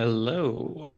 Hello.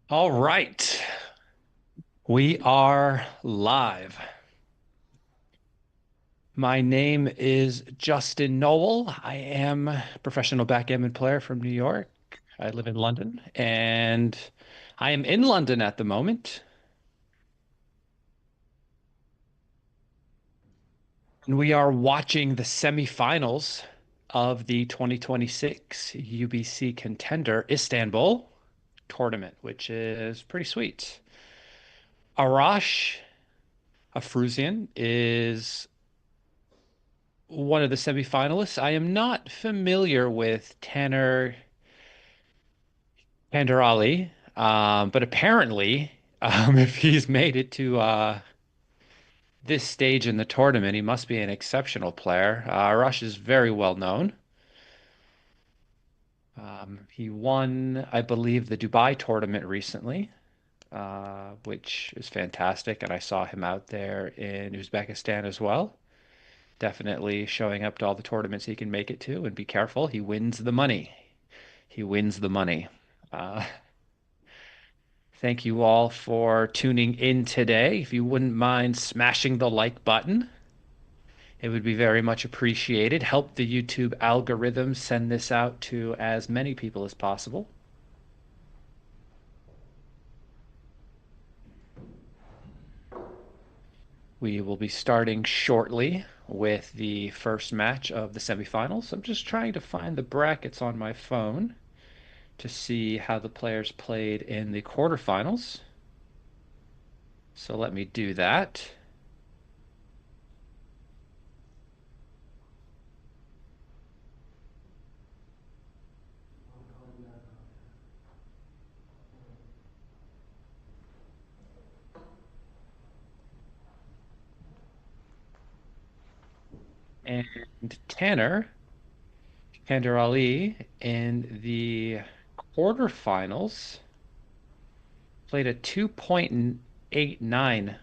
All right. We are live. My name is Justin Noel. I am a professional backgammon player from New York. I live in London, and I am in London at the moment. And we are watching the semifinals of the 2026 UBC Contender Istanbul tournament, which is pretty sweet. Arash Afruzian is one of the semifinalists. I am not familiar with Tanner Ali, but apparently, if he's made it to this stage in the tournament, he must be an exceptional player. Rush is very well known. He won, I believe, the Dubai tournament recently, which is fantastic, and I saw him out there in Uzbekistan as well. Definitely showing up to all the tournaments he can make it to, and be careful, he wins the money. He wins the money. Uh, Thank you all for tuning in today. If you wouldn't mind smashing the like button, it would be very much appreciated. Help the YouTube algorithm send this out to as many people as possible. We will be starting shortly with the first match of the semifinals. I'm just trying to find the brackets on my phone to see how the players played in the quarterfinals. So let me do that. And Kander Ali in the quarterfinals played a 2.89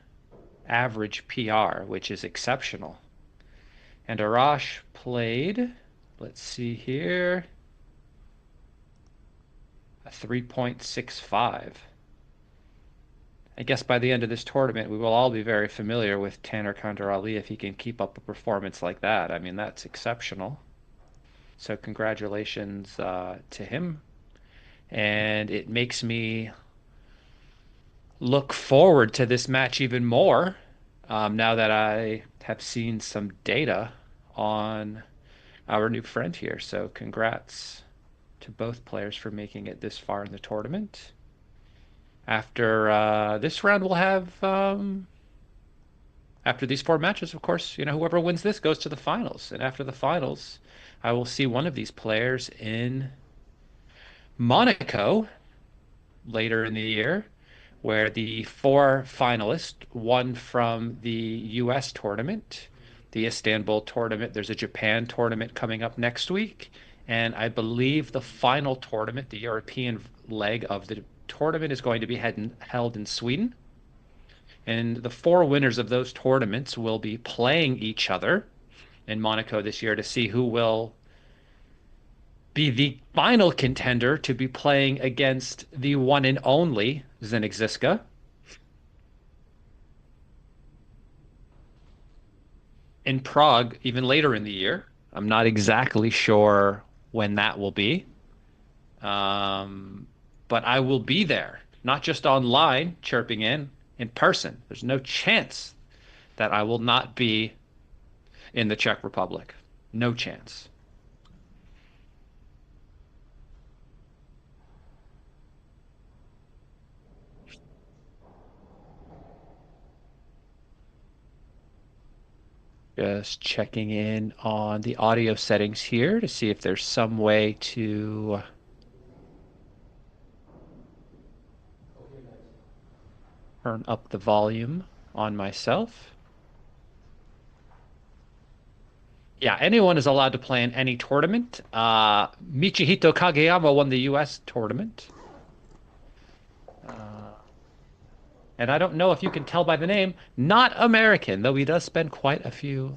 average PR, which is exceptional. And Arash played, let's see here, a 3.65. I guess by the end of this tournament, we will all be very familiar with Tanner Kander Ali if he can keep up a performance like that. I mean, that's exceptional. So congratulations to him. And it makes me look forward to this match even more now that I have seen some data on our new friend here. So congrats to both players for making it this far in the tournament. After this round, we'll have after these four matches, of course, whoever wins this goes to the finals. And after the finals, I will see one of these players in Monaco later in the year, where the four finalists, one from the US tournament, the Istanbul tournament. There's a Japan tournament coming up next week. And I believe the final tournament, the European leg of the tournament, is going to be held in Sweden. And the four winners of those tournaments will be playing each other in Monaco this year to see who will be the final contender to be playing against the one and only Zeniziska in Prague even later in the year. I'm not exactly sure when that will be, um, but I will be there, not just online chirping in person. There's no chance that I will not be in the Czech Republic. No chance. Just checking in on the audio settings here to see if there's some way to turn up the volume on myself. Yeah, anyone is allowed to play in any tournament. Michihito Kageyama won the US tournament. Uh, and I don't know if you can tell by the name, not American, though he does spend quite a few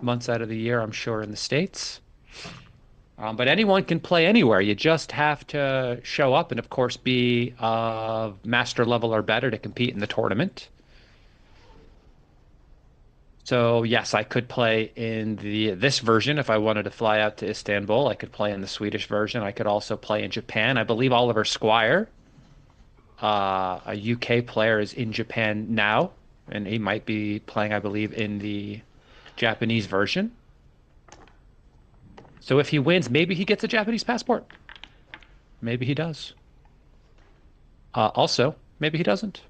months out of the year, I'm sure, in the States. But anyone can play anywhere. You just have to show up and, of course, be master level or better to compete in the tournament. So yes, I could play in this version if I wanted to fly out to Istanbul. I could play in the Swedish version. I could also play in Japan. I believe Oliver Squire, a UK player, is in Japan now, and he might be playing, I believe, in the Japanese version. So if he wins, maybe he gets a Japanese passport. Maybe he does. Also, maybe he doesn't.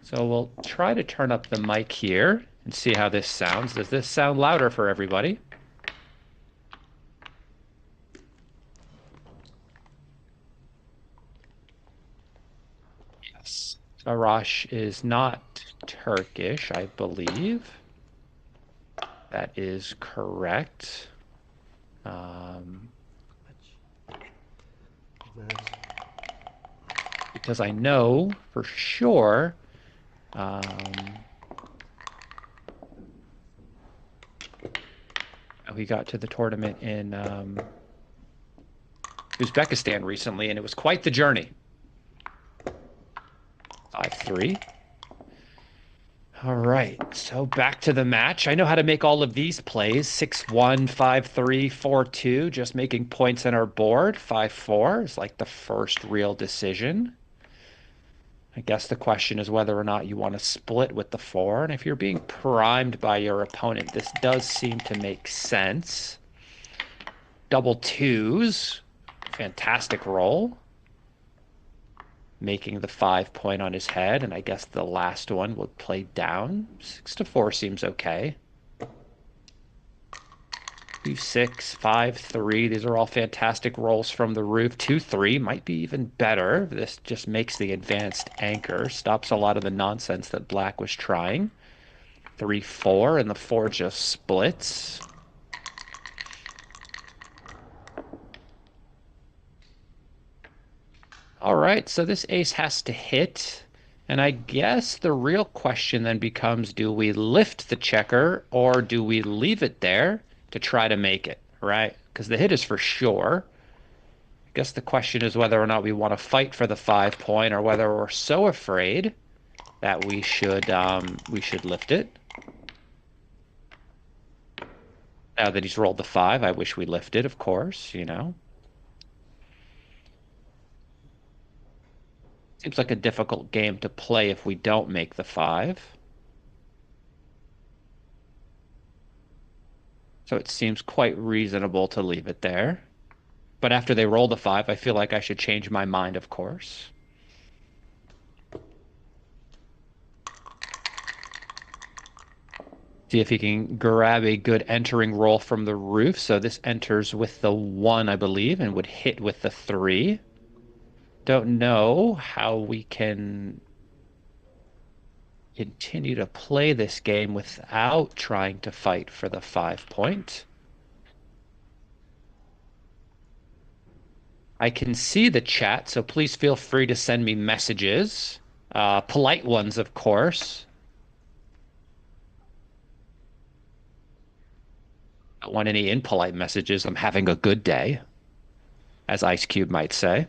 So we'll try to turn up the mic here and see how this sounds. Does this sound louder for everybody? Yes. Arash is not Turkish, I believe. That is correct. Because I know for sure we got to the tournament in Uzbekistan recently, and it was quite the journey. 5-3. All right, so back to the match. I know how to make all of these plays. 6-1, 5-3, 4-2, just making points on our board. 5-4 is like the first real decision. I guess the question is whether or not you want to split with the 4. And if you're being primed by your opponent, this does seem to make sense. Double twos. Fantastic roll. Making the 5 point on his head. And I guess the last one would play down. 6-4 seems okay. 2-6, 5-3. These are all fantastic rolls from the roof. 2-3 might be even better. This just makes the advanced anchor. Stops a lot of the nonsense that black was trying. 3-4, and the 4 just splits. All right, so this ace has to hit. And I guess the real question then becomes, do we lift the checker or do we leave it there to try to make it, right? Because the hit is for sure. I guess the question is whether or not we want to fight for the 5 point or whether we're so afraid that we should lift it. Now that he's rolled the 5, I wish we lifted, of course, you know. Seems like a difficult game to play if we don't make the 5. So it seems quite reasonable to leave it there. But after they roll the 5, I feel like I should change my mind, of course. See if he can grab a good entering roll from the roof. So this enters with the 1, I believe, and would hit with the 3. Don't know how we can continue to play this game without trying to fight for the 5 point. I can see the chat, so please feel free to send me messages. Polite ones, of course. Don't want any impolite messages. I'm having a good day, as Ice Cube might say.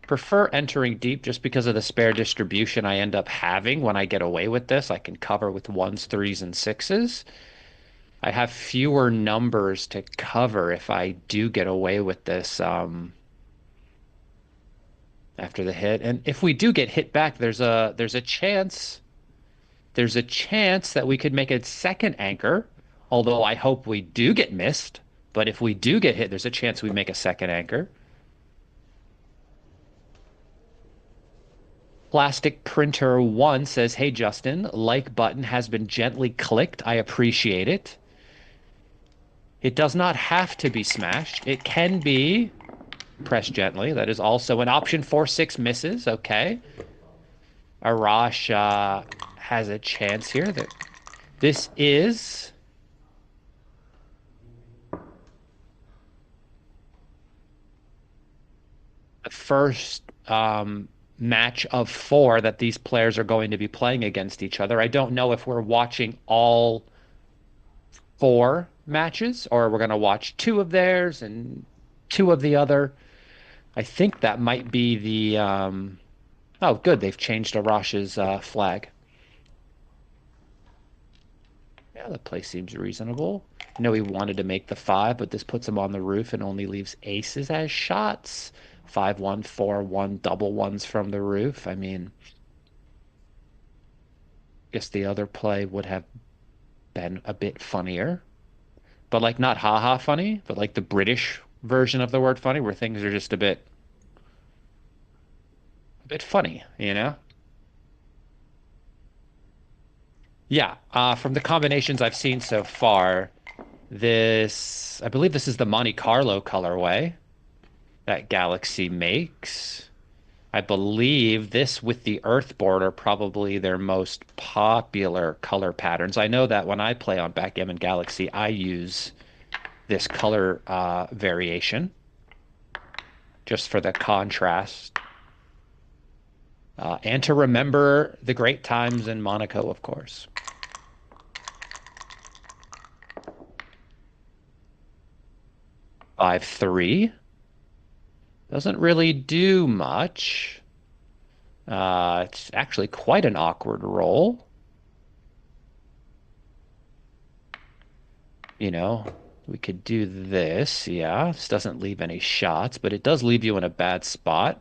Prefer entering deep just because of the spare distribution I end up having when I get away with this. I can cover with 1s, 3s, and 6s. I have fewer numbers to cover if I do get away with this after the hit. And if we do get hit back, there's a chance that we could make a second anchor, although I hope we do get missed. But if we do get hit, there's a chance we make a second anchor. Plastic Printer 1 says, "Hey Justin, like button has been gently clicked. I appreciate it. It does not have to be smashed. It can be pressed gently. That is also an option. 4-6 misses. Okay. Arash has a chance here. This is the first match of 4 that these players are going to be playing against each other. I don't know if we're watching all 4 matches or we're going to watch 2 of theirs and 2 of the other. I think that might be the oh, good. They've changed Arash's flag. Yeah, the play seems reasonable. I know he wanted to make the 5, but this puts him on the roof and only leaves aces as shots. 5-1, 4-1, double ones from the roof. I mean, guess the other play would have been a bit funnier. But like not haha funny, but like the British version of the word funny, where things are just a bit funny, you know? Yeah, from the combinations I've seen so far, I believe this is the Monte Carlo colorway that Galaxy makes. I believe this with the Earth board are probably their most popular color patterns. I know that when I play on Backgammon Galaxy, I use this color variation just for the contrast. And to remember the great times in Monaco, of course. Five, 3. Doesn't really do much. It's actually quite an awkward roll. You know, we could do this. Yeah, this doesn't leave any shots, but it does leave you in a bad spot.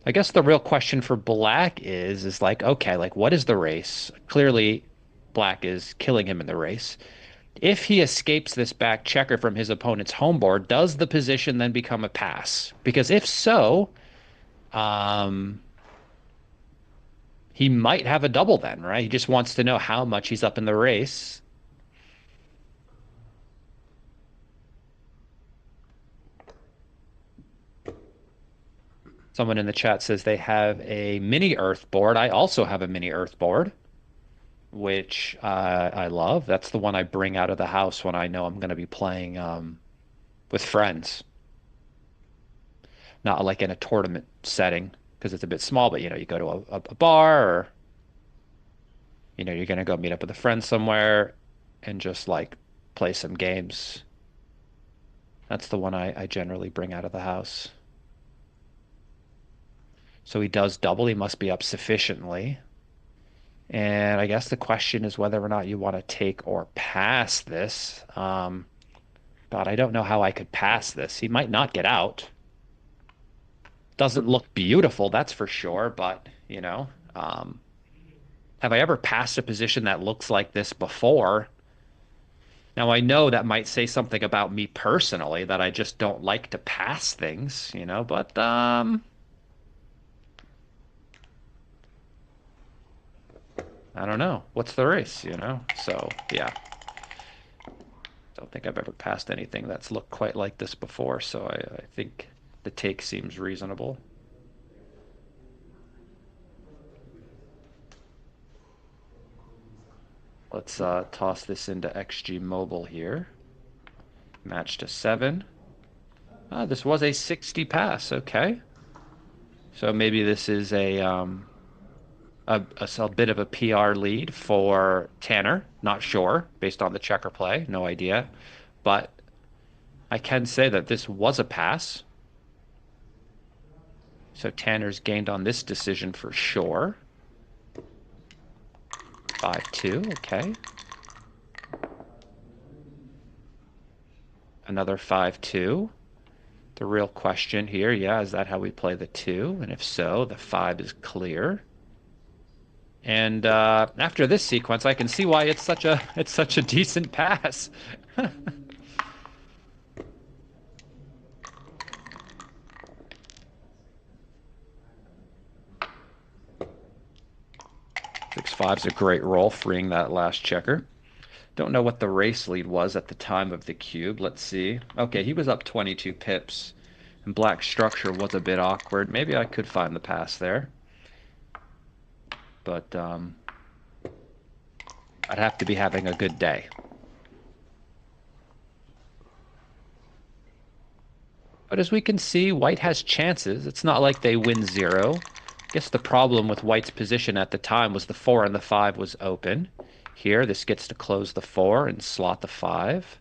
I guess the real question for Black is like, okay, like what is the race? Clearly, Black is killing him in the race. If he escapes this back checker from his opponent's home board, does the position then become a pass? Because if so, he might have a double then, right? He just wants to know how much he's up in the race. Someone in the chat says they have a mini Earth board. I also have a mini Earth board, which I love. That's the one I bring out of the house when I know I'm going to be playing with friends. Not like in a tournament setting because it's a bit small, but you know, you go to a bar or you know, you're going to go meet up with a friend somewhere and just like play some games. That's the one I generally bring out of the house. So he does double. He must be up sufficiently. And I guess the question is whether or not you want to take or pass this. God, I don't know how I could pass this. He might not get out. Doesn't look beautiful, that's for sure, but, you know, have I ever passed a position that looks like this before? Now I know that might say something about me personally that I just don't like to pass things, but I don't know. What's the race? So, yeah. Don't think I've ever passed anything that's looked quite like this before, so I think the take seems reasonable. Let's toss this into XG Mobile here. Match to 7. This was a 60 pass. Okay. So maybe this is a bit of a PR lead for Tanner. Not sure, based on the checker play. No idea. But I can say that this was a pass. So Tanner's gained on this decision for sure. 5-2. Okay. Another 5-2. The real question here, yeah, is that how we play the 2? And if so, the 5 is clear. And after this sequence, I can see why it's such a decent pass. 6-5's a great roll, freeing that last checker. Don't know what the race lead was at the time of the cube. Let's see. Okay, he was up 22 pips, and black structure was a bit awkward. Maybe I could find the pass there, but I'd have to be having a good day. But as we can see, white has chances. It's not like they win 0. I guess the problem with white's position at the time was the 4 and the 5 was open. Here, this gets to close the 4 and slot the 5.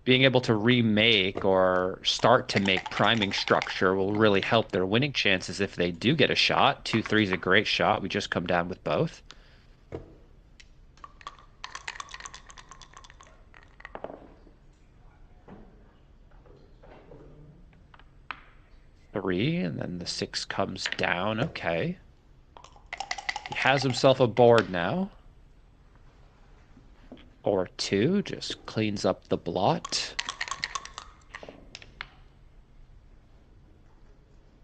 Being able to remake or start to make priming structure will really help their winning chances if they do get a shot. 2-3 is a great shot. We just come down with both. Three, and then the 6 comes down. Okay. He has himself a board now. Or 2, just cleans up the blot.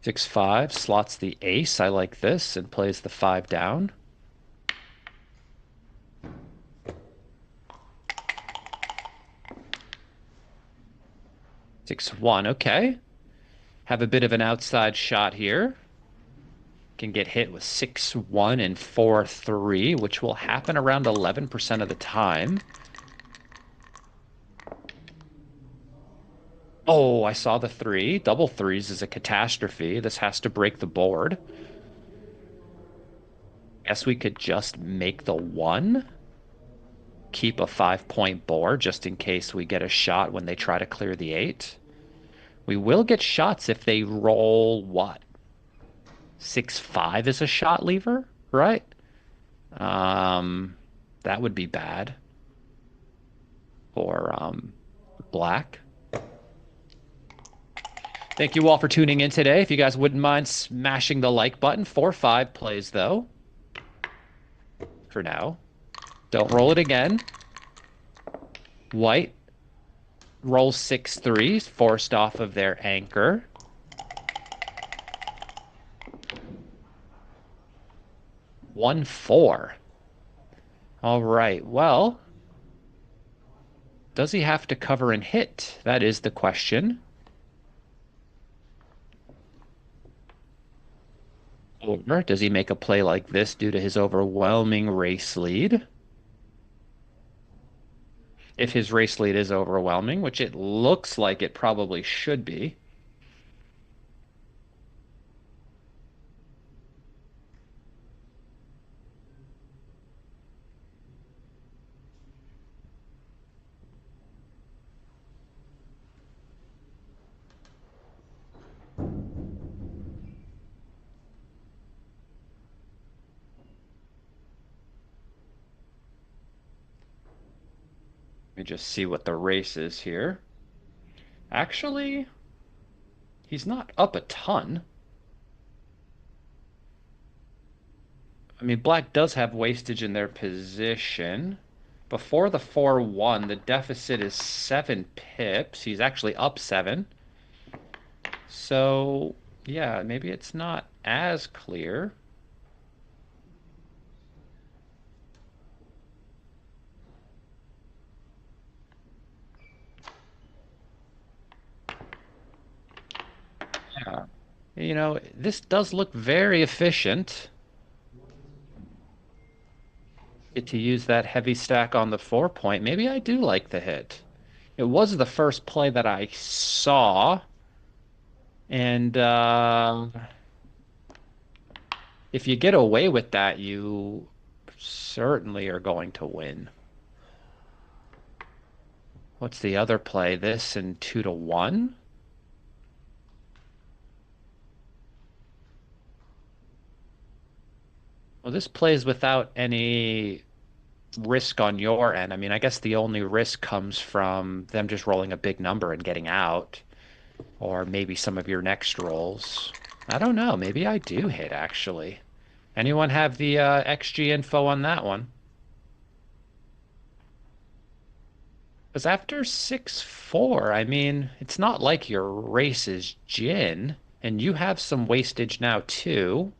6-5 slots the ace. I like this, and plays the 5 down. Six one. Okay. Have a bit of an outside shot here. Can get hit with 6-1 and 4-3, which will happen around 11% of the time. Oh, I saw the 3. Double 3s is a catastrophe. This has to break the board. Guess we could just make the 1. Keep a 5-point board just in case we get a shot when they try to clear the 8. We will get shots if they roll what? 6-5 is a shot lever, right? That would be bad for black. Thank you all for tuning in today. If you guys wouldn't mind smashing the like button. 4-5 plays though. For now. Don't roll it again. White rolls 6-3, forced off of their anchor. One 4. All right, well, does he have to cover and hit? That is the question. Or does he make a play like this due to his overwhelming race lead? If his race lead is overwhelming, which it looks like it probably should be. Let me just see what the race is here. Actually, he's not up a ton. I mean, black does have wastage in their position. Before the 4-1, the deficit is 7 pips. He's actually up 7. So, yeah, maybe it's not as clear. Yeah. You know, this does look very efficient. Get to use that heavy stack on the 4 point. Maybe I do like the hit. It was the first play that I saw, and if you get away with that, you certainly are going to win. What's the other play? This and 2-1? Well, this plays without any risk on your end. I mean, I guess the only risk comes from them just rolling a big number and getting out, or maybe some of your next rolls. I don't know. Maybe I do hit, actually. Anyone have the XG info on that one? Because after 6-4, I mean, it's not like your race is gin, and you have some wastage now too.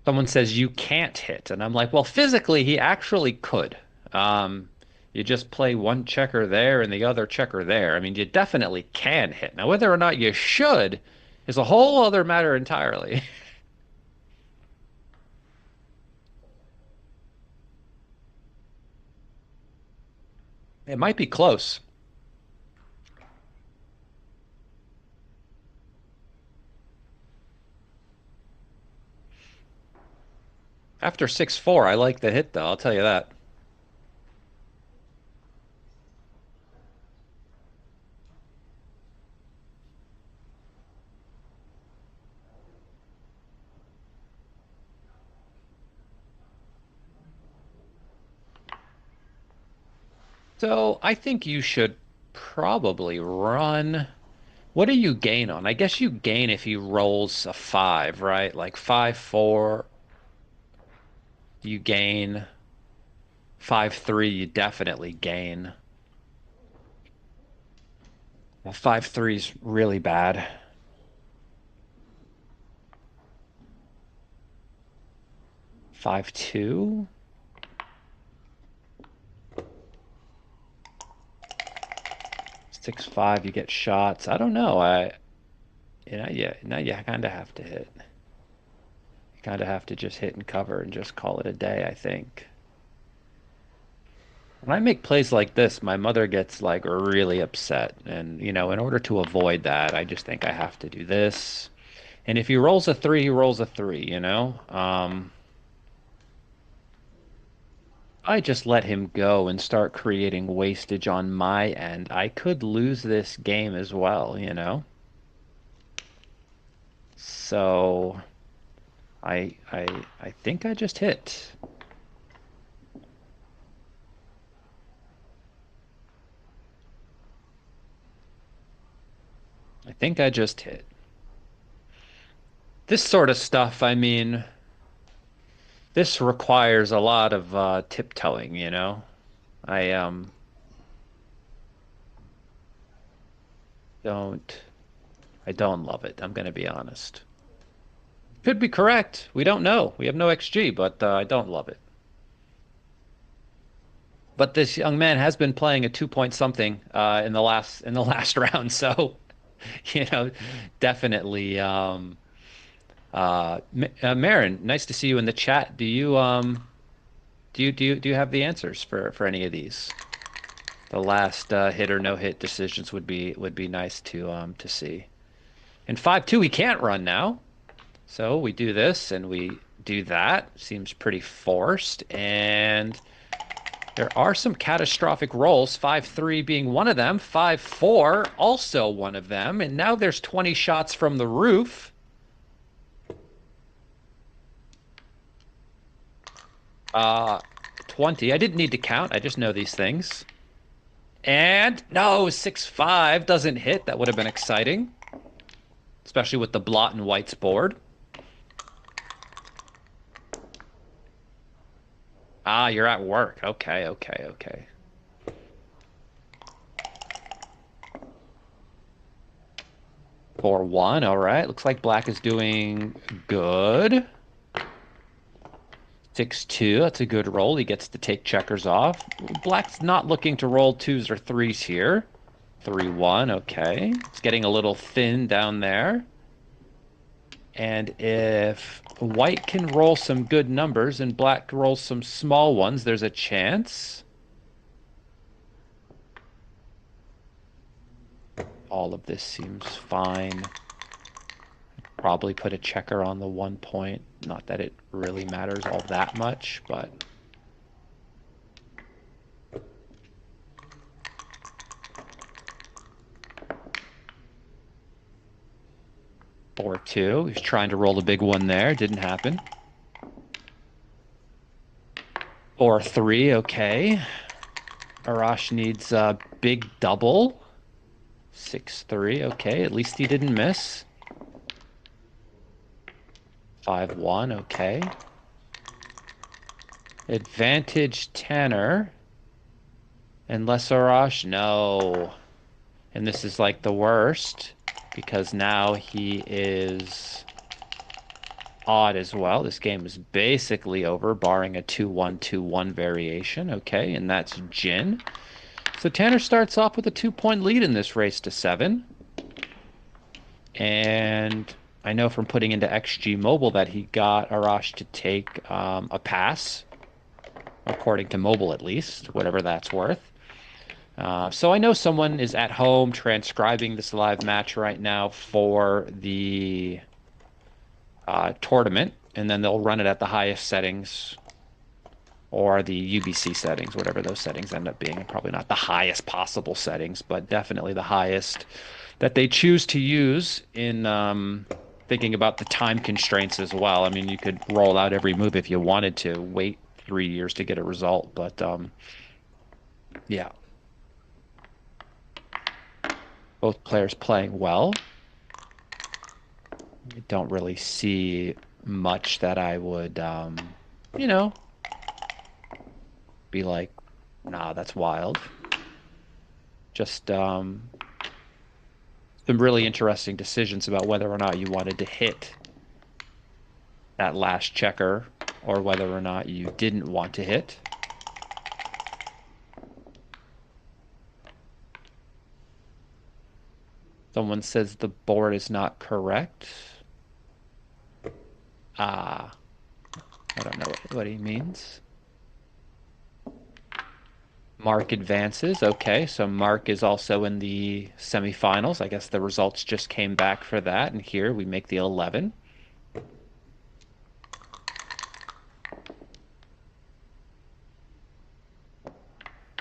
Someone says you can't hit, and I'm like, well, physically he actually could. Um, you just play one checker there and the other checker there. I mean, you definitely can hit. Now, whether or not you should is a whole other matter entirely. It might be close. After 6-4, I like the hit though, I'll tell you that. So I think you should probably run. What do you gain on? I guess you gain if he rolls a 5, right? Like 5-4, you gain. 5-3, you definitely gain. Well, 5-3 is really bad. 5-2, 6-5, you get shots. I don't know. You kind of have to hit. You kind of have to just hit and cover and just call it a day, I think. When I make plays like this, my mother gets like really upset. And, in order to avoid that, I just think I have to do this. And if he rolls a 3, he rolls a 3. I just let him go and start creating wastage on my end, I could lose this game as well. So I think I just hit. I think I just hit. This sort of stuff, I mean, this requires a lot of tiptoeing. I don't I don't love it. I'm gonna be honest. Could be correct. We don't know. We have no XG, but I don't love it. But this young man has been playing a 2 point something in the last round, so you know, definitely. Marin, nice to see you in the chat. Do you have the answers for any of these? The last hit or no hit decisions would be nice to see. In 5-2, we can't run now. So we do this and we do that. Seems pretty forced. And there are some catastrophic rolls, 5-3 being one of them, 5-4 also one of them. And now there's 20 shots from the roof. 20. I didn't need to count. I just know these things. And no, 6-5 doesn't hit. That would have been exciting, especially with the blot and whites board. Ah, you're at work. Okay, okay, okay. 4-1. All right. Looks like black is doing good. 6-2. That's a good roll. He gets to take checkers off. Black's not looking to roll twos or threes here. 3-1. Okay. It's getting a little thin down there. And if white can roll some good numbers and black rolls some small ones, there's a chance. All of this seems fine. Probably put a checker on the 1 point. Not that it really matters all that much, but... Or 2. He's trying to roll the big one there. Didn't happen. Or 3. Okay. Arash needs a big double. 6-3. Okay. At least he didn't miss. 5-1. Okay. Advantage Tanner. Unless Arash. No. And this is like the worst, because now he is odd as well. This game is basically over, barring a 2-1, 2-1 variation. Okay, and that's Jin. So Tanner starts off with a 2-point lead in this race to 7. And I know from putting into XG Mobile that he got Arash to take a pass, according to Mobile at least, whatever that's worth. So I know someone is at home transcribing this live match right now for the tournament, and then they'll run it at the highest settings or the UBC settings, whatever those settings end up being. Probably not the highest possible settings, but definitely the highest that they choose to use in thinking about the time constraints as well. I mean, you could roll out every move if you wanted to, wait 3 years to get a result, but yeah. Both players playing well. I don't really see much that I would, you know, be like, nah, that's wild. Just some really interesting decisions about whether or not you wanted to hit that last checker or whether or not you didn't want to hit. Someone says the board is not correct. I don't know what he means. Mark advances. Okay, so Mark is also in the semifinals. I guess the results just came back for that. And here we make the 11.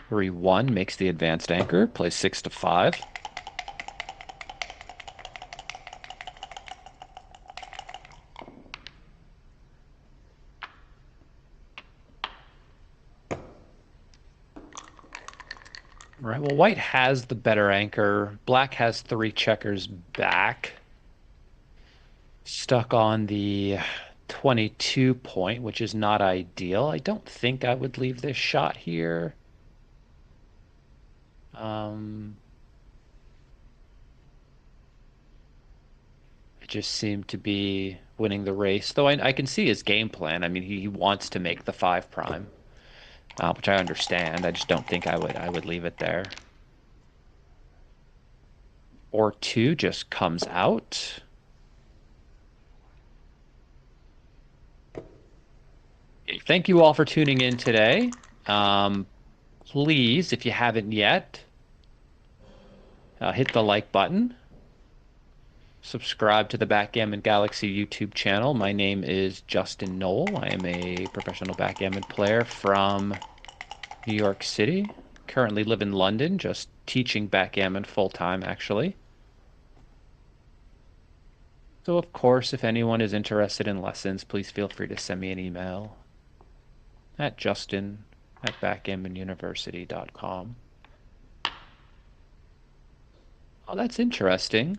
Three 1 makes the advanced anchor. Plays 6-5. Right, well, white has the better anchor. Black has 3 checkers back. Stuck on the 22 point, which is not ideal. I don't think I would leave this shot here. It just seemed to be winning the race, though I can see his game plan. I mean, he wants to make the 5 prime, which I understand. I just don't think I would leave it there. Or 2 just comes out. Thank you all for tuning in today. Please, if you haven't yet, hit the like button. Subscribe to the Backgammon Galaxy YouTube channel. My name is Justin Knoll. I am a professional backgammon player from New York City. Currently live in London, just teaching backgammon full-time, actually. So, of course, if anyone is interested in lessons, please feel free to send me an email at Justin at backgammonuniversity.com. Oh, that's interesting.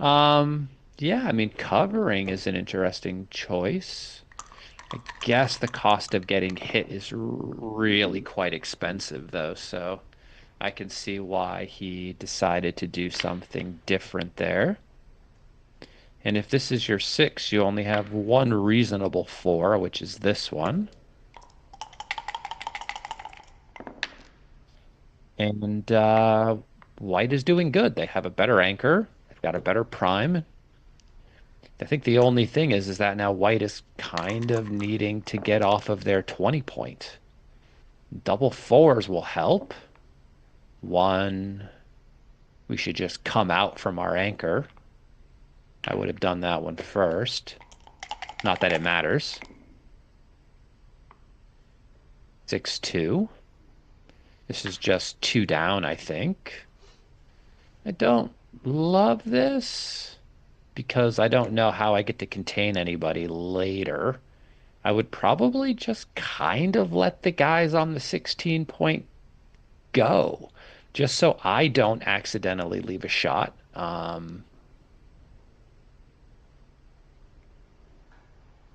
Um, yeah, I mean, covering is an interesting choice. I guess the cost of getting hit is really quite expensive, though, so I can see why he decided to do something different there. And if this is your 6, you only have one reasonable 4, which is this one. And white is doing good. They have a better anchor. They've got a better prime. I think the only thing is that now white is kind of needing to get off of their 20 point. Double 4s will help. 1. We should just come out from our anchor. I would have done that one first. Not that it matters. 6-2. This is just 2 down, I think. I don't love this because I don't know how I get to contain anybody later. I would probably just kind of let the guys on the 16 point go, just so I don't accidentally leave a shot.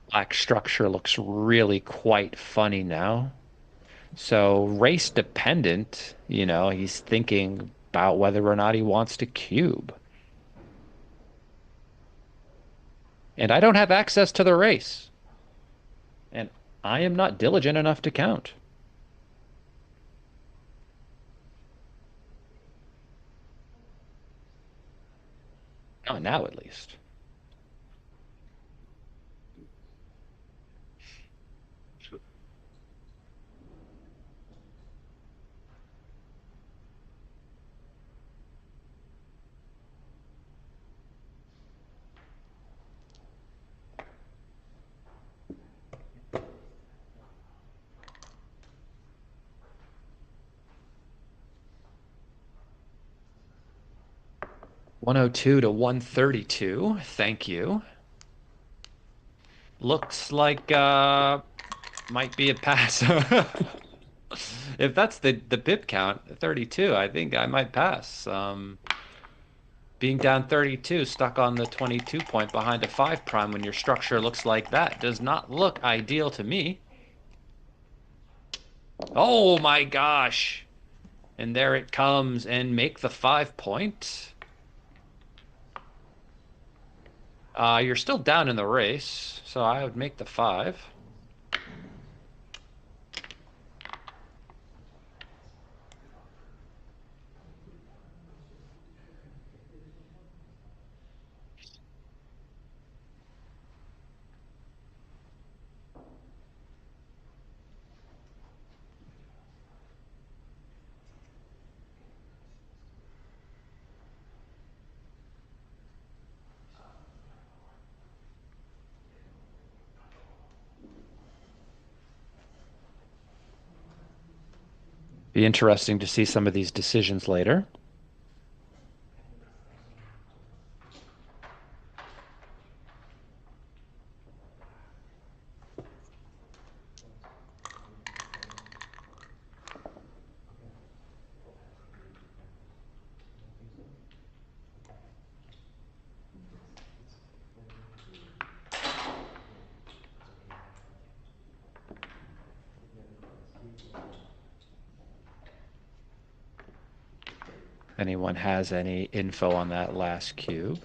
Black structure looks really quite funny now. So race dependent, he's thinking about whether or not he wants to cube. And I don't have access to the race. And I am not diligent enough to count. Not now, at least. Sure. 102 to 132. Thank you. Looks like might be a pass. If that's the bip count, 32, I think I might pass. Being down 32, stuck on the 22 point behind a 5 prime when your structure looks like that does not look ideal to me. Oh my gosh. And there it comes, and make the 5 point. You're still down in the race, so I would make the 5. Be interesting to see some of these decisions later. Anyone has any info on that last cube?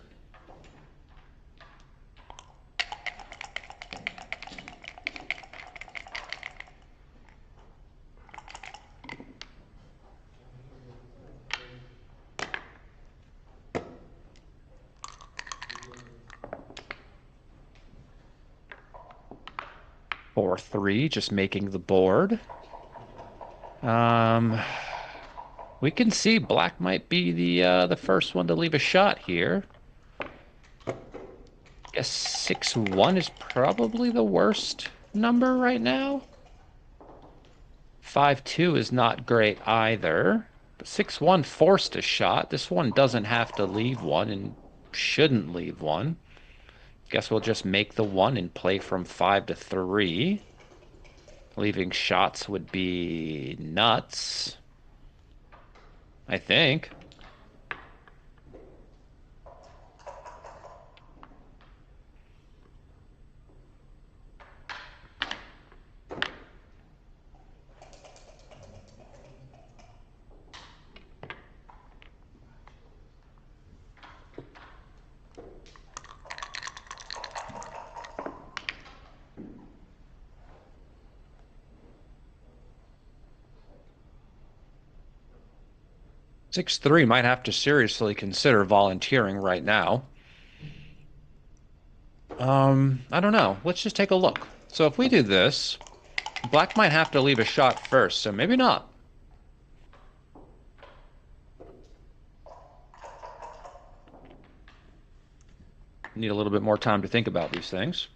Or 3, just making the board. Um, we can see black might be the first one to leave a shot here. Guess 6-1 is probably the worst number right now. 5-2 is not great either. But 6-1 forced a shot. This one doesn't have to leave one and shouldn't leave one. Guess we'll just make the 1 and play from 5 to 3. Leaving shots would be nuts, I think. Six three might have to seriously consider volunteering right now. I don't know. Let's just take a look. So if we do this, black might have to leave a shot first, so maybe not. Need a little bit more time to think about these things.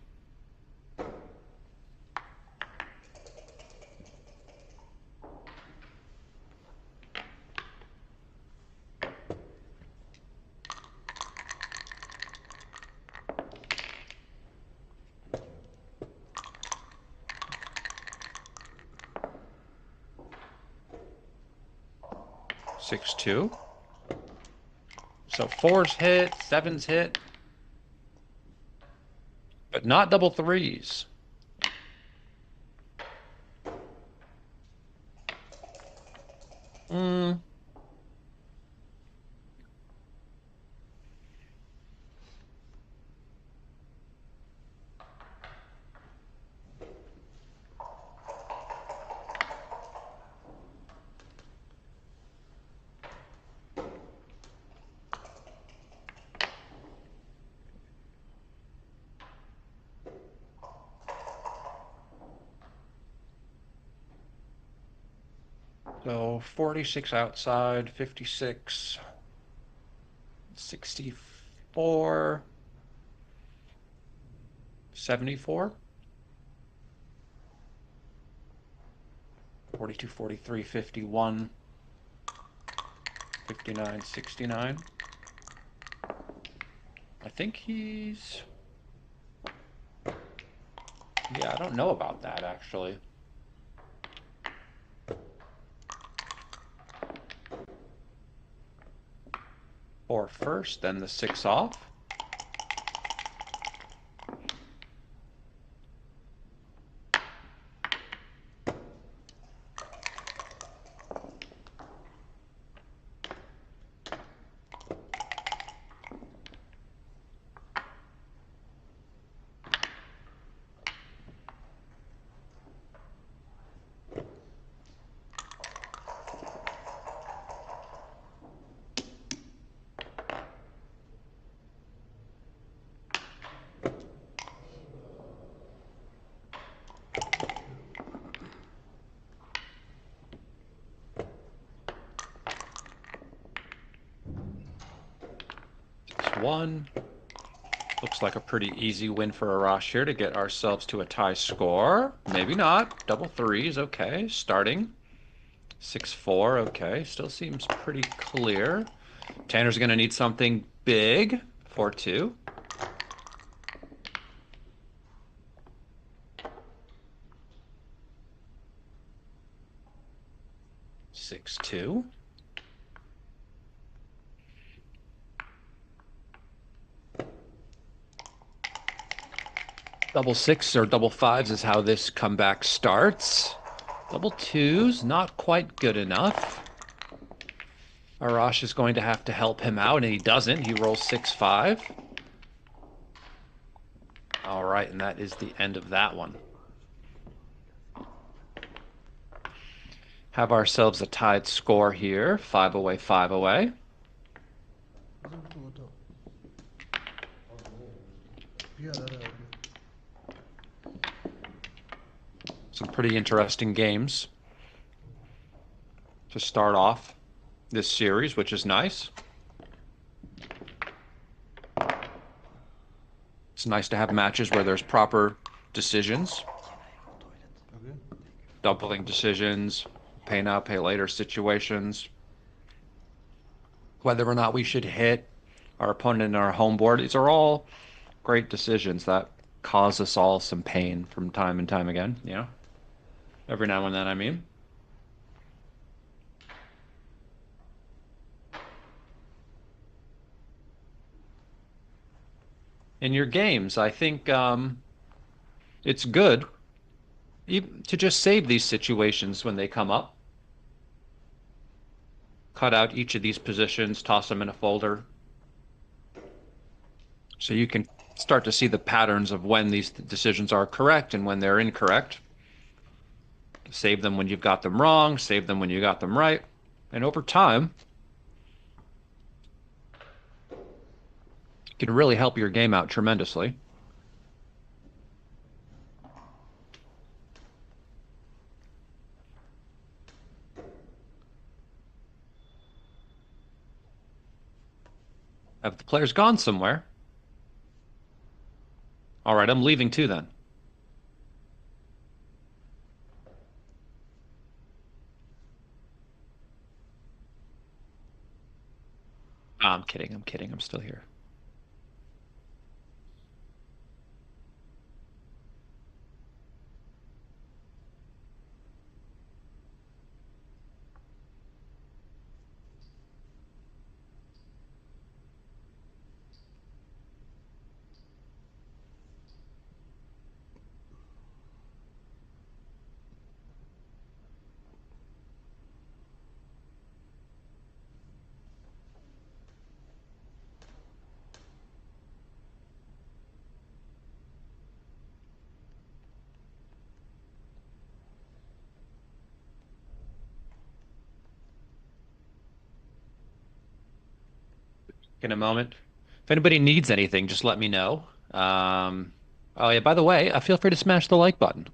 Six two. So fours hit, sevens hit, but not double threes. Hmm. So 46 outside, 56, 64, 74, 42, 43, 51, 59, 69. I think he's... Yeah, I don't know about that, actually. Four first, then the six off. One. Looks like a pretty easy win for Arash here to get ourselves to a tie score. Maybe not. Double threes, okay. Starting. 6-4, okay. Still seems pretty clear. Tanner's going to need something big. 4-2. 6-2. Double six or double fives is how this comeback starts. Double twos, not quite good enough. Arash is going to have to help him out, and he doesn't. He rolls 6-5. All right, and that is the end of that one. Have ourselves a tied score here. 5 away, 5 away. Some pretty interesting games to start off this series, which is nice. It's nice to have matches where there's proper decisions, doubling decisions, pay now, pay later situations, whether or not we should hit our opponent in our home board. These are all great decisions that cause us all some pain from time and time again, you know? Every now and then, I mean. In your games, I think it's good to just save these situations when they come up. Cut out each of these positions, toss them in a folder, so you can start to see the patterns of when these decisions are correct and when they're incorrect. Save them when you've got them wrong, save them when you got them right. And over time, it can really help your game out tremendously. Have the players gone somewhere? All right, I'm leaving too then. Oh, I'm kidding. I'm kidding. I'm still here. In a moment. If anybody needs anything, just let me know. Oh yeah, by the way, feel free to smash the like button.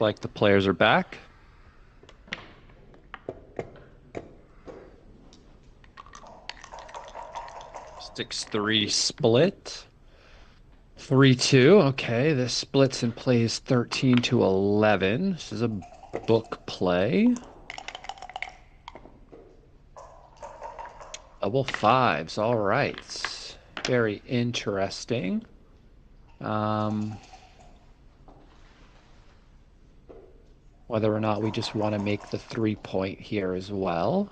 Like the players are back. 6-3 split. 3-2. Okay, this splits and plays 13-11. This is a book play. Double fives. All right. Very interesting. Whether or not we just want to make the 3-point here as well.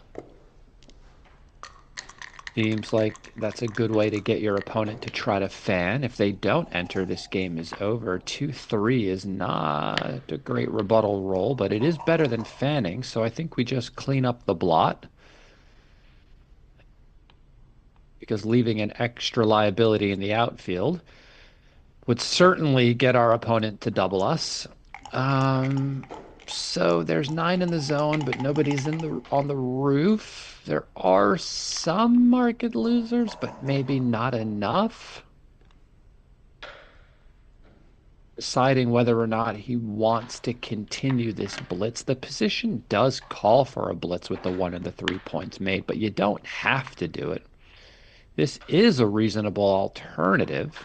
Seems like that's a good way to get your opponent to try to fan. If they don't enter, this game is over. 2-3 is not a great rebuttal roll, but it is better than fanning, so I think we just clean up the blot. Because leaving an extra liability in the outfield would certainly get our opponent to double us. So there's 9 in the zone, but nobody's on the roof. There are some market losers, but maybe not enough. Deciding whether or not he wants to continue this blitz. The position does call for a blitz with the 1 and the 3 points made, but you don't have to do it. This is a reasonable alternative.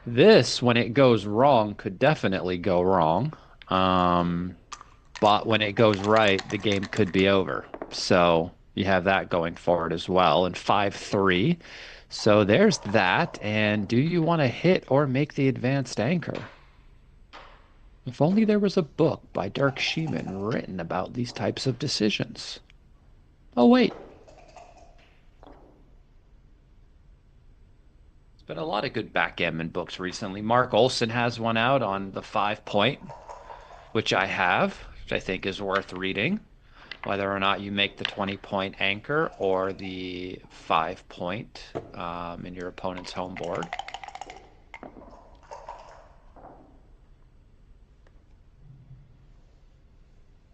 This, when it goes wrong, could definitely go wrong. But when it goes right, the game could be over. So you have that going forward as well. And 5-3. So there's that. And do you want to hit or make the advanced anchor? If only there was a book by Dirk Sheeman written about these types of decisions. Oh, wait. There's been a lot of good backgammon books recently. Mark Olson has one out on the 5-point. which I have, which I think is worth reading, whether or not you make the 20-point anchor or the 5-point in your opponent's home board.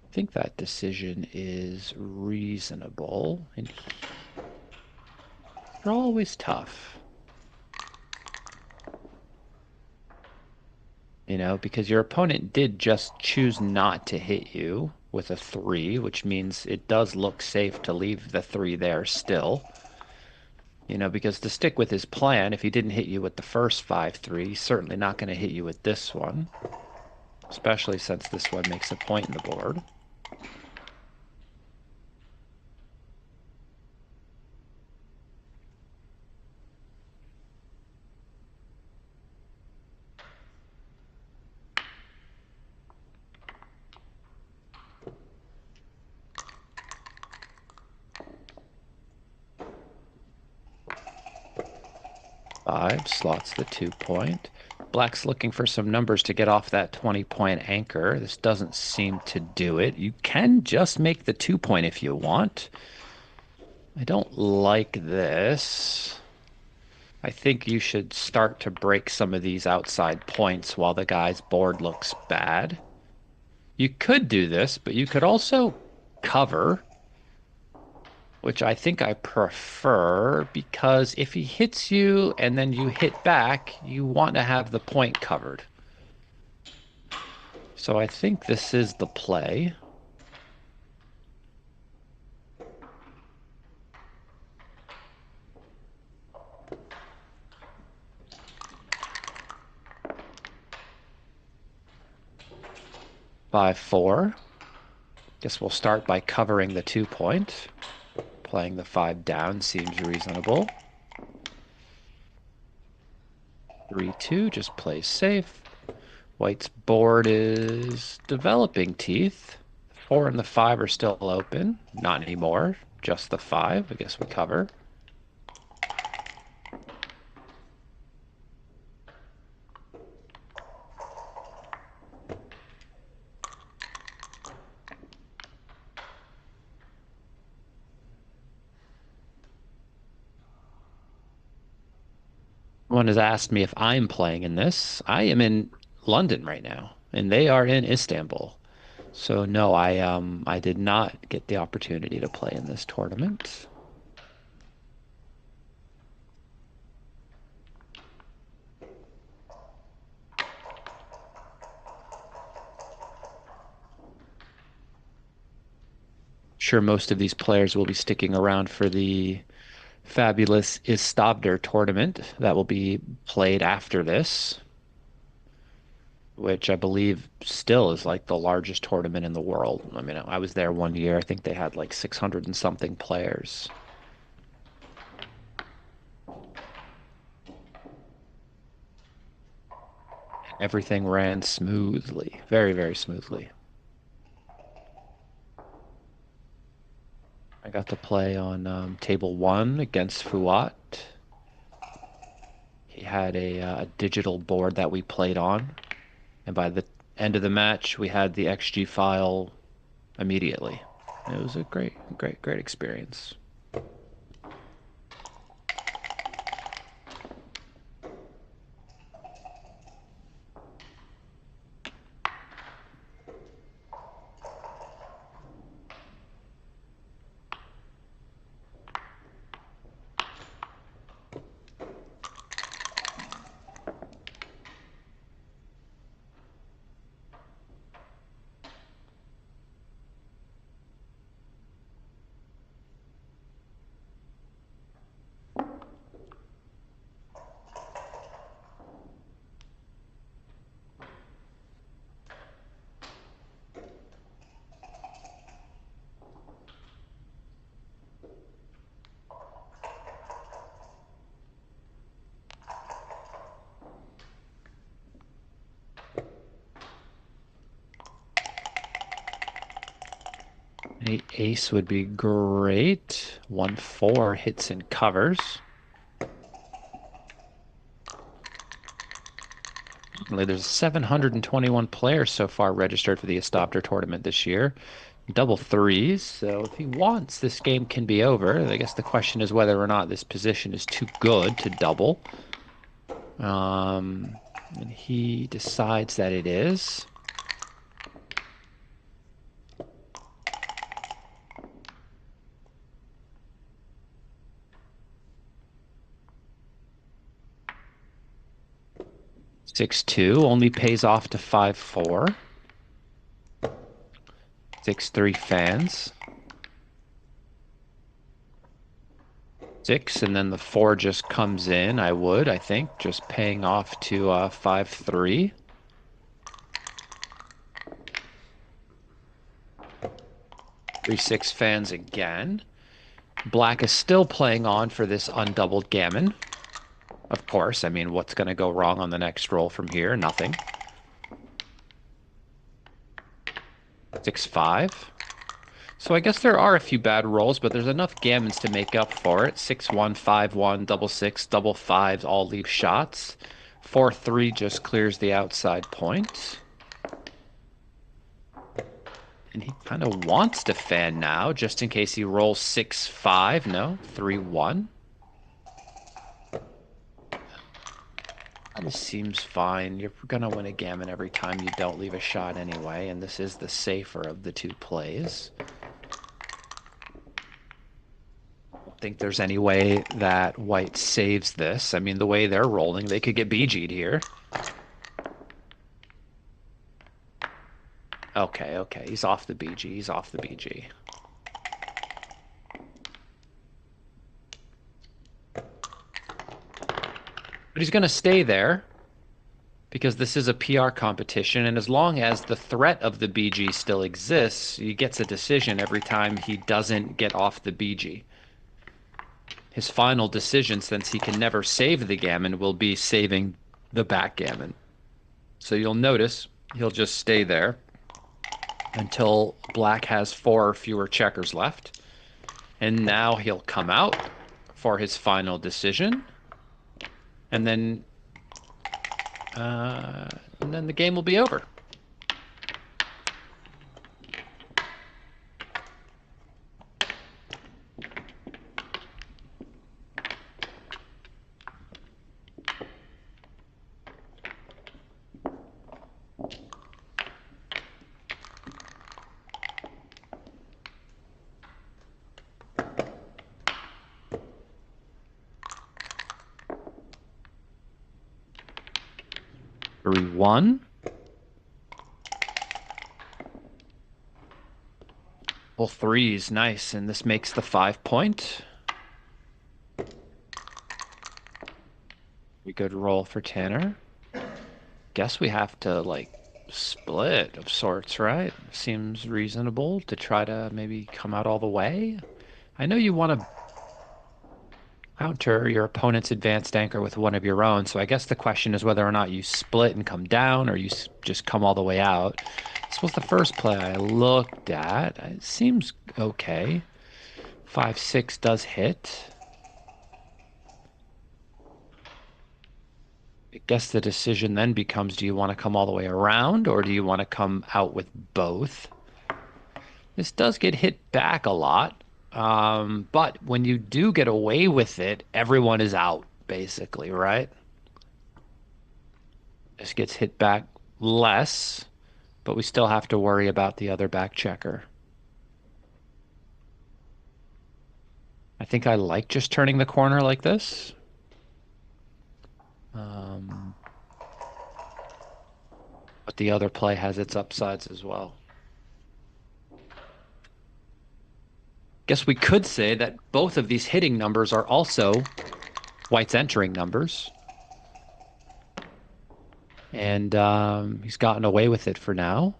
I think that decision is reasonable, and they're always tough. You know, because your opponent did just choose not to hit you with a 3, which means it does look safe to leave the 3 there still. You know, because to stick with his plan, if he didn't hit you with the first 5-3, he's certainly not going to hit you with this one, especially since this one makes a point in the board. Five slots the 2-point. Black's looking for some numbers to get off that 20-point anchor. This doesn't seem to do it. You can just make the 2-point if you want. I don't like this. I think you should start to break some of these outside points while the guy's board looks bad. You could do this, but you could also cover, which I think I prefer, because if he hits you and then you hit back, you want to have the point covered. So I think this is the play. By 4. Guess we'll start by covering the 2-point. Playing the 5 down seems reasonable. 3-2 just plays safe. White's board is developing teeth. 4 and the 5 are still open. Not anymore. Just the 5. I guess we cover. One has asked me if I'm playing in this. I am in London right now, and they are in Istanbul. So no, I did not get the opportunity to play in this tournament. Sure, most of these players will be sticking around for the fabulous Istanbul tournament that will be played after this, which I believe still is like the largest tournament in the world. I mean, I was there one year. I think they had like 600 and something players. Everything ran smoothly, very, very smoothly. I got to play on table 1 against Fuat. He had a digital board that we played on, and by the end of the match, we had the XG file immediately. It was a great, great, great experience. An ace would be great. 1-4 hits and covers. Unfortunately, there's 721 players so far registered for the Istopter tournament this year. Double threes, so if he wants, this game can be over. I guess the question is whether or not this position is too good to double. And he decides that it is. Six two only pays off to 5-4. 6-3 fans. 6, and then the 4 just comes in, I think, just paying off to 5-3. 3-6 fans again. Black is still playing on for this undoubled gammon. Of course, I mean, what's going to go wrong on the next roll from here? Nothing. 6-5. So I guess there are a few bad rolls, but there's enough gammons to make up for it. 6-1, 5-1, double 6, double 5s all leave shots. 4-3 just clears the outside point. And he kind of wants to fan now, just in case he rolls 6-5. No, 3-1. This seems fine. You're going to win a gammon every time you don't leave a shot anyway, and this is the safer of the two plays. I don't think there's any way that white saves this. I mean, the way they're rolling, they could get BG'd here. Okay, okay. He's off the BG. He's off the BG. But he's going to stay there because this is a PR competition, and as long as the threat of the BG still exists, he gets a decision every time he doesn't get off the BG. His final decision, since he can never save the gammon, will be saving the backgammon. So you'll notice he'll just stay there until black has 4 or fewer checkers left. And now he'll come out for his final decision. And then the game will be over. One. Well, threes, nice, and this makes the 5 point. We could roll for Tanner. Guess we have to, like, split of sorts, right? Seems reasonable to try to maybe come out all the way. I know you want to counter your opponent's advanced anchor with one of your own, so I guess the question is whether or not you split and come down or you just come all the way out. This was the first play I looked at. It seems okay. 5-6 does hit. I guess the decision then becomes, do you want to come all the way around or do you want to come out with both? This does get hit back a lot. But when you do get away with it, everyone is out, basically, right? This gets hit back less, but we still have to worry about the other back checker. I think I like just turning the corner like this. But the other play has its upsides as well. Guess we could say that both of these hitting numbers are also white's entering numbers. And he's gotten away with it for now.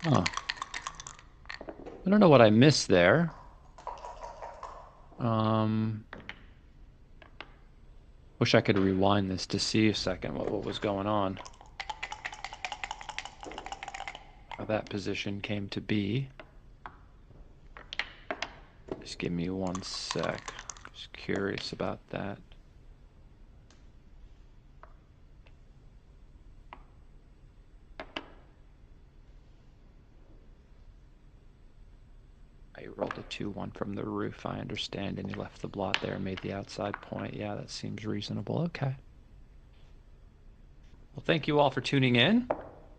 Huh. I don't know what I missed there. Wish I could rewind this to see a second what was going on. How that position came to be. Just give me one sec. Just curious about that. I rolled a 2-1 from the roof, I understand, and he left the blot there and made the outside point. Yeah, that seems reasonable. Okay. Well, thank you all for tuning in.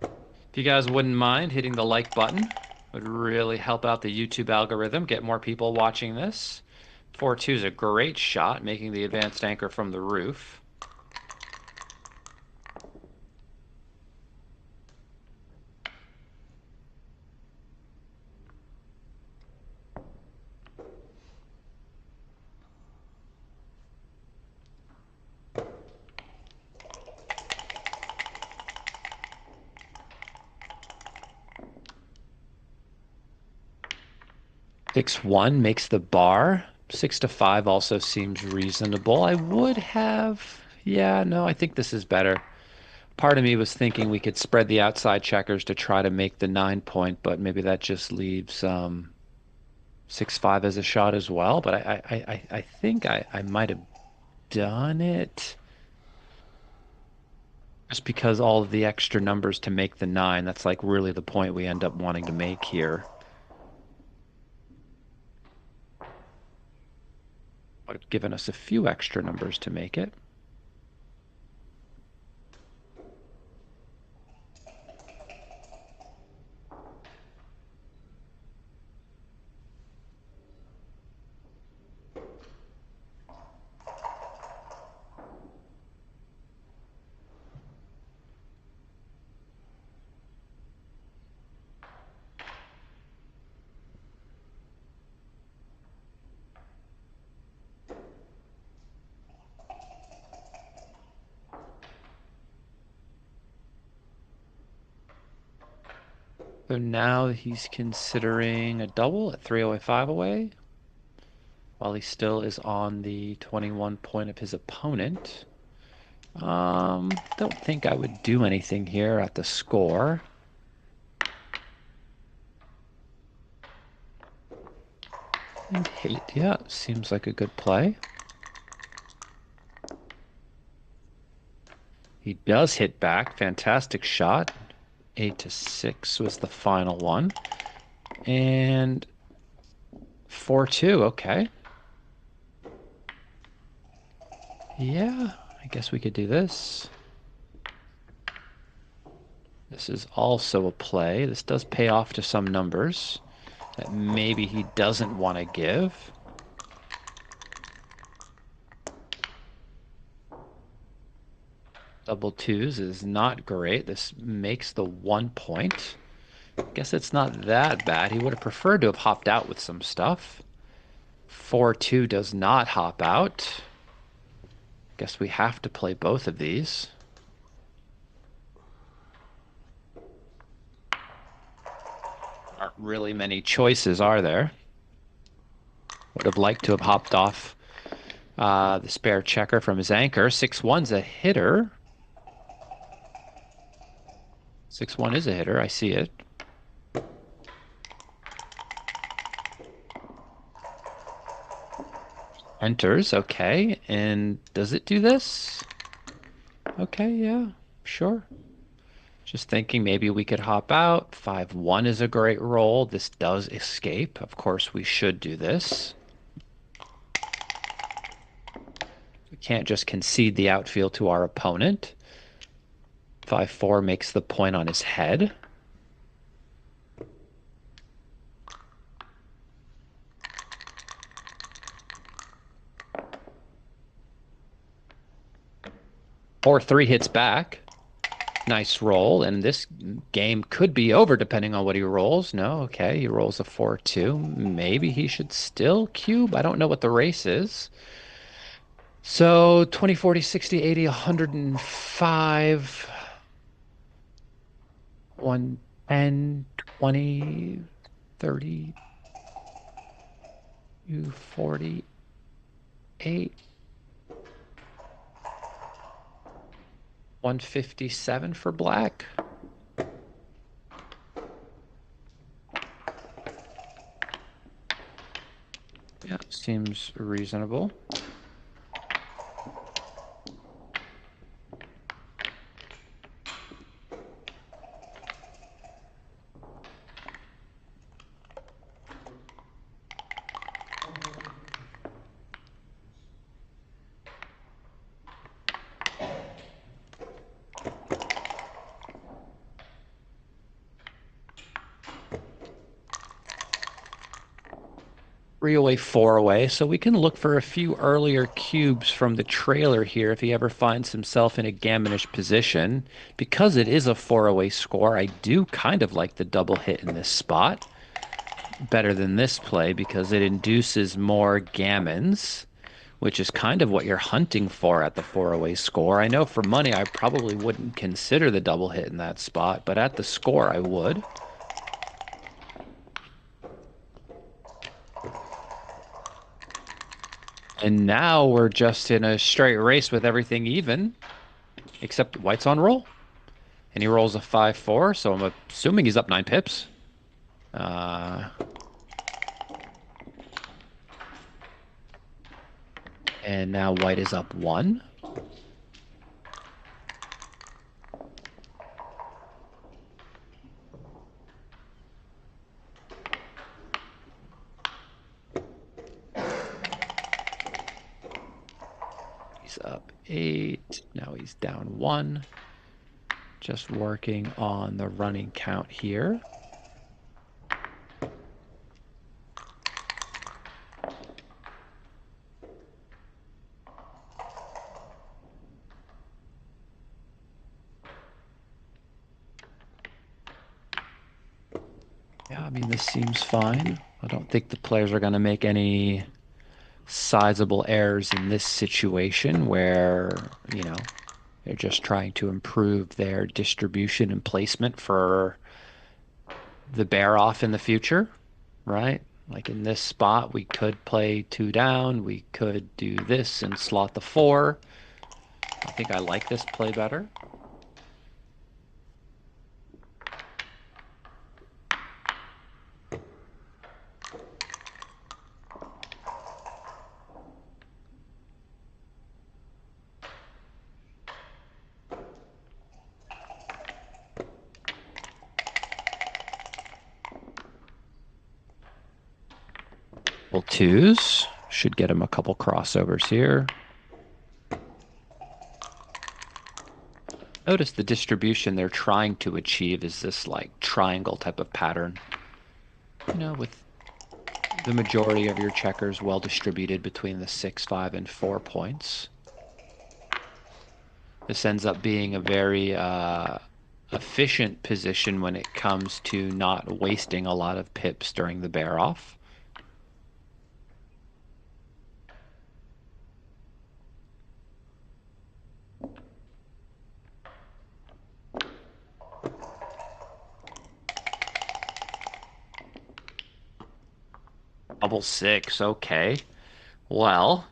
If you guys wouldn't mind hitting the like button, it would really help out the YouTube algorithm, get more people watching this. 4-2 is a great shot, making the advanced anchor from the roof. Six one makes the bar. 6-5 also seems reasonable. I would have, yeah, no, I think this is better. Part of me was thinking we could spread the outside checkers to try to make the 9 point, but maybe that just leaves 6-5 as a shot as well. But I think I might have done it just because all of the extra numbers to make the 9. That's like really the point we end up wanting to make here. Would have given us a few extra numbers to make it. So now he's considering a double at 305 away, while he still is on the 21 point of his opponent. Don't think I would do anything here at the score. And hate, yeah, seems like a good play. He does hit back, fantastic shot. 8-6 was the final one. And 4-2, okay. Yeah, I guess we could do this. This is also a play. This does pay off to some numbers that maybe he doesn't want to give. Double twos is not great. This makes the 1 point. Guess it's not that bad. He would have preferred to have hopped out with some stuff. 4-2 does not hop out. Guess we have to play both of these. Aren't really many choices, are there? Would have liked to have hopped off the spare checker from his anchor. 6-1's a hitter. 6-1 is a hitter. I see it. Enters, okay. And does it do this? Okay, yeah, sure. Just thinking maybe we could hop out. 5-1 is a great roll. This does escape. Of course, we should do this. We can't just concede the outfield to our opponent. 5-4 makes the point on his head. Or 3 hits back. Nice roll, and this game could be over depending on what he rolls. No, okay, he rolls a 4-2. Maybe he should still cube. I don't know what the race is. So 20, 40, 60, 80, 105. 1, 10, 20, 30, 48, 157 for black. Yeah, seems reasonable. Three away, four away. So we can look for a few earlier cubes from the trailer here if he ever finds himself in a gammonish position. Because it is a four away score, I do kind of like the double hit in this spot. Better than this play because it induces more gammons, which is kind of what you're hunting for at the four away score. I know for money I probably wouldn't consider the double hit in that spot, but at the score I would. And now we're just in a straight race with everything even, except white's on roll. And he rolls a 5-4, so I'm assuming he's up 9 pips. Uh, and now white is up 1. He's up 8. Now he's down 1. Just working on the running count here. Yeah, I mean, this seems fine. I don't think the players are going to make any sizable errors in this situation where, you know, they're just trying to improve their distribution and placement for the bear off in the future, right? Like in this spot, we could play 2 down. We could do this and slot the 4. I think I like this play better. Well, 2s should get him a couple crossovers here. Notice the distribution they're trying to achieve is this like triangle type of pattern. You know, with the majority of your checkers well distributed between the 6, 5, and 4 points. This ends up being a very efficient position when it comes to not wasting a lot of pips during the bear off. Double 6, okay. Well,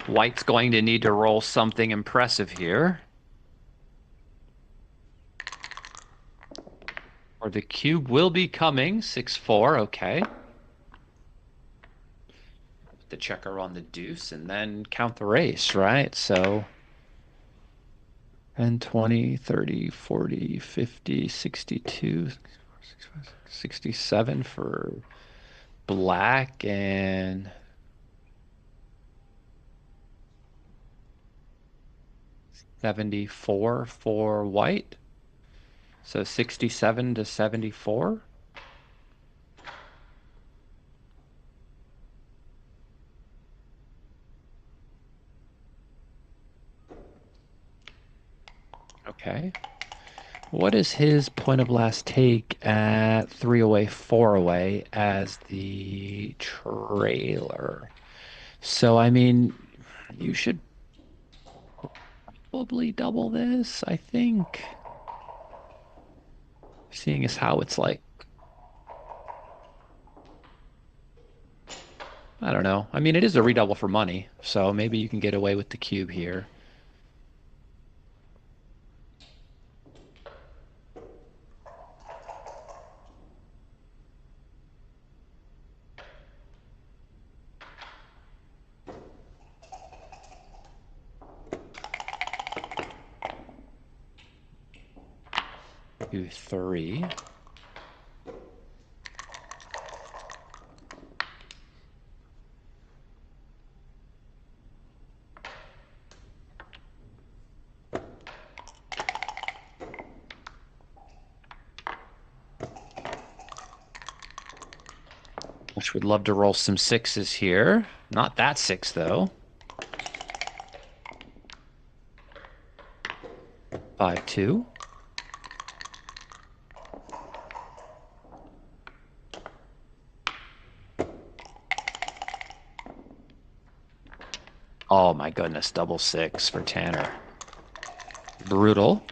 white's going to need to roll something impressive here. Or the cube will be coming, 6-4, okay. The checker on the deuce and then count the race, right? So 10, 20, 30, 40, 50, 62, 67 for black and 74 for white. So 67 to 74. Okay. What is his point of last take at 3 away, 4 away as the trailer? So, I mean, you should probably double this, I think. Seeing as how it's like, I don't know. I mean, it is a redouble for money, so maybe you can get away with the cube here. Do 3. Which would love to roll some 6s here. Not that 6, though. 5-2. Oh my goodness, double 6 for Tanner. Brutal.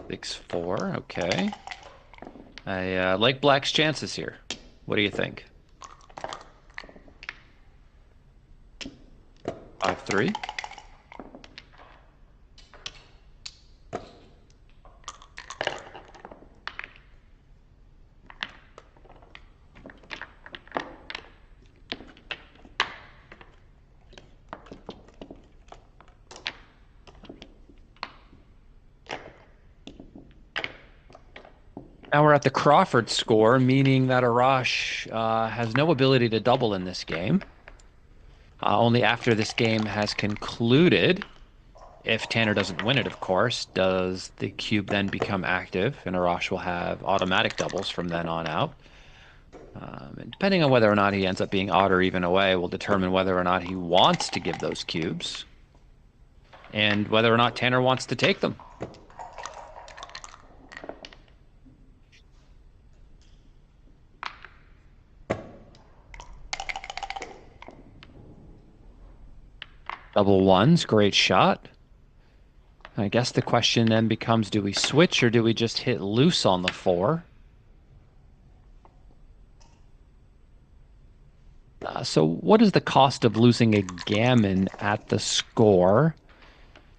Six, 4, okay. I like Black's chances here. What do you think? 5-3. Now we're at the Crawford score, meaning that Arash has no ability to double in this game. Only after this game has concluded, if Tanner doesn't win it, of course, does the cube then become active, and Arash will have automatic doubles from then on out. And depending on whether or not he ends up being odd or even away will determine whether or not he wants to give those cubes and whether or not Tanner wants to take them. Double 1s, great shot. I guess the question then becomes, do we switch or do we just hit loose on the 4? So what is the cost of losing a gammon at the score?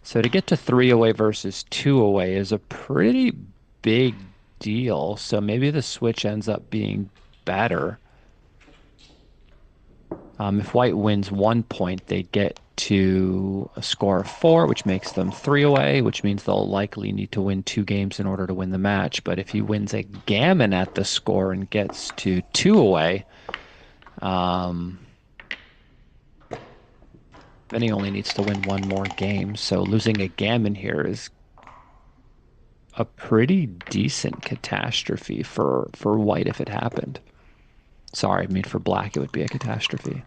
So to get to 3 away versus 2 away is a pretty big deal. So maybe the switch ends up being better. If white wins 1 point, they get to a score of 4, which makes them 3 away, which means they'll likely need to win 2 games in order to win the match. But if he wins a gammon at the score and gets to 2 away, then he only needs to win 1 more game. So losing a gammon here is a pretty decent catastrophe for white if it happened. Sorry, I mean for black it would be a catastrophe.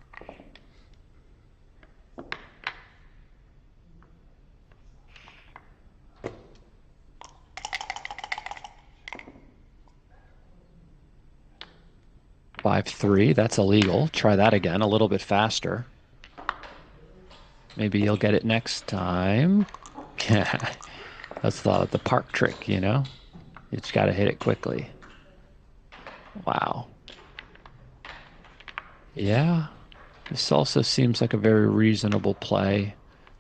Five, 3, that's illegal. Try that again, a little bit faster. Maybe you'll get it next time. Yeah, that's the park trick, you know? You just got to hit it quickly. Wow. Yeah, this also seems like a very reasonable play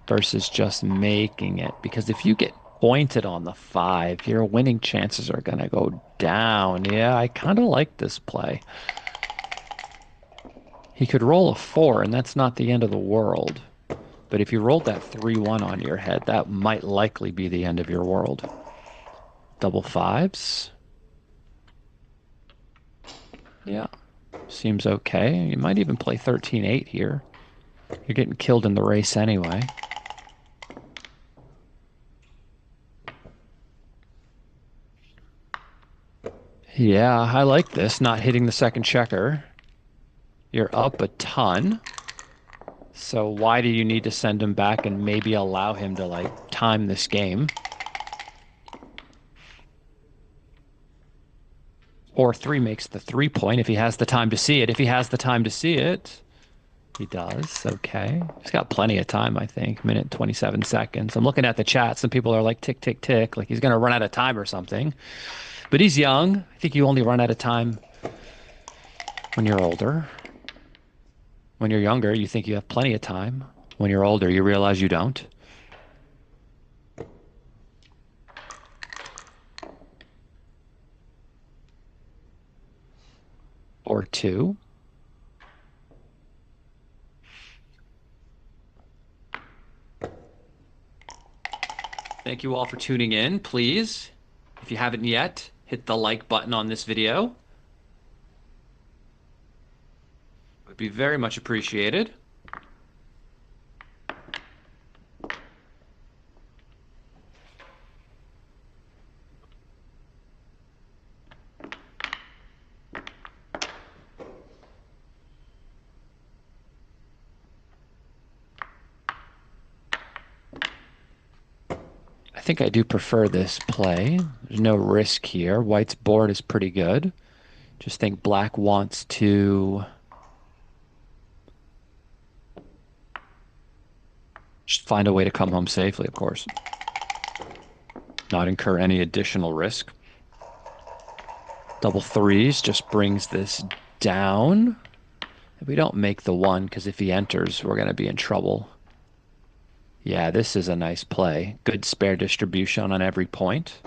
versus just making it. Because if you get pointed on the 5, your winning chances are going to go down. Yeah, I kind of like this play. He could roll a 4, and that's not the end of the world. But if you rolled that 3-1 on your head, that might likely be the end of your world. Double 5s. Yeah, seems okay. You might even play 13-8 here. You're getting killed in the race anyway. Yeah, I like this, not hitting the second checker. You're up a ton. So why do you need to send him back and maybe allow him to, like, time this game? Or 3 makes the 3-point if he has the time to see it. If he has the time to see it, he does. Okay. He's got plenty of time, I think. Minute 27 seconds. I'm looking at the chat. Some people are like, tick, tick, tick. Like he's going to run out of time or something. But he's young. I think you only run out of time when you're older. When you're younger, you think you have plenty of time. When you're older, you realize you don't. Or 2. Thank you all for tuning in. Please, if you haven't yet, hit the like button on this video. It would be very much appreciated. I think I do prefer this play. There's no risk here. White's board is pretty good. Just think black wants to just find a way to come home safely, of course. Not incur any additional risk. Double 3s just brings this down. We don't make the 1 because if he enters, we're going to be in trouble. Yeah, this is a nice play. Good spare distribution on every point.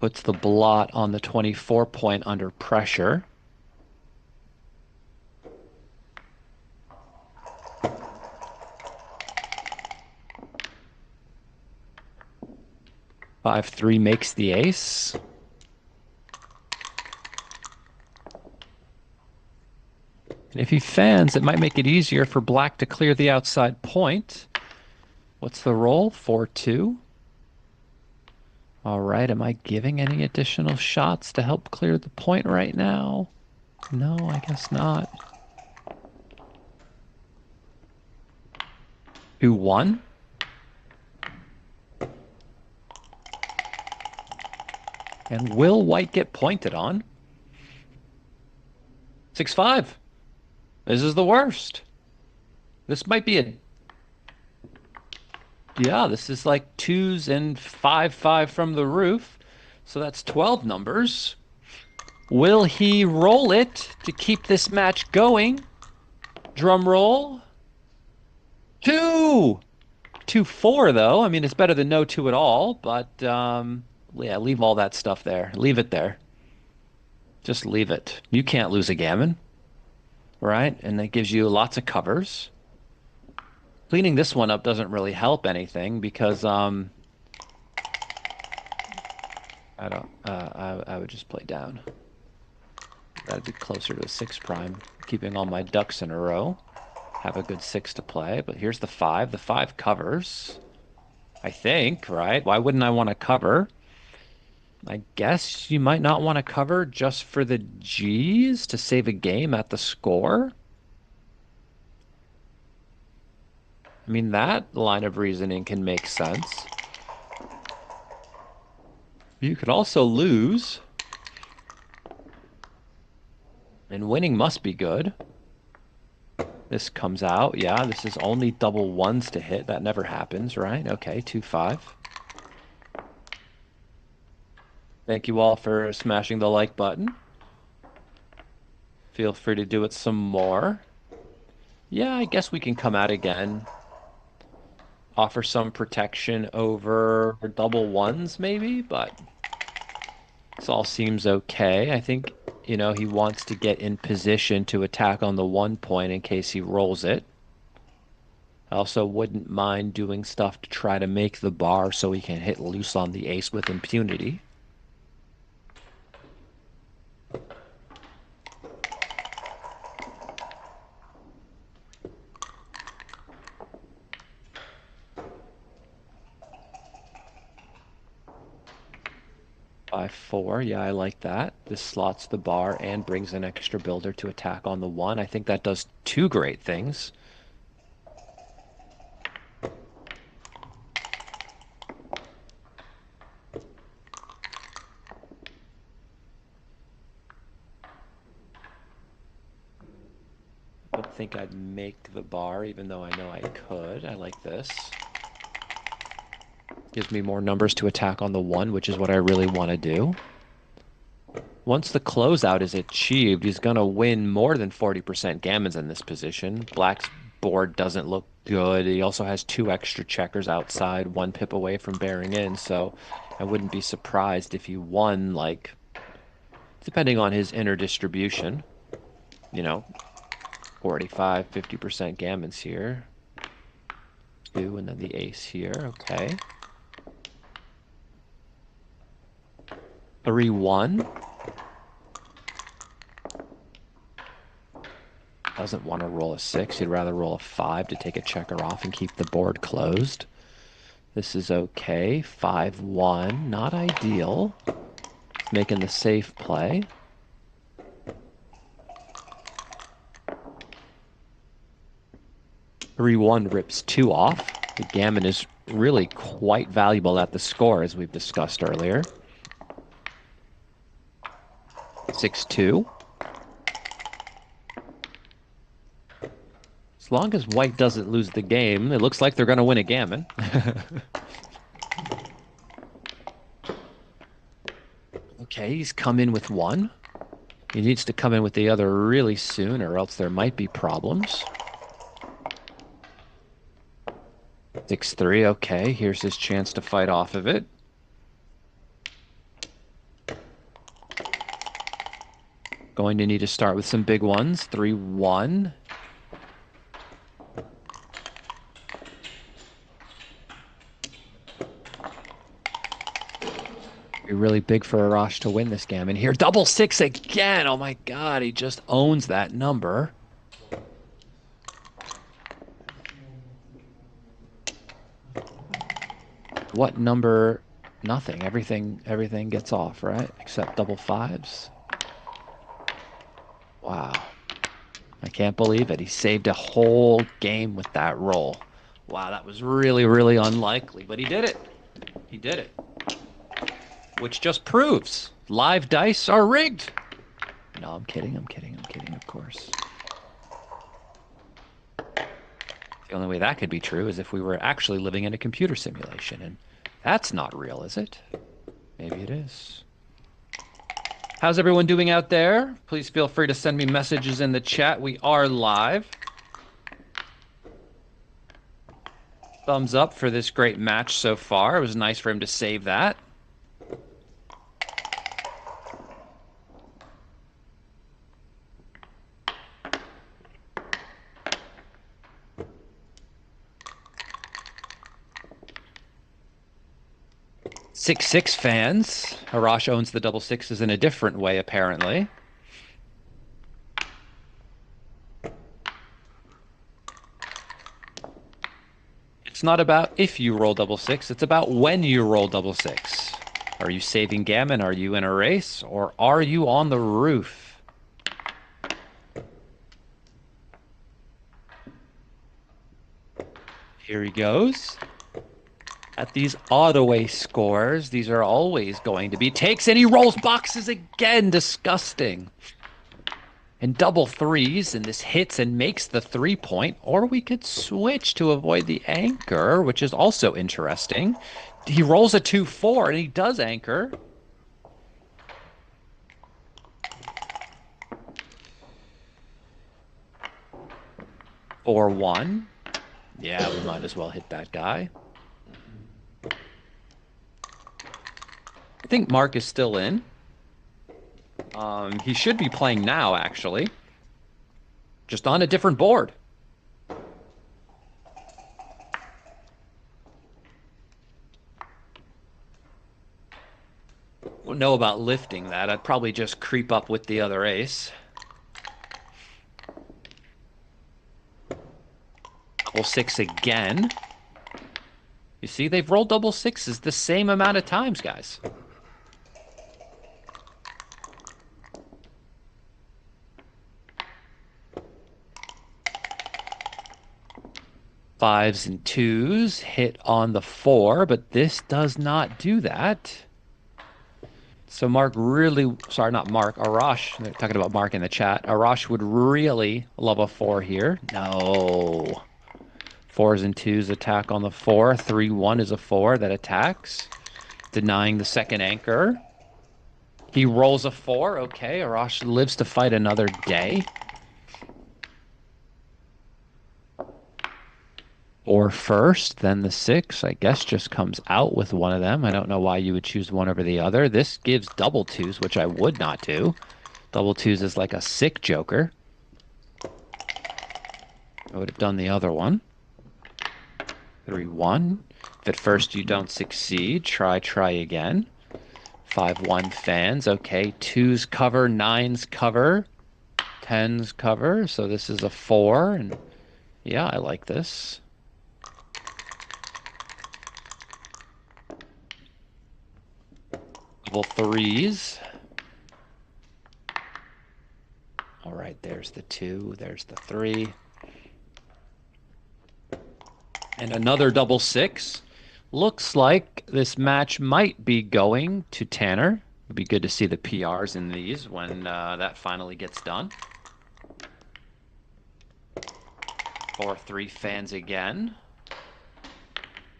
Puts the blot on the 24-point under pressure. Five, 3 makes the ace. And if he fans, it might make it easier for black to clear the outside point. What's the roll? 4-2. All right, am I giving any additional shots to help clear the point right now? No, I guess not. 2-1. And will white get pointed on? 6-5. This is the worst. This might be a... Yeah, this is like 2s and 5-5 from the roof. So that's 12 numbers. Will he roll it to keep this match going? Drum roll. 2! 2-4, though. I mean, it's better than no 2 at all. But, yeah, leave all that stuff there. Leave it there. Just leave it. You can't lose a gammon. Right? And that gives you lots of covers. Cleaning this one up doesn't really help anything because I would just play down. That'd be closer to a 6 prime, keeping all my ducks in a row. Have a good 6 to play, but here's the 5. The 5 covers, I think, right? Why wouldn't I want to cover? I guess you might not want to cover just for the G's to save a game at the score. I mean, that line of reasoning can make sense. You could also lose. And winning must be good. This comes out. Yeah, this is only double 1s to hit. That never happens, right? Okay, 2-5. Thank you all for smashing the like button. Feel free to do it some more. Yeah, I guess we can come out again. Offer some protection over double 1s maybe, but this all seems okay. I think, you know, he wants to get in position to attack on the 1 point in case he rolls it. I also wouldn't mind doing stuff to try to make the bar so he can hit loose on the ace with impunity. By 4, yeah, I like that. This slots the bar and brings an extra builder to attack on the 1. I think that does 2 great things. think I'd make the bar, even though I know I could. I like this. Gives me more numbers to attack on the 1, which is what I really want to do. Once the closeout is achieved, he's going to win more than 40% gammons in this position. Black's board doesn't look good. He also has 2 extra checkers outside, 1 pip away from bearing in, so I wouldn't be surprised if he won, like, depending on his inner distribution, you know, 45, 50% gammons here. 2, and then the ace here, okay. 3-1. Doesn't want to roll a 6. He'd rather roll a 5 to take a checker off and keep the board closed. This is okay. 5-1. Not ideal. Making the safe play. Three one rips 2 off. The gammon is really quite valuable at the score, as we've discussed earlier. 6-2. As long as white doesn't lose the game, it looks like they're going to win a gammon. Okay, he's come in with 1. He needs to come in with the other really soon, or else there might be problems. 6-3, okay, here's his chance to fight off of it. Going to need to start with some big ones. 3-1. Be really big for Arash to win this gammon here. Double 6 again. Oh my God, he just owns that number. What number? Nothing. Everything gets off, right? Except double 5s. Wow. I can't believe it. He saved a whole game with that roll. Wow, that was really, really unlikely, but he did it. He did it. Which just proves live dice are rigged. No, I'm kidding, of course. The only way that could be true is if we were actually living in a computer simulation, and that's not real, is it? Maybe it is. How's everyone doing out there? Please feel free to send me messages in the chat. We are live. Thumbs up for this great match so far. It was nice for him to save that. Six fans. Arash owns the double 6s in a different way, apparently. It's not about if you roll double 6, it's about when you roll double 6. Are you saving gammon? Are you in a race? Or are you on the roof? Here he goes. At these auto ace scores, these are always going to be takes, and he rolls boxes again. Disgusting. And double 3s, and this hits and makes the 3-point, or we could switch to avoid the anchor, which is also interesting. He rolls a 2-4, and he does anchor. Or 1. Yeah, we might as well hit that guy. I think Mark is still in. He should be playing now, actually. Just on a different board. Wouldn't know about lifting that. I'd probably just creep up with the other ace. Double 6 again. You see, they've rolled double 6s the same amount of times, guys. Fives and 2s hit on the 4, but this does not do that. So Mark really, sorry, not Mark, Arash, they're talking about Mark in the chat. Arash would really love a 4 here. No. 4s and 2s attack on the 4. 3-1 is a 4 that attacks, denying the second anchor. He rolls a 4. Okay, Arash lives to fight another day. Or first, then the 6, I guess, just comes out with one of them. I don't know why you would choose one over the other. This gives double 2s, which I would not do. Double 2s is like a sick joker. I would have done the other one. 3-1. If at first you don't succeed, try again. 5-1 fans. Okay, 2s cover, 9s cover, 10s cover. So this is a 4, and yeah, I like this. Double 3s. All right, there's the 2, there's the 3. And another double 6. Looks like this match might be going to Tanner. It'd be good to see the PRs in these when that finally gets done. 4-3 fans again.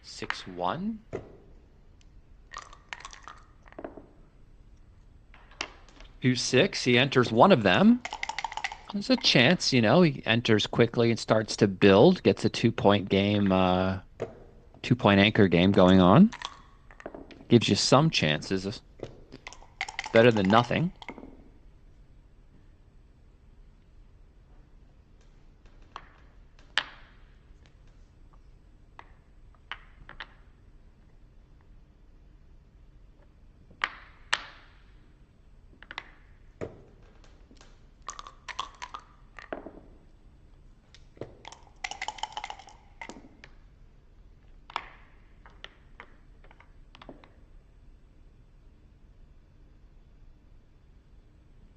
6-1. 2-6. He enters one of them. There's a chance, you know, he enters quickly and starts to build, gets a 2-point game, 2-point anchor game going on. Gives you some chances. Better than nothing.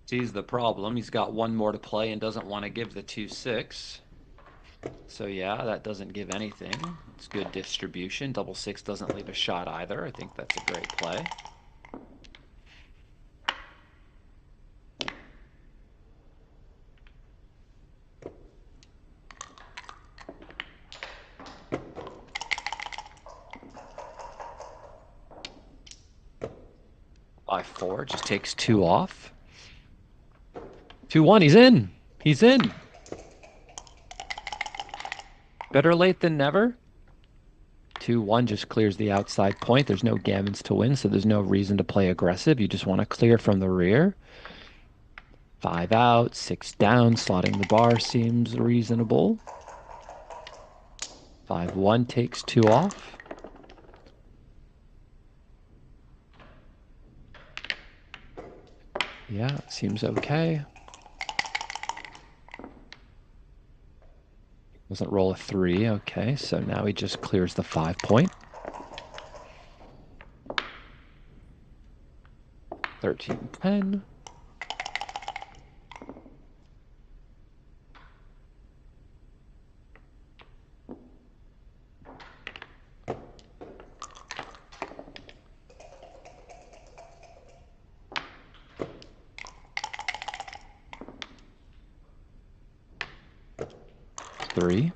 Sees the problem. He's got one more to play and doesn't want to give the 2-6. So yeah, that doesn't give anything. It's good distribution. Double 6 doesn't leave a shot either. I think that's a great play. By 4, just takes 2 off. 2-1, he's in. He's in. Better late than never. 2-1 just clears the outside point. There's no gammons to win, so there's no reason to play aggressive. You just want to clear from the rear. 5 out, 6 down. Slotting the bar seems reasonable. 5-1 takes 2 off. Yeah, seems okay. Doesn't roll a 3. Okay, so now he just clears the 5-point. 13-10. Three.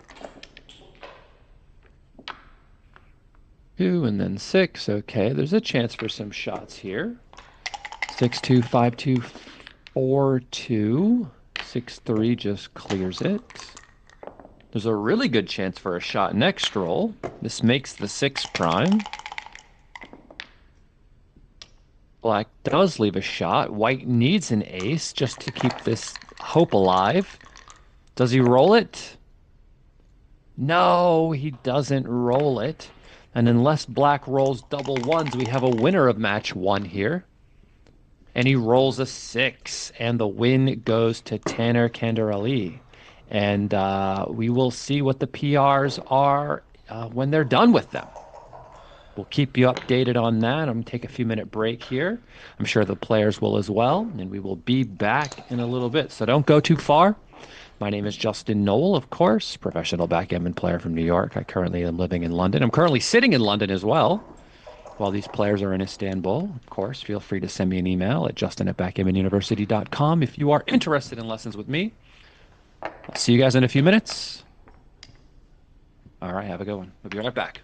2 and then 6. Okay, there's a chance for some shots here. 6-2, 5-2, 4-2. 6-3 just clears it. There's a really good chance for a shot next roll. This makes the 6 prime. Black does leave a shot. White needs an ace just to keep this hope alive. Does he roll it? No, he doesn't roll it. And unless black rolls double 1s, we have a winner of match 1 here. And he rolls a 6, and the win goes to Tanner Kandarali. And we will see what the PRs are when they're done with them. We'll keep you updated on that. I'm going to take a few minute break here. I'm sure the players will as well, and we will be back in a little bit. So don't go too far. My name is Justin Knoll, of course, professional backgammon player from New York. I currently am living in London. I'm currently sitting in London as well. while these players are in Istanbul. Of course, feel free to send me an email at justin@backgammonuniversity.com if you are interested in lessons with me. I'll see you guys in a few minutes. All right, have a good one. We'll be right back.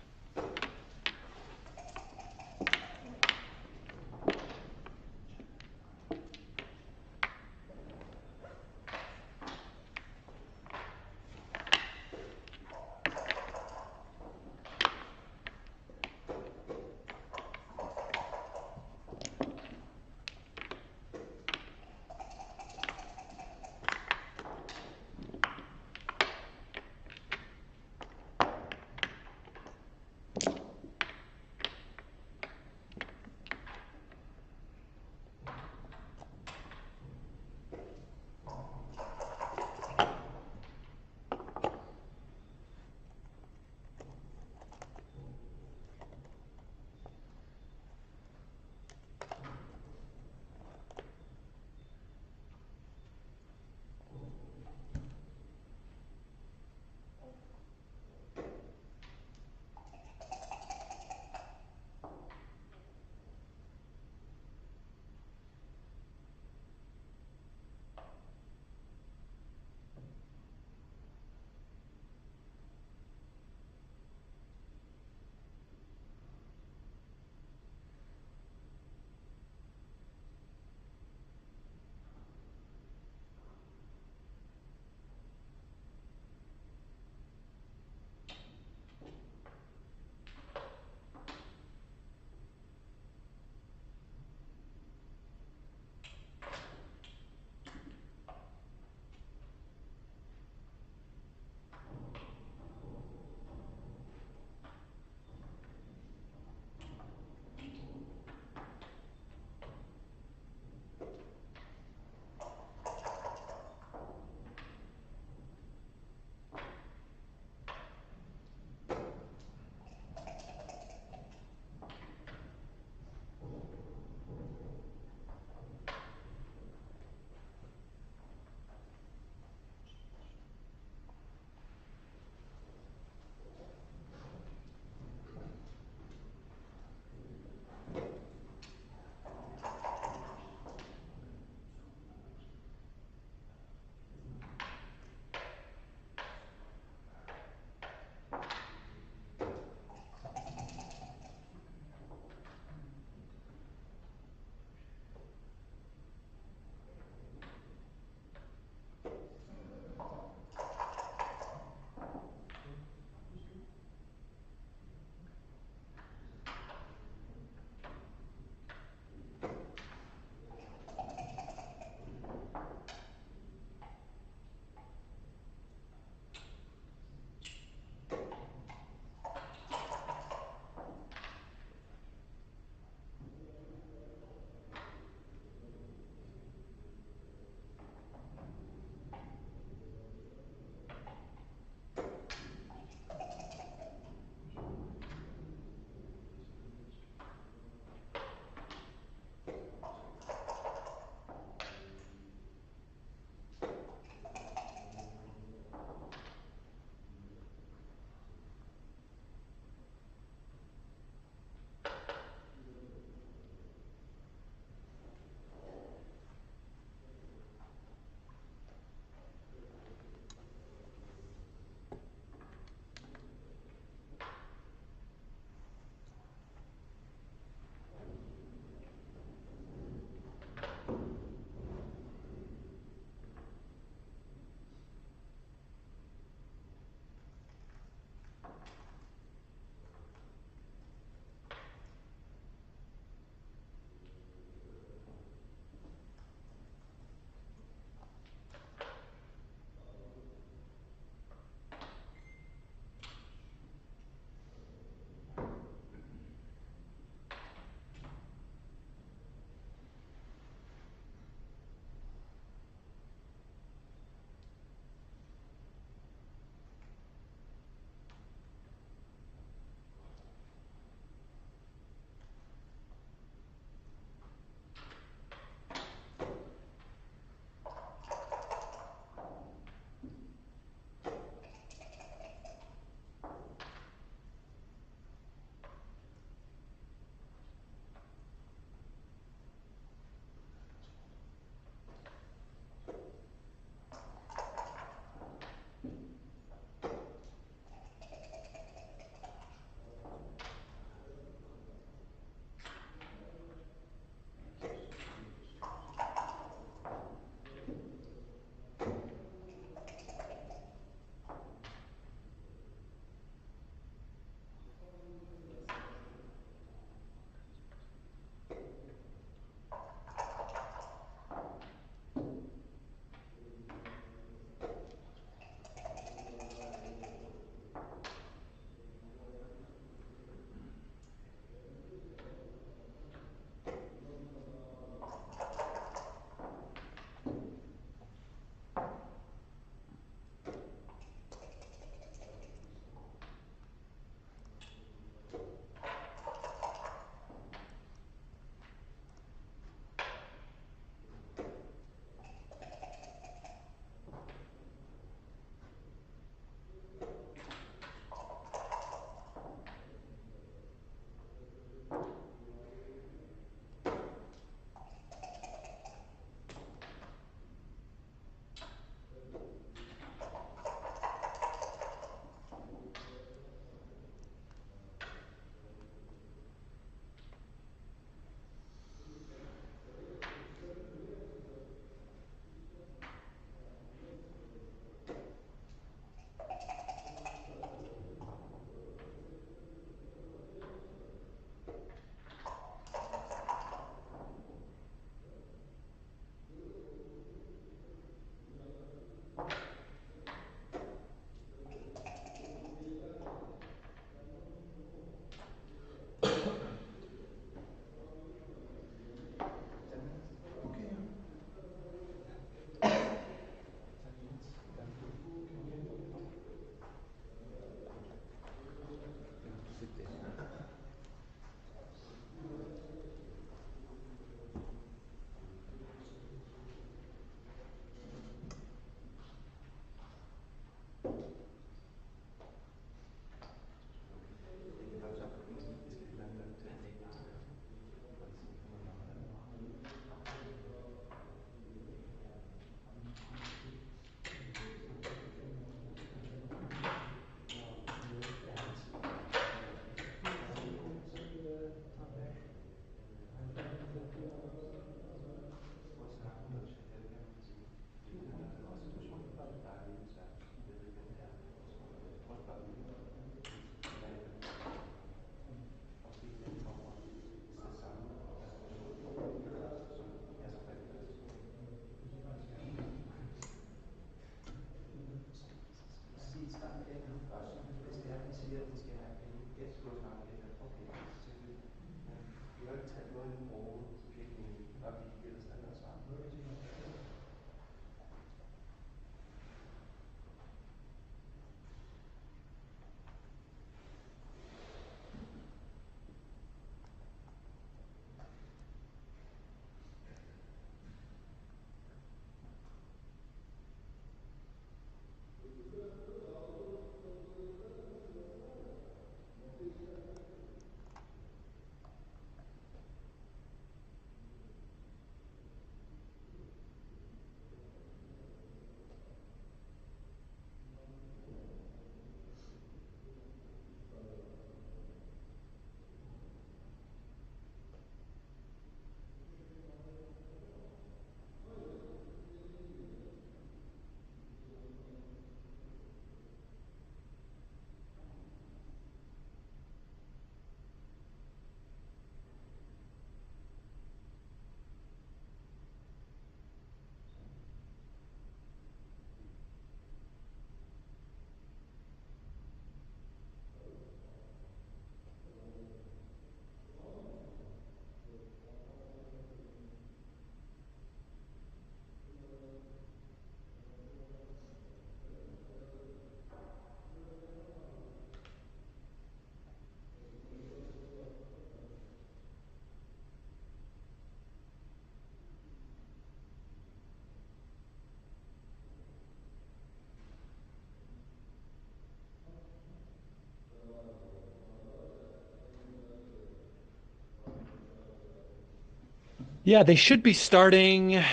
Yeah, they should be starting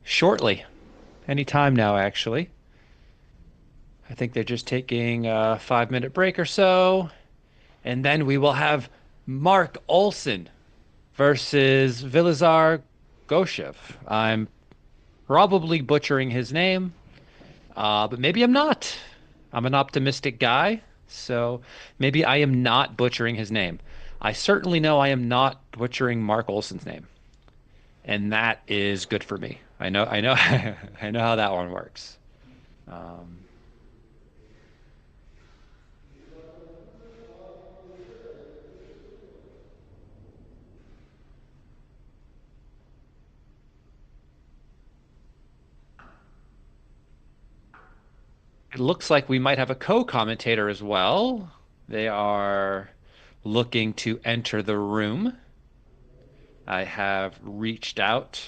shortly. Any time now, actually. I think they're just taking a 5 minute break or so. And then we will have Mark Olson versus Vilazar Goshev. I'm probably butchering his name, but maybe I'm not. I'm an optimistic guy, so maybe I am not butchering his name. I certainly know I am not butchering Mark Olson's name, and that is good for me. I know, I know how that one works. Um, it looks like we might have a co-commentator as well. They are looking to enter the room. I have reached out.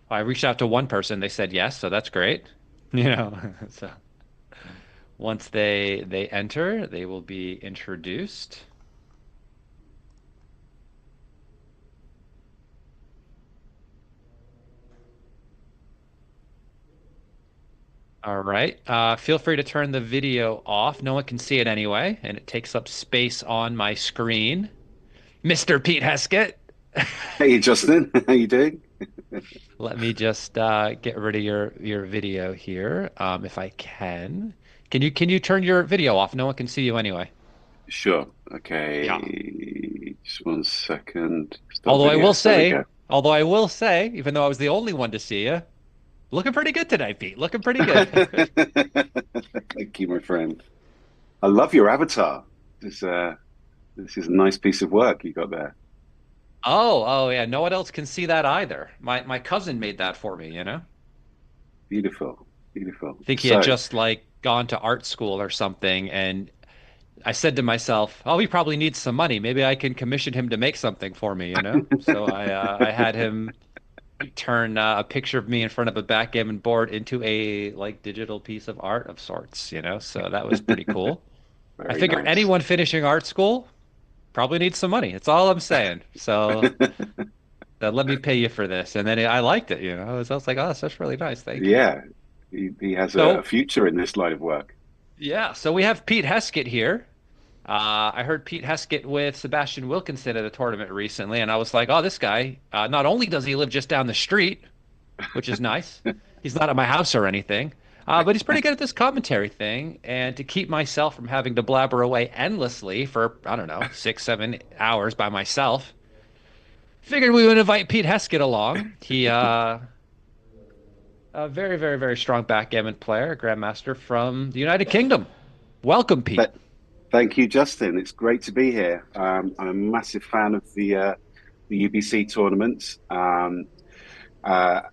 I reached out to one person. They said yes, so that's great. You know, so once they enter, they will be introduced. All right. Feel free to turn the video off. No one can see it anyway, and it takes up space on my screen. Mr. Pete Heskett. Hey Justin, how you doing? Let me just get rid of your video here, if I can. Can you turn your video off? No one can see you anyway. Sure. Yeah. Okay. Just 1 second. Stop Although I video. will There we say, go. although I will say, even though I was the only one to see you, looking pretty good today, Pete. Looking pretty good. Thank you, my friend. I love your avatar. This this is a nice piece of work you got there. Oh yeah. No one else can see that either. My cousin made that for me, you know? Beautiful. Beautiful. I think he had So, just like gone to art school or something, and I said to myself, "Oh, he probably needs some money. Maybe I can commission him to make something for me, you know?" So I had him turn a picture of me in front of a backgammon board into a like digital piece of art of sorts, you know? So that was pretty cool. I very figured nice. anyone finishing art school probably needs some money. That's all I'm saying. So let me pay you for this. And then I liked it, you know? I was like, oh, that's really nice. Thank you. Yeah, he has a So future in this line of work. yeah, so we have Pete Heskett here. I heard Pete Heskett with Sebastian Wilkinson at a tournament recently, and I was like, oh, this guy, not only does he live just down the street, which is nice, he's not at my house or anything, but he's pretty good at this commentary thing. And to keep myself from having to blabber away endlessly for, I don't know, 6, 7 hours by myself, figured we would invite Pete Heskett along. He, a very, very, very strong backgammon player, grandmaster from the United Kingdom. Welcome, Pete. But thank you, Justin. It's great to be here. I'm a massive fan of the UBC tournaments,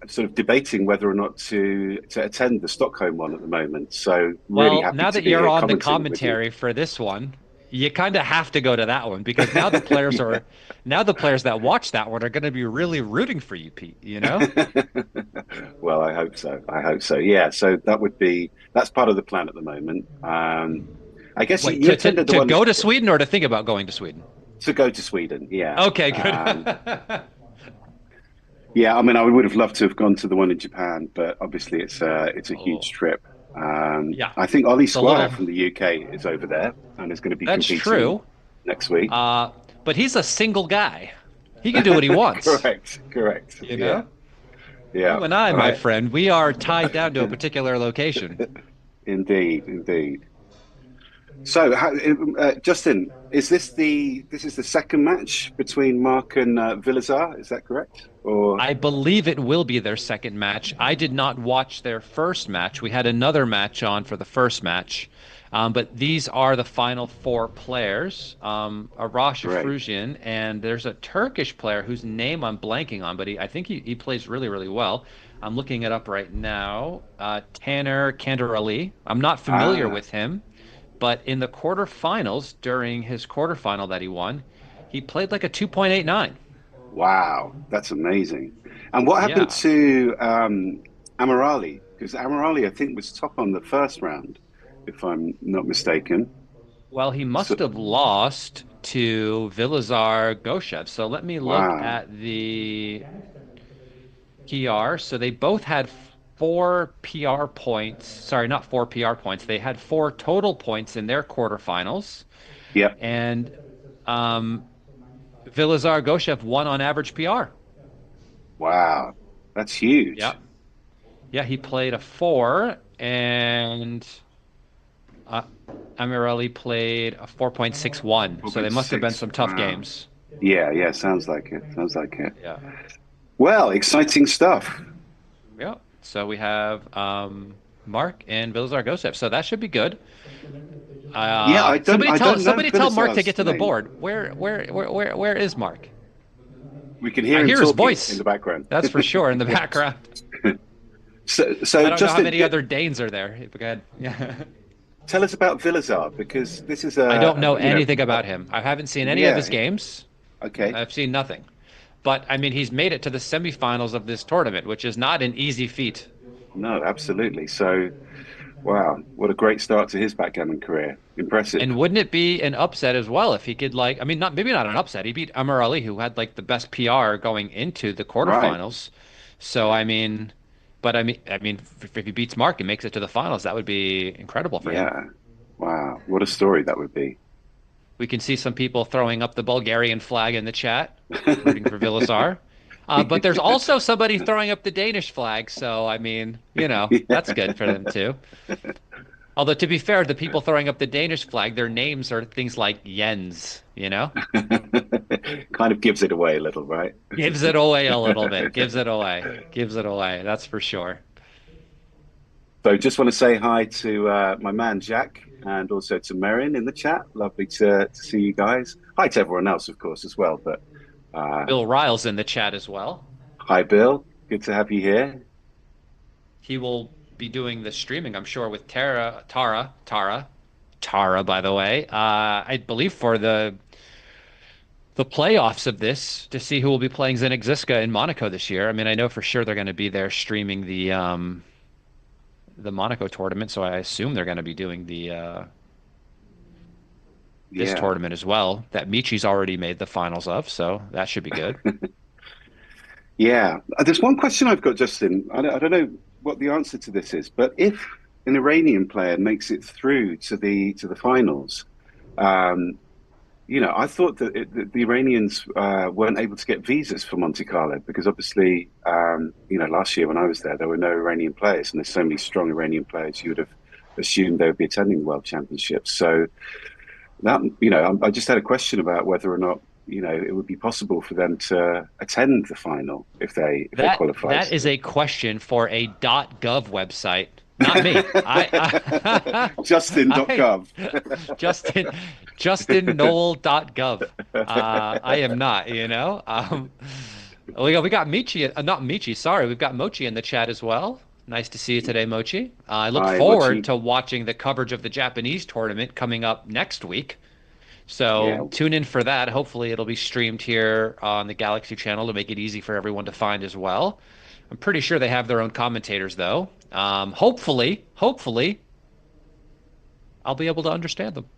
sort of debating whether or not to attend the Stockholm one at the moment. So really Well, happy now to that be you're here on the commenting with you. commentary for this one, you kind of have to go to that one because now the players Yeah. are now the players that watch that one are going to be really rooting for you, Pete, you know? Well, I hope so. I hope so. Yeah. So that's part of the plan at the moment. I guess Wait, you attended the to one go to Sweden or to think about going to Sweden? to go to Sweden. Yeah. Okay, good. Yeah. I mean, I would have loved to have gone to the one in Japan, but obviously it's a huge Oh, trip. yeah. I think Ollie It's a Squire little from the UK is over there and is going to be That's competing true. next week. Uh, but he's a single guy. He can do what he wants, Correct. Correct. you Yeah. know? Yeah. You and I, All my right. friend, we are tied down to a particular location. Indeed. Indeed. So, Justin, this is the second match between Mark and Vilazar? Is that correct? Or I believe it will be their second match. I did not watch their first match. We had another match on for the first match. But these are the final four players. Arash great? Afrusian, and there's a Turkish player whose name I'm blanking on, but I think he plays really, really well. I'm looking it up right now. Tanner Kandarali. I'm not familiar Ah, with him, but in the quarterfinals, during his quarterfinal that he won, he played like a 2.89. wow, that's amazing. And what happened Yeah. to Amirali? Because Amirali, I think, was top on the first round, if I'm not mistaken. Well, he So, must have lost to Vilazar Goshev. So let me look wow. at the PR. So they both had four PR points. Sorry, not four PR points. They had four total points in their quarterfinals. Yep. And um, Vilazar Goshev won on average PR. Wow, that's Yeah. huge. Yeah, he played a four, and uh, Amirali played a 4.61. So they must have been 4.6. some tough Wow. games. Yeah, yeah, sounds like it. Sounds like it. Yeah. Well, exciting stuff. Yeah. So we have Mark and Vilazar Gosep. So that should be good. Yeah, Somebody I tell don't know somebody tell Mark to Vilazar's get to the name. board. Where is Mark? We can I hear him hear his talking in voice. the background. That's for sure in the background. So I don't know how Justin, many other Danes are there. Go ahead. Yeah. tell us about Vilazar because this is I don't know you know, anything about him. I haven't seen any of his yeah, games. okay, I've seen nothing. But I mean, he's made it to the semifinals of this tournament, which is not an easy feat. no, absolutely. So, wow, what a great start to his backgammon career. Impressive, And wouldn't it be an upset as well if he could like I mean not maybe not an upset. He beat Amar Ali who had like the best PR going into the right? quarterfinals. So I mean but I mean if he beats Mark and makes it to the finals, that would be incredible for him. Yeah, wow, what a story that would be. We can see some people throwing up the Bulgarian flag in the chat, rooting for Vilasar. But there's also somebody throwing up the Danish flag, so I mean, that's good for them too. Although to be fair, the people throwing up the Danish flag, their names are things like Jens, you know? Kind of gives it away a little, right? Gives it away a little bit. Gives it away. Gives it away. That's for sure. So just want to say hi to my man Jack and also to Merrin in the chat. Lovely to see you guys. Hi to everyone else, of course, as well. But uh, Bill Riles in the chat as well. hi, Bill. Good to have you here. He will be doing the streaming, I'm sure, with Tara, by the way. I believe for the playoffs of this to see who will be playing Zenek Ziska in Monaco this year. I mean, I know for sure they're going to be there streaming the Monaco tournament, so I assume they're going to be doing the this Yeah. tournament as well that Michi's already made the finals of, so that should be good. Yeah. There's one question I've got, Justin. I don't know what the answer to this is, but if an Iranian player makes it through to the finals, um, I thought that the Iranians weren't able to get visas for Monte Carlo because obviously, last year when I was there, there were no Iranian players, and there's so many strong Iranian players. You would have assumed they would be attending the World Championships. So that, I just had a question about whether or not, it would be possible for them to attend the final if they qualified. That is a question for a .gov website, not me. I Justin.gov. Justin JustinKnoll.gov. I am not, we got Michi, not Michi, sorry, we've got Mochi in the chat as well. Nice to see you today, Mochi. I look Hi, forward Mochi. to watching the coverage of the Japanese tournament coming up next week. So Yeah, tune in for that. Hopefully, it'll be streamed here on the Galaxy channel to make it easy for everyone to find as well. I'm pretty sure they have their own commentators, though. Hopefully, I'll be able to understand them.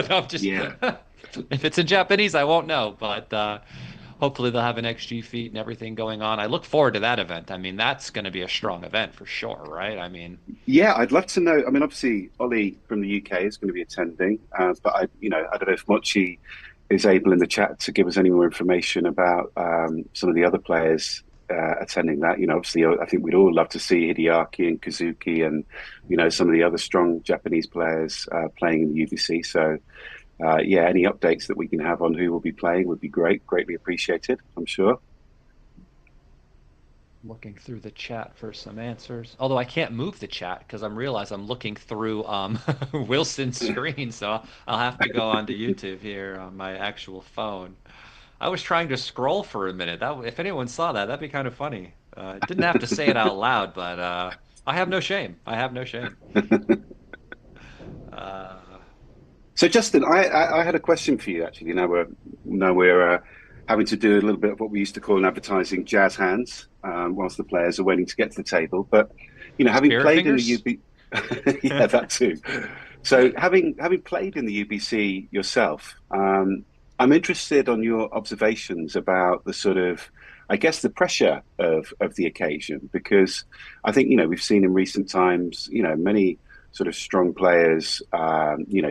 No, I'm just yeah. if it's in Japanese, I won't know, but hopefully they'll have an XG feed and everything going on. I look forward to that event. I mean, that's going to be a strong event for sure, right? I mean, Yeah, I'd love to know. I mean, obviously, Ollie from the UK is going to be attending, but I don't know if Mochi is able in the chat to give us any more information about some of the other players attending that. Obviously, I think we'd all love to see Hideaki and Kazuki and some of the other strong Japanese players playing in the UBC. So, yeah, any updates that we can have on who will be playing would be great, greatly appreciated, I'm sure. looking through the chat for some answers. Although I can't move the chat because I'm realize I'm looking through Wilson's screen, so I'll have to go onto YouTube here on my actual phone. I was trying to scroll for a minute. That if anyone saw that, that'd be kind of funny. Didn't have to say it out loud, but I have no shame. I have no shame. Uh, So, Justin, I had a question for you actually. Now we're having to do a little bit of what we used to call in advertising jazz hands whilst the players are waiting to get to the table. But having Spirit played in the fingers? UB, yeah, that too. So, having played in the UBC yourself, I'm interested on your observations about the sort of, I guess, the pressure of the occasion because I think we've seen in recent times many sort of strong players,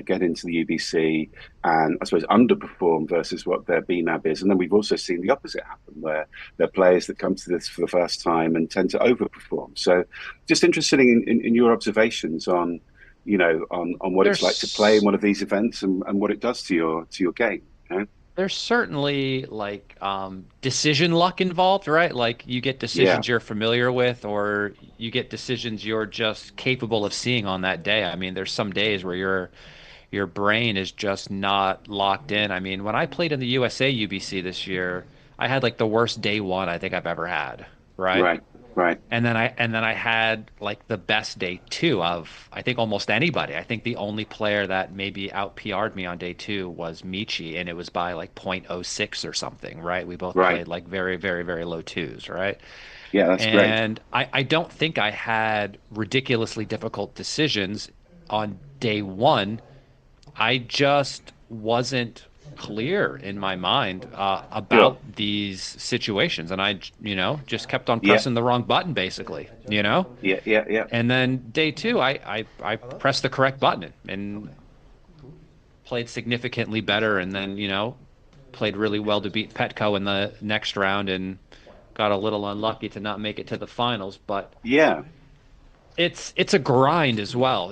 get into the UBC and I suppose underperform versus what their BNAB is. And then we've also seen the opposite happen where there are players that come to this for the first time and tend to overperform. So just interested in your observations on what it's like to play in There's one of these events and what it does to your game. there's certainly like decision luck involved, right? Like you get Yeah, decisions you're familiar with, or you get decisions you're just capable of seeing on that day. I mean, there's some days where your brain is just not locked in. I mean, when I played in the USA UBC this year, I had like the worst day one I think I've ever had, right? right, right, And then I had like the best day two of I think almost anybody. I think the only player that maybe out PR'd me on day two was Michi, and it was by like 0.06 or something, right? We both right. played like very, very, very low twos, right? Yeah, that's great. And I don't think I had ridiculously difficult decisions on day one. I just wasn't clear in my mind Sure. about these situations, and I, just kept on Yeah, pressing the wrong button, basically. yeah, yeah, yeah, And then day two, I pressed the correct button and played significantly better, and then played really well to beat Petco in the next round, and got a little unlucky to not make it to the finals, but. yeah. It's a grind as well.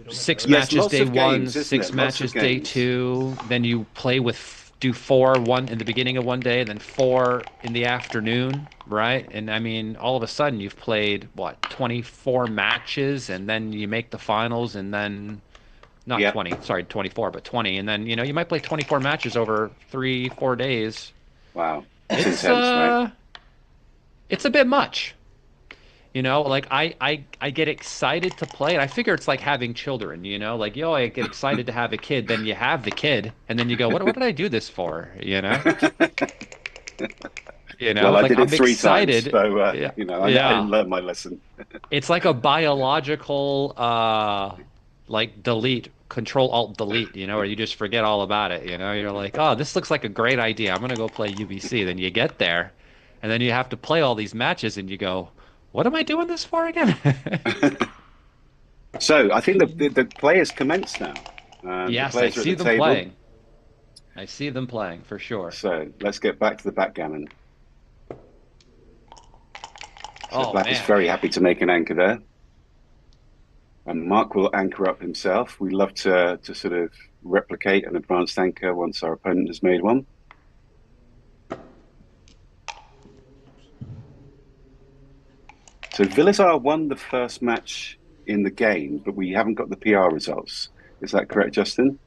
Six Yes, matches lots day of one, games, isn't six it? Lots of matches day games. two. Then you play with do four one in the beginning of one day, and then four in the afternoon, right? And I mean, all of a sudden you've played what 24 matches, and then you make the finals, and then not Yeah. 20, sorry, 24, but 20, and then you might play 24 matches over 3 4 days. Wow. It's It's intense, right? uh, it's a bit much. Like I get excited to play, and I figure it's like having children. Like I get excited to have a kid, then you have the kid, and then you go, what did I do this for? Well, I Like did it I'm three times, excited. so Yeah, I yeah. learned my lesson. It's like a biological like delete, control alt delete, or you just forget all about it. You're like, oh, this looks like a great idea. I'm gonna go play UBC. Then you get there, and then you have to play all these matches, and you go, what am I doing this for again? So I think the players commence now. The Yes, I players are at see the them table. playing. I see them playing for sure. So let's get back to the backgammon. So Oh Black is man. very happy to make an anchor there. And Mark will anchor up himself. We love to sort of replicate an advanced anchor once our opponent has made one. So Vilazar won the first match in the game, but we haven't got the PR results. Is that correct, Justin?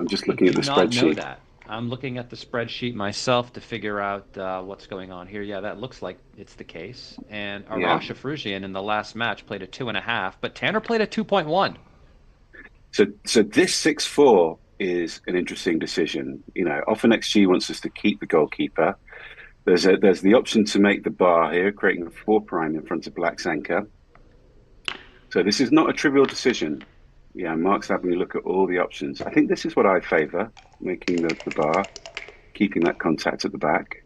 I'm just I looking at do the not know spreadsheet. that. I'm looking at the spreadsheet myself to figure out what's going on here. Yeah, that looks like it's the case. And Yeah. Arash Afrusian in the last match played a 2.5, but Tanner played a 2.1. So this 6-4 is an interesting decision. Often XG wants us to keep the goalkeeper. There's the option to make the bar here, creating a 4 prime in front of Black's anchor. So this is not a trivial decision. Yeah, Mark's having a look at all the options. I think this is what I favour, making the bar, keeping that contact at the back.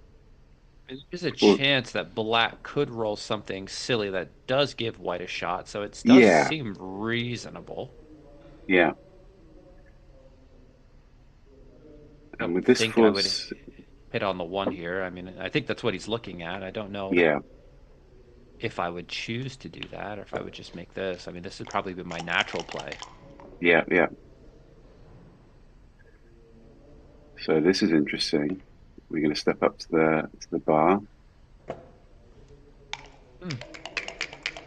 There's a Or chance that Black could roll something silly that does give White a shot, so it does yeah, seem reasonable. yeah. I And don't with this think I would force, hit on the one here. I mean, I think that's what he's looking at. I don't know yeah, if I would choose to do that or if I would just make this. I mean, this would probably be my natural play. yeah, yeah. So this is interesting. We're going to step up to the bar. Hmm.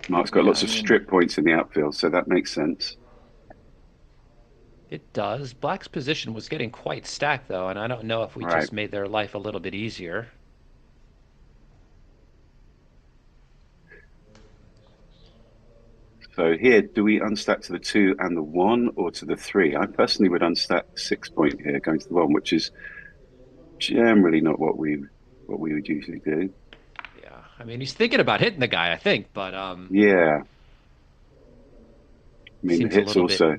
Mark's got Yeah, lots I of mean, strip points in the outfield, so that makes sense. it does. Black's position was getting quite stacked, though, and I don't know if we All right. just made their life a little bit easier. So here, do we unstack to the 2 and the 1 or to the 3? I personally would unstack the 6 point here, going to the 1, which is generally not what we would usually do. Yeah, I mean, he's thinking about hitting the guy, I think, but Yeah. I mean, the seems a hits little bit also,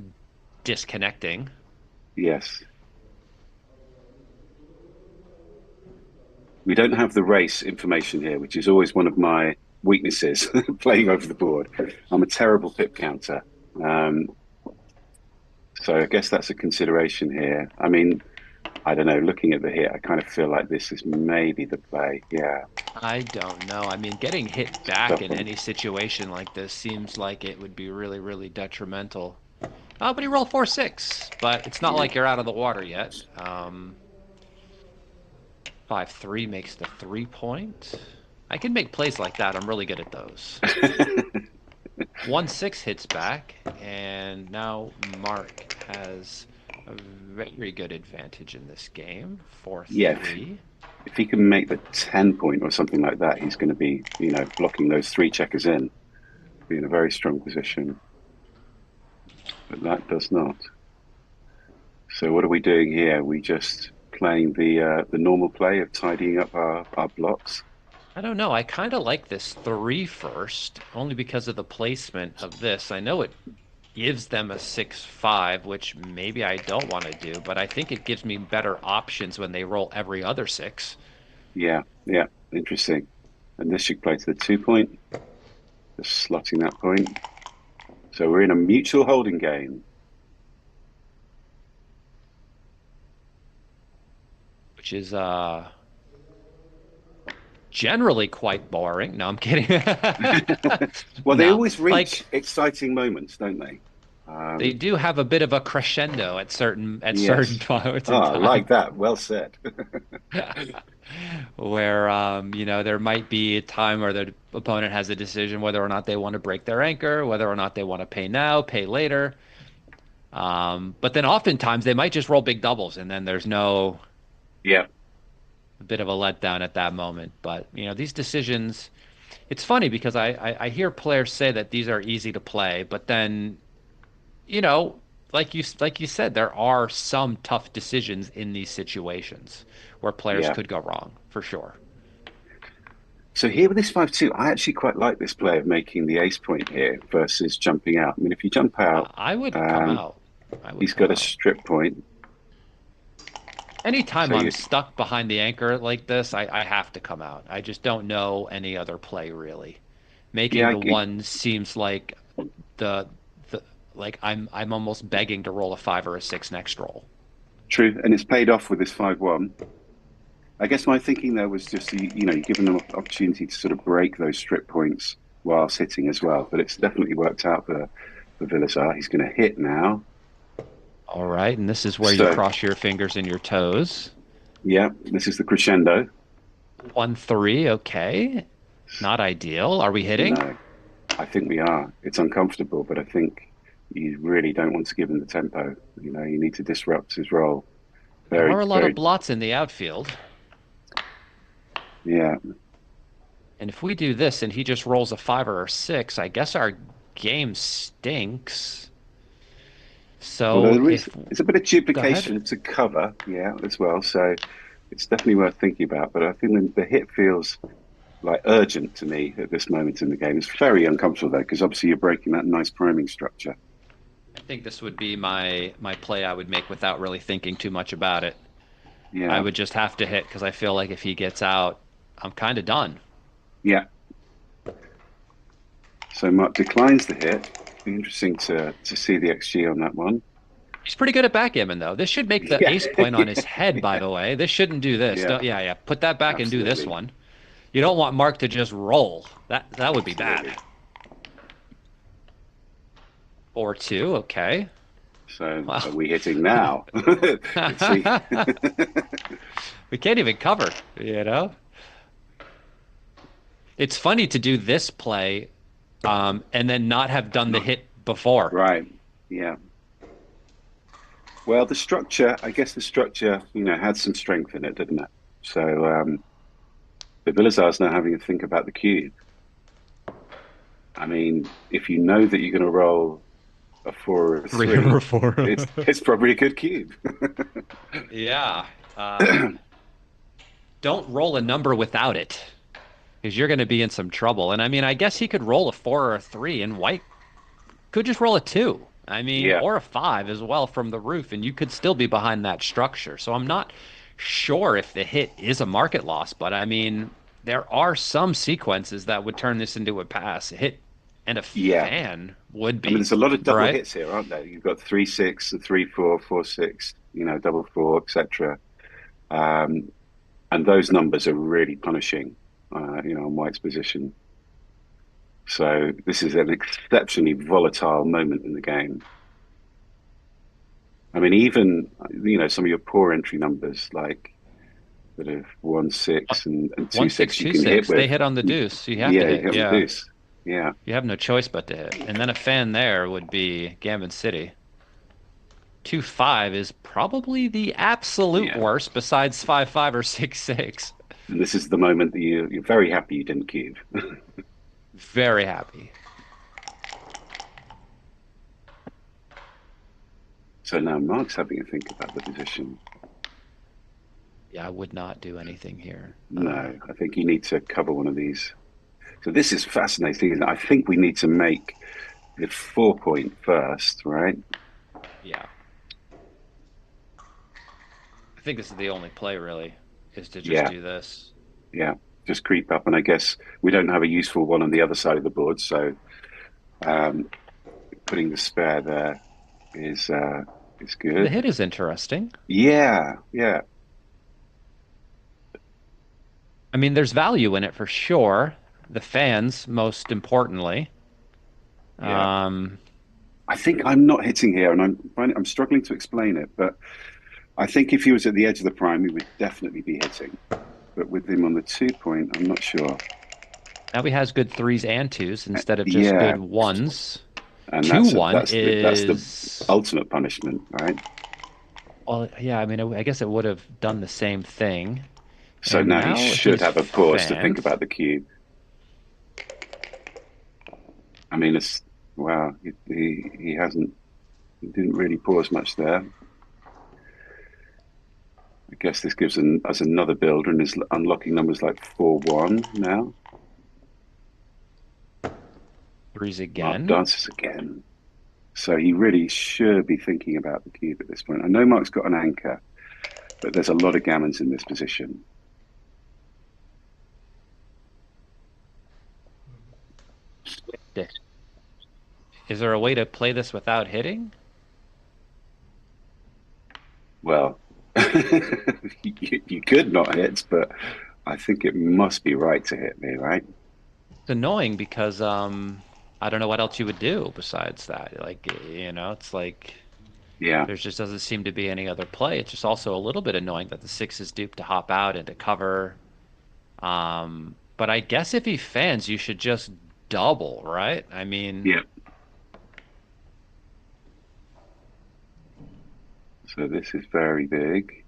disconnecting. yes. We don't have the race information here, which is always one of my weaknesses playing over the board. I'm a terrible pip counter. Um, so I guess that's a consideration here. I mean, I don't know. Looking at the hit, I kind of feel like this is maybe the play. Yeah, I don't know. I mean, getting hit it's a back tough in one. any situation like this seems like it would be really, really detrimental. Oh, but he rolled 4-6. But it's not Yeah. like you're out of the water yet. 5-3 makes the 3 point. I can make plays like that. I'm really good at those. 1-6 hits back, and now Mark has a very good advantage in this game. Yeah, 4-3. if he can make the 10 point or something like that, he's going to be, blocking those three checkers in, be in a very strong position. But that does not. So what are we doing here? We just playing the normal play of tidying up our blocks. I don't know. I kind of like this 3 first, only because of the placement of this. I know it gives them a 6-5, which maybe I don't want to do, but I think it gives me better options when they roll every other 6. Yeah, yeah, interesting. And this should play to the 2 point, just slotting that point. So we're in a mutual holding game. Which is generally quite boring. No, I'm kidding. Well, they No, always reach like exciting moments, don't they? they Um, do have a bit of a crescendo at certain yes. points in Ah, time. like that. Well said. Where there might be a time where the opponent has a decision whether or not they want to break their anchor, whether or not they want to pay now, pay later. But then oftentimes they might just roll big doubles, and then there's no Yeah, a bit of a letdown at that moment. But these decisions, it's funny because I hear players say that these are easy to play, but then you know, like you said, there are some tough decisions in these situations where players yeah. could go wrong for sure. So here with this 5-2, I actually quite like this play of making the ace point here versus jumping out. I mean, if you jump out, I would come um, out. I would he's come got a out. strip point. Anytime So I'm you, stuck behind the anchor like this, I have to come out. I just don't know any other play really. Making yeah, the one seems like the the like I'm almost begging to roll a 5 or a 6 next roll. true, and it's paid off with this 5-1. I guess my thinking there was just you're giving them an opportunity to sort of break those strip points whilst hitting as well. But it's definitely worked out for Villasar. He's going to hit now. All right, and this is where you So cross your fingers and your toes. yeah, this is the crescendo. 1-3, okay. Not ideal. Are we hitting? No, I think we are. It's uncomfortable, but I think you really don't want to give him the tempo. You know, you need to disrupt his role. There Very, are a lot of very, blots in the outfield. yeah. And if we do this and he just rolls a 5 or a 6, I guess our game stinks. Well, So there is if... it's a bit of Go ahead. duplication to cover, yeah, as well. So it's definitely worth thinking about. But I think the hit feels like urgent to me at this moment in the game. It's very uncomfortable though, because obviously you're breaking that nice priming structure. I think this would be my play I would make without really thinking too much about it. I Yeah, would just have to hit because I feel like if he gets out, I'm kind of done. yeah. So Mark declines the hit. Be interesting to see the XG on that one. He's pretty good at backgammon, though. This should make the Yeah, ace point on his head, by yeah, the way. This shouldn't do this. yeah. Don't, yeah, yeah. Put that back and do this Absolutely, one. You don't want Mark to just roll. That would be bad. absolutely. 4-2, okay. So Well, are we hitting now? Let's see. we can't even cover, you know? It's funny to do this play and then not have done the Not hit before. right. Yeah. Well, the structure, I guess the structure, had some strength in it, didn't it? So, but Vilazar's now having to think about the cube. I mean, if you know that you're going to roll a four or a 3 or three, 4. it's probably a good cube. Yeah. Don't roll a number without it because you're going to be in some trouble. And I mean, I guess he could roll a 4 or a 3 and white could just roll a 2. I mean, Yeah, or a 5 as well from the roof, and you could still be behind that structure. So I'm not sure if the hit is a market loss, but I mean, there are some sequences that would turn this into a pass. A hit and a yeah. fan would I mean, be, there's a lot of double right? hits here, aren't there? You've got 3-6 and 3-4, 4-6, double four, etc. Um, and those numbers are really punishing, on White's position. So this is an exceptionally volatile moment in the game. I mean, even some of your poor entry numbers, like that of 1-6 and One 2-6, six you two can hit six. They with. hit on the deuce. You have to Yeah, you hit. hit with Yeah. deuce. Yeah, You have no choice but to hit. And then a fan there would be Gammon City. 2-5 is probably the absolute yeah. worst besides 5-5 or 6-6. And this is the moment that you're very happy you didn't cube. Very happy. So now Mark's having a think about the position. Yeah, I would not do anything here. No, I think you need to cover one of these. So this is fascinating, isn't it? I think we need to make the 4 point first, right? Yeah. I think this is the only play really, is to just Yeah, do this. yeah. Just creep up, and I guess we don't have a useful one on the other side of the board, so um, putting the spare there is The good. hit is interesting. Yeah, yeah, I mean, there's value in it for sure. The fans, most importantly. yeah. Um, I think I'm not hitting here, and I'm struggling to explain it, but I think if he was at the edge of the prime, he would definitely be hitting. But with him on the 2 point, I'm not sure. Now he has good threes and twos instead of just Yeah, good ones. and Two one that's the is, ultimate punishment, right? well, yeah, I mean, I guess it would have done the same thing. So And now he now should he's have a pause to think fanned. about the cube. I mean, it's wow. He hasn't. He didn't really pause much there. I guess this gives us another builder and is unlocking numbers like 4-1 now. Threes Mark again. dances again. So he really should be thinking about the cube at this point. I know Mark's got an anchor, but there's a lot of gammons in this position. Is there a way to play this without hitting? Well, you could not hit, but I think it must be right to hit me, right? It's annoying because I don't know what else you would do besides that. Like, it's like Yeah, there just doesn't seem to be any other play. It's just also a little bit annoying that the six is duped to hop out and to cover. But I guess if he fans, you should just double, right? I mean, yeah. So this is very big.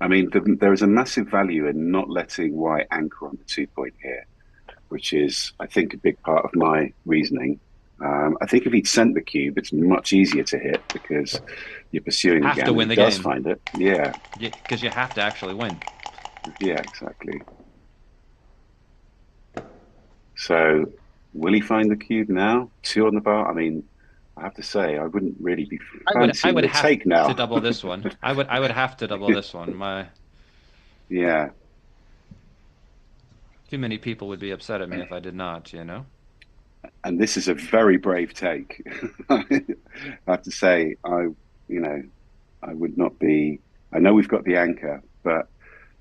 I mean, there is a massive value in not letting white anchor on the 2 point here, which is, I think, a big part of my reasoning. I think if he'd sent the cube, it's much easier to hit because you're pursuing the Have to gammon. win He the does game find it. Yeah, because you have to actually win. yeah, exactly. So will he find the cube now? Two on the bar. I mean, I have to say, I wouldn't really be I fancying would the have take to now. double this one. I would have to double this one. My Yeah, Too many people would be upset at me if I did not, you know? and this is a very brave take. I have to say, you know, I would not be. I know we've got the anchor, but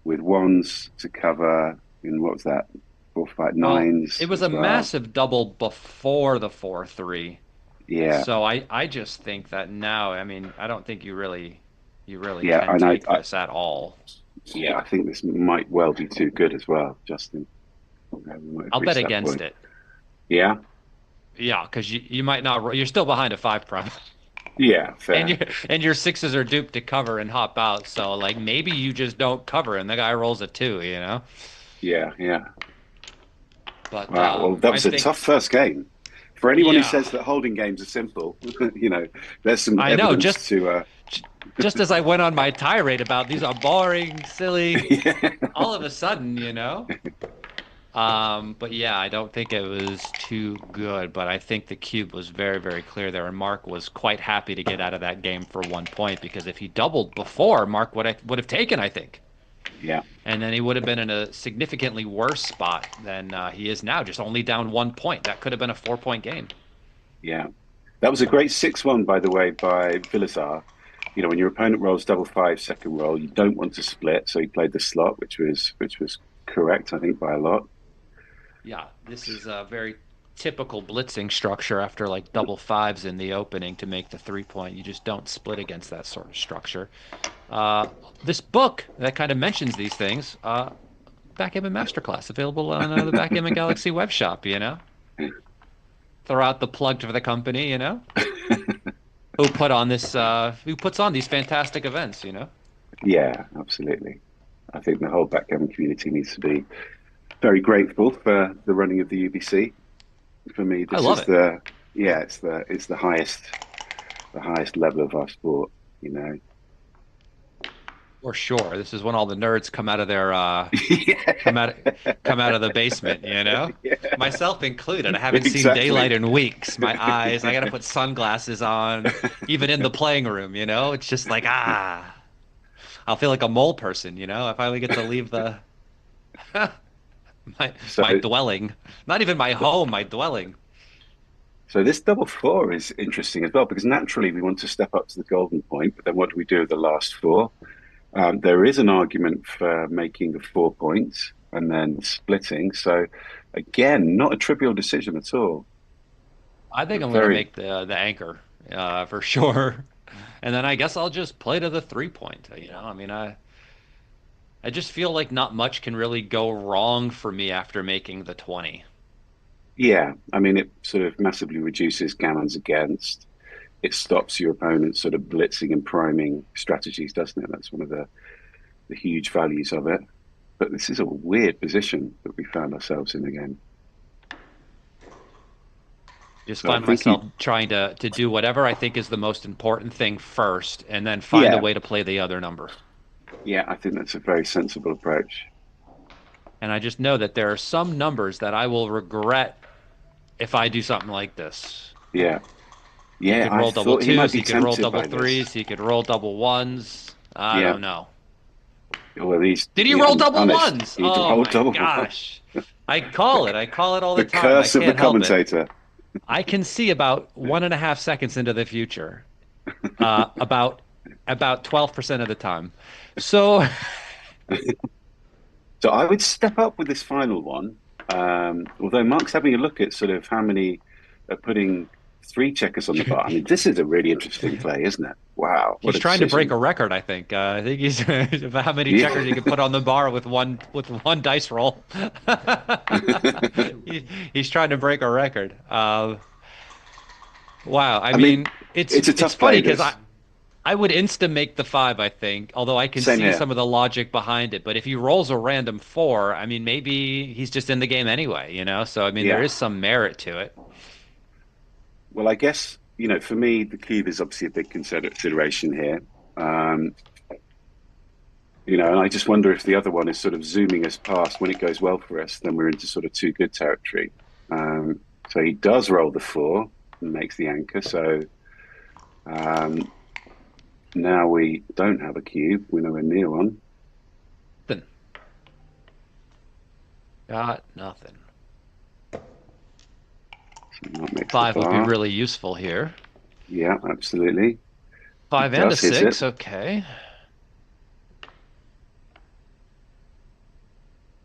with ones to cover in what was that, four, five, Well, nines it was a as well. massive double before the 4-3. Yeah, So I just think that now, I mean, I don't think you really yeah, can and take this at all. yeah, I think this might well be too good as well, Justin. We might have I'll bet reached that against point. it. Yeah, Yeah, because you might not you're still behind a five prime. yeah, And fair. your sixes are duped to cover and hop out. So like maybe you just don't cover and the guy rolls a two, you know? Yeah, yeah. But Wow. Well, that I was a think tough first game. For anyone who yeah, says that holding games are simple, there's some I know. evidence to. Just as I went on my tirade about these are boring, silly, Yeah, all of a sudden, you know. But yeah, I don't think it was too good, but I think the cube was very, very clear there, and Mark was quite happy to get out of that game for 1 point because if he doubled before, Mark would have taken, I think, yeah, and then he would have been in a significantly worse spot than he is now, just only down 1 point. That could have been a 4 point game. yeah. That was a great 6-1, by the way, by Vilazar. When your opponent rolls double five second roll, you don't want to split, so he played the slot, which was correct, I think, by a lot. Yeah, this is a very typical blitzing structure after like double fives in the opening to make the 3 point. You just don't split against that sort of structure. Uh, this book that kind of mentions these things, Backgammon Masterclass, available on the Backgammon Galaxy web shop, you know? Throw out the plug for the company, you know? Who puts on these fantastic events, you know? Yeah, absolutely. I think the whole backgammon community needs to be very grateful for the running of the UBC. For me, I this love is it. it's the highest level of our sport, you know. For sure. This is when all the nerds come out of their come Yeah, out come out of the basement, you know? yeah, Myself included. I haven't seen daylight exactly. in weeks. My eyes, I gotta put sunglasses on, even in the playing room, you know? It's just like, I'll feel like a mole person, you know? I finally get to leave the So, my dwelling. Not even my home, my dwelling. so this double four is interesting as well because naturally we want to step up to the golden point, but then what do we do with the last four? There is an argument for making the 4 points and then splitting. So again, not a trivial decision at all. I think But I'm gonna very, make the anchor, for sure. And then I guess I'll just play to the 3 point, you know? I mean, I just feel like not much can really go wrong for me after making the 20. yeah. I mean, it sort of massively reduces gammons against. It stops your opponent's sort of blitzing and priming strategies, doesn't it? That's one of the huge values of it. But this is a weird position that we found ourselves in again. Just So I find think myself he, trying to do whatever I think is the most important thing first, and then find a yeah, way to play the other number. yeah, I think that's a very sensible approach. And I just know that there are some numbers that I will regret if I do something like this. Yeah, He yeah, could I roll double thought he might twos, be he could roll tempted double by this. threes, he could roll double ones. I Yeah, don't know. well, he's Did he roll double punished. ones? He Oh rolled my double one. gosh. I call it. I call it all the The time. I curse of the can't help it. commentator. I can see about 1.5 seconds into the future, uh, about about 12% of the time. So So I would step up with this final one. Although Mark's having a look at sort of how many are putting three checkers on the bar. I mean, this is a really interesting play, isn't it? Wow, what he's a trying to break decision. a record, I think. I think he's about how many checkers Yeah. he can put on the bar with one dice roll. He, he's trying to break a record. Wow. I I mean, mean, it's it's a it's tough funny play, because this. I would insta make the five, I think, although I can Same see here. some of the logic behind it. But if he rolls a random four, I mean, maybe he's just in the game anyway, you know? So, I mean, there Yeah. is some merit to it. Well, I guess, for me, the cube is obviously a big consideration here. Um, and I just wonder if the other one is sort of zooming us past when it goes well for us, then we're into sort of too good territory. Um, so he does roll the four and makes the anchor. So um, now we don't have a cube. We're nowhere near one. Then got nothing. So that makes the Five would be bar. really useful here. Yeah, absolutely. He Five and a does hit it. six, okay.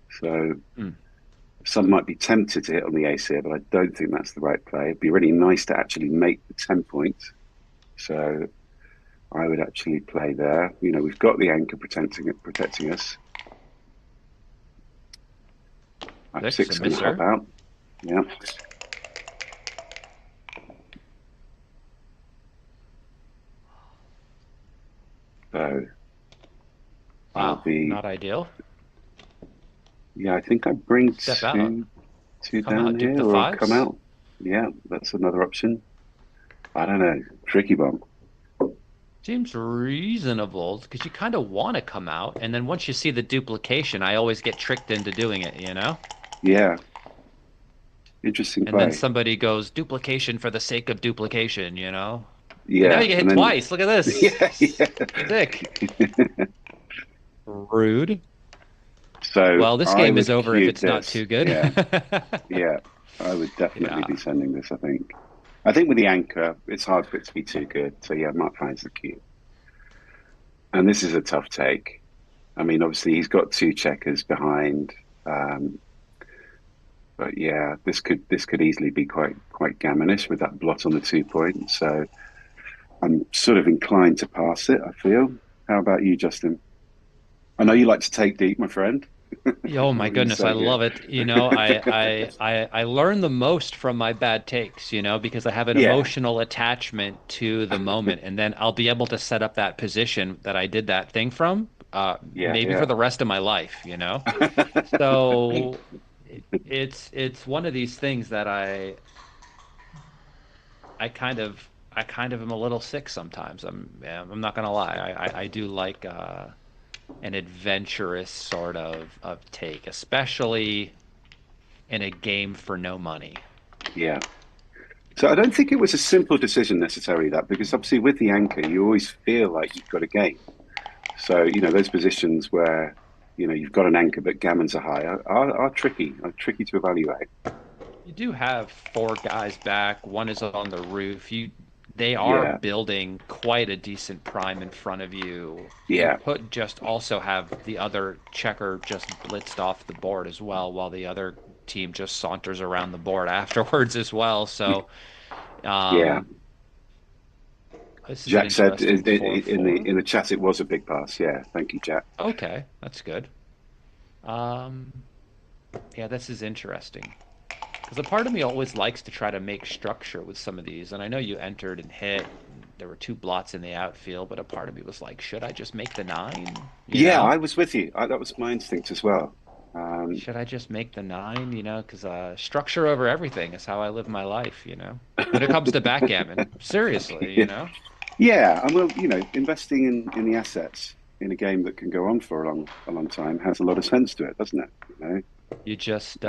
So Hmm. some might be tempted to hit on the ace here, but I don't think that's the right play. It'd be really nice to actually make the 10 points. So I would actually play there. We've got the anchor protecting us. Five Six, a six going to help misser. out. Yeah. So I'll Wow, be. not ideal. Yeah, I think I bring Step out. two Come down out, duke here, the or I come fives. out. Yeah, that's another option. I don't know. Tricky one. Seems reasonable because you kind of want to come out, and then once you see the duplication, I always get tricked into doing it, you know? Yeah, interesting And then play. somebody goes duplication for the sake of duplication, you know? And now Yeah, you get hit and then twice. Look at this. yeah, yeah. Sick. Rude. So Well, this I game is would over if cube it's not this. too good. Yeah, yeah. I would definitely Yeah. be sending this, I think. I think with the anchor, it's hard for it to be too good. So yeah, Mark finds the cube. And this is a tough take. I mean, obviously he's got two checkers behind. Um, but yeah, this could easily be quite gammonish with that blot on the 2 point. So I'm sort of inclined to pass it, I feel. How about you, Justin? I know you like to take deep, my friend. Oh my What do you goodness, I say here? love it. You know, I learn the most from my bad takes, you know, because I have an Yeah, emotional attachment to the moment, and then I'll be able to set up that position that I did that thing from, yeah, maybe for yeah. the rest of my life, you know. So it's one of these things that I kind of am a little sick sometimes. Yeah, I'm not gonna lie. I do like an adventurous sort of take, especially in a game for no money. Yeah. So I don't think it was a simple decision necessarily that because obviously with the anchor you always feel like you've got a game. So those positions where you've got an anchor but gammons are high are tricky to evaluate. You do have four guys back. One is on the roof. They are Yeah, building quite a decent prime in front of you. You yeah, could just also have the other checker just blitzed off the board as well, while the other team just saunters around the board afterwards as well. So, yeah. um, this is an Jack said interesting in the 4-4. in the chat it was a big pass. Yeah, thank you, Jack. Okay, that's good. Um, yeah, this is interesting. Because a part of me always likes to try to make structure with some of these. And I know you entered and hit. And there were two blots in the outfield, but a part of me was like, should I just make the nine? You Yeah, know? I was with you. That was my instinct as well. Um, Should I just make the nine? You know, because structure over everything is how I live my life, you know? When it comes to backgammon. Seriously, you know? yeah, and well, investing in the assets in a game that can go on for a long time has a lot of sense to it, doesn't it? You just,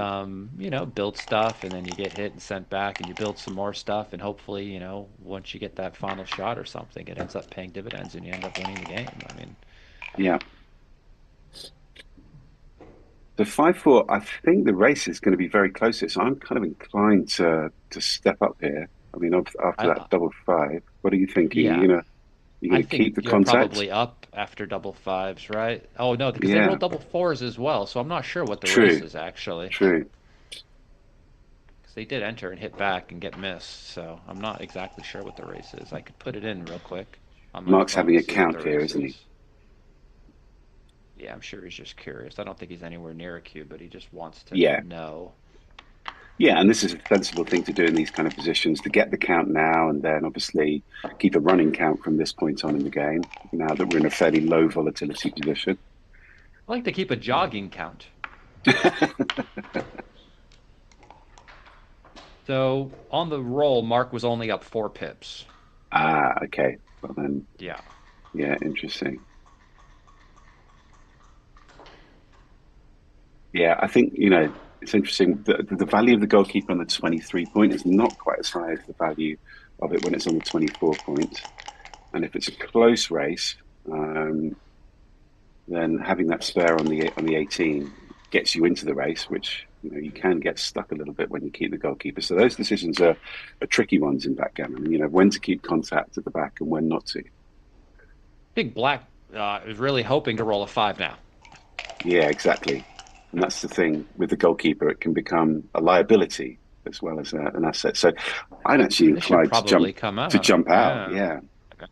build stuff and then you get hit and sent back and you build some more stuff. And hopefully, once you get that final shot or something, it ends up paying dividends and you end up winning the game. I mean, Yeah. The 5-4, I think the race is going to be very close here, so I'm kind of inclined to step up here. I mean, after that I, double five, what are you thinking? yeah, You I gonna think keep the you're contact? probably up after double fives, right? Oh no, because they Yeah, rolled double fours as well, so I'm not sure what the race true, is actually. true. Because they did enter and hit back and get missed, so I'm not exactly sure what the race is. I could put it in real quick on my Mark's phone having to a see what the count here, race isn't he? is. Yeah, I'm sure he's just curious. I don't think he's anywhere near a cube, but he just wants to Yeah. know. Yeah, and this is a sensible thing to do in these kind of positions to get the count now and then obviously keep a running count from this point on in the game, now that we're in a fairly low volatility position. I like to keep a jogging count. So on the roll, Mark was only up 4 pips. Ah, okay. Well then, Yeah. yeah, interesting. Yeah, I think, it's interesting. The value of the goalkeeper on the 23 point is not quite as high as the value of it when it's on the 24 point. And if it's a close race, um, then having that spare on the 18 gets you into the race, which you can get stuck a little bit when you keep the goalkeeper. So those decisions are tricky ones in backgammon. When to keep contact at the back and when not to. Big Black is really hoping to roll a 5 now. Yeah, exactly. And that's the thing with the goalkeeper; it can become a liability as well as an asset. So I'd actually This should inclined probably come to out. jump out. Yeah. Yeah,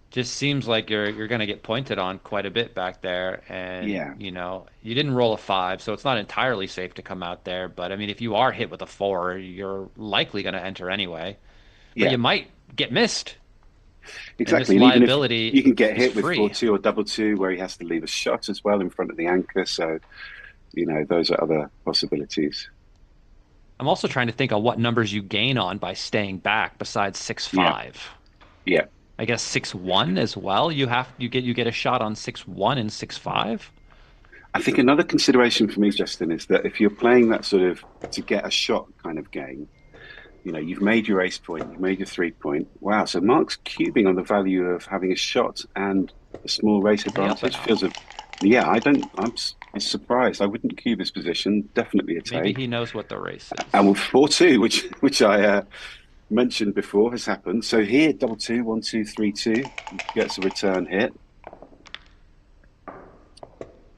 Just seems like you're going to get pointed on quite a bit back there, and yeah, you didn't roll a 5, so it's not entirely safe to come out there. But I mean, if you are hit with a 4, you're likely going to enter anyway. But yeah. you might get missed, and this Exactly. And even if liability you can get is hit with free. 4-2 or double 2, where he has to leave a shot as well in front of the anchor. So, those are other possibilities. I'm also trying to think of what numbers you gain on by staying back besides six Yeah. five. Yeah. I guess 6-1 as well. You get a shot on 6-1 and 6-5. I think another consideration for me, Justin, is that if you're playing that sort of to get a shot kind of game, you've made your ace point, you've made your 3 point. Wow. So Mark's cubing on the value of having a shot and a small race The up and advantage up. feels yeah, I'm surprised. I wouldn't cue this position. Definitely a Maybe he take. knows what the race And is. with 4-2, which I mentioned before has happened. So here, double two, 1-2, 3-2 gets a return hit,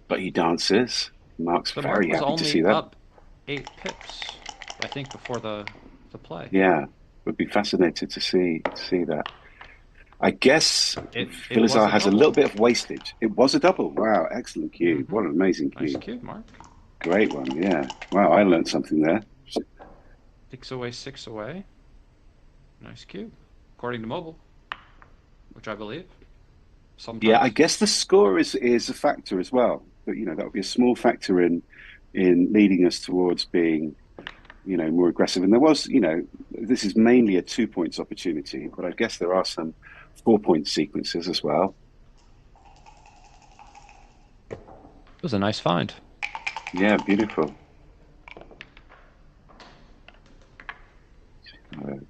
but he dances. Mark's So very Mark was happy to see only that. up 8 pips, I think, before the play. Yeah, would be fascinated to see that. I guess It was Filizar a has a little double. bit of wastage. It was a double. Wow, excellent cube. Hmm. What an amazing Nice cube. cube, Mark. Great one. Yeah. Wow, I learned something there. 6 away, 6 away. Nice cube, according to mobile, which I believe Yeah, I sometimes. guess the score is a factor as well. But that would be a small factor in leading us towards being more aggressive. And there was, this is mainly a 2 points opportunity, but I guess there are some 4 point sequences as well. It was a nice find. Yeah, beautiful.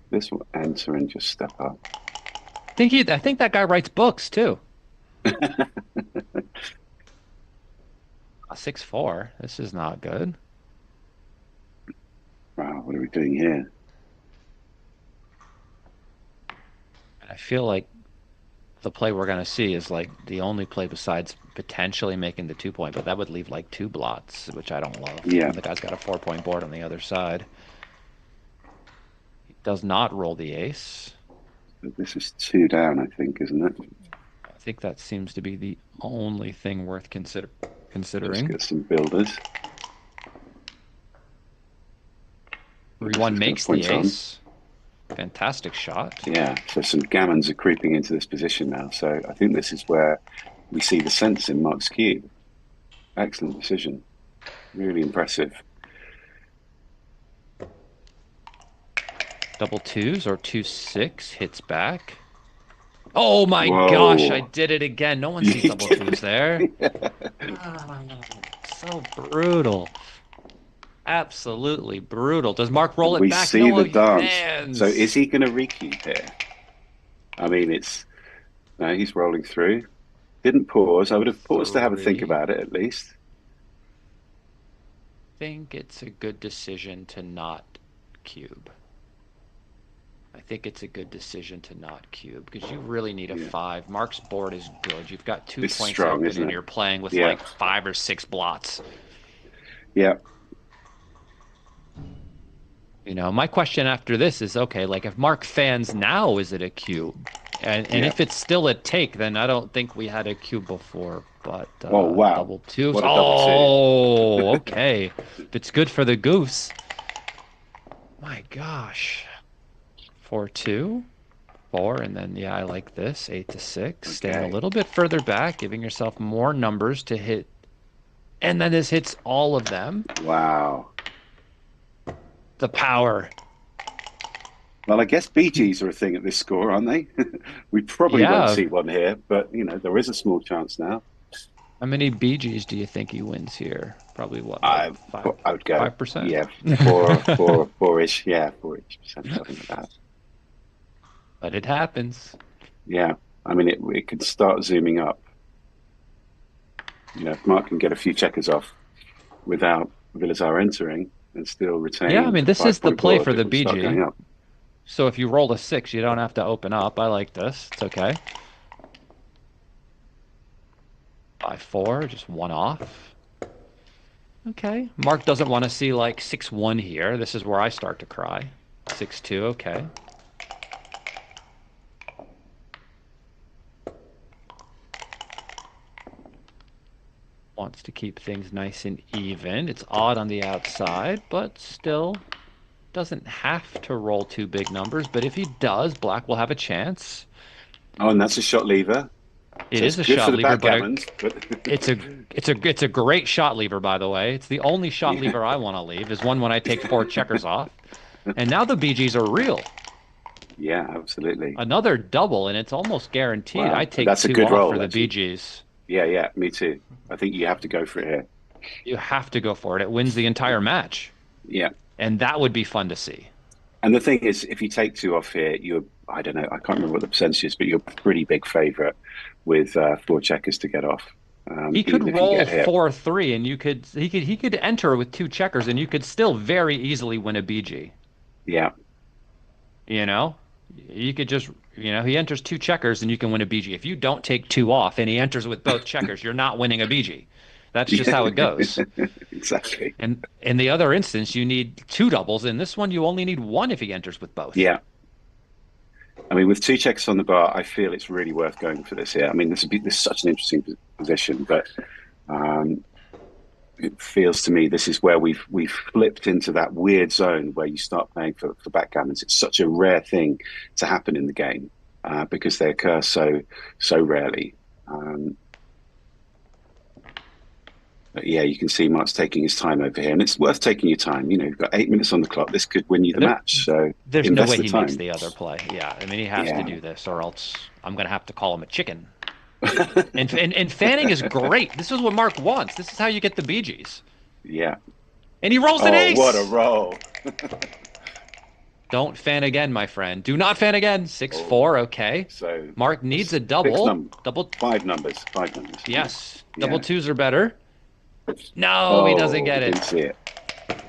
This will enter and just step up. I think that guy writes books too. A 6-4. This is not good. Wow, what are we doing here? I feel like the play we're gonna see is like the only play besides potentially making the 2 point, but that would leave like two blots, which I don't love. Yeah, And the guy's got a 4 point board on the other side. He does not roll the ace. this is two down, I think, isn't it? I think that seems to be the only thing worth Just considering. get some builders. 3-1 This is going to makes the point on. ace. Fantastic shot. Yeah, so some gammons are creeping into this position now. So I think this is where we see the sense in Mark's cube. Excellent decision. Really impressive. Double twos or 2-6 hits back. Oh my gosh, I Whoa. did it again. No one sees You double twos did there. it. Ah, so brutal. Absolutely brutal. Does Mark roll it We back? see No the dance. So is advance. he going to recube here? I mean, no, he's rolling through. Didn't pause. I would have paused to have a think 3. about it at least. Think it's a good decision to not cube. I think it's a good decision to not cube because you really need a Yeah, 5. Mark's board is good. You've got two it's points strong, open isn't and it? you're playing with Yeah, like 5 or 6 blots. yeah, My question after this is okay, like if Mark fans now, is it a cube? And yeah. if it's still a take, then I don't think we had a cube before. But Oh, wow. double twos. What a double two. Oh, okay. If it's good for the goose. My gosh. 4-2, 4, and then yeah, I like this. 8-6, staying a Okay. little bit further back, giving yourself more numbers to hit. And then this hits all of them. Wow. The power. Well, I guess BGs are a thing at this score, aren't they? We probably won't Yeah. see one here, but there is a small chance now. How many BGs do you think he wins here? Probably what, like I five, I would go, 5%? yeah, four-ish, yeah, 4-ish percent, something like that. But it happens. Yeah, I mean, it could start zooming up. If Mark can get a few checkers off without Vilazar entering and still Yeah, I retain mean, a this is the 5-point play board, for it the would start BG. going up. So if you roll a 6, you don't have to open up. I like this. It's okay. 5-4, just one off. Okay. Mark doesn't want to see like 6-1 here. This is where I start to cry. 6-2, okay. Wants to keep things nice and even. It's odd on the outside, but still doesn't have to roll two big numbers. But if he does, Black will have a chance. Oh, and that's a shot lever. It So it's is a good for shot the lever, but backgammons, but it's a great shot lever, by the way. It's the only shot yeah, lever I want to leave is one when I take four checkers off. And now the BGs are real. yeah, absolutely. Another double, and it's almost guaranteed. I Wow, take that's a two good off for roll, the actually. BGs. Yeah, yeah, me too. I think you have to go for it here. You have to go for it. It wins the entire match. Yeah. And that would be fun to see. And the thing is, if you take two off here, I don't know, I can't remember what the percentage is, but you're a pretty big favourite with four checkers to get off, He could even if you roll get hit. 4-3 and he could enter with two checkers and you could still very easily win a BG. Yeah. You know? You could just, he enters two checkers and you can win a BG. If you don't take two off and he enters with both checkers, you're not winning a BG. That's just Yeah, how it goes. exactly. And in the other instance, you need two doubles. In this one, you only need one if he enters with both. Yeah. I mean, with two checkers on the bar, I feel it's really worth going for this here. I mean, this is such an interesting position, but um, it feels to me this is where we've flipped into that weird zone where you start playing for backgammons. It's such a rare thing to happen in the game because they occur so rarely. But yeah, you can see Mark's taking his time over here, and it's worth taking your time. You've got 8 minutes on the clock. This could win you the There, match, so there's no invest way the he makes time. the other play. Yeah, I mean, he has to Yeah, do this or else I'm going to have to call him a chicken. And fanning is great. This is what Mark wants. This is how you get the BGs. yeah. And he rolls an Oh, what a ace. roll! Don't fan again, my friend. Do not fan again. 6-4, Oh, okay. so Mark needs a six double. num Double, five numbers, five numbers. yes. Double Yeah. twos are better. No, he doesn't Oh, get didn't it. see it.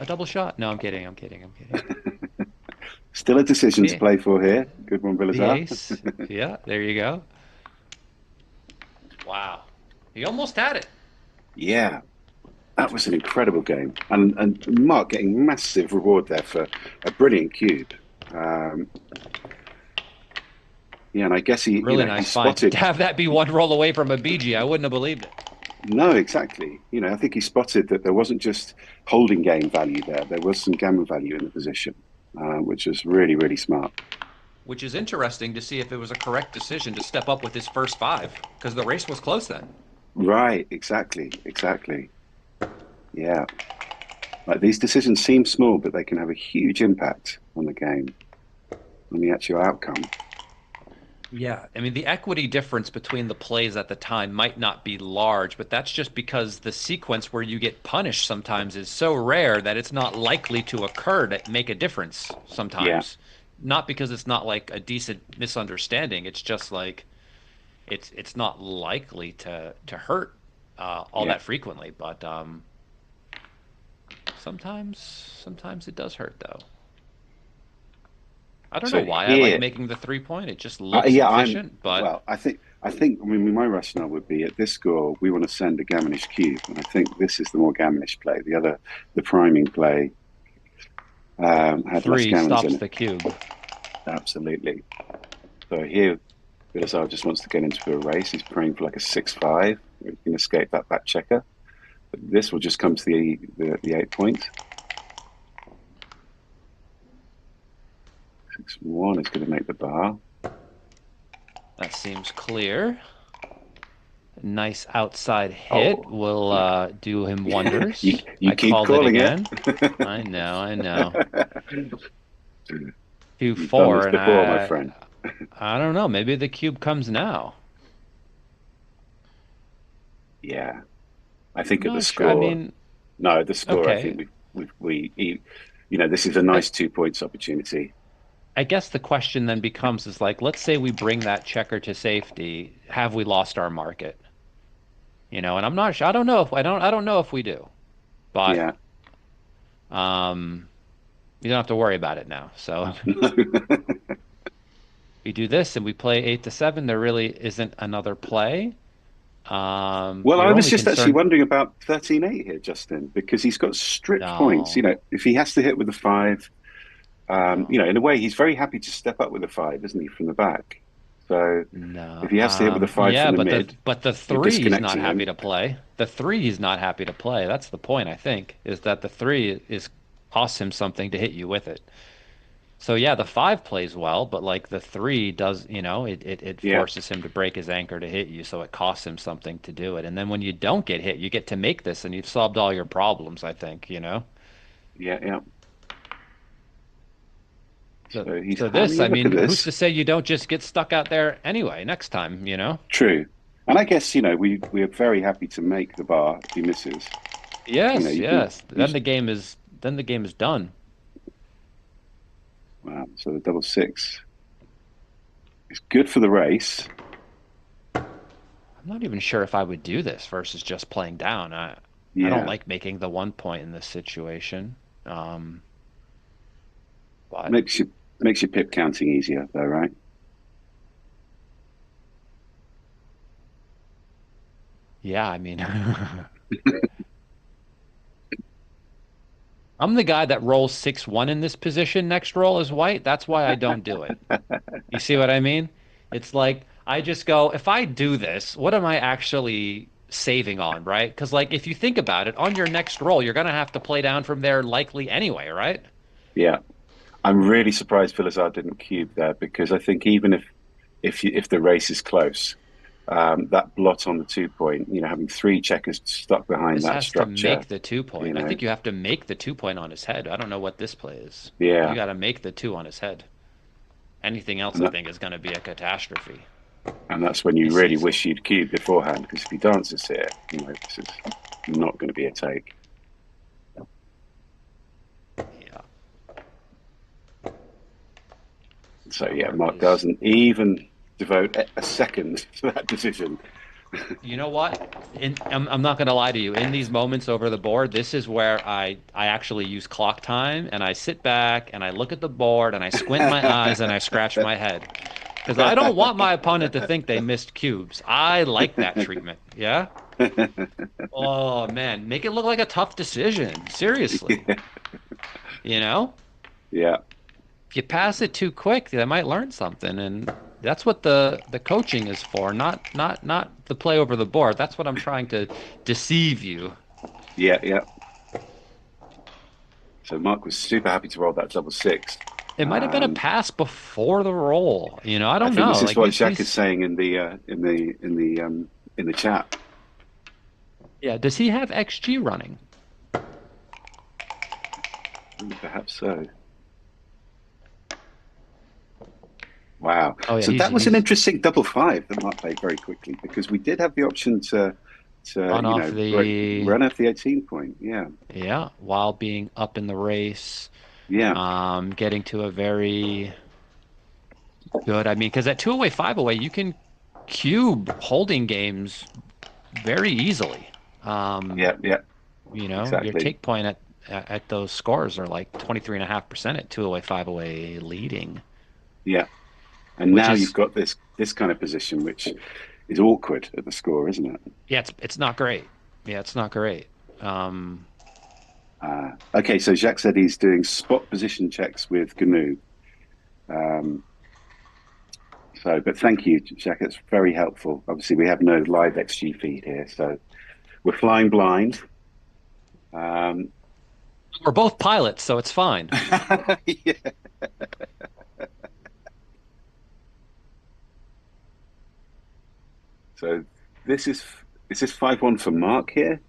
A double shot? No, I'm kidding. I'm kidding. I'm kidding. Still a decision to The, play for here. Good one, the Vilazar. ace. Yeah, there you go. Wow. He almost had it. Yeah, that was an incredible game, and Mark getting massive reward there for a brilliant cube. Um, yeah, and I guess he, Really he nice find. To spotted. have that be one roll away from a BG, I wouldn't have believed it. No, exactly. I think he spotted that there wasn't just holding game value there. There was some gammon value in the position, which was really, really smart. Which is interesting to see if it was a correct decision to step up with his first five, because the race was close then. Right, exactly, exactly. Yeah, like these decisions seem small, but they can have a huge impact on the game, on the actual outcome. Yeah, I mean, the equity difference between the plays at the time might not be large, but that's just because the sequence where you get punished sometimes is so rare that it's not likely to occur to make a difference Yeah, sometimes. Not because it's not like a decent misunderstanding, it's just like it's not likely to hurt all yeah. that frequently, but sometimes it does hurt though. I don't know So why I like here, making the 3 point. It just looks yeah, I'm efficient, but well. I think. I mean, my rationale would be at this score, we want to send a gammonish cube, and I think this is the more gammonish play. The priming play, had less three gammons in stops it. the cube. Absolutely. So here, Vilazar just wants to get into a race. He's praying for like a 6-5. He can escape that back checker. But this will just come to the 8 point. 6-1 is going to make the bar. That seems clear. Nice outside hit Oh, will no. do him You wonders. you I keep called it calling it. again. I know, I know. Two You've done four, this and before, my friend. I don't know. Maybe the cube comes now. Yeah, I think I'm at the not sure. I score. mean, No, the score. I okay. think this is a I nice 2 points opportunity. I guess the question then becomes is like, let's say we bring that checker to safety. Have we lost our market? And I'm not sure. I don't know if I don't know if we do, but Yeah. um, you don't have to worry about it now. So No. we do this and we play 8 to 7. There really isn't another play. Well, I You're was only just actually concerned. wondering about 13-8 here, Justin, because he's got stripped points. No, If he has to hit with a five, no, in a way, he's very happy to step up with a five, isn't he, from the back? So no. if he has to hit with a five Yeah, from the but mid, the you're three he's not disconnecting happy him. to play. The three he's not happy to play. That's the point, I think, is that the three is costs him something to hit you with it. So yeah, the five plays well, but like the three does, it Yeah, forces him to break his anchor to hit you, so it costs him something to do it. And then when you don't get hit, you get to make this and you've solved all your problems, I think. yeah, yeah. So So he's so this, having a I look mean, at who's this. to say you don't just get stuck out there anyway next time? True. And I guess, we are very happy to make the bar if he misses. Yes, You can yes. use, Then the game is done. wow, so the double six is good for the race. I'm not even sure if I would do this versus just playing down. I don't Yeah. like making the 1 point in this situation. Um, but Makes your pip counting easier though, right? yeah, I mean, I'm the guy that rolls 6-1 in this position. Next roll is white. That's why I don't do it. You see what I mean? It's like I just go, if I do this, what am I actually saving on, right? Because like if you think about it, on your next roll, you're gonna have to play down from there likely anyway, right? Yeah. I'm really surprised Vilazar didn't cube there because I think even if the race is close, that blot on the 2 point, having three checkers stuck behind This that has to structure, make the two you point. I know, think you have to make the 2 point on his head. I don't know what this play is. You yeah, got to make the two on his head. Anything else, and I that, think, is going to be a catastrophe. and that's when He you really sees, wish you'd cubed beforehand because if he dances here, this is not going to be a take. yeah, So yeah, Mark Mark is. doesn't even devote a second to that decision. You know what? I'm not going to lie to you. In these moments over the board, this is where I actually use clock time and I sit back and I look at the board and I squint my eyes and I scratch my head. Because I don't want my opponent to think they missed cubes. I like that treatment. Yeah? Oh man, make it look like a tough decision. Seriously. Yeah, You know? yeah, If you pass it too quick, they might learn something, and that's what the coaching is for, not the play over the board. That's what I'm trying to deceive you. yeah, yeah. So Mark was super happy to roll that double six. It might have been a Um, pass before the roll. I I don't think know. this is Like what he's Jack is he's saying in the chat. yeah. Does he have XG running? Perhaps so. Wow. Oh yeah, So he's that was an he's interesting double five that Mark played very quickly because we did have the option to run off the run off the 18 point. Yeah. yeah while being up in the race. Yeah. Getting to a very good. I mean, because at two away, five away, you can cube holding games very easily. Um, Yeah. Yeah. your Exactly. take point at those scores are like 23.5% at two away, five away leading, Yeah. And which now you've is got this kind of position which is awkward at the score, isn't it? yeah, it's not great. Yeah, it's not great. Um, Okay, so Jacques said he's doing spot position checks with GNU. Um, but thank you, Jacques. It's very helpful. Obviously, we have no live XG feed here, so we're flying blind. we're both pilots, so it's fine. Yeah. So this is this 5-1 for Mark here?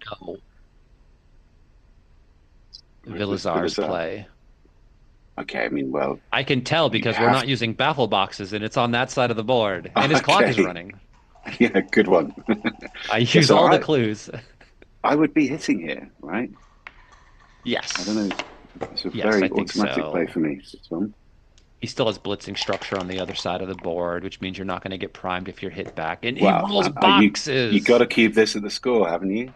No, Or is this Vilazar's Vilazar? play. Okay, I mean, well, I can tell you because we're have not using baffle boxes and it's on that side of the board. And his clock is okay. running. Yeah, good one. I Yeah, use so all the clues. I would be hitting here, right? I don't Yes. know. It's a Yes, I very think automatic play so. for me, this one. He still has blitzing structure on the other side of the board, which means you're not going to get primed if you're hit back. And he Well, rolls you got boxes. to keep this at the score, haven't you?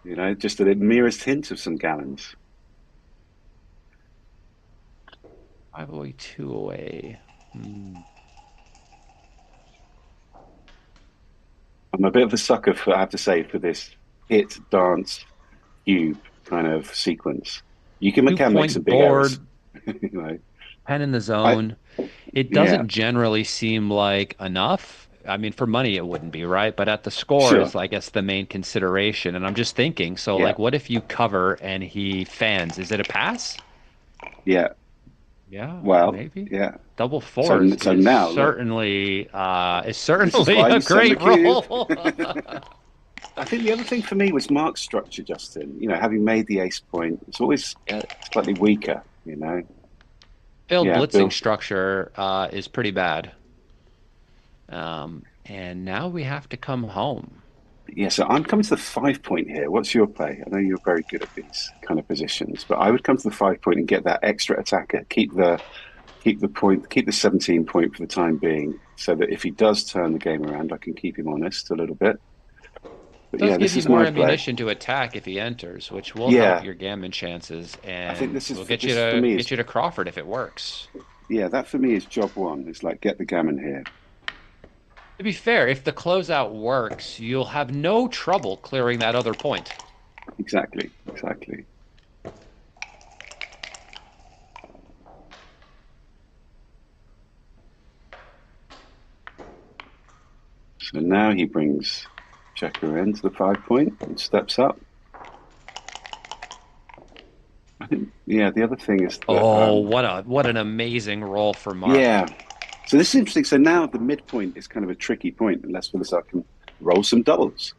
You know, just the merest hint of some gallons. Five away, two away. Hmm. I'm a bit of a sucker for, I have to say, for this hit, dance, cube kind of sequence. You can 2 point make some big errors. board, You know, pen in the I zone. It yeah, doesn't generally seem like enough. I mean, for money, it wouldn't be, right? But at the score sure, is, I guess, the main consideration. And I'm just thinking, so yeah, like, what if you cover and he fans? Is it a pass? yeah. Yeah, Well, maybe. yeah. Double So fours so is now look, certainly this is why a you send the great cube. roll. I think the other thing for me was Mark's structure, Justin. You know, having made the ace point, it's always Yeah, slightly weaker. You know, failed yeah, blitzing Bill. structure is pretty bad. And now we have to come home. Yeah, so I'm coming to the 5 point here. What's your play? I know you're very good at these kind of positions, but I would come to the 5 point and get that extra attacker. Keep the point, keep the 17 point for the time being, so that if he does turn the game around, I can keep him honest a little bit. But Does yeah, give this you is more my play. ammunition to attack if he enters, which will help Yeah, your gammon chances, I think and will get you this for to me is get you to Crawford if it works. yeah, that for me is job one. It's like get the gammon here. To be fair, if the closeout works, you'll have no trouble clearing that other point. Exactly, exactly. So now he brings checker in to the 5 point and steps up. I think yeah, the other thing is that Oh, what an amazing roll for Mark. yeah. So this is interesting. So now the midpoint is kind of a tricky point unless Villasar can roll some doubles.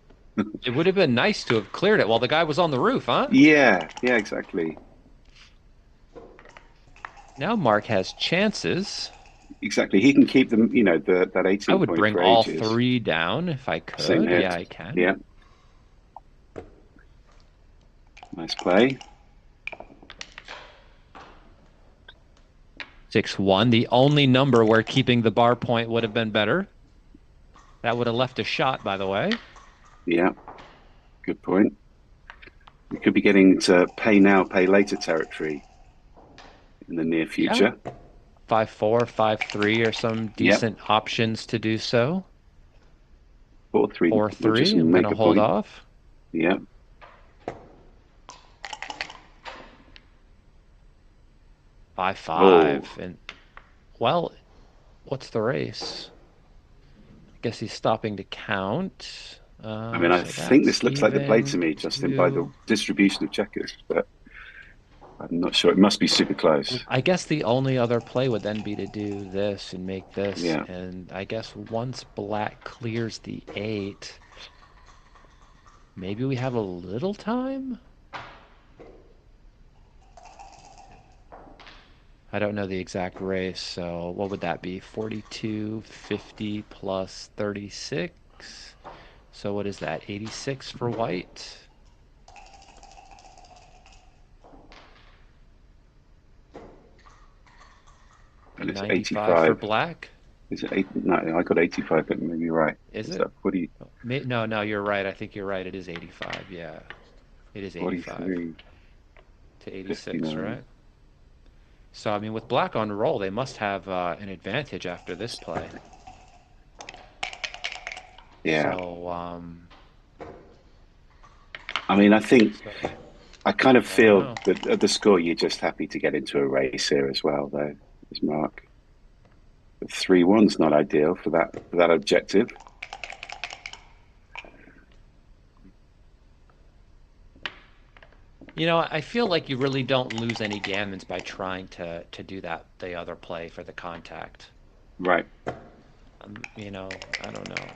It would have been nice to have cleared it while the guy was on the roof, huh? Yeah, yeah, exactly. Now Mark has chances. Exactly. He can keep them, you know, that I 18 would point bring for all ages. three down if I Same could. Yeah, hit. I can. Yeah. Nice play. 6-1. The only number where keeping the bar point would have been better. That would have left a shot, by the way. Yeah. Good point. We could be getting to pay now, pay later territory in the near Yeah. future. 5-4, 5-3 are some Yep. decent options to do so. 4-3 will just 4-3, I'm going make to a hold point. off. Yeah. 5-5. Oh, And, well, what's the race? I guess he's stopping to count. I mean, I So think that's this looks like the play to even me, Justin, by the two. distribution of checkers, but I'm not sure. It must be super close. I guess the only other play would then be to do this and make this. Yeah. And I guess once black clears the 8, maybe we have a little time? I don't know the exact race, so what would that be? 42, 50 plus 36. So what is that? 86 for white? And And it's 95 for 85. black? Is it eight? No, I got 85, but maybe you're right. Is Is it? that 40, No, no, you're right. I think you're right. It is 85. Yeah. It is 85 43, to 86, 59? right? So, I mean, with black on roll, they must have an advantage after this play. Yeah. So, I mean, so I kind of I don't feel know. that at the score, you're just happy to get into a race here as well, though, as Mark. But 3-1's not ideal for that objective. I feel like you really don't lose any gammons by trying to do that the other play for the contact. Right. I don't know.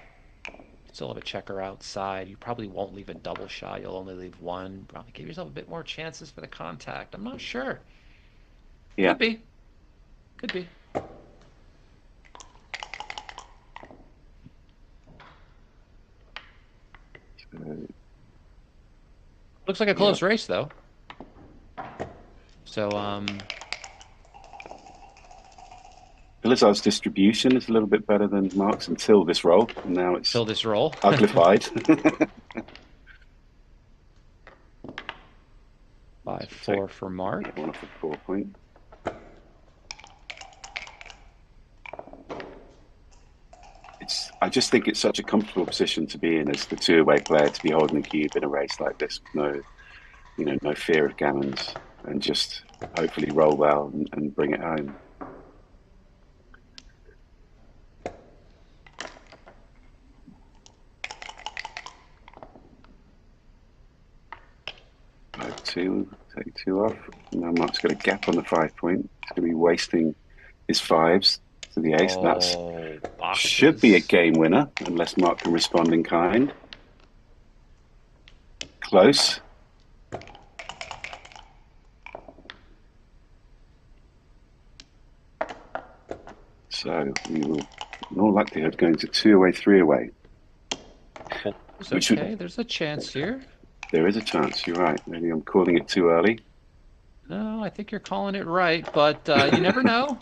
Still have a checker outside. You probably won't leave a double shot. You'll only leave one. Probably give yourself a bit more chances for the contact. I'm not sure. Yeah. Could be. Could be. Looks like a Yeah. close race though. So Blizzard's distribution is a little bit better than Mark's until this roll. And now it's till this roll. uglified. 5-4 for Yeah, Mark. one off the 4 point. I just think it's such a comfortable position to be in as the two-away player to be holding a cube in a race like this with no fear of gammons and just hopefully roll well and bring it home. Two, take two off. Now Mark's got a gap on the 5 point. He's going to be wasting his fives to the ace. That's Oh, should be a boxes. game winner unless Mark can respond in kind. Close. So we will, in all likelihood, going to two away, three away. It's Which okay. would, There's a chance here. there is a chance. You're right. Maybe I'm calling it too early. No, I think you're calling it right, but you never know.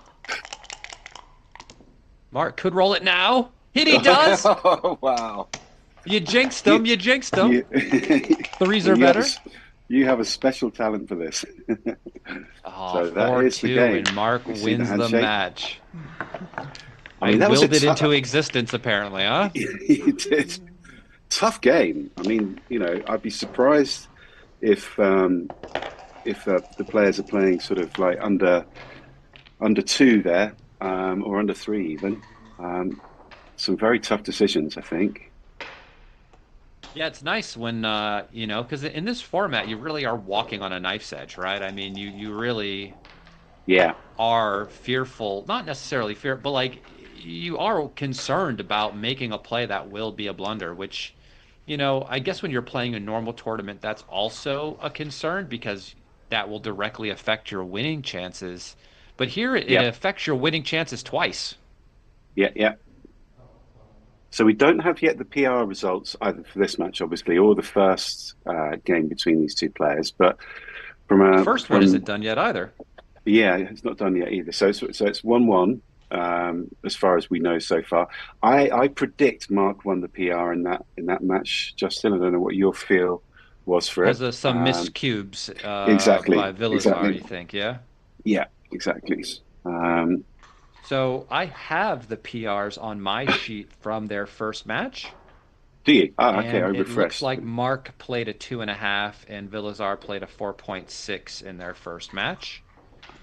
Mark could roll it now. And he does. Oh, wow. You jinxed You, him. You jinxed him. you, Threes well, are better. you have a special talent for this. Oh, So that is the 4-2, game. and Mark You see the wins the handshake? match. I I mean, that was a willed it tough. into existence, apparently, huh? You did. Tough game. I mean, I'd be surprised if the players are playing sort of like under two there, or under three even. Some very tough decisions, I think. Yeah, it's nice when because in this format you really are walking on a knife's edge, right? I mean, you really Yeah, are fearful, not necessarily fear, but like you are concerned about making a play that will be a blunder, which, I guess when you're playing a normal tournament, that's also a concern because that will directly affect your winning chances. But here it yeah, affects your winning chances twice. yeah, yeah. So we don't have yet the PR results either for this match, obviously, or the first game between these two players. But The first one isn't from done yet either. yeah, it's not done yet either. So it's 1-1 as far as we know so far. I predict Mark won the PR in that match. Justin, I don't know what your feel was for Because it. of some missed cubes Exactly, by Villazar, exactly. you think, yeah? Yeah, exactly. Um, So I have the PRs on my sheet from their first match, do you? Ah, okay. I and it looks refreshed. like Mark played a 2.5 and Villazar played a 4.6 in their first match.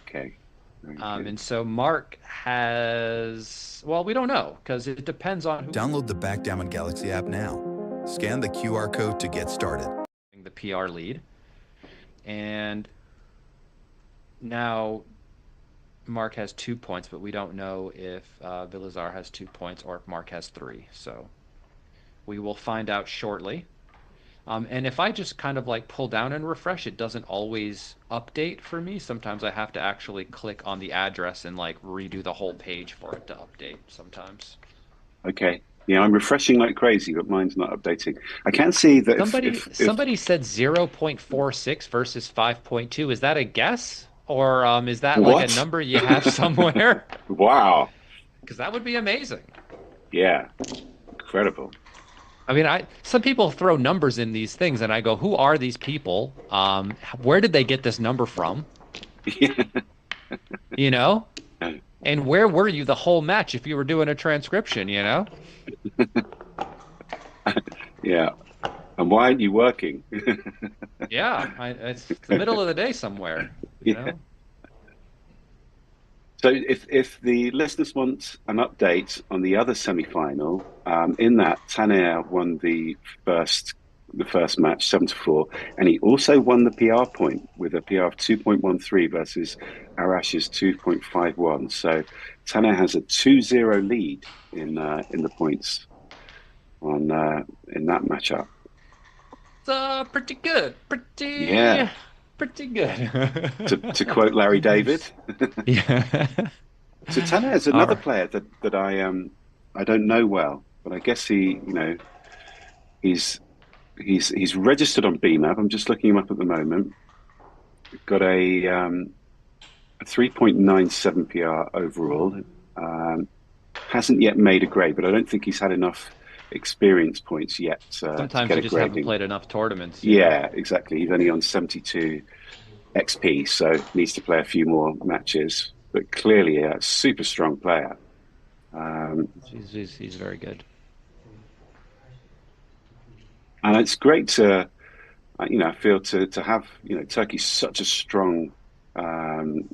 Okay, very good. And so Mark has, well, we don't know because it depends on who Download the Backgammon Galaxy app now. Scan the QR code to get started. the PR lead. And now Mark has 2 points, but we don't know if Villazar has 2 points or if Mark has three. So we will find out shortly. And if I just kind of like pull down and refresh, it doesn't always update for me. Sometimes I have to actually click on the address and like redo the whole page for it to update sometimes. Okay. Yeah, I'm refreshing like crazy, but mine's not updating. I can see that Somebody if somebody said 0.46 versus 5.2. Is that a guess? Or is that like a what? number you have somewhere? Wow. Because that would be amazing. Yeah, incredible. I mean, some people throw numbers in these things, and I go, "Who are these people? Where did they get this number from? You know? And where were you the whole match if you were doing a transcription, you know?" Yeah. And why aren't you working? Yeah, it's the middle of the day somewhere, you Yeah. know? So if the listeners want an update on the other semi-final, in that Tanea won the first the first match, 7-4, and he also won the PR point with a PR of 2.13 versus Arash's 2.51. So Tanner has a 2-0 lead in the points on in that matchup. It's pretty good. Yeah, Pretty good. to quote Larry David. Yeah. So Tanner is All another right. player that I don't know well, but I guess he's he's registered on BMAP. I'm just looking him up at the moment. Got a 3.97 PR overall. Um, hasn't yet made a grade, but I don't think he's had enough experience points yet to Sometimes get you a just haven't grading. played enough tournaments, you know? Yeah, exactly. He's only on 72 XP, so needs to play a few more matches. But clearly, a super strong player. Um, He's very good. and it's great to, I feel to have, Turkey's such a strong um,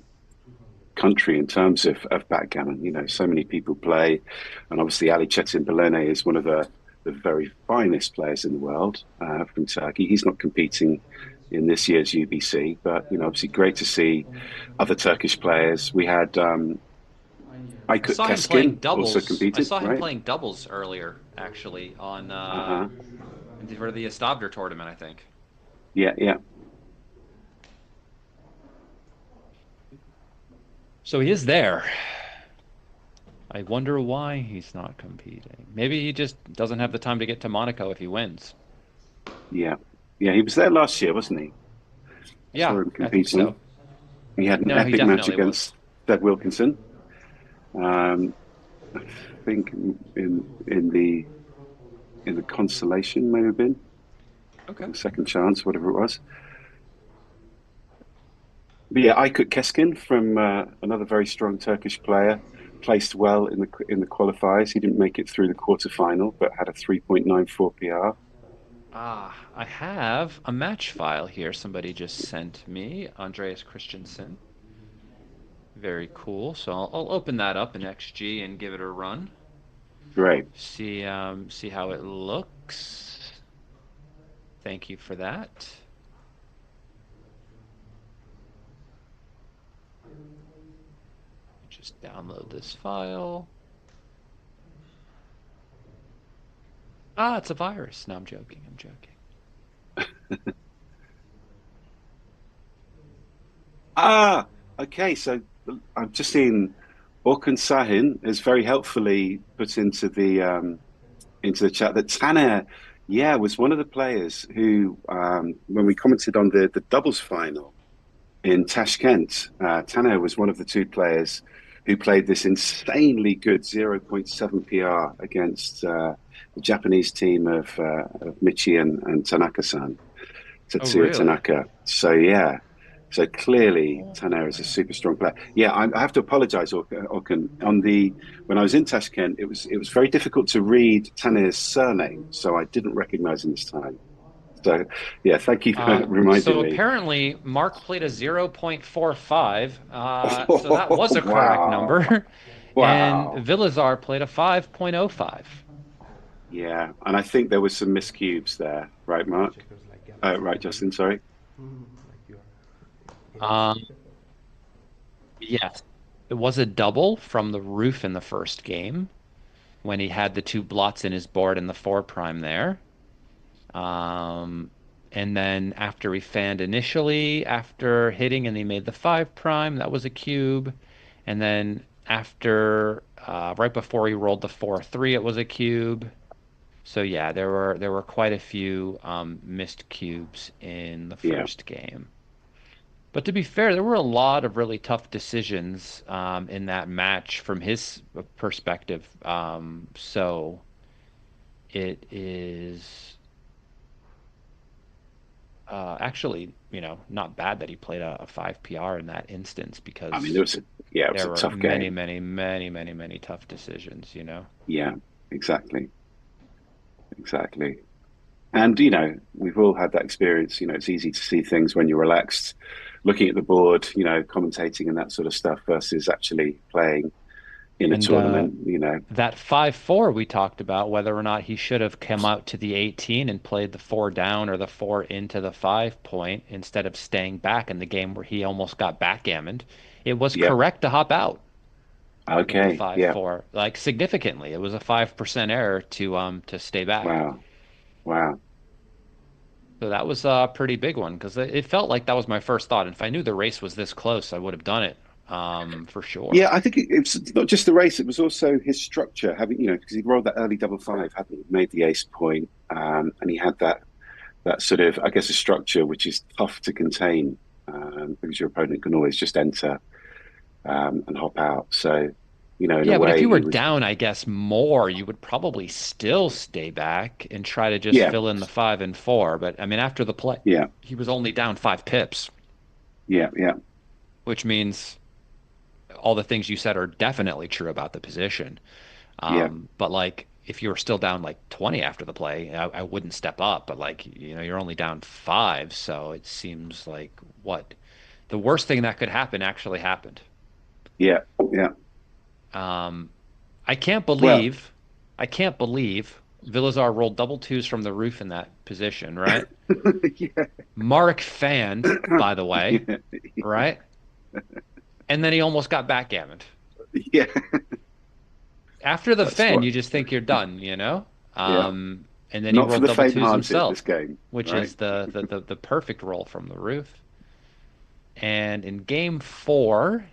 country in terms of backgammon. So many people play, and obviously Ali Çetin is one of the very finest players in the world from Turkey. He's not competing in this year's UBC, but obviously great to see other Turkish players. We had I Aykut saw him playing Keskin also doubles. I competed, saw him right? playing doubles earlier, actually, on Uh-huh. for the Establer tournament, I think. Yeah, yeah. So he is there. I wonder why he's not competing. Maybe he just doesn't have the time to get to Monaco if he wins. Yeah. Yeah, he was there last year, wasn't he? Yeah, Saw him I think so. competing. He had an No, he epic match definitely was. against Ted Wilkinson. Um, I think in the consolation may have been Okay. the second chance, whatever it was. But yeah, Aykut Keskin from another very strong Turkish player, placed well in the qualifiers. He didn't make it through the quarterfinal, but had a 3.94 PR. Ah, I have a match file here somebody just sent me, Andreas Christensen. Very cool. So I'll open that up in XG and give it a run. Great. See how it looks. Thank you for that. Just download this file. Ah, it's a virus. No, I'm joking. I'm joking. Ah, okay. So I've just seen Orkun Sahin has very helpfully put into the chat that Tanner, yeah, was one of the players who, when we commented on the doubles final in Tashkent, Tanner was one of the two players who played this insanely good 0.7 PR against the Japanese team of Michi and Tanaka-san, Oh, Tetsuya really? Tanaka. So yeah, so clearly Tanner is a super strong player. Yeah, I have to apologize, Orkan. When I was in Tashkent, it was very difficult to read Tanner's surname, so I didn't recognize him this time. So yeah, thank you for reminding So me. apparently Mark played a 0.45, so that was Oh, a correct wow. number. And Wow. Vilazar played a 5.05. Yeah, and I think there was some miscues there, right, Mark? Right, Justin, sorry. Um, yes, it was a double from the roof in the first game when he had the two blots in his board in the four prime there. Um, and then after he fanned initially, after hitting and he made the five prime, that was a cube. And then after, right before he rolled the 4-3, it was a cube. So yeah, there were quite a few missed cubes in the Yeah, first game. But to be fair, there were a lot of really tough decisions in that match from his perspective. So it is actually, not bad that he played a 5 PR in that instance I mean, because it was there a were tough many, game. many, many, many, many tough decisions. Yeah, exactly, exactly. And, we've all had that experience. It's easy to see things when you're relaxed, looking at the board, commentating and that sort of stuff versus actually playing. in a And tournament, you know. that 5-4 we talked about, whether or not he should have come out to the 18 and played the four down or the four into the 5 point instead of staying back in the game where he almost got backgammoned. It was Yep. correct to hop out with the Okay. Yeah. 5-4, like significantly. It was a 5% error to stay back. Wow. Wow. So that was a pretty big one because it felt like that was my first thought. And if I knew the race was this close, I would have done it for sure. Yeah, I think it's not just the race; it was also his structure. Having, you know, because he rolled that early double five, hadn't he? Made the ace point, and he had that sort of, I guess, a structure which is tough to contain because your opponent can always just enter and hop out. So, you know, in a Yeah, but if way, you were he was, down, I guess more, you would probably still stay back and try to just yeah, fill in the 5 and 4. But I mean, after the play, yeah, he was only down 5 pips, yeah, yeah, which means all the things you said are definitely true about the position. yeah, But like, if you were still down like 20 after the play, I wouldn't step up. But like, you're only down five, so it seems like what the worst thing that could happen actually happened. yeah, yeah. Um, I can't Well, believe, I can't believe Vilazar rolled double twos from the roof in that position, right? yeah, Mark fanned, by the way, yeah, right? And then he almost got backgammoned. yeah. After the That's fan, what, you just think you're done, you know? yeah. And then he Not for rolled the double twos faint-hearted, this himself, game, which right? is the perfect roll from the roof. And in game four,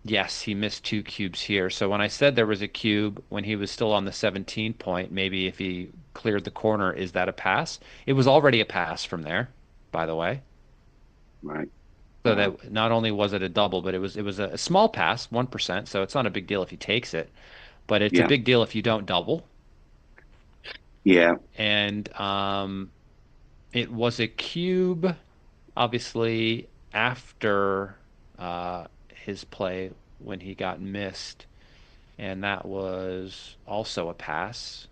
yes, he missed two cubes here. So when I said there was a cube when he was still on the 17 point, maybe if he cleared the corner, is that a pass? It was already a pass from there, by the way. Right. So Wow. that not only was it a double, but it was a small pass, 1%. So it's not a big deal if he takes it, but it's a Yeah. big deal if you don't double. Yeah. And it was a cube, obviously, after his play when he got missed. And that was also a pass.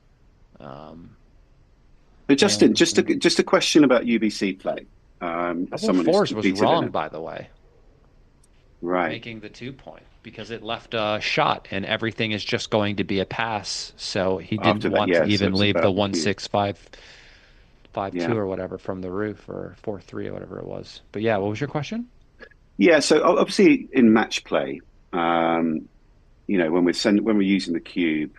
Um, But and Justin, just a question about UBC play. As double someone who's fours was competed in wrong, it, by the way, right? making the 2 point because it left a shot and everything is just going to be a pass. So he didn't After that, want to yeah. So even it's leave the about the one cube. six five 5-2 Yeah. or whatever from the roof or 4-3 or whatever it was. But yeah, what was your question? Yeah. So obviously in match play, um, you know, when we're using the cube,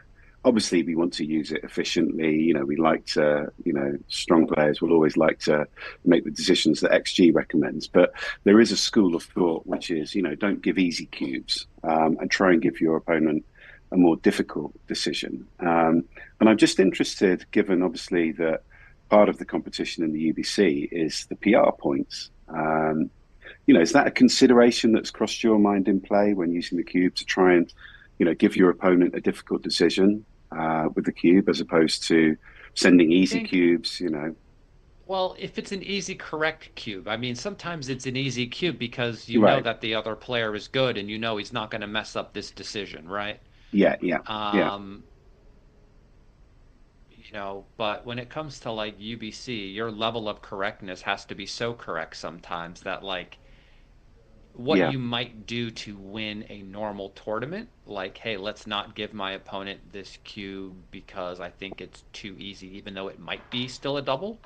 obviously we want to use it efficiently. You know, we like to, you know, strong players will always like to make the decisions that XG recommends. But there is a school of thought which is, you know, don't give easy cubes and try and give your opponent a more difficult decision. And I'm just interested, given obviously that part of the competition in the UBC is the PR points. You know, is that a consideration that's crossed your mind in play when using the cube to try and, you know, give your opponent a difficult decision with the cube as opposed to sending I easy think, cubes, you know? well, if it's an easy correct cube, I mean, sometimes it's an easy cube because you know Right. that the other player is good and you know he's not going to mess up this decision, right? Yeah, yeah, yeah, Um, but when it comes to like UBC, your level of correctness has to be so correct sometimes that like what yeah, you might do to win a normal tournament, like, hey, let's not give my opponent this cube because I think it's too easy, even though it might be still a double,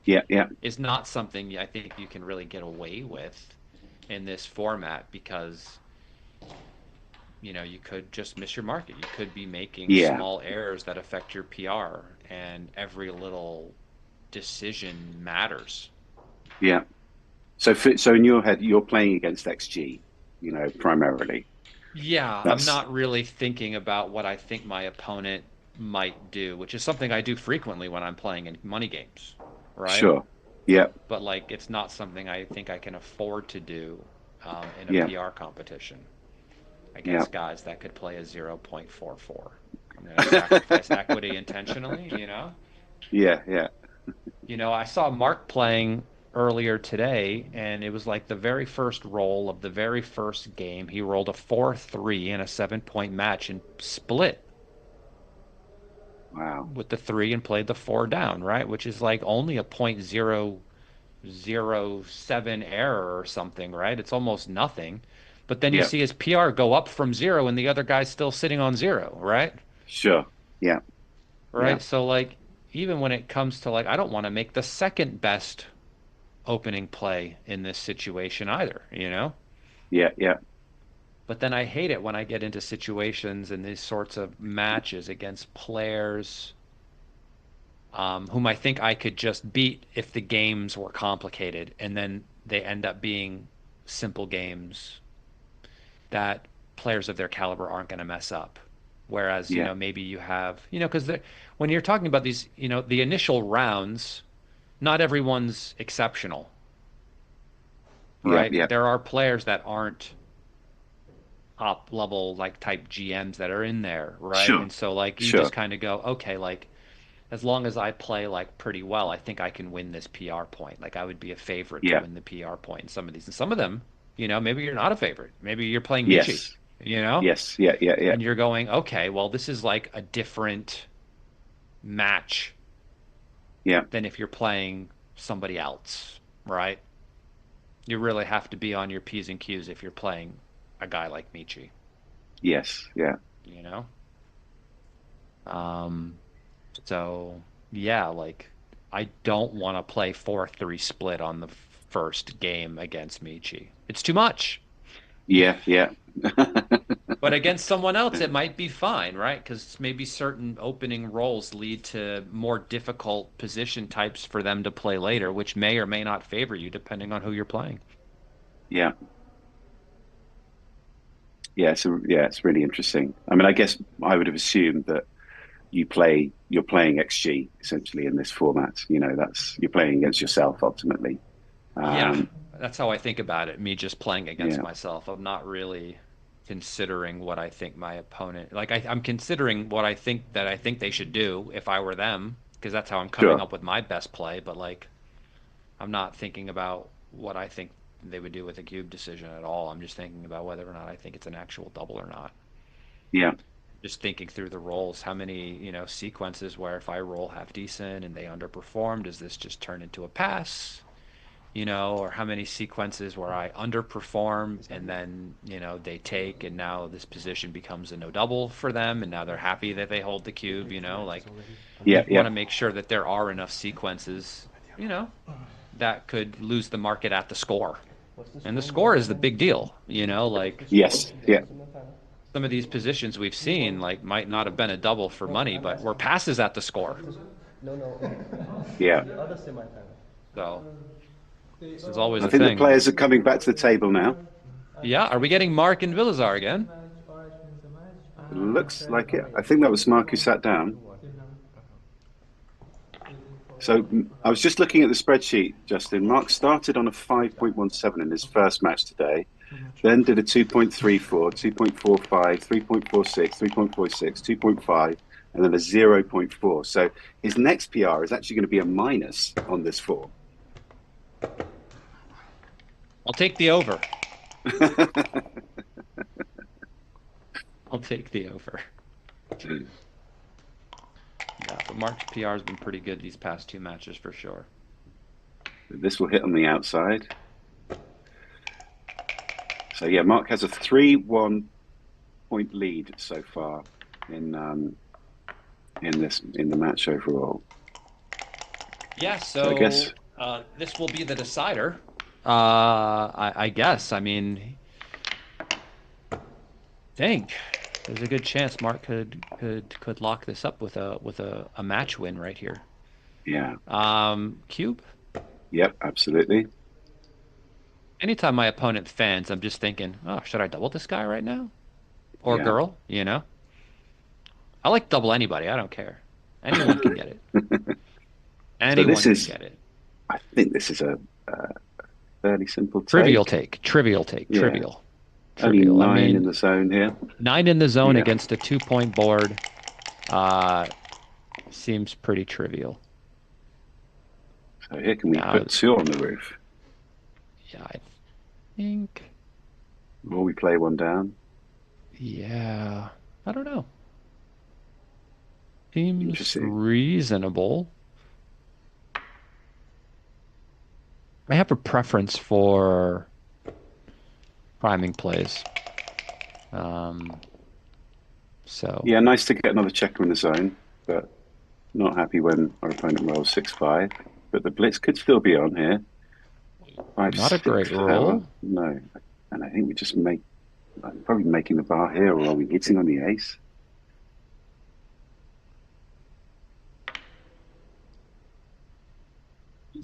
yeah, yeah, is not something I think you can really get away with in this format because, you could just miss your market. You could be making yeah, small errors that affect your PR, and every little decision matters. yeah. So in your head, you're playing against XG, you know, primarily. Yeah, I'm That's not really thinking about what I think my opponent might do, which is something I do frequently when I'm playing in money games, right? sure. Yeah, But like, it's not something I think I can afford to do in a yeah, PR competition yeah. against guys that could play a 0.44. I'm going to sacrifice equity intentionally. Yeah, yeah. I saw Mark playing earlier today, and it was like the very first roll of the very first game. He rolled a 4-3 in a 7 point match and split Wow. with the three and played the four down, right? Which is like only a 0.007 error or something, right? It's almost nothing. But then you Yeah. see his PR go up from 0 and the other guy's still sitting on 0, right? Sure. Yeah. Yeah. Right. So like even when it comes to like I don't want to make the second best opening play in this situation either, you know? Yeah. Yeah. But then I hate it when I get into situations and these sorts of matches against players whom I think I could just beat if the games were complicated, and then they end up being simple games that players of their caliber aren't going to mess up. Whereas, Yeah. maybe you have, because when you're talking about these, the initial rounds, not everyone's exceptional, Yeah. right? Yeah. There are players that aren't top level like type GMs that are in there, right? Sure. And so like you just Sure. kind of go, okay, like as long as I play like pretty well, I think I can win this PR point. Like I would be a favorite to Yeah. win the PR point in some of these. And some of them, maybe you're not a favorite. Maybe you're playing Michi, Yes. you know? Yes. Yeah. Yeah. Yeah. And you're going, okay, well, this is like a different match Yeah. than if you're playing somebody else, right? You really have to be on your P's and Q's if you're playing a guy like Michi, Yes. Yeah. you know? Um, so yeah, like I don't want to play 4-3 split on the first game against Michi. It's too much. Yeah. Yeah. But against someone else, it might be fine, right? Because maybe certain opening roles lead to more difficult position types for them to play later, which may or may not favor you depending on who you're playing. Yeah. Yeah. So yeah, it's really interesting. I mean, I guess I would have assumed that you're playing XG essentially in this format. That's you're playing against yourself ultimately. Yeah, Um, that's how I think about it. Me just playing against yeah. myself. I'm not really considering what I think my opponent, like I'm considering what I think they should do if I were them, because that's how I'm coming Sure. up with my best play. But like, I'm not thinking about what I think they would do with a cube decision at all. I'm just thinking about whether or not I think it's an actual double or not. Yeah. Just thinking through the rolls, how many, sequences where if I roll half decent and they underperform, does this just turn into a pass? Or how many sequences where I underperform and then, they take and now this position becomes a no double for them and now they're happy that they hold the cube, like Yeah. you Yeah. want to make sure that there are enough sequences, you know, that could lose the market at the score. And the score is the big deal, like Yes. Yeah. some of these positions we've seen like might not have been a double for money, but were passes at the score. Yeah. So this is always I a think the thing. players are coming back to the table now. Yeah, are we getting Mark and Vilazar again? It looks like it. I think that was Mark who sat down. So I was just looking at the spreadsheet, Justin. Mark started on a 5.17 in his first match today, then did a 2.34, 2.45, 3.46, 3.46, 2.5, and then a 0.4. So his next PR is actually going to be a minus on this four. I'll take the over. I'll take the over. Yeah, but Mark's PR has been pretty good these past two matches for sure. This will hit on the outside. So yeah, Mark has a 3-1 point lead so far in the match overall. Yeah, so I guess this will be the decider. I guess. I mean, think there's a good chance Mark could lock this up with a match win right here. Yeah. Cube. Yep, absolutely. Anytime my opponent fans, I'm just thinking, oh, should I double this guy right now? Or Yeah. girl, I like double anybody. I don't care. Anyone can get it. Anyone can get it. I think this is a fairly simple take. Trivial take. Yeah. Trivial. Only 9 in the zone here. 9 in the zone against a 2-point board. Seems pretty trivial. So here, can we put 2 on the roof? Yeah, I think. Or we play 1 down? Yeah. I don't know. Seems Interesting. reasonable. I have a preference for priming plays. So Yeah, nice to get another checker in the zone, but not happy when our opponent rolls 6-5. But the blitz could still be on here. 5, not a 6 great power. roll. No. And I think we just probably making the bar here, or are we hitting on the ace?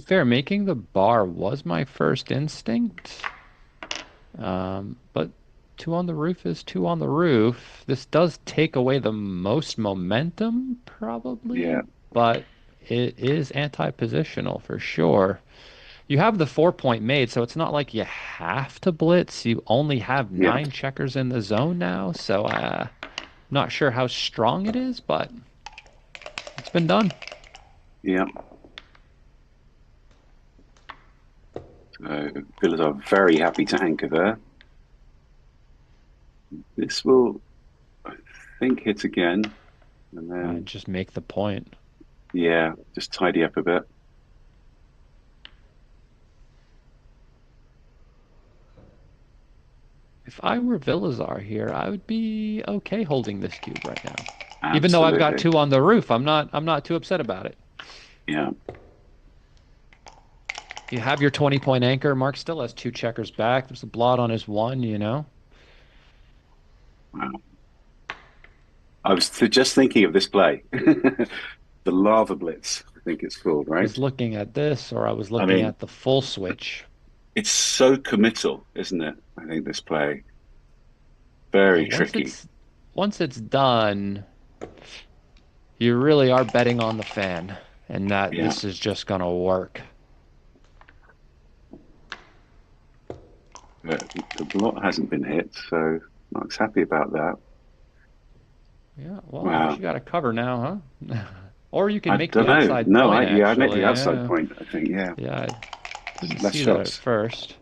Fair, making the bar was my first instinct. But two on the roof is two on the roof. This does take away the most momentum, Yeah, probably, but it is anti-positional for sure. You have the 4 point made, so it's not like you have to blitz. You only have yeah, 9 checkers in the zone now, so not sure how strong it is, but it's been done. yeah. So Villas are very happy to anchor there. This will, I think, hit again. And then, Just make the point. yeah, just tidy up a bit. If I were Vilazar here, I would be okay holding this cube right now. Even though I've got Absolutely. 2 on the roof, I'm not too upset about it. Yeah. You have your 20 point anchor. Mark still has 2 checkers back. There's a blot on his 1, you know. Wow. I was just thinking of this play. The lava blitz, I think it's called, I right? was looking at this, or I was I looking mean, at the full switch. it's so committal, isn't it? I think this play Yeah, very once tricky. it's done, you really are betting on the fan, and that Yeah. this is just gonna work. The blot hasn't been hit, so Mark's happy about that. Yeah, well, I guess Wow. you got to cover now, huh? Or you can I make don't the know. outside No, point, I made the actually. outside Yeah, point, I think. Yeah. yeah, I didn't Less see that at shots. first.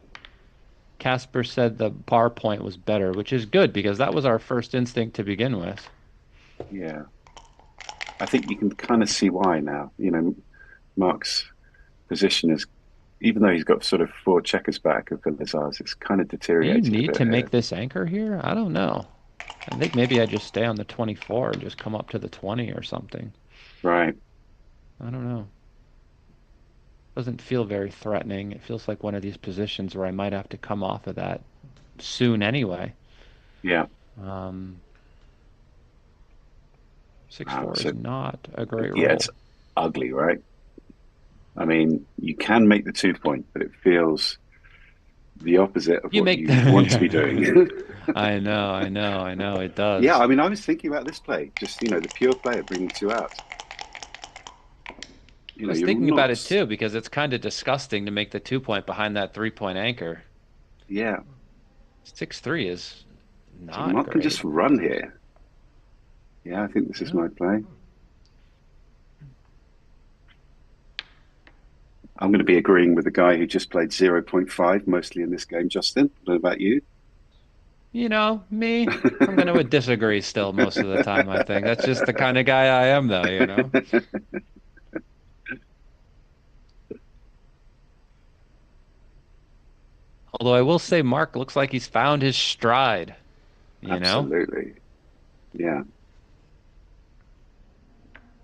Casper said the bar point was better, which is good because that was our first instinct to begin with. Yeah. I think you can kind of see why now. Mark's position is, even though he's got sort of 4 checkers back of Vilazar's, it's kind of Do you deteriorated a need bit to here. make this anchor here? I don't know. I think maybe I just stay on the 24 and just come up to the 20 or something. Right. I don't know. Doesn't feel very threatening. It feels like one of these positions where I might have to come off of that soon anyway. Yeah. Um, six Wow. four is So, not a great yeah, it's roll. ugly, right? I mean, you can make the 2 point, but it feels the opposite of You what make you want to be the. doing. I know, it Yeah, does. I mean, I was thinking about this play, just, the pure player bringing 2 out. I was You're thinking about not, it too because it's kind of disgusting to make the 2 point behind that 3 point anchor. yeah. 6-3 is So not Mark can great. just run here. Yeah, I think this is Yeah. my play. I'm going to be agreeing with the guy who just played 0.5 mostly in this game, Justin. What about you? Me, I'm going to disagree still most of the time, I think. That's just the kind of guy I am, though. Although I will say Mark looks like he's found his stride. Absolutely. Yeah.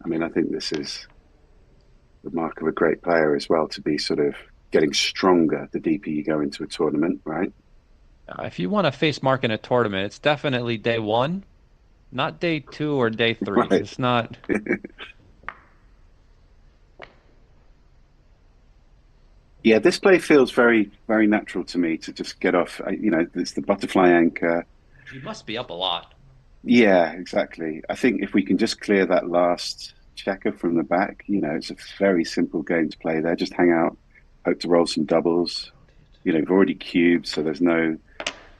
I mean, I think this is the mark of a great player as well, to be sort of getting stronger the deeper you go into a tournament, right? If you want to face Mark in a tournament, it's definitely day 1, not day 2 or day 3. Right. It's not. Yeah, this play feels very, very natural to me to just get off. It's the butterfly anchor. You must be up a lot. Yeah, exactly. I think if we can just clear that last checker from the back, it's a very simple game to play there. Just hang out, hope to roll some doubles. We've already cubed, so there's no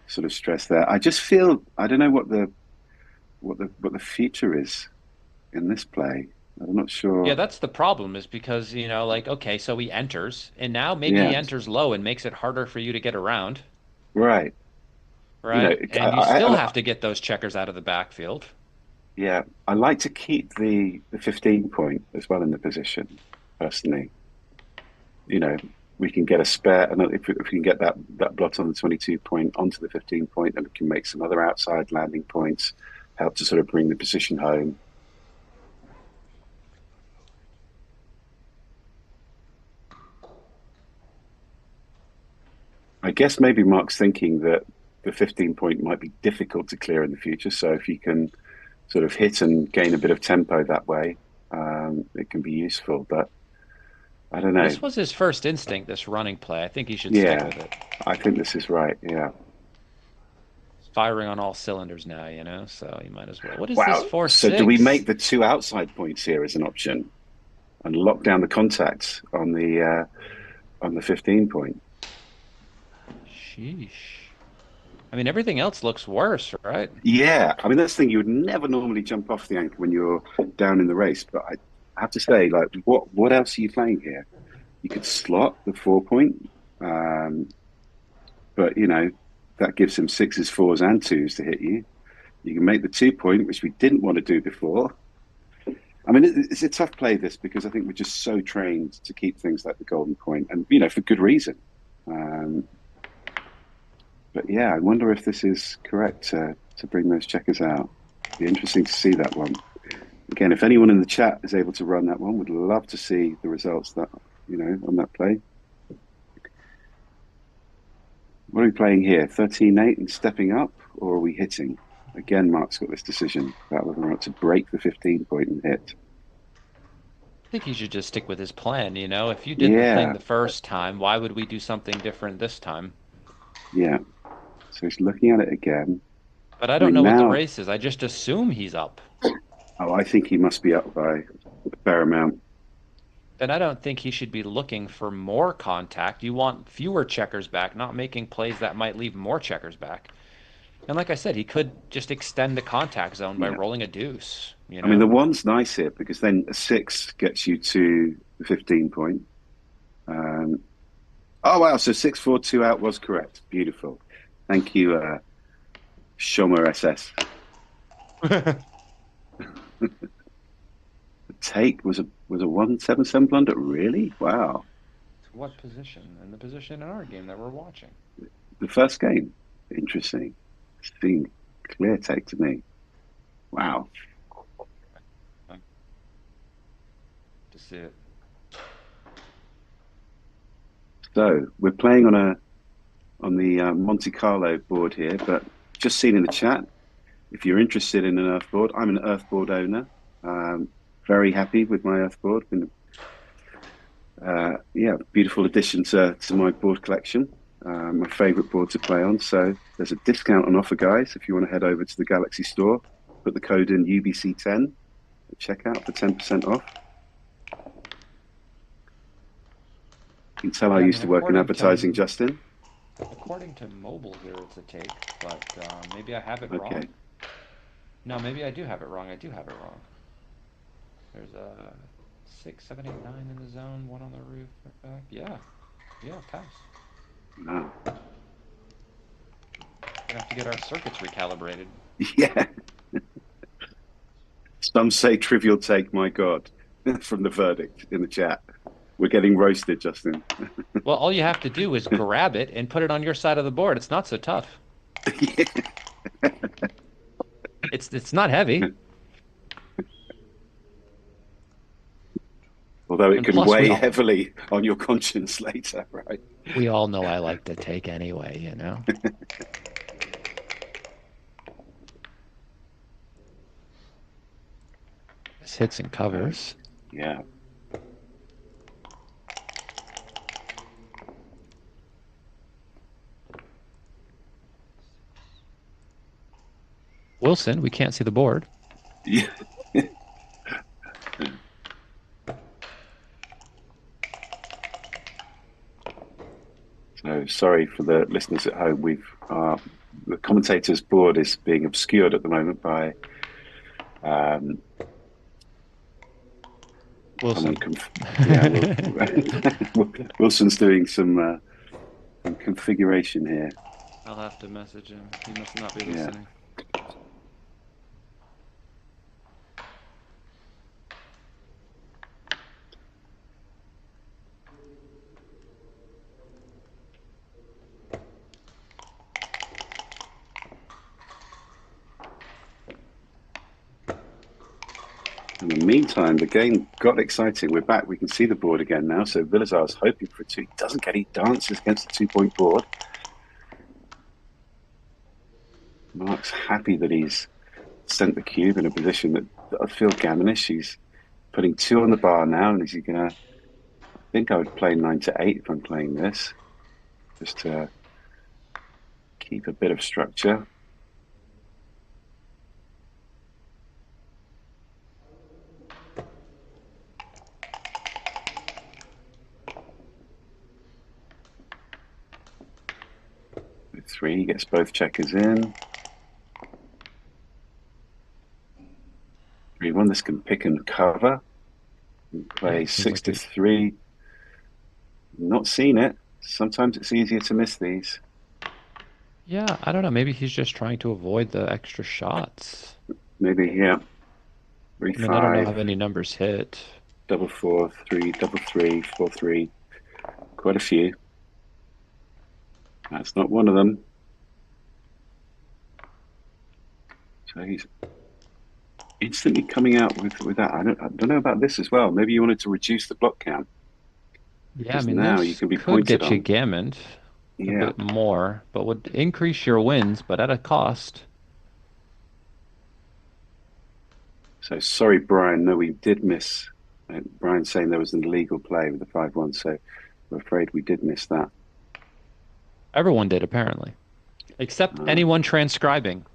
sort of stress there. I just feel I don't know what the future is in this play. I'm not Yeah, sure. that's the problem is because, okay, so he enters, and now maybe he Yeah, enters low and makes it harder for you to get around, right. You know, right? And you I, still I, have to get those checkers out of the backfield. yeah, I like to keep the 15 point as well in the position personally. You know, we can get a spare, and if we can get that blot on the 22 point onto the 15 point, then we can make some other outside landing points, help to sort of bring the position home. I guess maybe Mark's thinking that the 15 point might be difficult to clear in the future. So if you can sort of hit and gain a bit of tempo that way, it can be useful. But I don't know. This was his first instinct, this running play. I think he should stick Yeah, with it. I think this is right. Yeah. He's firing on all cylinders now, you know, so you might as well. What is this Wow. So do we 4-6? make the two outside points here as an option and lock down the contacts on the 15 point? Sheesh. I mean, everything else looks worse, right? Yeah, I mean that's the thing. You would never normally jump off the anchor when you're down in the race, but I have to say, like, what else are you playing here? You could slot the 4 point, but you know that gives him sixes, fours, and twos to hit you. You can make the 2 point, which we didn't want to do before. I mean, it's a tough play this because I think we're just so trained to keep things like the golden point, and you know for good reason. Um, but yeah, I wonder if this is correct to bring those checkers out. Be interesting to see that one. Again, if anyone in the chat is able to run that one, would love to see the results that on that play. What are we playing here? 13-8 and stepping up, or are we hitting? Again, Mark's got this decision about whether or not to break the 15 point and hit. I think he should just stick with his plan, you know? If you did the thing Yeah, the first time, why would we do something different this time? yeah. So he's looking at it again. But I I don't mean, know what the now, race is. I just assume he's up. oh, I think he must be up by a fair amount. Then I don't think he should be looking for more contact. You want fewer checkers back, not making plays that might leave more checkers back. And like I said, he could just extend the contact zone by Yeah. rolling a deuce, you I mean, the know? one's nice here because then a six gets you to the 15 point. Um, oh, wow. So 6-4-2 out was correct. Beautiful. Thank you, Shomer SS. The take was a 177 blunder. Really? Wow. What position? In the position in our game that we're watching. The first game. Interesting. Seemed clear take to me. Wow. To see it. So we're playing on the Monte Carlo board here, but just seen in the chat, if you're interested in an earth board, I'm an earth board owner. Very happy with my earth board. Been, yeah, beautiful addition to my board collection. My favorite board to play on. So there's a discount on offer, guys. If you want to head over to the Galaxy store, put the code in UBC10 at checkout for 10% off. You can tell I used to work in advertising, Justin. According to mobile here, it's a take, but maybe I have it Okay. wrong. No, maybe I do have it wrong. I do have it wrong. There's a 6, 7, 8, 9 in the zone, one on the roof. Back. Yeah, pass. No. Gonna have to get our circuits recalibrated. Yeah. Some say trivial take, my God, from the verdict in the chat. We're getting roasted, Justin. Well, all you have to do is grab it and put it on your side of the board. It's not so tough. It's not heavy. Although it And can plus weigh heavily on your conscience later, right? we all know I like to take anyway, you know? This hits and covers. Yeah. Wilson, we can't see the board. Yeah. So sorry for the listeners at home. The commentator's board is being obscured at the moment by Wilson. Wilson's doing some configuration here. I'll have to message him. He must not be listening. meantime, the game got exciting. We're back. We can see the board again now. So Vilazar's hoping for a 2. He doesn't get it. He dances against the 2-point board. Mark's happy that he's sent the cube in a position that I feel gammonish. He's putting 2 on the bar now, and is he going to... I think I would play 9 to 8 if I'm playing this, just to keep a bit of structure. With 3, he gets both checkers in. 3-1, this can pick and cover. Play 6 to 3. Not seen it. Sometimes it's easier to miss these. Yeah, I don't know. Maybe he's just trying to avoid the extra shots. Maybe, yeah. 3, I mean, 5. I don't know how many numbers hit. Double 4, 3, double 3, 4, 3. Quite a few. That's not one of them. So he's instantly coming out with that. I don't know about this as well. Maybe you wanted to reduce the block count. Yeah, I mean, now this you can be could pointed get you on. gammoned a bit more, but would increase your wins, but at a cost. So sorry, Brian. No, we did miss. Brian's saying there was an illegal play with the 5-1, so we're afraid we did miss that. Everyone did, apparently. Except anyone transcribing.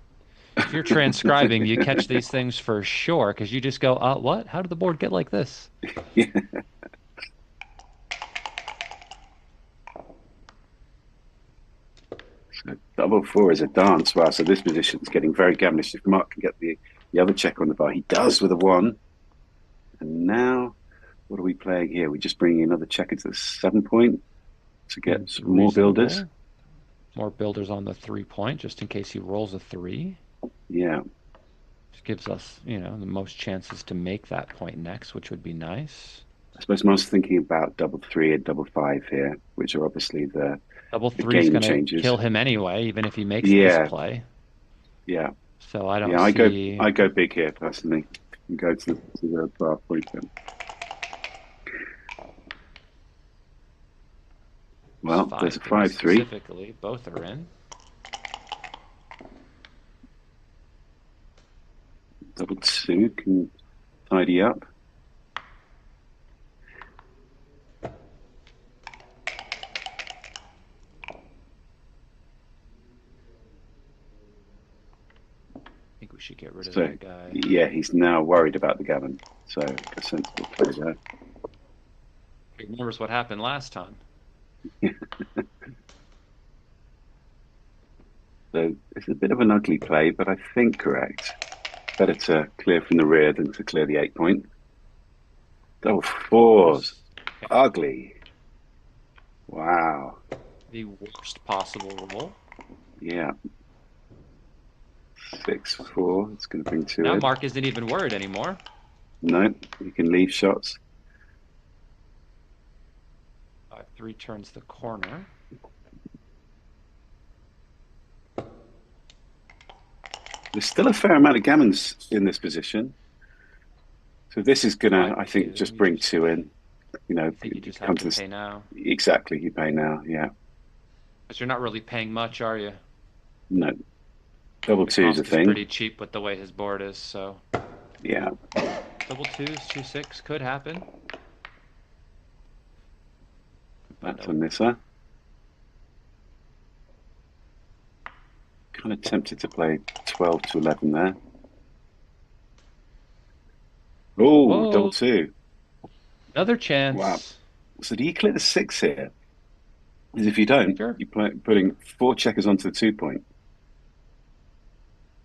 If you're transcribing, you catch these things for sure, because you just go, what? How did the board get like this? Yeah. So double 4 is a dance. Wow, so this position is getting very gammonish. If Mark can get the other check on the bar, he does with a 1. And now, what are we playing here? We're just bringing another checker to the 7-point to get some more builders. More builders on the 3-point, just in case he rolls a 3. Yeah. Which gives us, the most chances to make that point next, which would be nice. I suppose most thinking about double 3 and double 5 here, which are obviously the double 3 is going to kill him anyway, even if he makes this play. Yeah. So I don't see... I go big here, personally, and go to the bar point then. Well, there's a 5-3. Specifically, both are in. Double 2 can tidy up. I think we should get rid of that guy. Yeah, he's now worried about the gammon. So a sensible play there. He remembers what happened last time. So it's a bit of an ugly play, but I think correct. Better to clear from the rear than to clear the 8-point. Double 4s. Ugly. Wow. The worst possible roll. Yeah. 6-4. It's going to bring 2 now in. Mark isn't even worried anymore. No, you can leave shots. 5-3 turns the corner. There's still a fair amount of gammons in this position. So this is going to, I think, just bring 2 in. I think you just have to pay now. Exactly, you pay now, yeah. Because you're not really paying much, are you? No. Double 2 is a thing. Pretty cheap with the way his board is, so. Yeah. Double 2s, 2-6 could happen. That's a misser. Kind of tempted to play 12 to 11 there. Oh, double 2. Another chance. Wow. So do you clear the 6 here? Because if you don't, sure. You're putting 4 checkers onto the 2-point.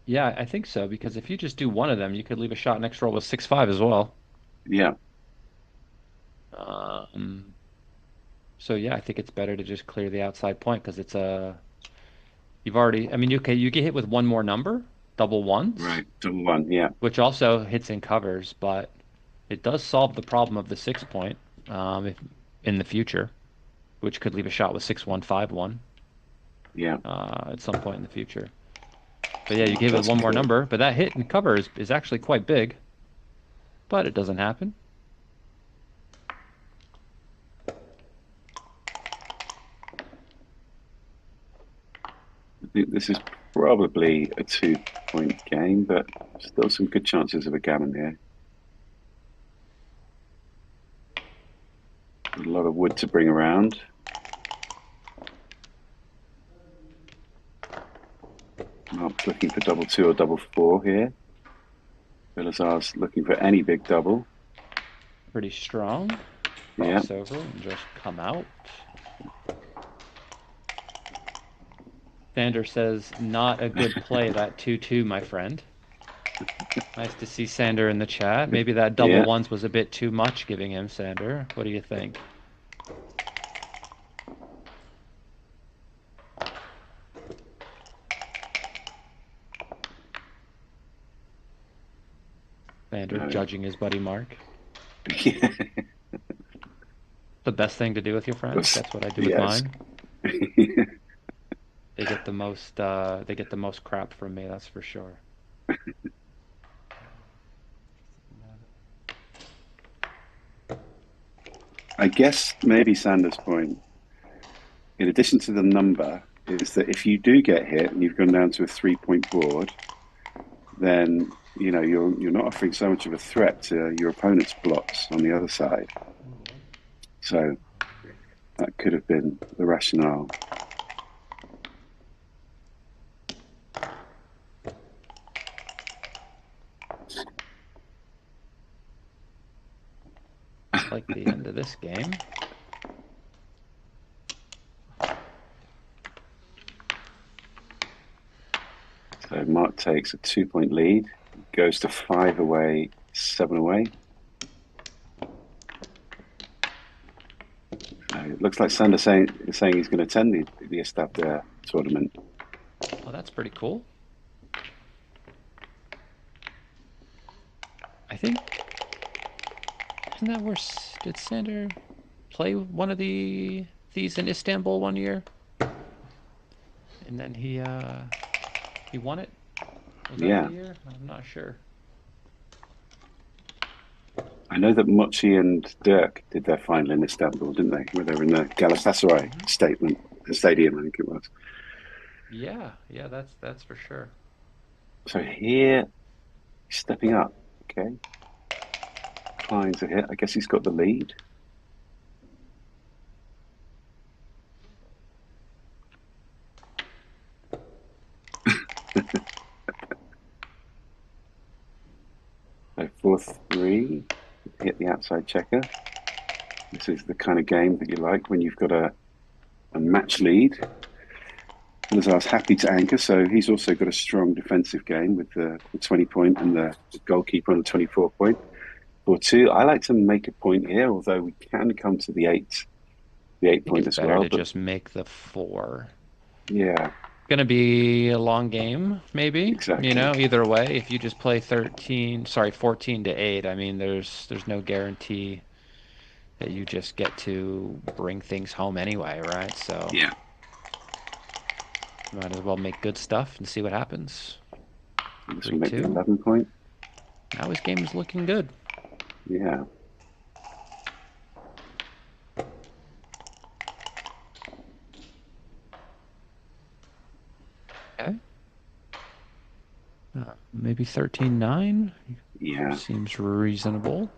Yeah, I think so, because if you just do one of them, you could leave a shot next roll with 6-5 as well. Yeah. So yeah, I think it's better to just clear the outside point because it's a. You've already. I mean, you get hit with one more number, double 1s. Right, double 1, yeah. Which also hits and covers, but it does solve the problem of the 6-point if, in the future, which could leave a shot with 6-1, 5-1. Yeah. At some point in the future. But yeah, you gave it one more number, but that hit and cover is actually quite big. but it doesn't happen. I think this is probably a 2-point game, but still some good chances of a gammon here. A lot of wood to bring around. Mark's looking for double 2 or double 4 here. Vilazar's looking for any big double. Pretty strong. Yeah. Crossover and just come out. Sander says, not a good play, that 2-2, my friend. Nice to see Sander in the chat. Maybe that double Yeah. ones was a bit too much giving him, Sander. What do you think? Sander judging his buddy Mark. Yeah. The best thing to do with your friends. That's what I do with mine. They get the most crap from me, that's for sure. I guess maybe Sander's point, in addition to the number, is that if you do get hit and you've gone down to a 3-point board, then you're not offering so much of a threat to your opponent's blocks on the other side. So that could have been the rationale. Like the end of this game. So Mark takes a 2-point lead, goes to 5 away, 7 away. So it looks like Sander saying he's going to attend the Istanbul tournament. Oh, that's pretty cool. I think, isn't that where, did Sander play one of these in Istanbul one year? And then he won it? Was that the year? I'm not sure. I know that Mochi and Dirk did their final in Istanbul, didn't they? Where they were in the Galatasaray stadium, I think it was. Yeah, that's for sure. So here, stepping up, okay. Klein's a hit. I guess he's got the lead. So 4-3, hit the outside checker. This is the kind of game that you like when you've got a match lead. Lazar's happy to anchor, so he's also got a strong defensive game with the 20-point and the goalkeeper on the 24-point. 4-2. I like to make a point here, although we can come to the 8-point as well. Better to just make the 4. Yeah. Gonna be a long game, maybe. Exactly. Either way, if you just play 14 to 8, I mean, there's no guarantee that you just get to bring things home anyway, right? So yeah, might as well make good stuff and see what happens. This will make the 11-point. Now his game is looking good. Yeah. Okay. Maybe 13-9? Yeah. Seems reasonable.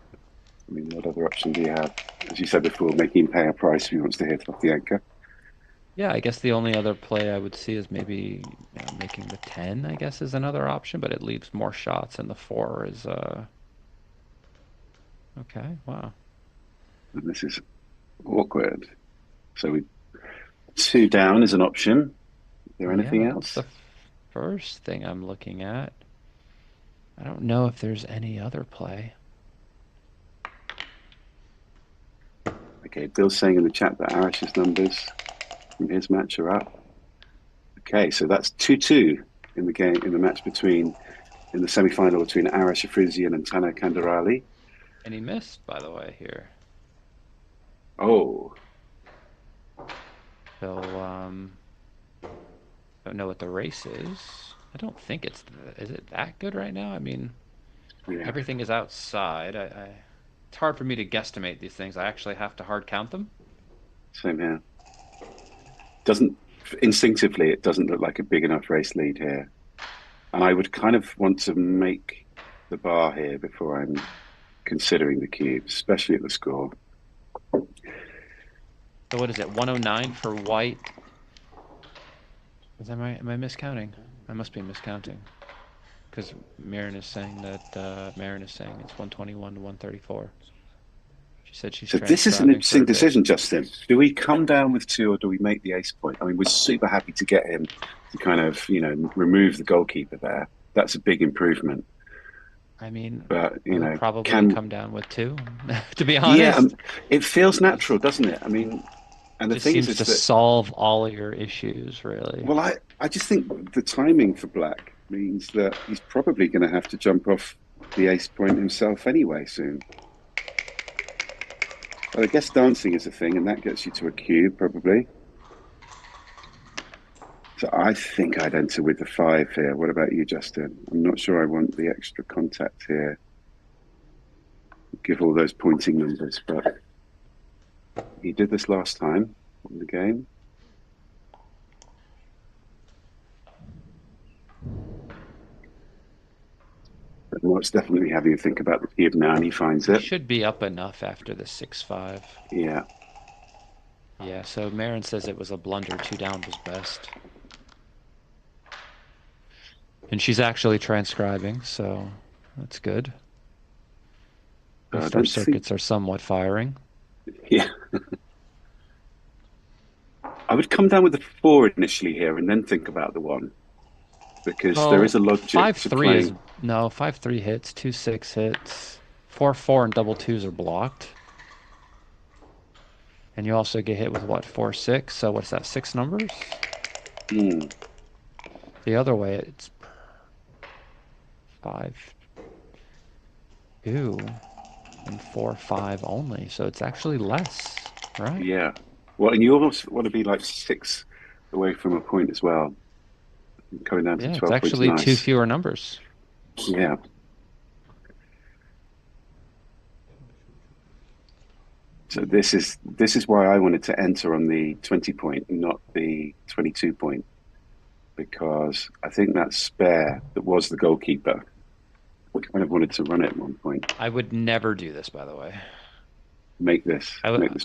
I mean, what other option do you have? As you said before, making him pay a price if he wants to hit off the anchor. Yeah, I guess the only other play I would see is maybe making the 10, I guess, is another option, but it leaves more shots, and the 4 is... Okay, wow. And this is awkward. So 2 down is an option. Is there anything else? That's the first thing I'm looking at. I don't know if there's any other play. Okay, Bill's saying in the chat that Arish's numbers from his match are up. Okay, so that's 2-2 in the game, in the semi-final between Arish Afrizian and Tana Kandarali. And he missed, by the way, here. Oh. So, don't know what the race is. I don't think is it that good right now? I mean, Yeah, Everything is outside. It's hard for me to guesstimate these things. I actually have to hard count them. same here. Doesn't instinctively it doesn't look like a big enough race lead here. And I would kind of want to make the bar here before I'm considering the cube, especially at the score. So what is it? 109 for white. Am I miscounting? I must be miscounting. Because Marin is saying it's 121 to 134. She said she's So this is an transcribing for interesting a bit. decision, Justin. Do we come down with two or do we make the ace point? I mean, we're super happy to get him to kind of, remove the goalkeeper there. That's a big improvement. I mean, But, we'll probably can come down with two, to be yeah, honest. it feels natural, doesn't it? I mean, and It the just thing seems is to that, solve all of your issues, really. well, I just think the timing for Black means that he's probably going to have to jump off the ace point himself anyway soon. But I guess dancing is a thing, and that gets you to a cube probably. So I think I'd enter with the 5 here. What about you, Justin? I'm not sure I want the extra contact here. Give all those pointing numbers, but he did this last time in the game. But Mark's definitely having a think about the cube now, and he finds He it. should be up enough after the 6-5. Yeah. Yeah, so Marin says it was a blunder. 2 down was best. And she's actually transcribing, so that's good. Both our circuits are somewhat firing. Yeah. I would come down with the 4 initially here and then think about the 1. Because there is a logic 5-3 to playing. is no 5-3 hits, 2-6 hits, 4-4 and double twos are blocked, and you also get hit with what 4-6. So what's that? 6 numbers. The other way it's 5-2 and 4-5 only. So it's actually less, right? Yeah. Well, and you almost want to be like 6 away from a point as well. Going down to 12 it's actually points, 2 nice. fewer numbers. Yeah. So this is why I wanted to enter on the 20 point, not the 22 point, because I think that spare that was the goalkeeper, I kind of wanted to run it at one point. I would never do this, by the way. Make this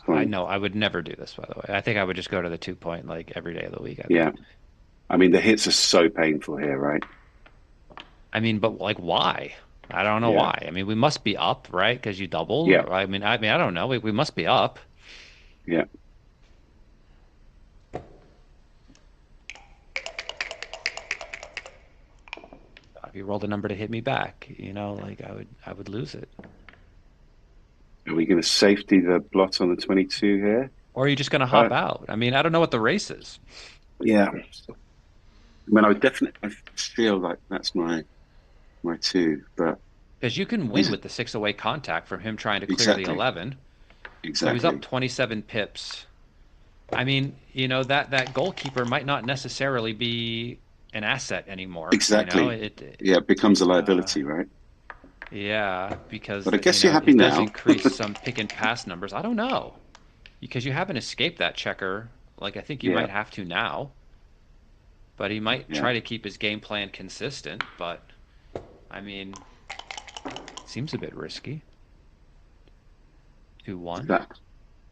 point. I know I would never do this, by the way. I think I would just go to the 2 point like every day of the week. Yeah. I mean, the hits are so painful here, right? I mean, but like, why? I don't know why. I mean, we must be up, right? Because you doubled. Yeah. I mean, I don't know. We must be up. Yeah. If you rolled a number to hit me back, like I would lose it. Are we going to safety the blot on the 22 here? Or are you just going to hop out? I mean, I don't know what the race is. Yeah. I mean, I feel like that's my 2, but because you can win with the 6 away contact from him trying to clear the 11. Exactly. So he's up 27 pips. I mean, that goalkeeper might not necessarily be an asset anymore. Exactly. It becomes a liability, right? Yeah, because but I guess you're happy now. It does increase some pick and pass numbers. I don't know, because you haven't escaped that checker. Like I think you might have to now. But he might try to keep his game plan consistent. But I mean, it seems a bit risky. 2-1.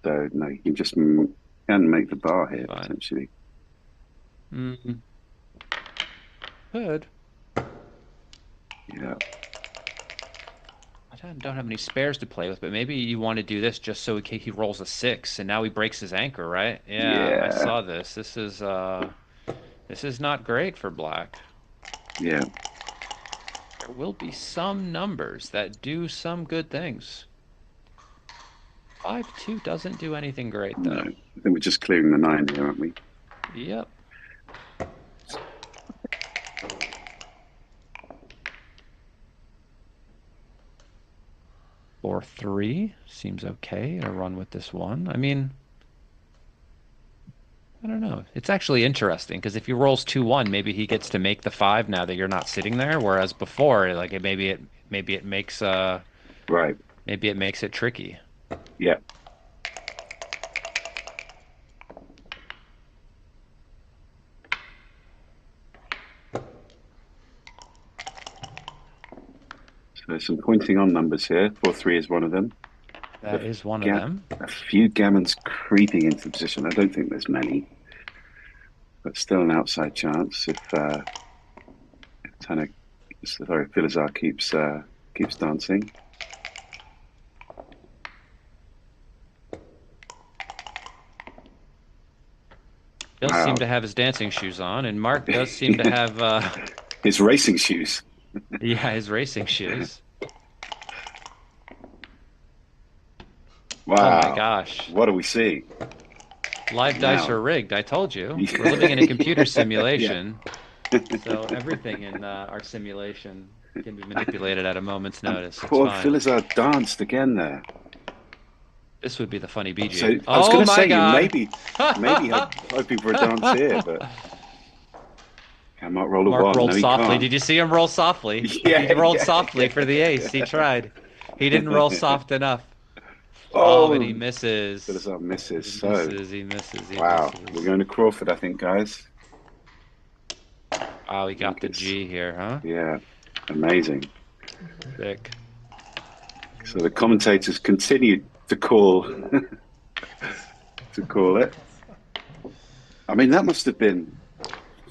So no, you can just can make the bar here potentially. Good. Yeah. I don't have any spares to play with, but maybe you want to do this just so he rolls a 6 and now he breaks his anchor, right? Yeah. I saw this. This is not great for Black. Yeah. There will be some numbers that do some good things. 5-2 doesn't do anything great, though. No, I think we're just clearing the 9 here, aren't we? Yep. Or 3 seems okay to run with this 1. I mean, I don't know. It's actually interesting because if he rolls 2-1, maybe he gets to make the 5 now that you're not sitting there. Whereas before, like maybe maybe it makes Right. maybe it makes it tricky. Yeah. So there's some pointing on numbers here. 4-3 is one of them. That is one of them. A few gammons creeping into the position. I don't think there's many, but still an outside chance if Filizar keeps dancing. Does Wow. seem to have his dancing shoes on, and Mark does seem to have his racing shoes. yeah, his racing shoes. Wow. Oh my gosh. What do we see? Live dice Now. are rigged. I told you. We're living in a computer simulation. Yeah. So everything in our simulation can be manipulated at a moment's notice. It's Poor fine. Filizar danced again there. This would be the funny BG. So I was going to say you maybe hoping for a dance here, but can Mark roll a Mark one? rolled No, he softly. can't. Did you see him roll softly? Yeah, He rolled yeah, softly for the ace. He tried. He didn't roll soft enough. Oh, and he misses. Filizar misses. He So misses. He misses. He wow, misses. we're going to Crawford, I think, guys. Oh, he got the G here, huh? Yeah, amazing. Sick. So the commentators continue to call it. I mean, that must have been a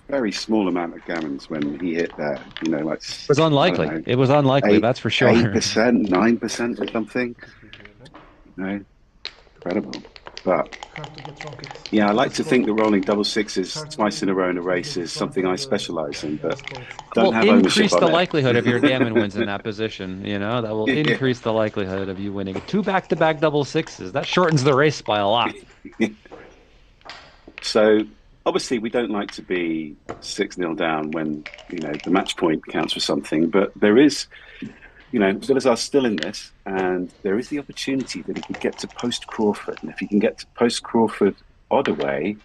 very small amount of gammons when he hit that. You know, like It was unlikely. It was unlikely. That's for sure. 8%, 9% or something. No, incredible. But yeah, I like to think that rolling double sixes twice in a row in a race is something I specialize in, but don't have ownership increase on the it. likelihood of your gammon wins in that position. You know, that will increase the likelihood of you winning. 2 back-to-back double sixes. That shortens the race by a lot. So obviously we don't like to be 6-0 down when, you know, the match point counts for something, but there is, you know, Filizar's still in this, and there is the opportunity that he could get to post Crawford. And if he can get to post Crawford odd away,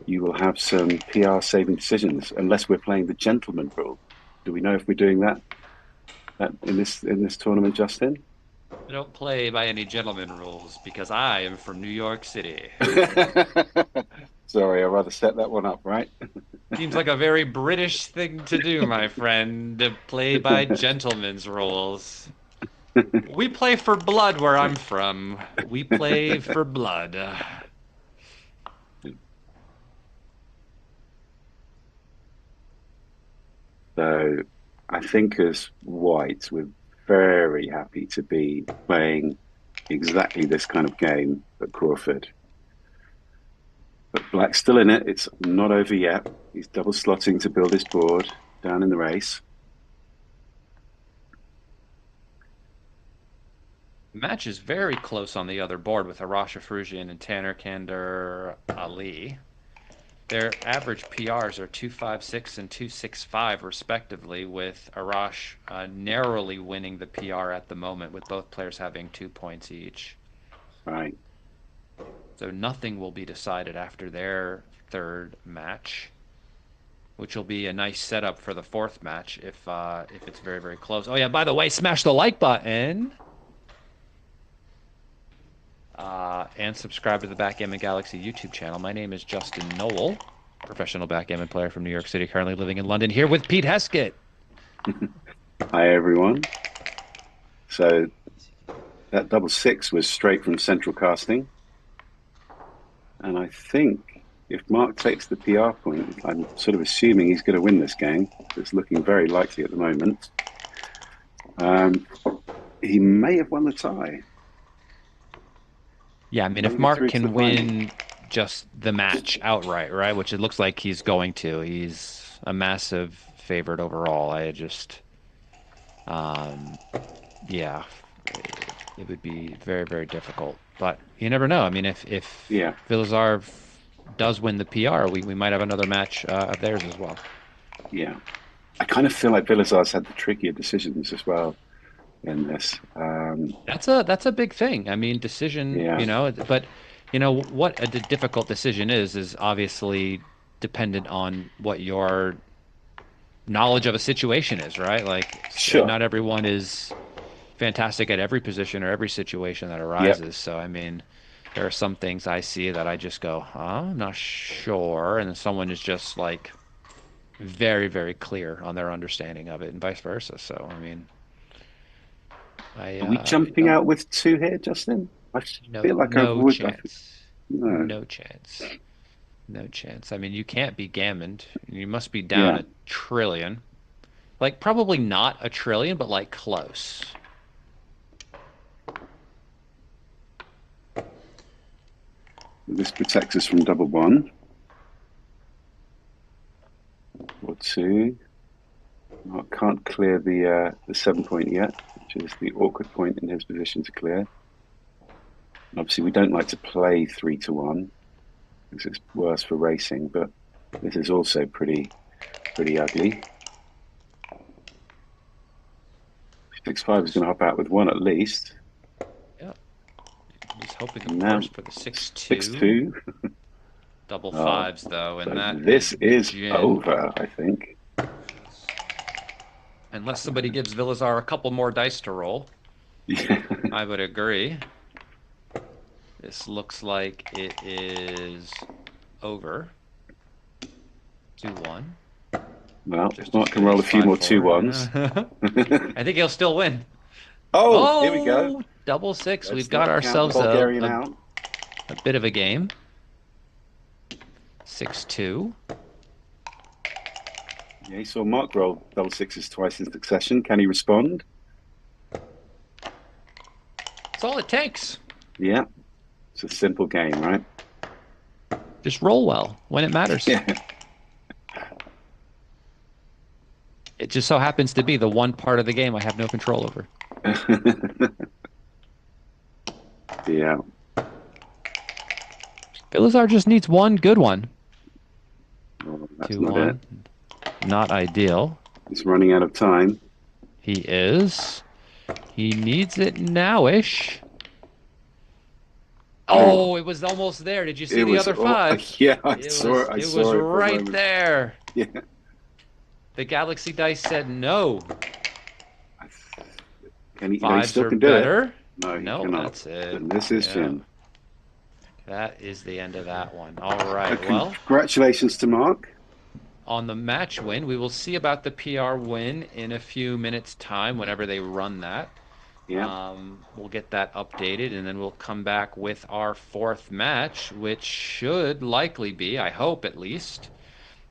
you will have some PR saving decisions, unless we're playing the gentleman rule. Do we know if we're doing that in this tournament, Justin? I don't play by any gentleman rules because I am from New York City. Sorry, I'd rather set that one up, right? Seems like a very British thing to do, my friend, to play by gentlemen's rules. We play for blood where I'm from. We play for blood. So I think as white, we're very happy to be playing exactly this kind of game at Crawford. But black's still in it. It's not over yet. He's double slotting to build his board down in the race. The match is very close on the other board with Arash Afrouzian and Tanner Kander Ali. Their average PRs are 2.56 and 2.65 respectively, with Arash narrowly winning the PR at the moment, with both players having 2 points each. Right. So nothing will be decided after their third match, which will be a nice setup for the fourth match if it's very, very close. Oh yeah, by the way, smash the like button. And subscribe to the Backgammon Galaxy YouTube channel. My name is Justin Noel, professional backgammon player from New York City, currently living in London, here with Pete Heskett. Hi, everyone. So that double six was straight from central casting. And I think if Mark takes the PR point, I'm sort of assuming he's going to win this game. It's looking very likely at the moment. He may have won the tie. Yeah, I mean, if Mark can win just the match outright, right, which it looks like he's going to, he's a massive favorite overall. I just, yeah, it would be very, very difficult. But you never know. I mean, if Filizar does win the PR, we might have another match of theirs as well. Yeah. I kind of feel like Filizar's had the trickier decisions as well in this. That's a big thing. I mean, decision, you know, but you know what a difficult decision is obviously dependent on what your knowledge of a situation is, right? Like, Sure. not everyone is fantastic at every position or every situation that Yep. arises. So, I mean, there are some things I see that I just go, huh, I'm not sure. And then someone is just like very, very clear on their understanding of it and vice versa. So, I mean, Are we I jumping don't, out with two here, Justin? I no, feel like I no would. chance. No. No chance. No chance. I mean, you can't be gammoned. You must be down Yeah. a trillion. Like, probably not a trillion, but like close. This protects us from double one or two. I can't clear the 7 point yet, which is the awkward point in his position to clear. And obviously, we don't like to play 3-1 because it's worse for racing, but this is also pretty ugly. 6-5 is going to hop out with one at least. Yeah. He's hoping, of Now course, for the 6-2. 6-2. Double Oh, fives, though, so and that this is gin. over, I think. Unless somebody gives Vilazar a couple more dice to roll, Yeah. I would agree. This looks like it is over. 2-1. Well, Just as Mark can good roll as a few more 5-4. 2-1s. I think he'll still win. Oh, here we go. Oh, double six. We've Let's got not count the ourselves Bulgarian out. a bit of a game. 6-2. Yeah, he saw Mark roll double sixes twice in succession. Can he respond? That's all it takes. Yeah. It's a simple game, right? Just roll well when it matters. Yeah. It just so happens to be the one part of the game I have no control over. Yeah. Vilazar just needs one good one. Oh, that's 2 not 1. it. Not ideal. He's running out of time. He is. He needs it nowish. Oh, it was almost there. Did you see It the was, other five? yeah, I saw it. I It saw was it for a right moment. there. Yeah. The Galaxy dice said no. He Fives still are can do it. better. No, he No, cannot. that's it. And this is Finn. That is the end of that one. All right. Well, Congratulations to Mark. on the match win, we will see about the PR win in a few minutes' time whenever they run that. Yeah. We'll get that updated, and then we'll come back with our fourth match, which should likely be, I hope at least,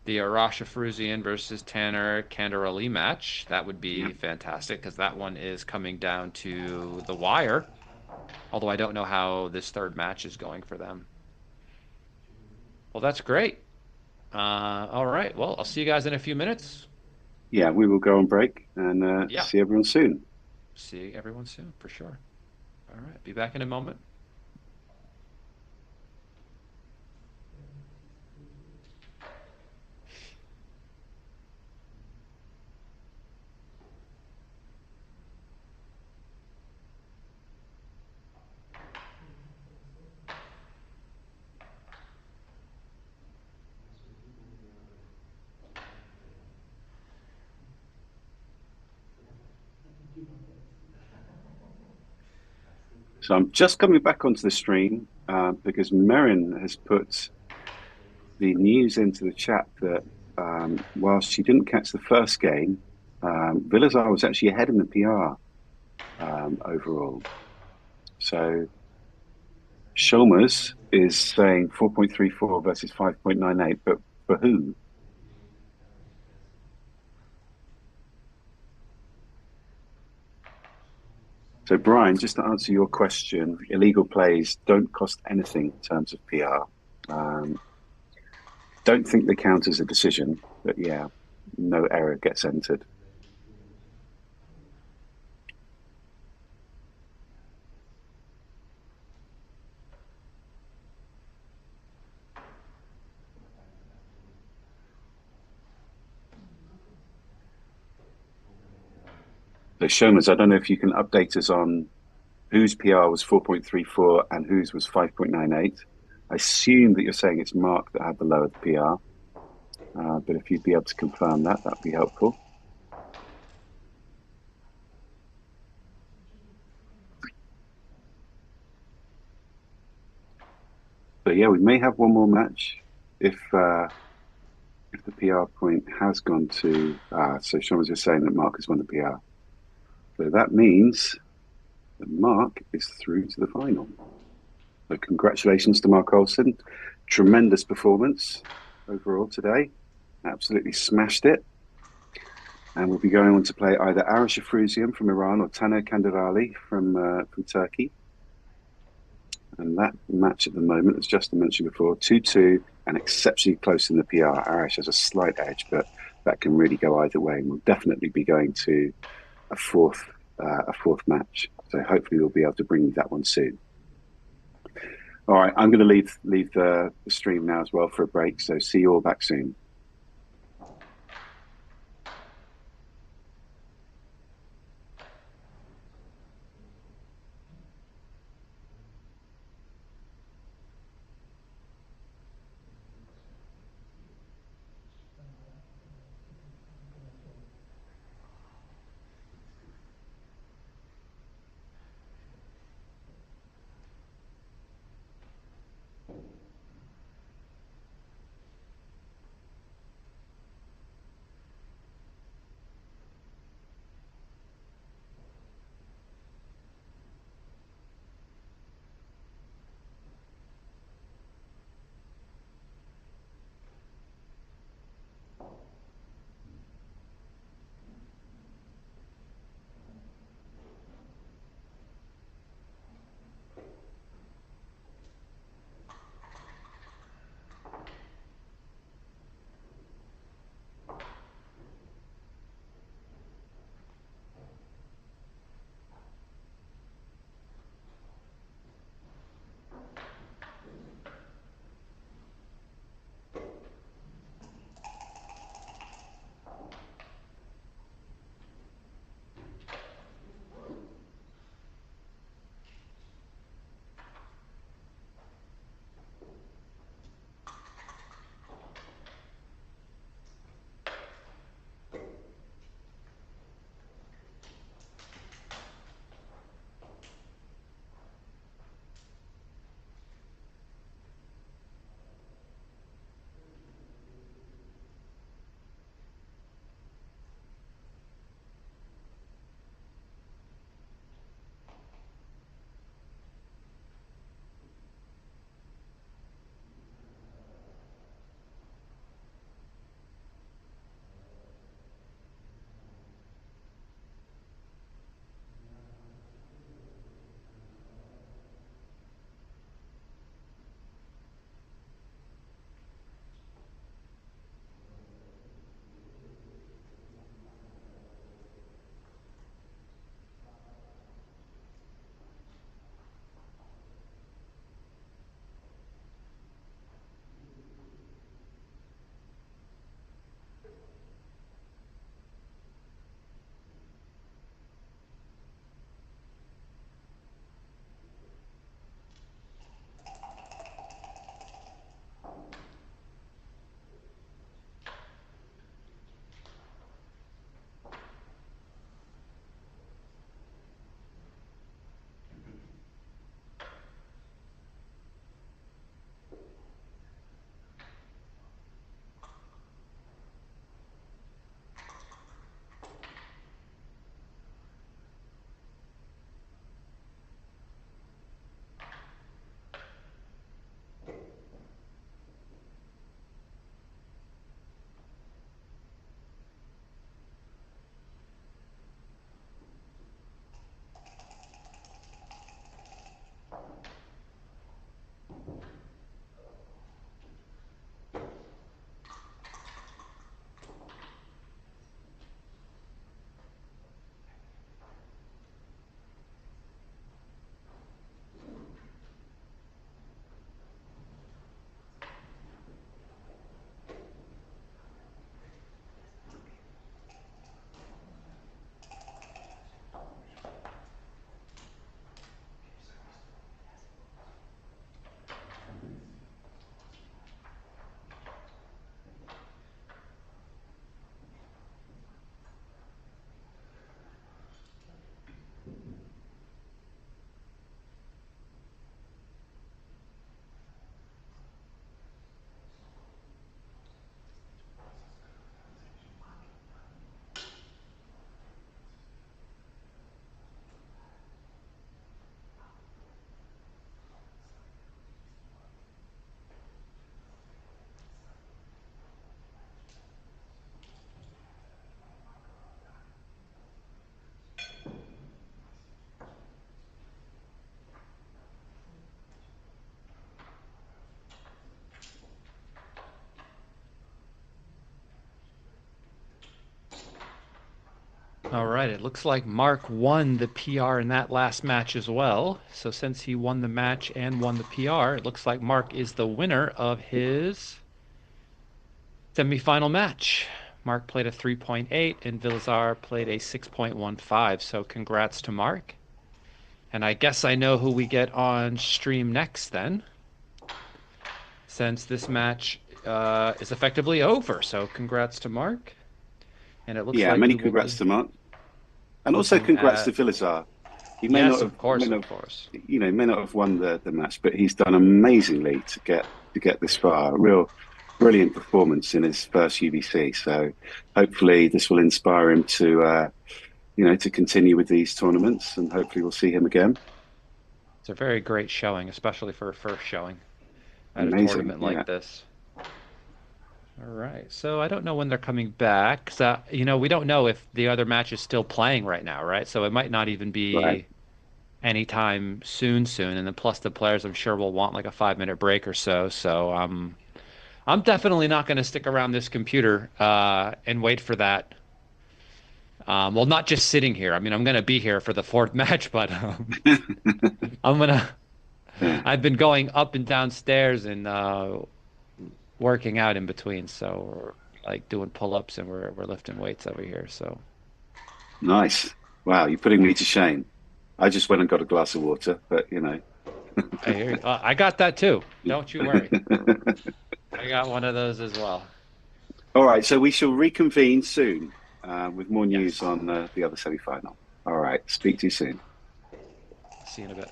the Arash Afruzian versus Tanner Kandarali match. That would be fantastic because that one is coming down to the wire. Although I don't know how this third match is going for them. Well, that's great. All right. Well, I'll see you guys in a few minutes. Yeah, we will go on break and Yeah. see everyone soon. See everyone soon, for sure. All right. Be back in a moment. So I'm just coming back onto the stream because Merrin has put the news into the chat that whilst she didn't catch the first game, Vilazar was actually ahead in the PR overall. So Shulmers is saying 4.34 versus 5.98, but for who? So, Brian, just to answer your question, illegal plays don't cost anything in terms of PR. Don't think they count as a decision, but yeah, no error gets entered. So, Shomers, I don't know if you can update us on whose PR was 4.34 and whose was 5.98. I assume that you're saying it's Mark that had the lower PR. But if you'd be able to confirm that, that'd be helpful. But yeah, we may have one more match if the PR point has gone to. So Sean was just saying that Mark has won the PR. So that means that Mark is through to the final. So congratulations to Mark Olsen. Tremendous performance overall today. Absolutely smashed it. And we'll be going on to play either Arash Afruzian from Iran or Taner Kandarali from Turkey. And that match at the moment, as Justin mentioned before, 2-2 and exceptionally close in the PR. Arash has a slight edge, but that can really go either way. And we'll definitely be going to a fourth match. So hopefully we'll be able to bring you that one soon. All right, I'm going to leave the stream now as well for a break. So see you all back soon. All right, it looks like Mark won the PR in that last match as well. So since he won the match and won the PR, it looks like Mark is the winner of his semifinal match. Mark played a 3.8 and Vilazar played a 6.15. So congrats to Mark. And I guess I know who we get on stream next then, since this match is effectively over. So congrats to Mark. And it looks Yeah, like many we will congrats be to Mark, and also looking congrats to at, Vilazar. He yes, of may course, not, of course. may not have won the match, but he's done amazingly to get this far. Real brilliant performance in his first UBC. So hopefully this will inspire him to to continue with these tournaments, and hopefully we'll see him again. It's a very great showing, especially for a first showing at a Amazing, tournament yeah, like this. All right. So I don't know when they're coming back. 'Cause, we don't know if the other match is still playing right now, right? So it might not even right. be anytime soon. And then plus the players, I'm sure will want like a 5 minute break or so. So I'm definitely not going to stick around this computer and wait for that. Well, not just sitting here. I mean, I'm going to be here for the fourth match, but I'm gonna. Yeah, I've been going up and downstairs and working out in between. So we're like doing pull-ups and we're lifting weights over here. So nice. Wow, you're putting me to shame. I just went and got a glass of water, but I hear you. I got that too. Don't you worry. I got one of those as well. All right, so we shall reconvene soon with more news Yes. on the other semi-final. All right, speak to you soon. See you in a bit.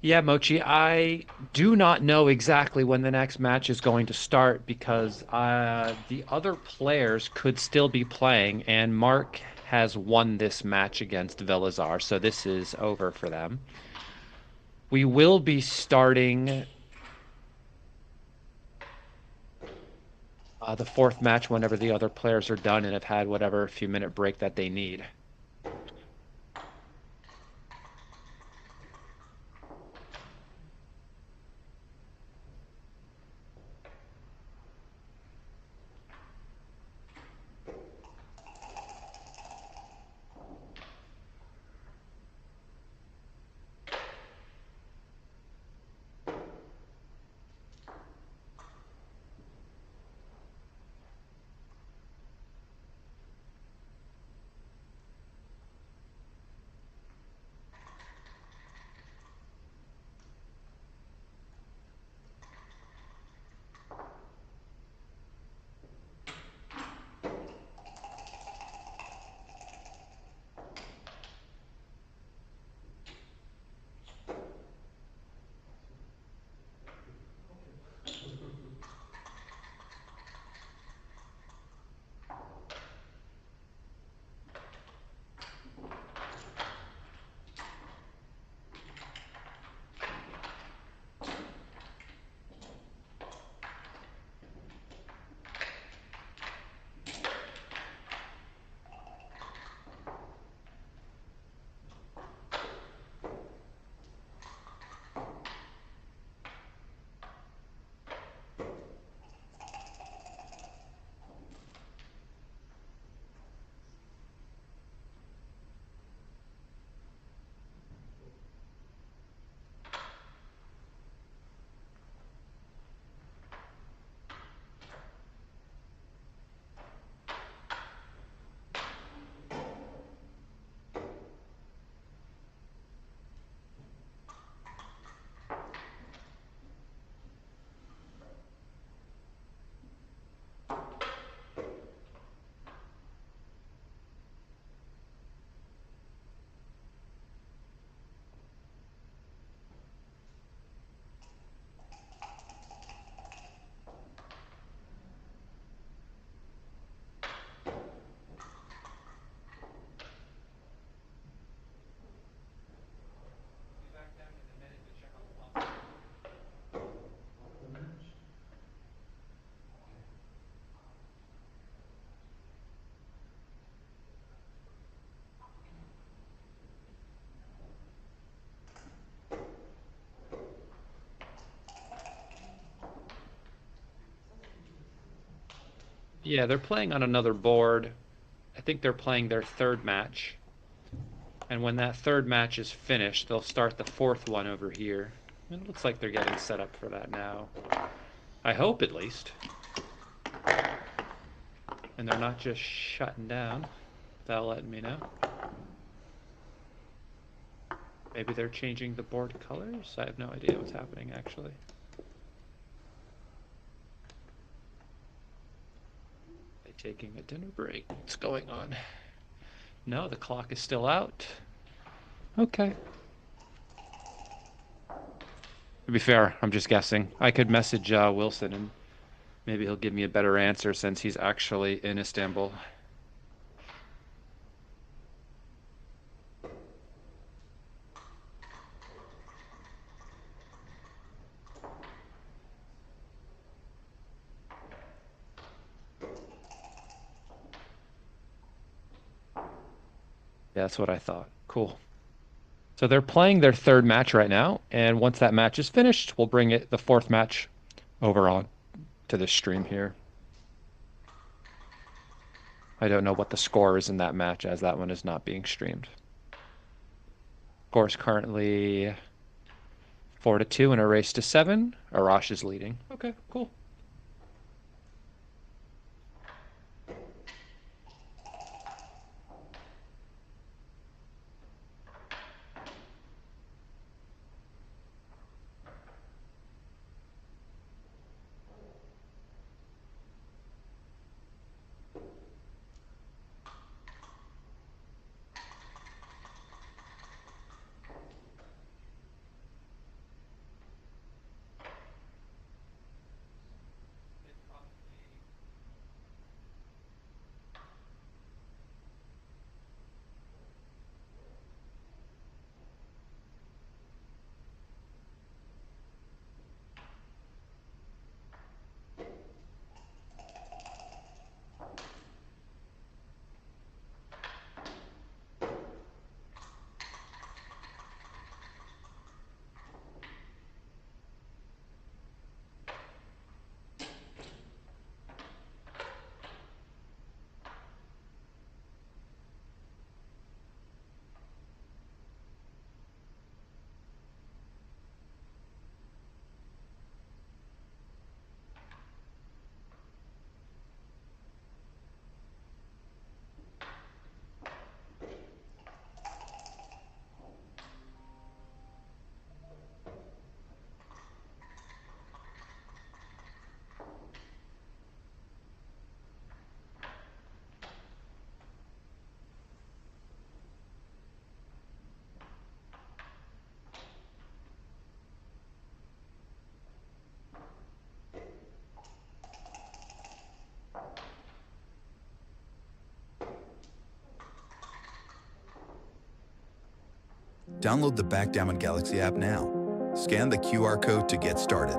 Yeah, Mochi, I do not know exactly when the next match is going to start because the other players could still be playing, and Mark has won this match against Velazar, so this is over for them. We will be starting the fourth match whenever the other players are done and have had whatever few minute break that they need. Yeah, they're playing on another board. I think they're playing their third match. And when that third match is finished, they'll start the fourth one over here. And it looks like they're getting set up for that now. I hope, at least. And they're not just shutting down without letting me know. Maybe they're changing the board colors? I have no idea what's happening, actually. They taking a dinner break? What's going on? No, the clock is still out. Okay. To be fair, I'm just guessing. I could message Wilson and maybe he'll give me a better answer since he's actually in Istanbul. Yeah, that's what I thought. Cool. So they're playing their third match right now, and once that match is finished, we'll bring the fourth match over on to this stream here. I don't know what the score is in that match, as that one is not being streamed. Score is currently 4-2 in a race to 7. Arash is leading. Okay, cool. Download the Backgammon Galaxy app now. Scan the QR code to get started.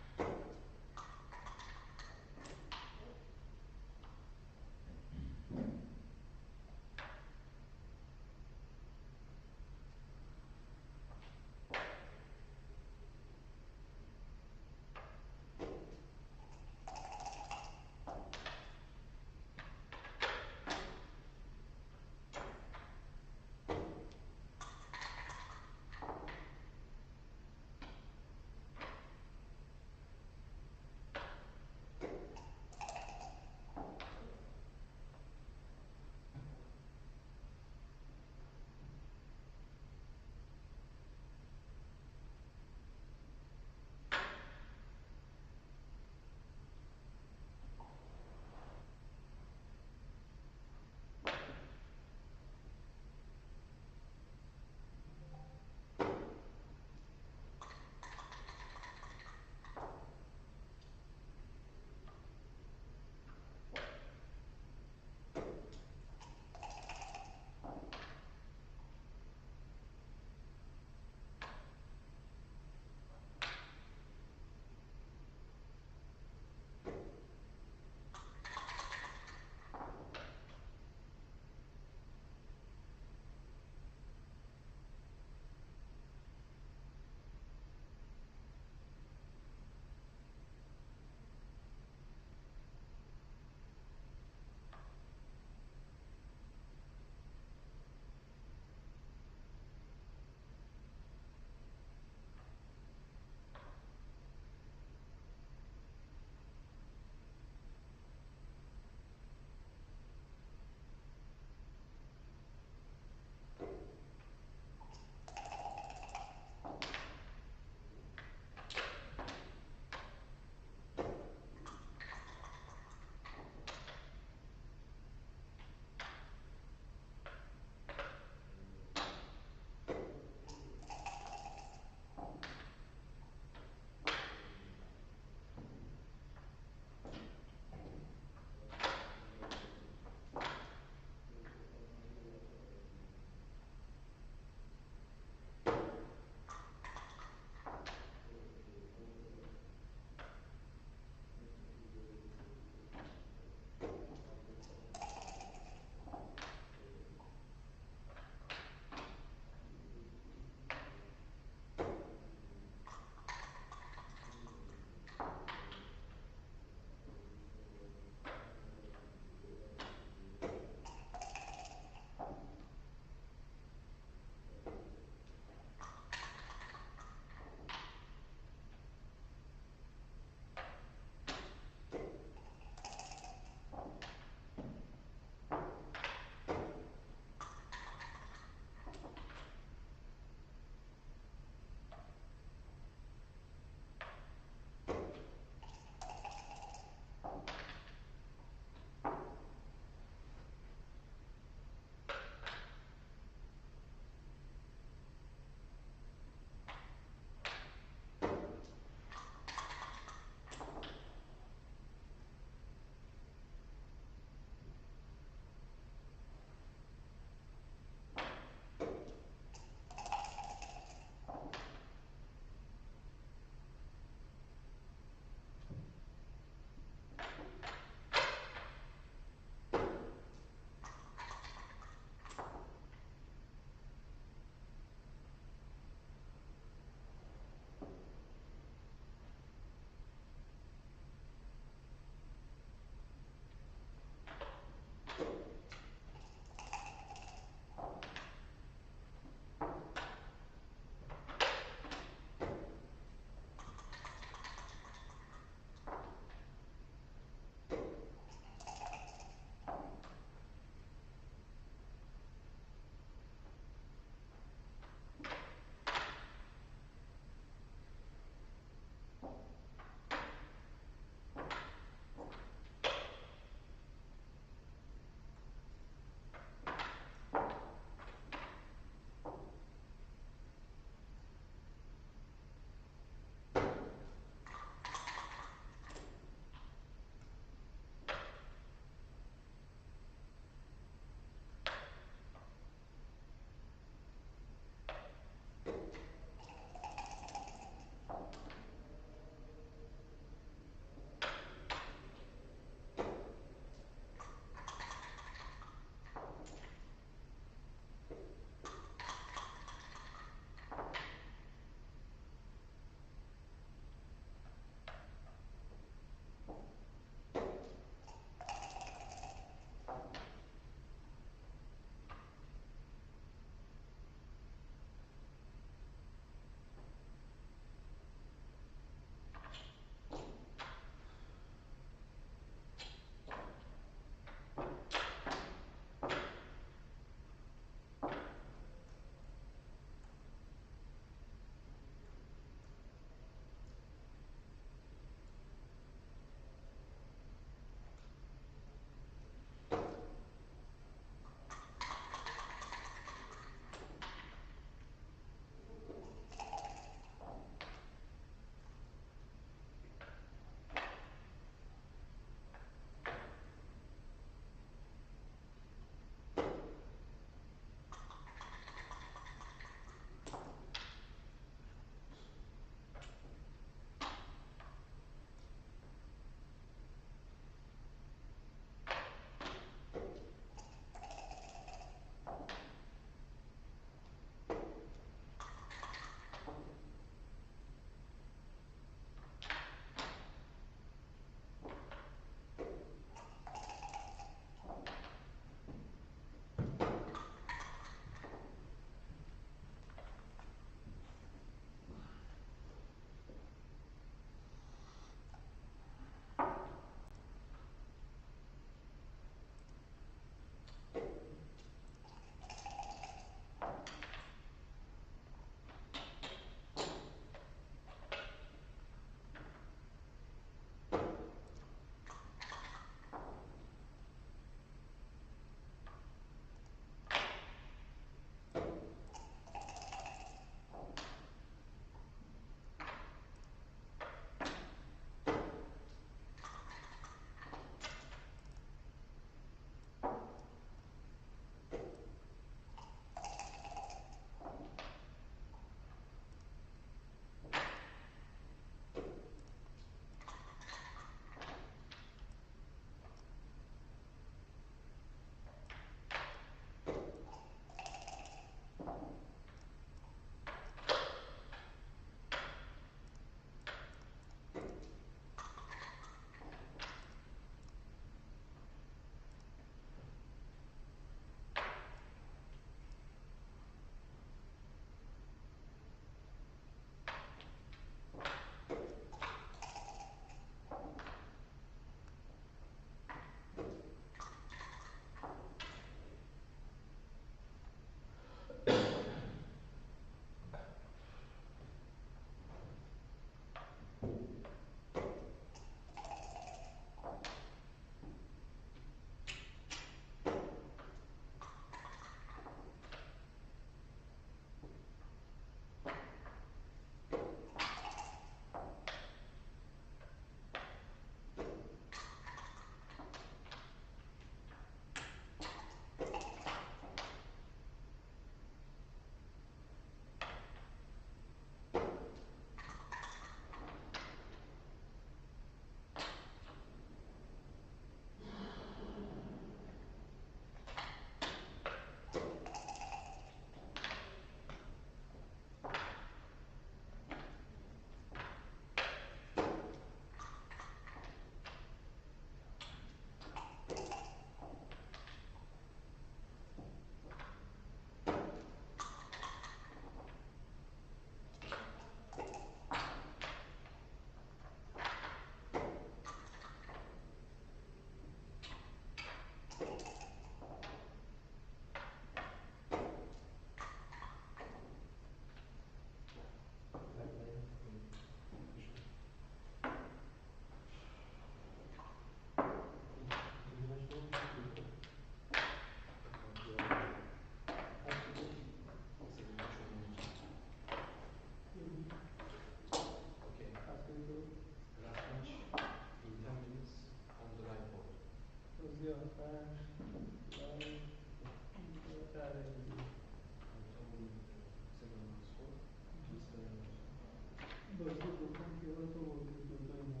Basta soltanto che ora trovo tutto il mondo.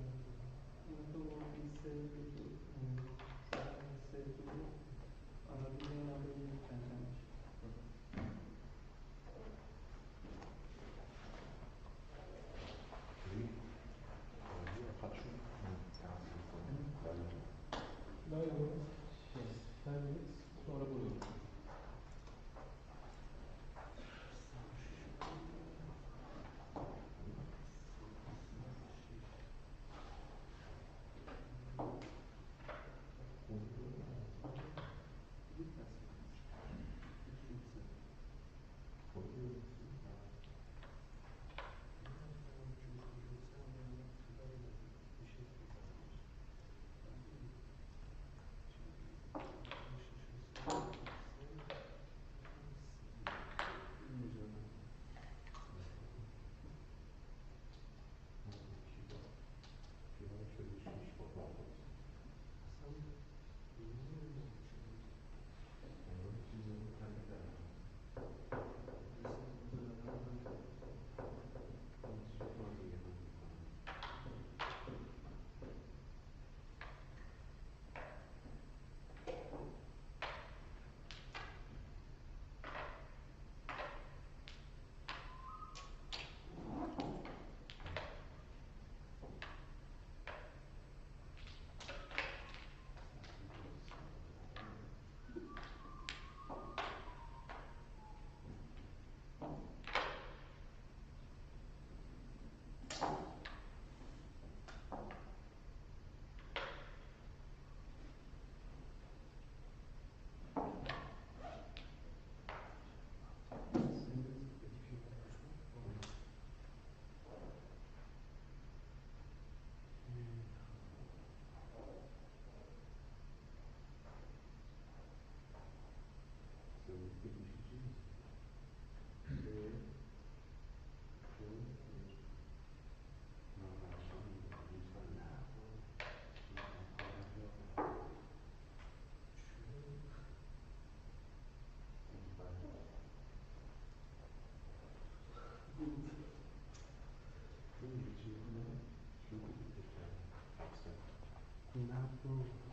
Ora trovo il seguito, il seguito, alla fine la vedo. Dai, yes, 5 minutes, sonra buradayım.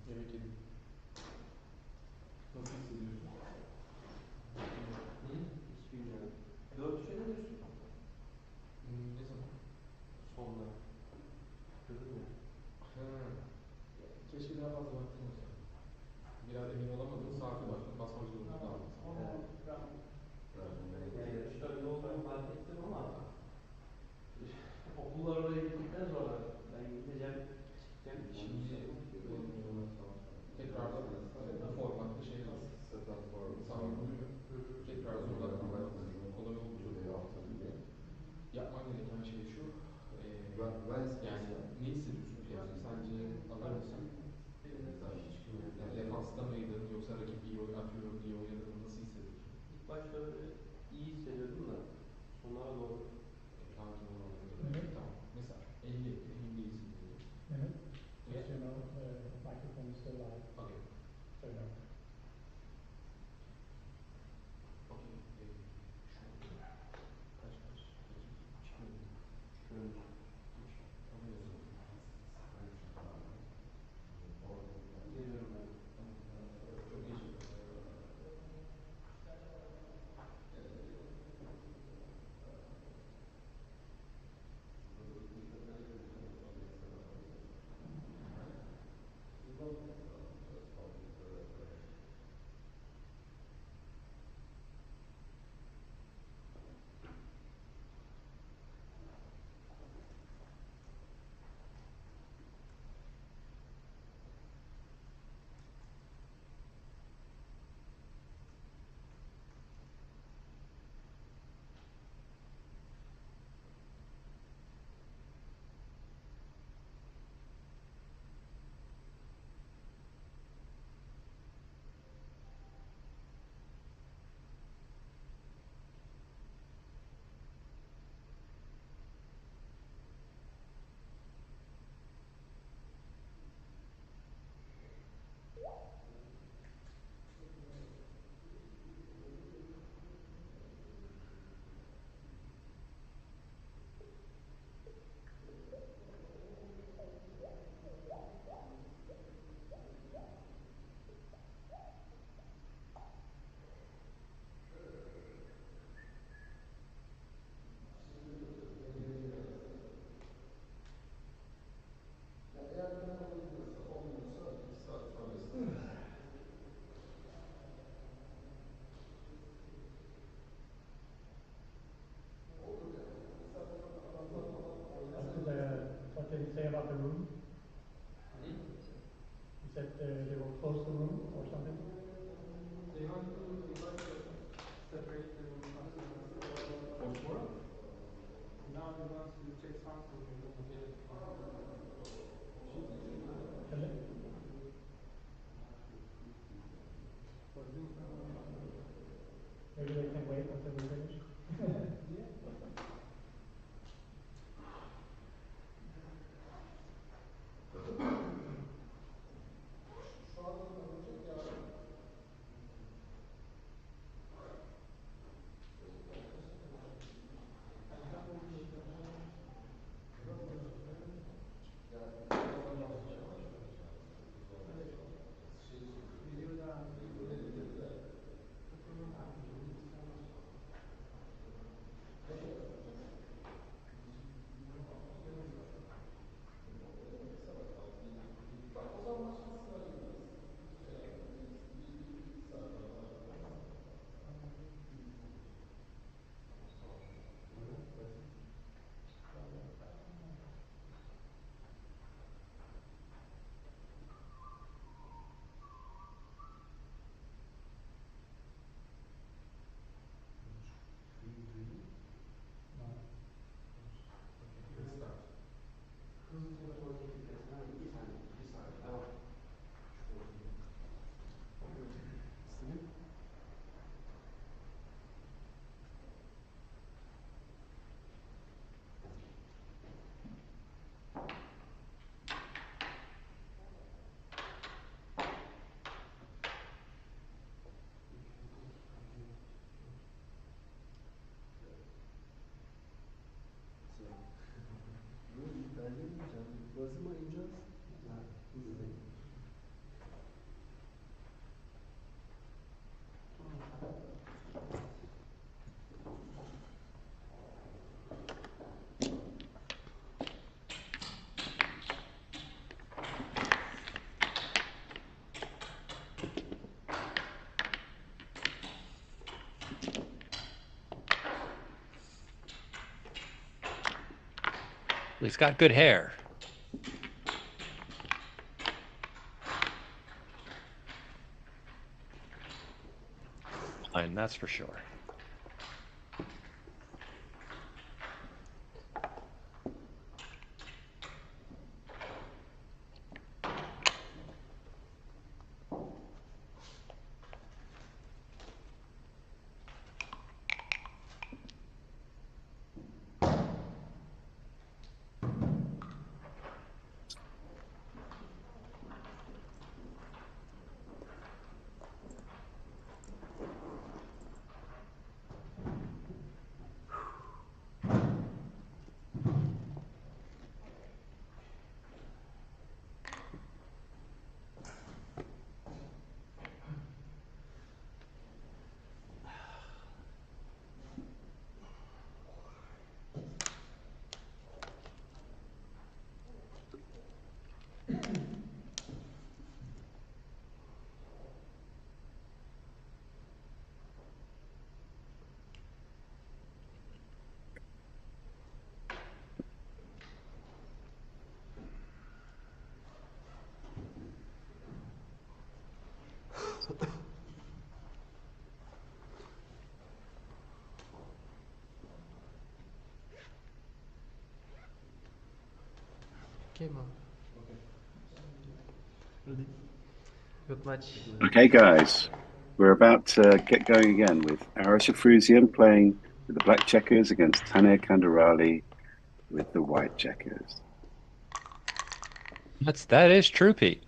Yemek yedim. Nasıl hissediyorsun? Hiç bilmiyorum. 4-3'e ne diyorsun? Ne zaman? Sonda. Dedim ya. Ha. Keşke daha fazla vaktin olsa. Biraz emin olamadın, saate baktın, basmak zorunda kaldın. Yani yarışta öyle olduğunu fark ettim ama okullar oraya gittikten sonra ben gideceğim, çıkacağım. Şimdi tekrardan bu formatta şey sağlanıyor. Tekrar zorlanmak kolay olduğu yapman gereken şey şu. Yani ne hissediyorsun piyasada? Sence alır mısın? Yani defansta mıydın yoksa rakip iyi atıyor diye oynadığını nasıl hissediyorsun? İlk başta öyle iyi hissediyordum da sonlara doğru Hakim olmaları. Tamam. Mesela 50 emin değilsin diyelim. Minute. Just so you know, the microphone is still live. Okay. So you know. Okay. Şu an kaç? Çıkıyor. şöyle geliyorum ben. Çok iyi. What did he say about the room? He said they will close the room or something. They want to separate the room from the For tomorrow? now he wants to check something. Maybe they can wait until we finish. He's got good hair. And that's for sure. Okay, man. Ready? Good match. Okay, guys, we're about to get going again with Ayrıcalıklardan playing with the black checkers against Taner Kandarali with the white checkers. That is true, Pete.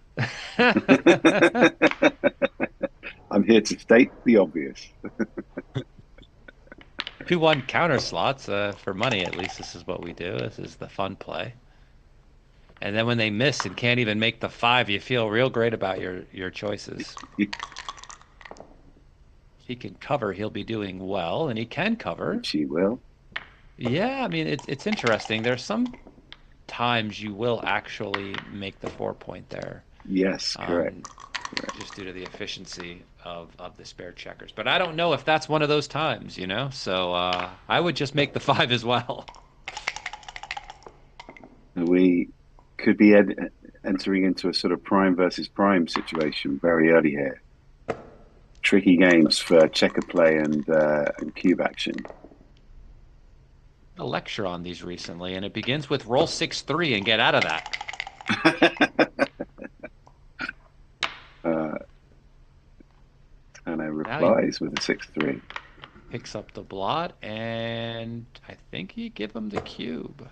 I'm here to state the obvious. 2-1 counter slots for money. At least this is what we do. This is the fun play. And then when they miss and can't even make the 5, you feel real great about your choices. If he can cover, he'll be doing well, and he can cover. She will. Yeah, I mean it's interesting. There's some times you will actually make the 4-point there. Yes, correct. Just due to the efficiency of the spare checkers. But I don't know if that's one of those times, you know? So I would just make the 5 as well. We could be entering into a sort of prime versus prime situation very early here. Tricky games for checker play and cube action. A lecture on these recently, and it begins with roll 6-3 and get out of that. Tana replies with a 6-3. Picks up the blot, and I think you give him the cube.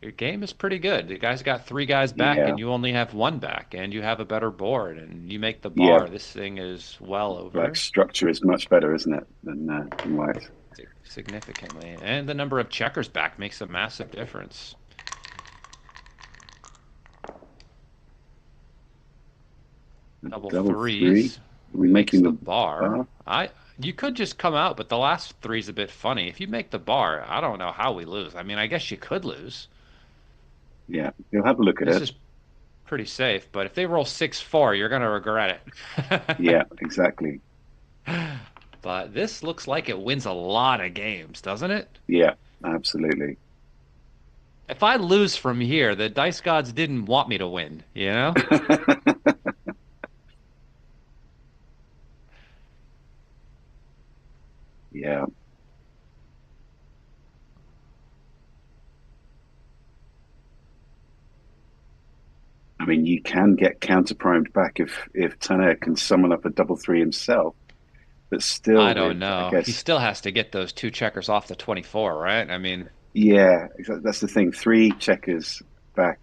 Your game is pretty good. The guy's got 3 guys back, and you only have 1 back, and you have a better board, and you make the bar. Yeah. This thing is well over. Black structure is much better, isn't it, than white? Significantly. And the number of checkers back makes a massive difference. Double threes. We making the bar. You could just come out, but the last 3's a bit funny. If you make the bar, I don't know how we lose. I mean, I guess you could lose. Yeah, you'll have a look at it. This is pretty safe, but if they roll 6-4, you're going to regret it. Yeah, exactly. But this looks like it wins a lot of games, doesn't it? Yeah, absolutely. If I lose from here, the dice gods didn't want me to win, you know? Yeah. I mean, you can get counter-primed back if Taner can summon up a double 3 himself, but still... I don't know. He still has to get those 2 checkers off the 24, right? I mean... Yeah, that's the thing. 3 checkers back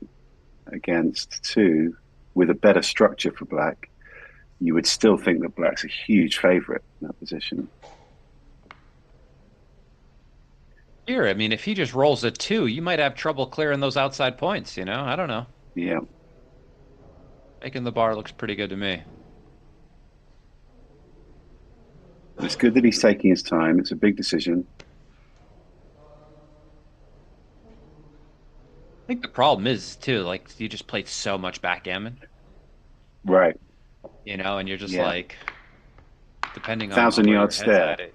against 2 with a better structure for black, you would still think that black's a huge favorite in that position. Here, I mean, if he just rolls a 2, you might have trouble clearing those outside points, you know? I don't know. Yeah. Making the bar looks pretty good to me. It's good that he's taking his time. It's a big decision. I think the problem is, too, like, you just played so much backgammon. Right. You know, and you're just like, depending on 1,000-yard stare.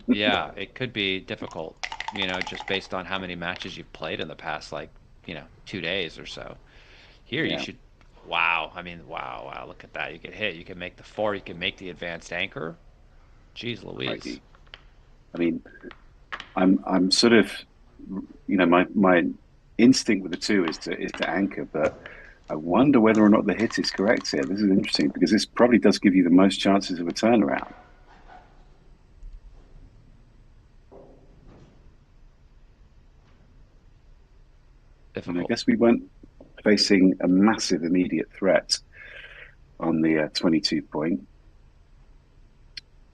Yeah, it could be difficult. you know, just based on how many matches you've played in the past, like, you know, 2 days or so. Here you Yeah. should, wow. I mean, wow, look at that. You can hit, you can make the 4, you can make the advanced anchor. Jeez Louise. Crikey. I mean, I'm sort of, you know, my instinct with the 2 is to anchor, but I wonder whether or not the hit is correct here. This is interesting because this probably does give you the most chances of a turnaround. And I Difficult. guess we weren't facing a massive immediate threat on the 22 point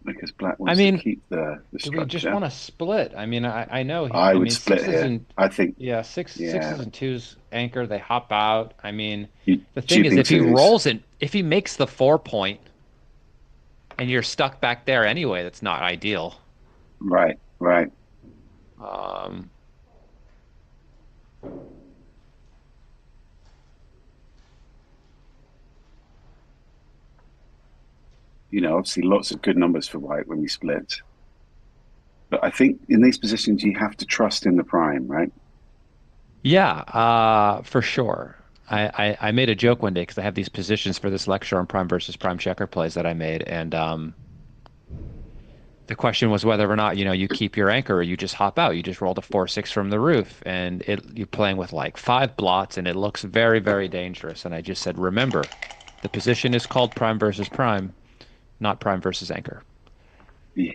because Black I wants to mean, keep the do we just structure. want to split? I mean, I know I I would mean, split sixes here. and I think, yeah, yeah, sixes and twos anchor, they hop out. I mean, you the thing is tubing if he twos. rolls it, if he makes the 4 point and you're stuck back there anyway, that's not ideal. Right, right. Um, You know, obviously lots of good numbers for White when we split. But I think in these positions you have to trust in the prime, right? yeah, for sure. I made a joke one day because I have these positions for this lecture on prime versus prime checker plays that I made, and the question was whether or not, you know, you keep your anchor or you just hop out. You just roll the 4-6 from the roof, and you're playing with like 5 blots, and it looks very, very dangerous. And I just said, remember, the position is called prime versus prime, not prime versus anchor. Yeah,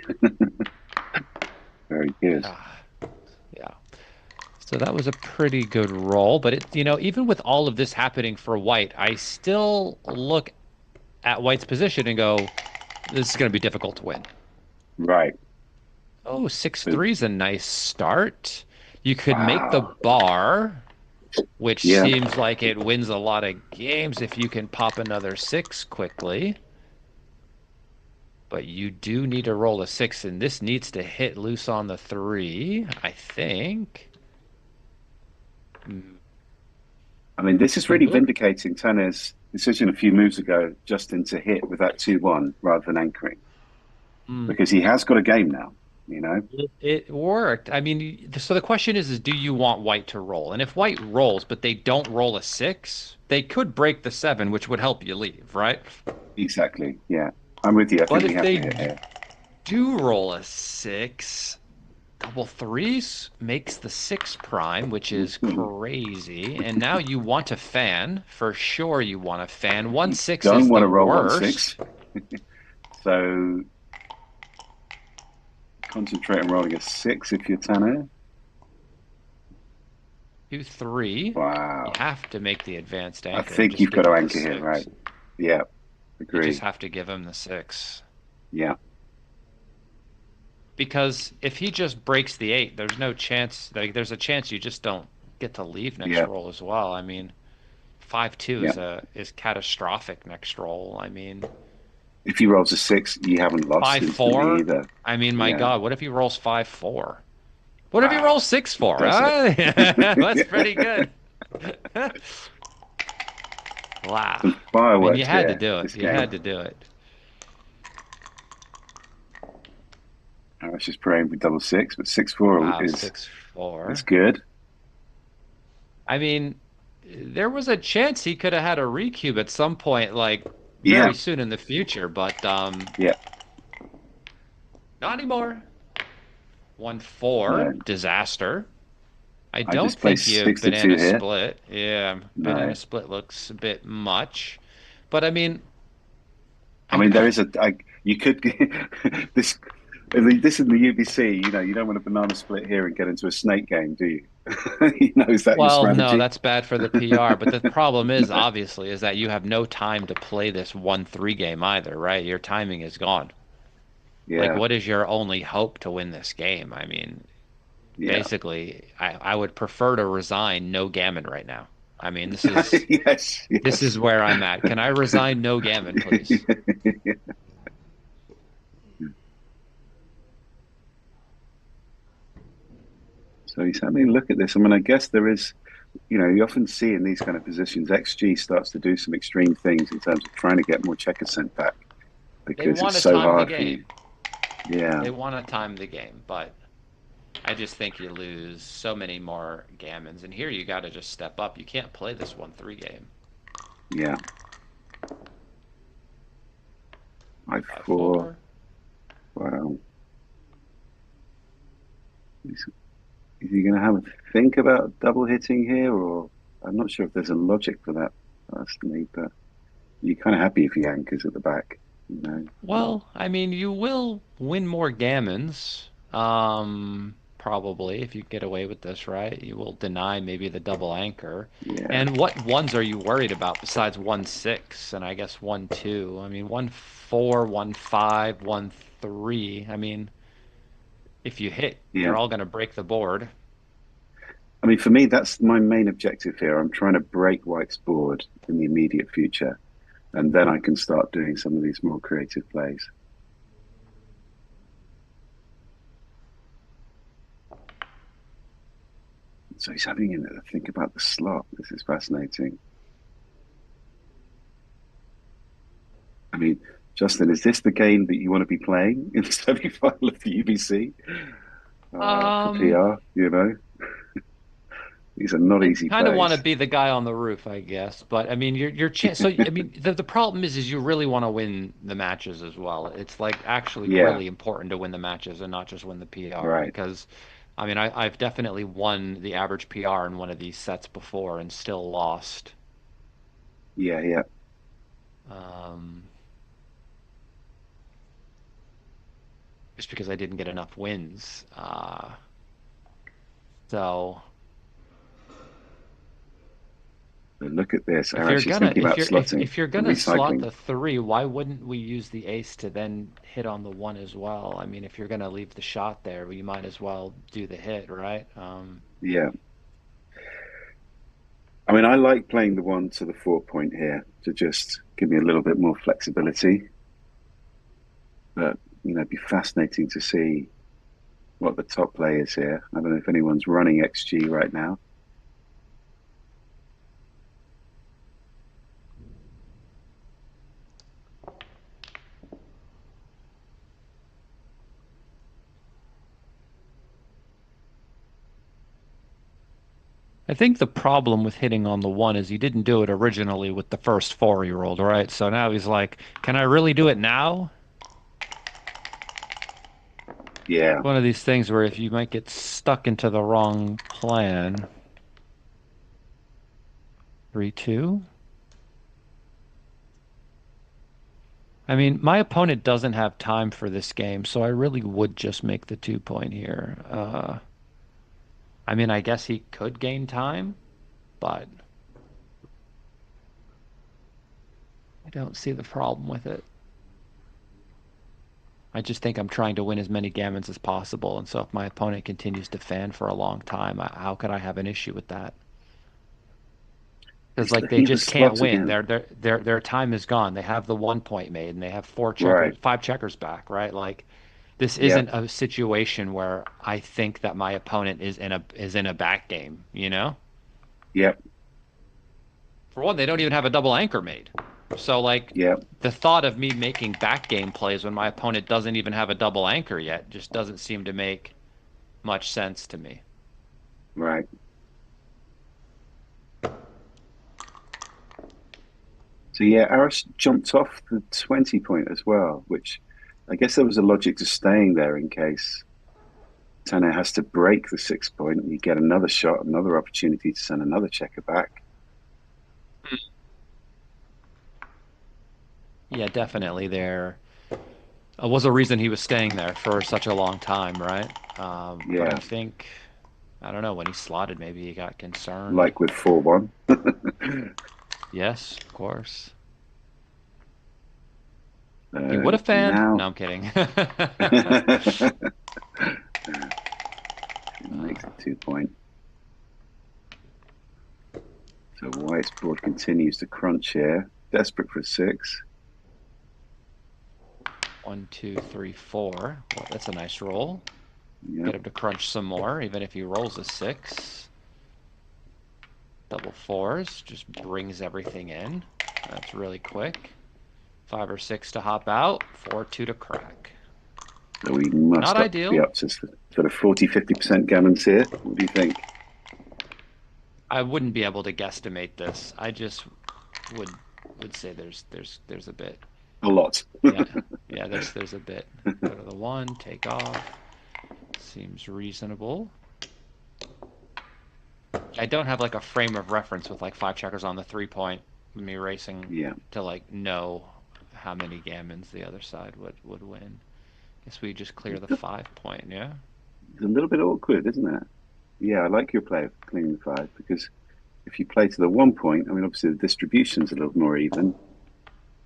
very good. Yeah. So that was a pretty good roll, but it, you know, even with all of this happening for White, I still look at White's position and go, this is going to be difficult to win. Right. Oh, six But, three is a nice start. You could make the wow. bar, which Yeah. seems like it wins a lot of games if you can pop another 6 quickly. But you do need to roll a 6, and this needs to hit loose on the 3, I think. I mean, this is really vindicating Tanner's decision a few moves ago, Justin, to hit with that 2-1 rather than anchoring. Because he has got a game now, you know? It worked. I mean, so the question is do you want White to roll? And if White rolls, but they don't roll a 6, they could break the 7, which would help you leave, right? Exactly. Yeah. I'm with you. I But think we if have to they hit here. do roll a 6, double threes makes the 6 prime, which is crazy. And now you want to fan. For sure you want to fan. 1-6 Don't is want the to roll worst. 1-6. So concentrate on rolling a 6 if you're Tanner. 2-3. Wow. You have to make the advanced I anchor. think Just you've got give to him the anchor here, 6. right? Yeah. You just Agree. have to give him the 6. Yeah. Because if he just breaks the 8, there's no chance. Like, there's a chance you just don't get to leave next Yeah. roll as well. I mean, 5-2 Yeah. is catastrophic next roll. I mean, If he rolls a 6, you haven't lost instantly 5-4. either. I mean, my Yeah. God, what if he rolls 5-4? What if he Wow. rolls 6-4? Does it? Huh? That's pretty good. Wow. Some I mean, fireworks you had to here, do it. this You game. had to do it. I was just praying for double 6, but 6-4 Wow, is 6-4. good. I mean, there was a chance he could have had a recube at some point, like Yeah. very soon in the future, but Yeah. not anymore. 1-4, No. disaster. I I don't just placed think you 6 to 2 banana here. split. Yeah, No. banana split looks a bit much. But I mean, I mean, there is you could this this in the UBC. You know, you don't want a banana split here and get into a snake game, do you? You know, is that your well, no, strategy? that's bad for the PR. But the problem is, obviously, is that you have no time to play this 1-3 game either, right? Your timing is gone. Like, Yeah, what is your only hope to win this game? I mean, yeah, basically, I would prefer to resign no gammon right now. I mean, this is yes, this yes. is where I'm at. Can I resign no gammon, please? So he's having a look at this. I mean, I guess there is, you know, you often see in these kind of positions, XG starts to do some extreme things in terms of trying to get more checkers sent back They because want it's to so time the hard for you. game. Yeah, They want to time the game, but I just think you lose so many more gammons. And here you got to just step up. You can't play this 1-3 game. Yeah. 5-4. 5-4. Wow. Is he going to have a think about double hitting here, or I'm not sure if there's a logic for that personally, but you're kind of happy if he anchors at the back, you know. Well, I mean, you will win more gammons. Probably if you get away with this, right? You will deny maybe the double anchor. Yeah, And what ones are you worried about besides 1-6 and I guess 1-2? I mean, 1-4, 1-5, 1-3. I mean, if you hit, yeah. they're all going to break the board. I mean, for me, that's my main objective here. I'm trying to break White's board in the immediate future, and then I can start doing some of these more creative plays. So he's having to think about the slot. This is fascinating. I mean, Justin, is this the game that you want to be playing in the semi-final of the UBC for Um, PR? You know, these are not I easy kind of want to plays. be the guy on the roof, I guess. But I mean, your chance. So I mean, the problem is you really want to win the matches as well. It's like actually Yeah, really important to win the matches and not just win the PR right. because, I mean, I've definitely won the average PR in one of these sets before and still lost. Yeah, yeah. Um, just because I didn't get enough wins. So. But look at this. If I'm you're actually gonna thinking about slotting if you're and gonna slot recycling. the 3, why wouldn't we use the ace to then hit on the 1 as well? I mean, if you're gonna leave the shot there, well, you might as well do the hit, right? Yeah. I mean, I like playing the 1 to the 4 point here to just give me a little bit more flexibility. But, it'd be fascinating to see what the top play is here. I don't know if anyone's running XG right now. I think the problem with hitting on the 1 is he didn't do it originally with the first 4 he rolled, right? So now he's like, can I really do it now? Yeah, One of these things where if you might get stuck into the wrong plan. 3-2. I mean, my opponent doesn't have time for this game, so I really would just make the 2 point here. I mean, I guess he could gain time, but I don't see the problem with it. I just think I'm trying to win as many gammons as possible, and so if my opponent continues to fan for a long time, how could I have an issue with that? Because he's like they looking at the just can't slot win. again. Their time is gone. They have the 1 point made, and they have Right. 5 checkers back, right? Like this Yeah, isn't a situation where I think that my opponent is in a back game, you know? yeah, For one, they don't even have a double anchor made. So like yeah, the thought of me making back game plays when my opponent doesn't even have a double anchor yet just doesn't seem to make much sense to me. right. So yeah, Aris jumped off the 20 point as well, which I guess there was a logic to staying there in case Tane has to break the 6 point. You get another shot, another opportunity to send another checker back. Yeah, definitely there was a reason he was staying there for such a long time, right? But I Yeah, think I don't know when he slotted, maybe he got concerned. like with 4-1. Yes, of course. He would have fanned. No, Now I'm kidding. makes the 2 point. So White's board continues to crunch here, desperate for a 6. 1, 2, 3, 4. Well, that's a nice roll. Get Yep, him to crunch some more, even if he rolls a 6. Double 4s just brings everything in. That's really quick. 5 or 6 to hop out. 4-2 to crack. So we must Not be ideal. up to sort of 40, 50% gammons here. What do you think? I wouldn't be able to guesstimate this. I just would would say there's a bit. A lot. Yeah. Yeah, there's a bit. Go to the one, take off. Seems reasonable. I don't have like a frame of reference with like 5 checkers on the 3 point with me racing Yeah. to like know how many gammons the other side would win. Guess we just clear the 5 point, yeah? It's a little bit awkward, isn't it? Yeah, I like your play of cleaning the 5 because if you play to the 1 point, I mean, obviously the distribution's a little more even,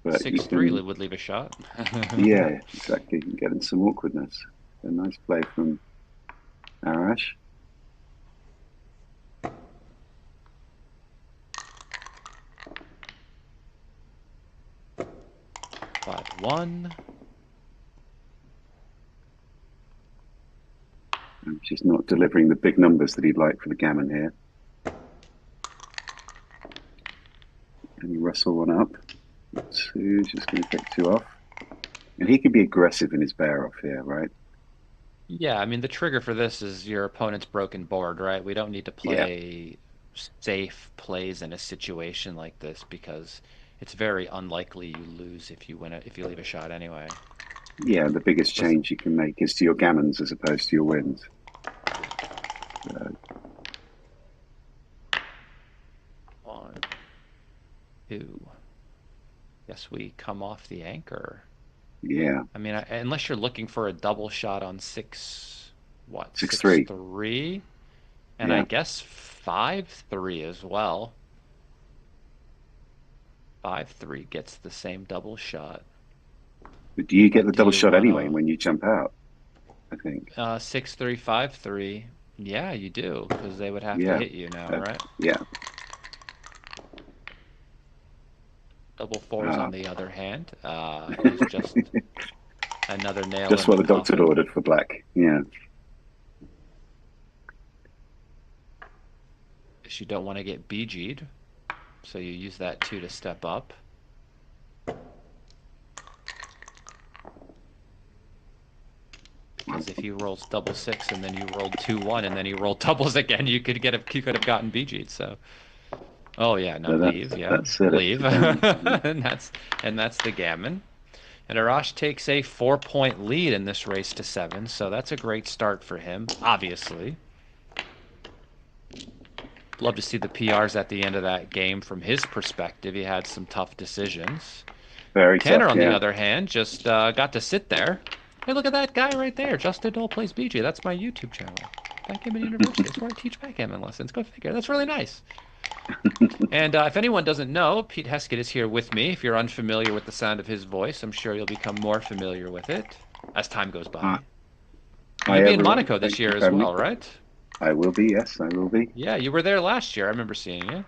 but you 6-3 can, would leave a shot. yeah, exactly. You can get in some awkwardness. A nice play from Arash. 5-1. And she's not delivering the big numbers that he'd like for the gammon here. And you wrestle one up. 2, just going to take 2 off. And he can be aggressive in his bear off here, right? Yeah, I mean the trigger for this is your opponent's broken board, right? We don't need to Yeah. play safe plays in a situation like this because it's very unlikely you lose if you win it if you leave a shot anyway. Yeah, the biggest change you can make is to your gammons as opposed to your wins. 1, 2. Yes, we come off the anchor. Yeah. I mean, unless you're looking for a double shot on 6-3. 6-3, and I Yeah. guess 5-3 as well. 5-3 gets the same double shot. But do you get Or the do double you shot anyway wanna when you jump out? I think. 6-3, 5-3? Yeah, you do, because they would have to Yeah. hit you now, right? Yeah. Double fours, Ah, on the other hand, is just another nail just in what the the doctor had coffin. ordered for black. Yeah. Because you don't want to get BG'd, so you use that 2 to step up. Because if he rolls double 6 and then you rolled 2-1 and then he rolled doubles again, you could have gotten BG'd. So, oh yeah, no, So leave, yeah, that's it. It's leave, the gammon. and that's the gammon. And Arash takes a 4 point lead in this race to 7, so that's a great start for him, obviously. Love to see the PRs at the end of that game from his perspective. He had some tough decisions. Very Tanner, tough. on the Yeah. other hand, just got to sit there. Hey, look at that guy right there. Justin Dole Plays BG. That's my YouTube channel. Backgammon University. That's where I teach backgammon lessons. Go figure. That's really nice. And if anyone doesn't know, Pete Heskett is here with me. If you're unfamiliar with the sound of his voice, I'm sure you'll become more familiar with it as time goes by. Hi, You'll be in everyone. Monaco this Thanks year for as having me. well, right? I will be. Yes, I will be. Yeah, you were there last year. I remember seeing you.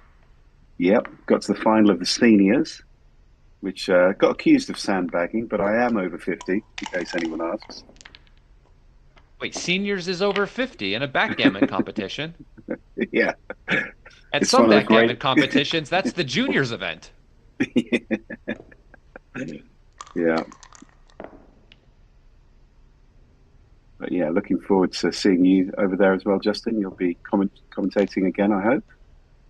Yep. Got to the final of the seniors, which got accused of sandbagging, but I am over 50, in case anyone asks. Wait, seniors is over 50 in a backgammon competition. Yeah. At It's some one of the backgammon great. competitions, that's the juniors event. Yeah. But yeah, looking forward to seeing you over there as well, Justin. You'll be commentating again, I hope,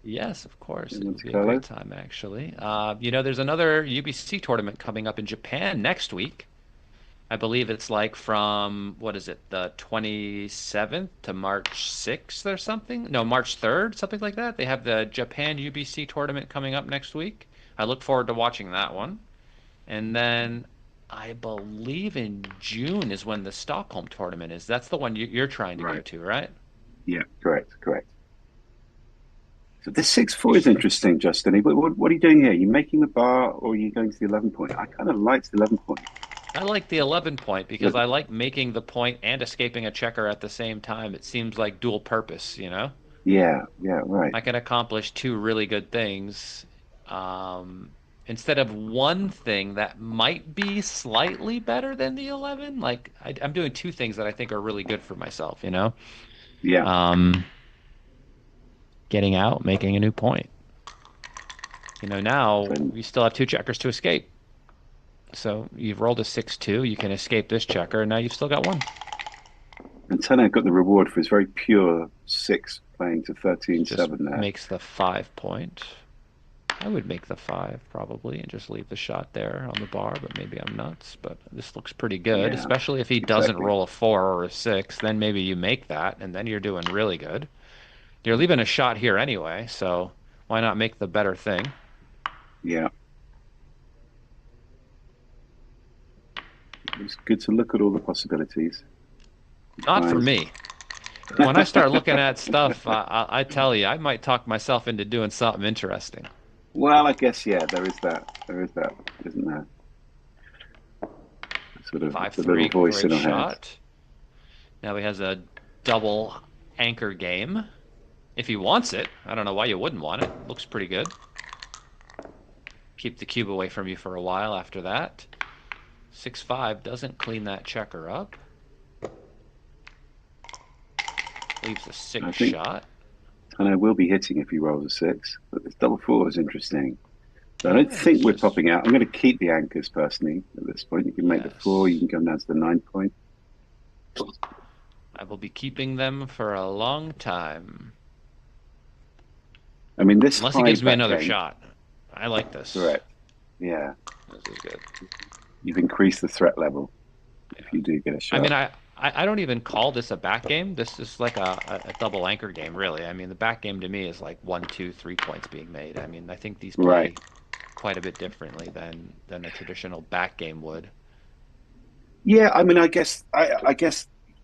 Yes, of course. in It would Monte be a Carlo. great time, actually. There's another UBC tournament coming up in Japan next week. I believe it's like from, what is it, the 27th to March 6th or something? No, March 3rd, something like that. They have the Japan UBC tournament coming up next week. I look forward to watching that one. And then I believe in June is when the Stockholm tournament is. That's the one you're trying to go Right. to, right? Yeah, correct, correct. So this 6-4 is Sure. interesting, Justin. What are you doing here? Are you making the bar or are you going to the 11 point? I kind of liked the 11 point. I like the 11 point because Look, I like making the point and escaping a checker at the same time. It seems like dual purpose, you know? yeah, yeah, right. I can accomplish two really good things um, instead of one thing that might be slightly better than the 11. Like I'm doing two things that I think are really good for myself, you know? Yeah. Um, Getting out, making a new point. Now So we still have two checkers to escape. So you've rolled a 6-2. You can escape this checker, and now you've still got one. And Tenno got the reward for his very pure 6 playing to Just 13-7 there. makes the 5 point. I would make the 5 probably and just leave the shot there on the bar, but maybe I'm nuts. But this looks pretty good, Yeah, especially if he doesn't exactly. roll a 4 or a 6. Then maybe you make that, and then you're doing really good. You're leaving a shot here anyway, so why not make the better thing? Yeah. It's good to look at all the possibilities. Not for Nice. me. When I start looking at stuff, I tell you, I might talk myself into doing something interesting. Well, I guess, yeah, there is that. There is that, isn't there? Sort of the 5-3, little voice great in our head. shot. Now he has a double anchor game. If he wants it, I don't know why you wouldn't want it. Looks pretty good. Keep the cube away from you for a while after that. 6-5 doesn't clean that checker up. Leaves a 6 shot. And I will be hitting if he rolls a 6, but this double 4 is interesting. So I don't think we're popping out. I'm going to keep the anchors personally at this point. You can make the 4, you can come down to the 9 point. I will be keeping them for a long time. I mean, this unless he gives me another game, shot. I like this. Correct. Yeah. This is good. You've increased the threat level if you do get a shot. I mean, I don't even call this a back game. This is like a double anchor game, really. I mean, the back game to me is like 1, 2, 3 points being made. I mean, I think these play quite a bit differently than a traditional back game would. Yeah, I mean, I guess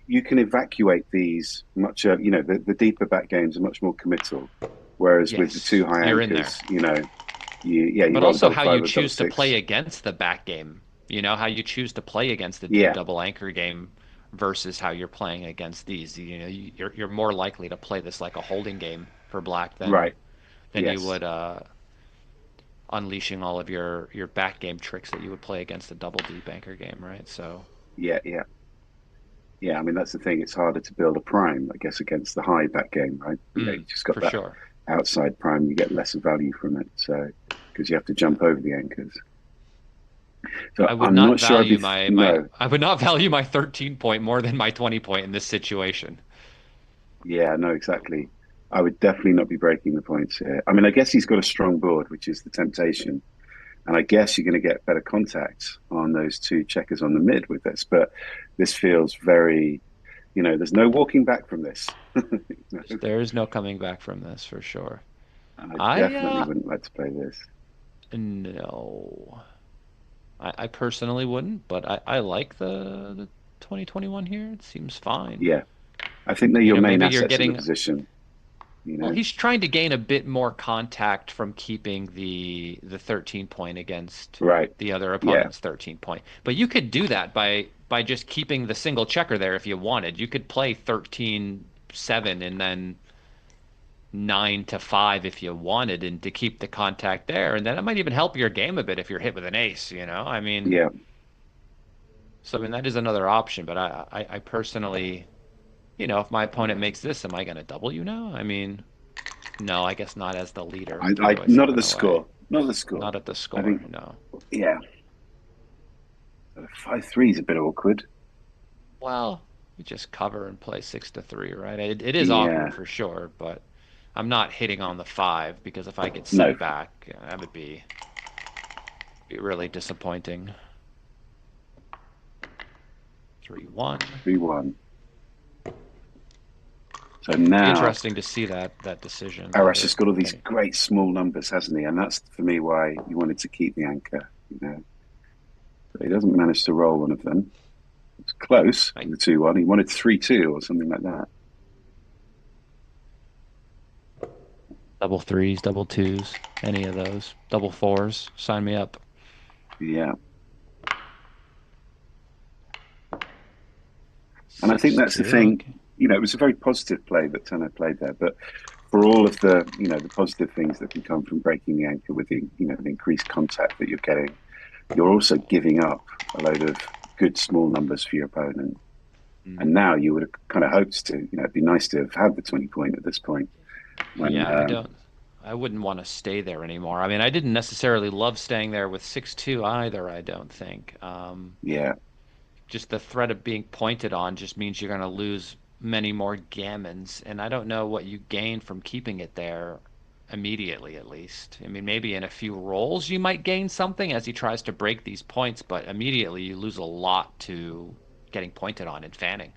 you can evacuate these much. You know, the deeper back games are much more committal, whereas with the 2 high anchors, you know, you but roll also double how 5 you or choose to double 6. play against the back game. You know, how you choose to play against the double anchor game versus how you're playing against these. You know, you're more likely to play this like a holding game for black than you would unleashing all of your back game tricks that you would play against a double deep anchor game, right? So yeah. I mean, that's the thing. It's harder to build a prime, I guess, against the high back game, right? You know, you just got that outside prime. You get less value from it, so because you have to jump over the anchors. So I would not value I would not value my 13 point more than my 20 point in this situation. Yeah, no, exactly. I would definitely not be breaking the points here. I mean, I guess he's got a strong board, which is the temptation. And I guess you're going to get better contact on those 2 checkers on the mid with this. But this feels very, you know, there's no walking back from this. There is no coming back from this for sure. And I definitely wouldn't like to play this. No. I personally wouldn't, but I like the 2021 here. It seems fine. Yeah. I think they're your main assets in the position. You know? Well, he's trying to gain a bit more contact from keeping the 13 point against the other opponent's 13 point. But you could do that by just keeping the single checker there if you wanted. You could play 13-7 and then 9-5 if you wanted, and to keep the contact there, and then it might even help your game a bit if you're hit with an ace. You know, I mean, So I mean that is another option, but I personally. You know, if my opponent makes this, am I going to double you now? I mean, no, I guess not as the leader. Not at the score. Not at the score. Not at the score, no. Yeah. 5-3 is a bit awkward. Well, we just cover and play 6-3, right? It is awkward for sure, but I'm not hitting on the 5 because if I get set back, that would be really disappointing. 3-1. 3-1. So now, interesting to see that decision. Arash has got all these great small numbers, hasn't he? And that's for me why he wanted to keep the anchor. You know, but he doesn't manage to roll one of them. It's close. The 2-1. He wanted 3-2 or something like that. Double 3s, double 2s, any of those. Double 4s. Sign me up. Yeah. And I think that's the thing. You know, it was a very positive play that Tenno played there, but for all of the, you know, the positive things that can come from breaking the anchor with the, you know, the increased contact that you're getting, you're also giving up a load of good small numbers for your opponent. And now you would have kind of hoped to, you know, it'd be nice to have had the 20 point at this point. When, I wouldn't want to stay there anymore. I mean, I didn't necessarily love staying there with 6-2 either, I don't think. Yeah, Just the threat of being pointed on just means you're going to lose many more gammons, and I don't know what you gain from keeping it there immediately, at least. I mean, maybe in a few rolls you might gain something as he tries to break these points, but immediately you lose a lot to getting pointed on and fanning.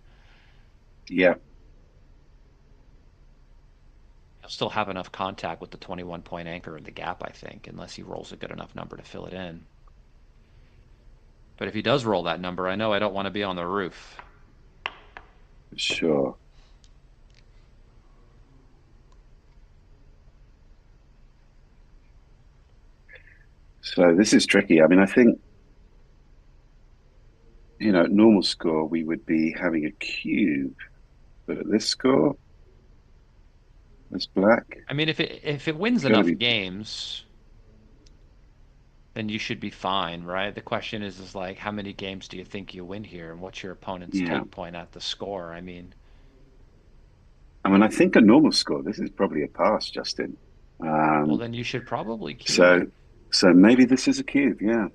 yeah. He'll still have enough contact with the 21-point anchor in the gap, I think, unless he rolls a good enough number to fill it in. But if he does roll that number, I know I don't want to be on the roof. Sure. So this is tricky. I mean, I think, at normal score, we would be having a cube, but at this score, it's black. I mean, if it wins It's got to enough be, games, then you should be fine, right? The question is like, how many games do you think you win here, and what's your opponent's yeah. take point at the score? I mean, I think a normal score, this is probably a pass, Justin. well, then you should probably cube So, it. so maybe this is a cube, yeah.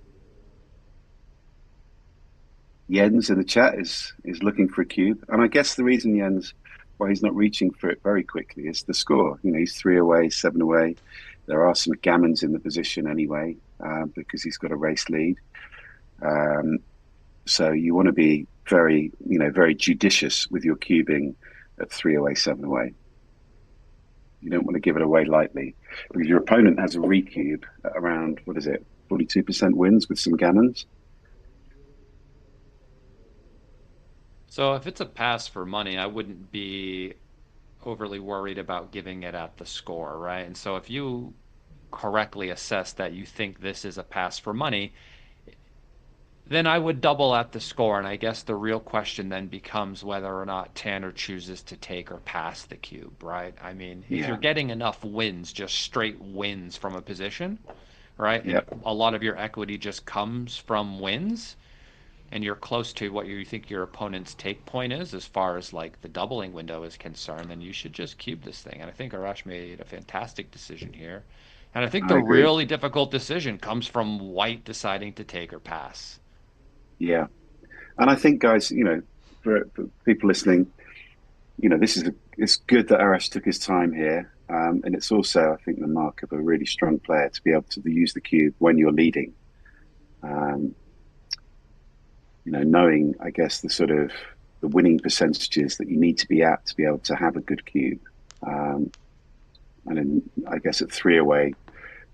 Jens in the chat is looking for a cube, and I guess the reason Jens why he's not reaching for it very quickly is the score. He's 3 away, 7 away. There are some gammons in the position anyway, because he's got a race lead. So you want to be very, very judicious with your cubing at 3 away, 7 away. You don't want to give it away lightly because your opponent has a recube at around, 42% wins with some gammons. So if it's a pass for money, I wouldn't be overly worried about giving it at the score, right? And so if you correctly assess that you think this is a pass for money, then I would double at the score. And I guess the real question then becomes whether or not Tanner chooses to take or pass the cube, right? I mean, if you're getting enough wins, just straight wins from a position, right? Yep. And a lot of your equity just comes from wins, and you're close to what you think your opponent's take point is as far as like the doubling window is concerned, then you should just cube this thing. And I think Arash made a fantastic decision here. And I think the agree. really difficult decision comes from white deciding to take or pass. Yeah. And I think, guys, for people listening, it's good that Arash took his time here. And it's also, I think, the mark of a really strong player to be able to use the cube when you're leading. Knowing, I guess, the winning percentages that you need to be at to be able to have a good cube. And then I guess at 3 away,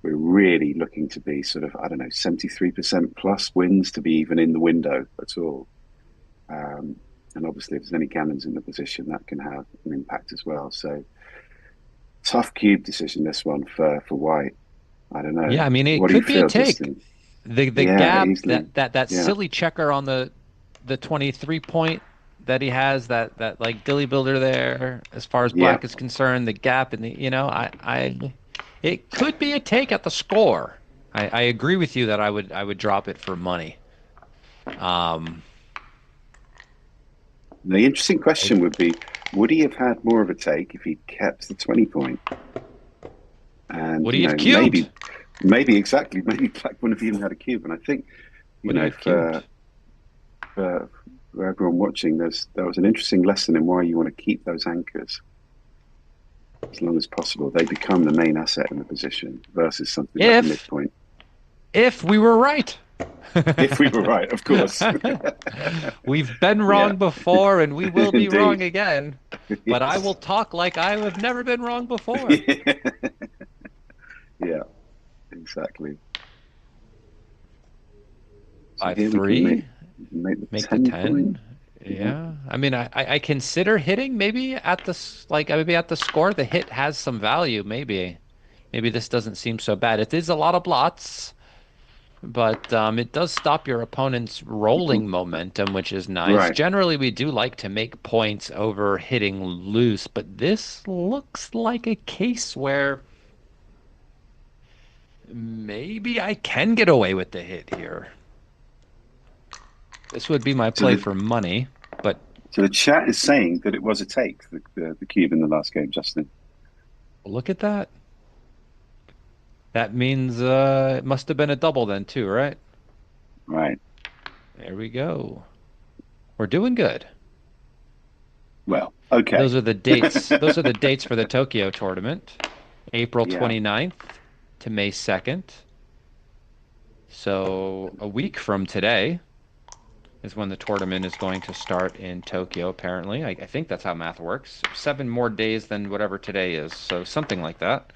we're really looking to be 73% plus wins to be even in the window at all. And obviously, if there's any gammons in the position, that can have an impact as well. So tough cube decision, this one for white. I don't know. Yeah, I mean, it What do could you be feel, a take. Justin? The Yeah, gap, easily. that Yeah. silly checker on the 23 point that he has, that like dilly builder there, as far as Yeah. black is concerned, the gap in the, it could be a take at the score. I agree with you that I would drop it for money. The interesting question would he have had more of a take if he'd kept the 20 point? And Would he have cubed? maybe exactly. Maybe black wouldn't have even had a cube. And I think, Would he have cubed? for everyone watching, there was an interesting lesson in why you want to keep those anchors as long as possible. They become the main asset in the position versus something like the midpoint. If we were right. If we were right, of course. We've been wrong before, and we will be Indeed. wrong again. But Yes. I will talk like I have never been wrong before. Yeah, exactly. By here we can 3, make the make 10 the 10. point. Yeah, I mean, I consider hitting maybe at the maybe at the score. The hit has some value. Maybe this doesn't seem so bad. It is a lot of blots, but it does stop your opponent's rolling momentum, which is nice. Right. Generally, we do like to make points over hitting loose, but this looks like a case where maybe I can get away with the hit here. This would be my play for money, but So the chat is saying that it was a take, the cube in the last game, Justin. look at that. That means it must have been a double then too, right? Right. There we go. We're doing good. Well, okay. Those are the dates. Those are the dates for the Tokyo tournament. April Yeah. 29th to May 2nd. So a week from today is when the tournament is going to start in Tokyo, apparently. I think that's how math works. 7 more days than whatever today is. So something like that.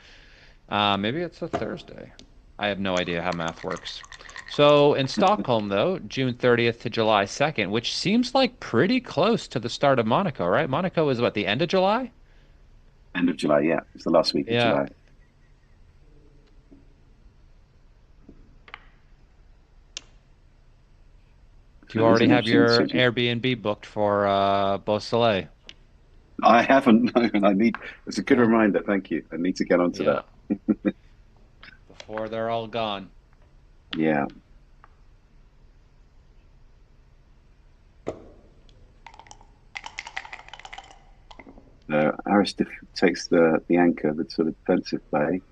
Maybe it's a Thursday. I have no idea how math works. So in Stockholm, though, June 30th to July 2nd, which seems like pretty close to the start of Monaco, right? Monaco is what, the end of July? End of July. Yeah, it's the last week of Yeah. July. Do you So it's already an have interesting your decision. Airbnb booked for Beausoleil? I haven't. No, and I need. It's a good Yeah. reminder. Thank you. I need to get onto Yeah. that. Before they're all gone. Yeah. Takes the anchor, the sort of defensive play.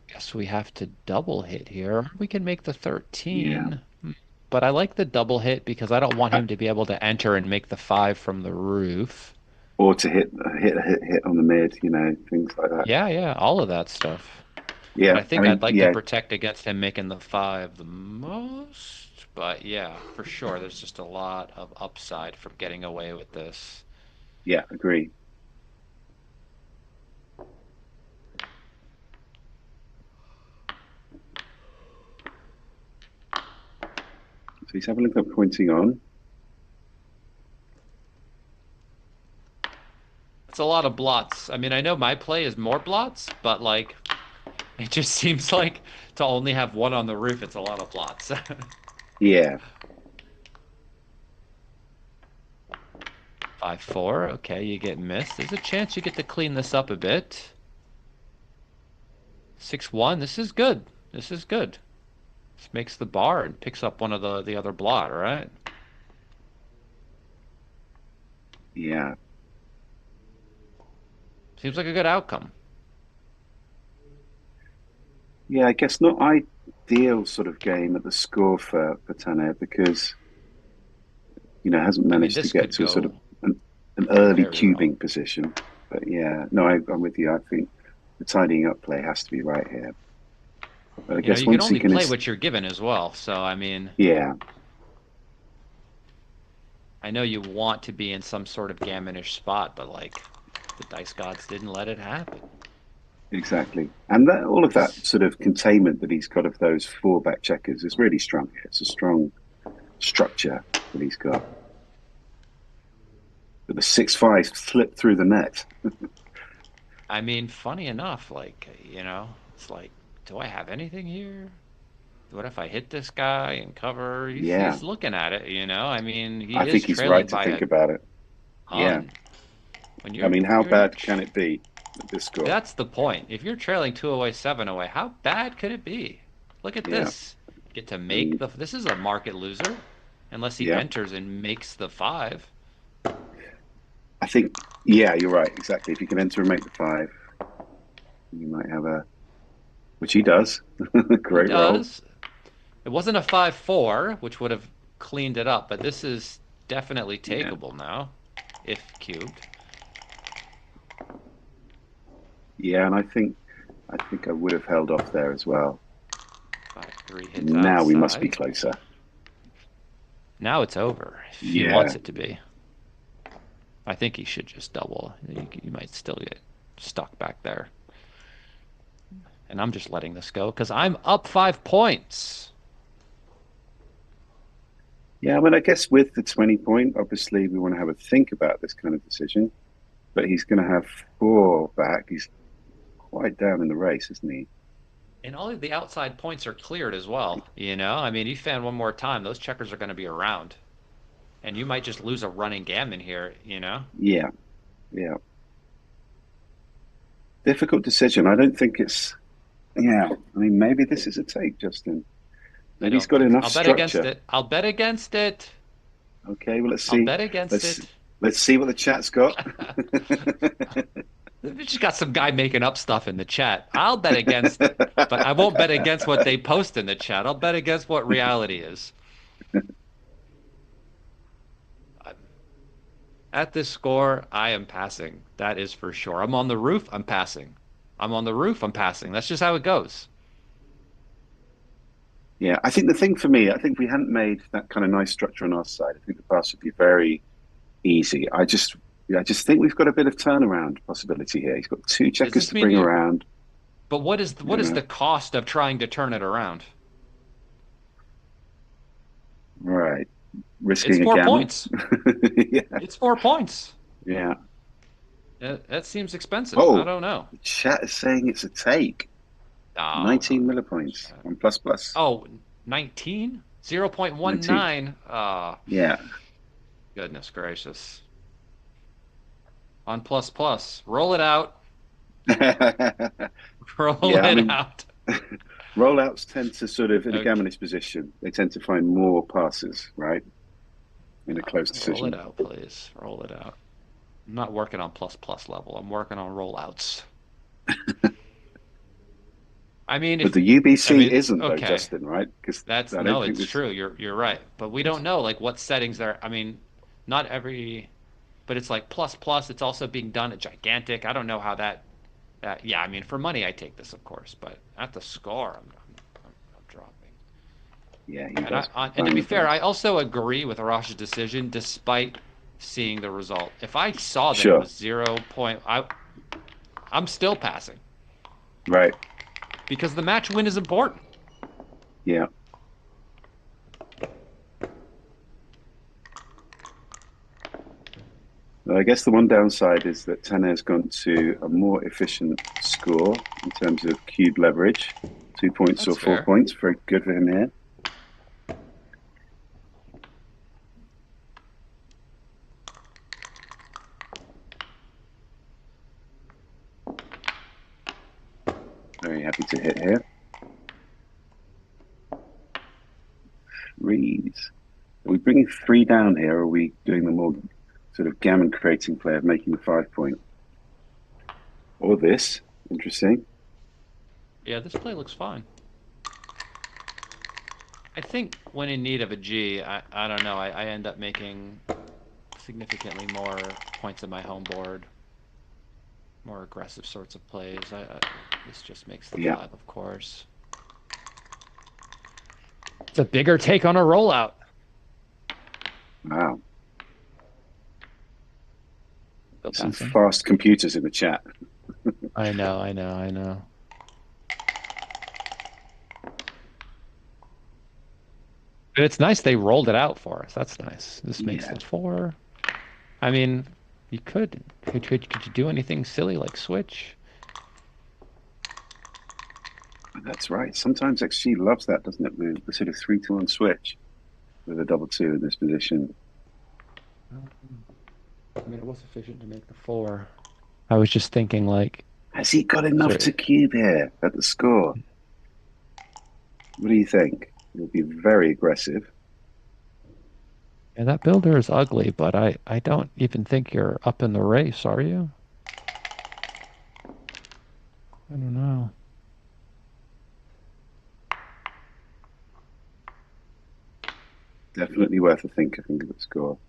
Guess we have to double hit here. We can make the Yeah. 13. But I like the double hit because I don't want Uh, him to be able to enter and make the 5 from the roof. or to hit on the mid. Things like that. Yeah, yeah, all of that stuff. But Yeah. I I think mean, I'd like to yeah. protect against him making the 5 the most. But yeah, for sure, there's just a lot of upside from getting away with this. Yeah. Agree. So he's having a look at pointing on. It's a lot of blots. I mean, I know my play is more blots, but like, it just seems like to only have one on the roof, it's a lot of blots. Yeah. 5-4. Okay, you get missed. There's a chance you get to clean this up a bit. 6-1. This is good. This is good. This makes the bar and picks up one of the other blot, right? Yeah. Seems like a good outcome. Yeah. I guess not ideal sort of game at the score for Tane because hasn't I mean, managed to this get could to a sort of go an early very well. cubing position. But yeah, no, I'm with you. I think the tidying up play has to be right here. But I You know, guess you can once he only can, play what you're given as well. So, I mean, yeah, I know you want to be in some sort of gammonish spot, but like, the dice gods didn't let it happen. exactly. And all of that sort of containment that he's got of those four back checkers is really strong. It's a strong structure that he's got. But the 6-5 slipped through the net. I mean, funny enough, like, it's like, do I have anything here? What if I hit this guy and cover? Yeah, He's looking at it, I mean, he I is think he's right trailing to by think a about it. Yeah, ton. When I you're mean, how when you're bad can it be at this score? That's the point. If you're trailing 2 away, 7 away, how bad could it be? Look at Yeah, this. Get to I make mean, the this is a market loser unless he yeah, enters and makes the 5. I think, yeah, you're right. Exactly. If you can enter and make the 5, you might have which he does. He Great roll. does. It wasn't a 5-4, which would have cleaned it up, but this is definitely Yeah, takeable now if cubed. yeah, and I think I would have held off there as well. 5-3 hits Now we must be outside. closer. Now it's over if he wants Yeah, it to be. I think he should just double. You might still get stuck back there. And I'm just letting this go because I'm up 5 points. yeah. I mean, I guess with the 20 point, obviously we want to have a think about this kind of decision. But he's going to have 4 back. He's quite down in the race, isn't he? And all of the outside points are cleared as well. I mean, you fan one more time, those checkers are going to be around. And you might just lose a running gammon here. Yeah, yeah. Difficult decision. I don't think it's. Yeah, I mean, maybe this is a take, Justin. I Maybe he's don't got think so. enough I'll bet against structure. it. I'll bet against it. Okay, well, let's I'll see. bet against Let's it. let's see what the chat's got. We just got some guy making up stuff in the chat. I'll bet against, but I won't bet against what they post in the chat. I'll bet against what reality is. At this score, I am passing. That is for sure. I'm on the roof, I'm passing. I'm on the roof, I'm passing. That's just how it goes. Yeah, I think the thing for me, I think if we hadn't made that kind of nice structure on our side, I think the pass would be very easy. I just think we've got a bit of turnaround possibility here. He's got two Does checkers this to mean bring you, around. but You what is know, the cost of trying to turn it around? right, It's risking a four gammon. points. Yeah, It's 4 points. yeah. That seems expensive. I Oh, don't know. the chat is saying it's a take. Oh, no, 19 no. millipoints on plus plus. Oh, 19? 19. 0.19. Yeah. Goodness gracious. On plus plus. Roll it out. Roll Yeah, I it mean, out. rollouts tend to sort of, in a Okay. gammonist position, they tend to find more passes, right? In a close Roll it decision. out, please. Roll it out. I'm not working on plus plus level. I'm working on rollouts. I mean, But the if I UBC mean, isn't though, okay. Justin, right? Because That's I don't no, think it's this. true. You're right. But we don't know like what settings are. I mean, not every, but it's like plus plus. It's also being done at gigantic. I don't know how that. Yeah, I mean, for money, I take this, of course. But at the score, I'm dropping. Yeah, he And does. and to be Bang fair, the I also agree with Arash's decision, despite seeing the result. If I saw that it Sure. was 0 point, I'm still passing Right. because the match win is important. Yeah. Well, I guess the one downside is that Taner's gone to a more efficient score in terms of cube leverage. 2 points or That's four fair. points. Very good for him here. Very happy to hit here. Threes. Are we bringing three down here, or are we doing the more sort of gammon creating play of making the 5 point? Or this. Interesting. Yeah, this play looks fine. I think when in need of a G, I don't know. I end up making significantly more points in my home board, more aggressive sorts of plays. This just makes the Yeah. five, of course. It's a bigger take on a rollout. Wow. Still Some passing. fast computers in the chat. I know. But it's nice they rolled it out for us. That's nice. This makes Yeah. it 4. I mean, you could you do anything silly like switch? That's right. Sometimes XG loves that, doesn't it? The sort of 3-to-1 switch with a double two in this position. I mean, it was sufficient to make the 4. I was just thinking like, Has he got enough to cube here at the score? What do you think? It'll be very aggressive. yeah, that builder is ugly, but I don't even think you're up in the race, are you? I don't know. Definitely worth a think, I think, of the score.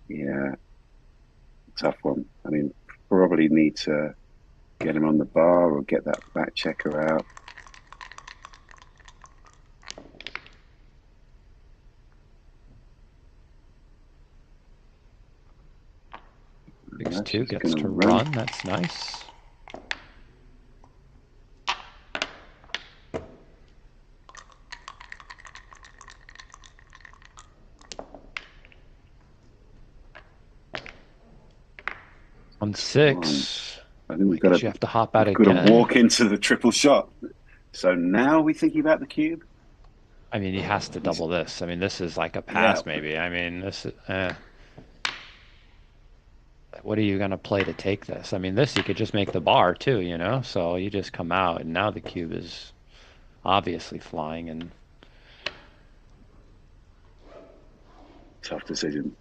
Yeah, tough one. I mean, probably need to get him on the bar or get that back checker out. X2 She's gets gonna to run. run. That's nice. On 6. I think I guess you have to hop out we've got to again. walk into the triple shot. So now we're thinking about the cube. I mean, he has to double this. I mean, this is like a pass, Yeah. maybe. I mean, this is. What are you gonna play to take this? I mean, this you could just make the bar too, you know. So you just come out, and now the cube is obviously flying, and tough decision.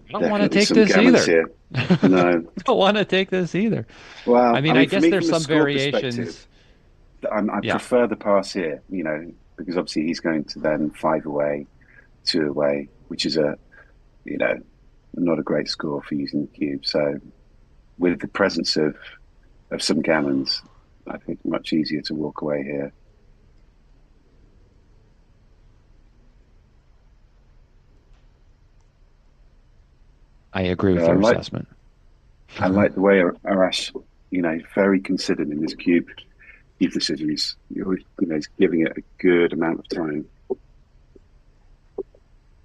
I don't want to Definitely take some this gammons either. here. No. Don't want to take this either. I Well, I mean, I mean, for guess me, there's from a some score perspective, variations. I Yeah. prefer the pass here, because obviously he's going to then 5 away, 2 away, which is you know, not a great score for using the cube. So with the presence of some gammons, I think much easier to walk away here. I agree with So your assessment. I like the way Arash, very considered in his cube decisions. He's giving it a good amount of time.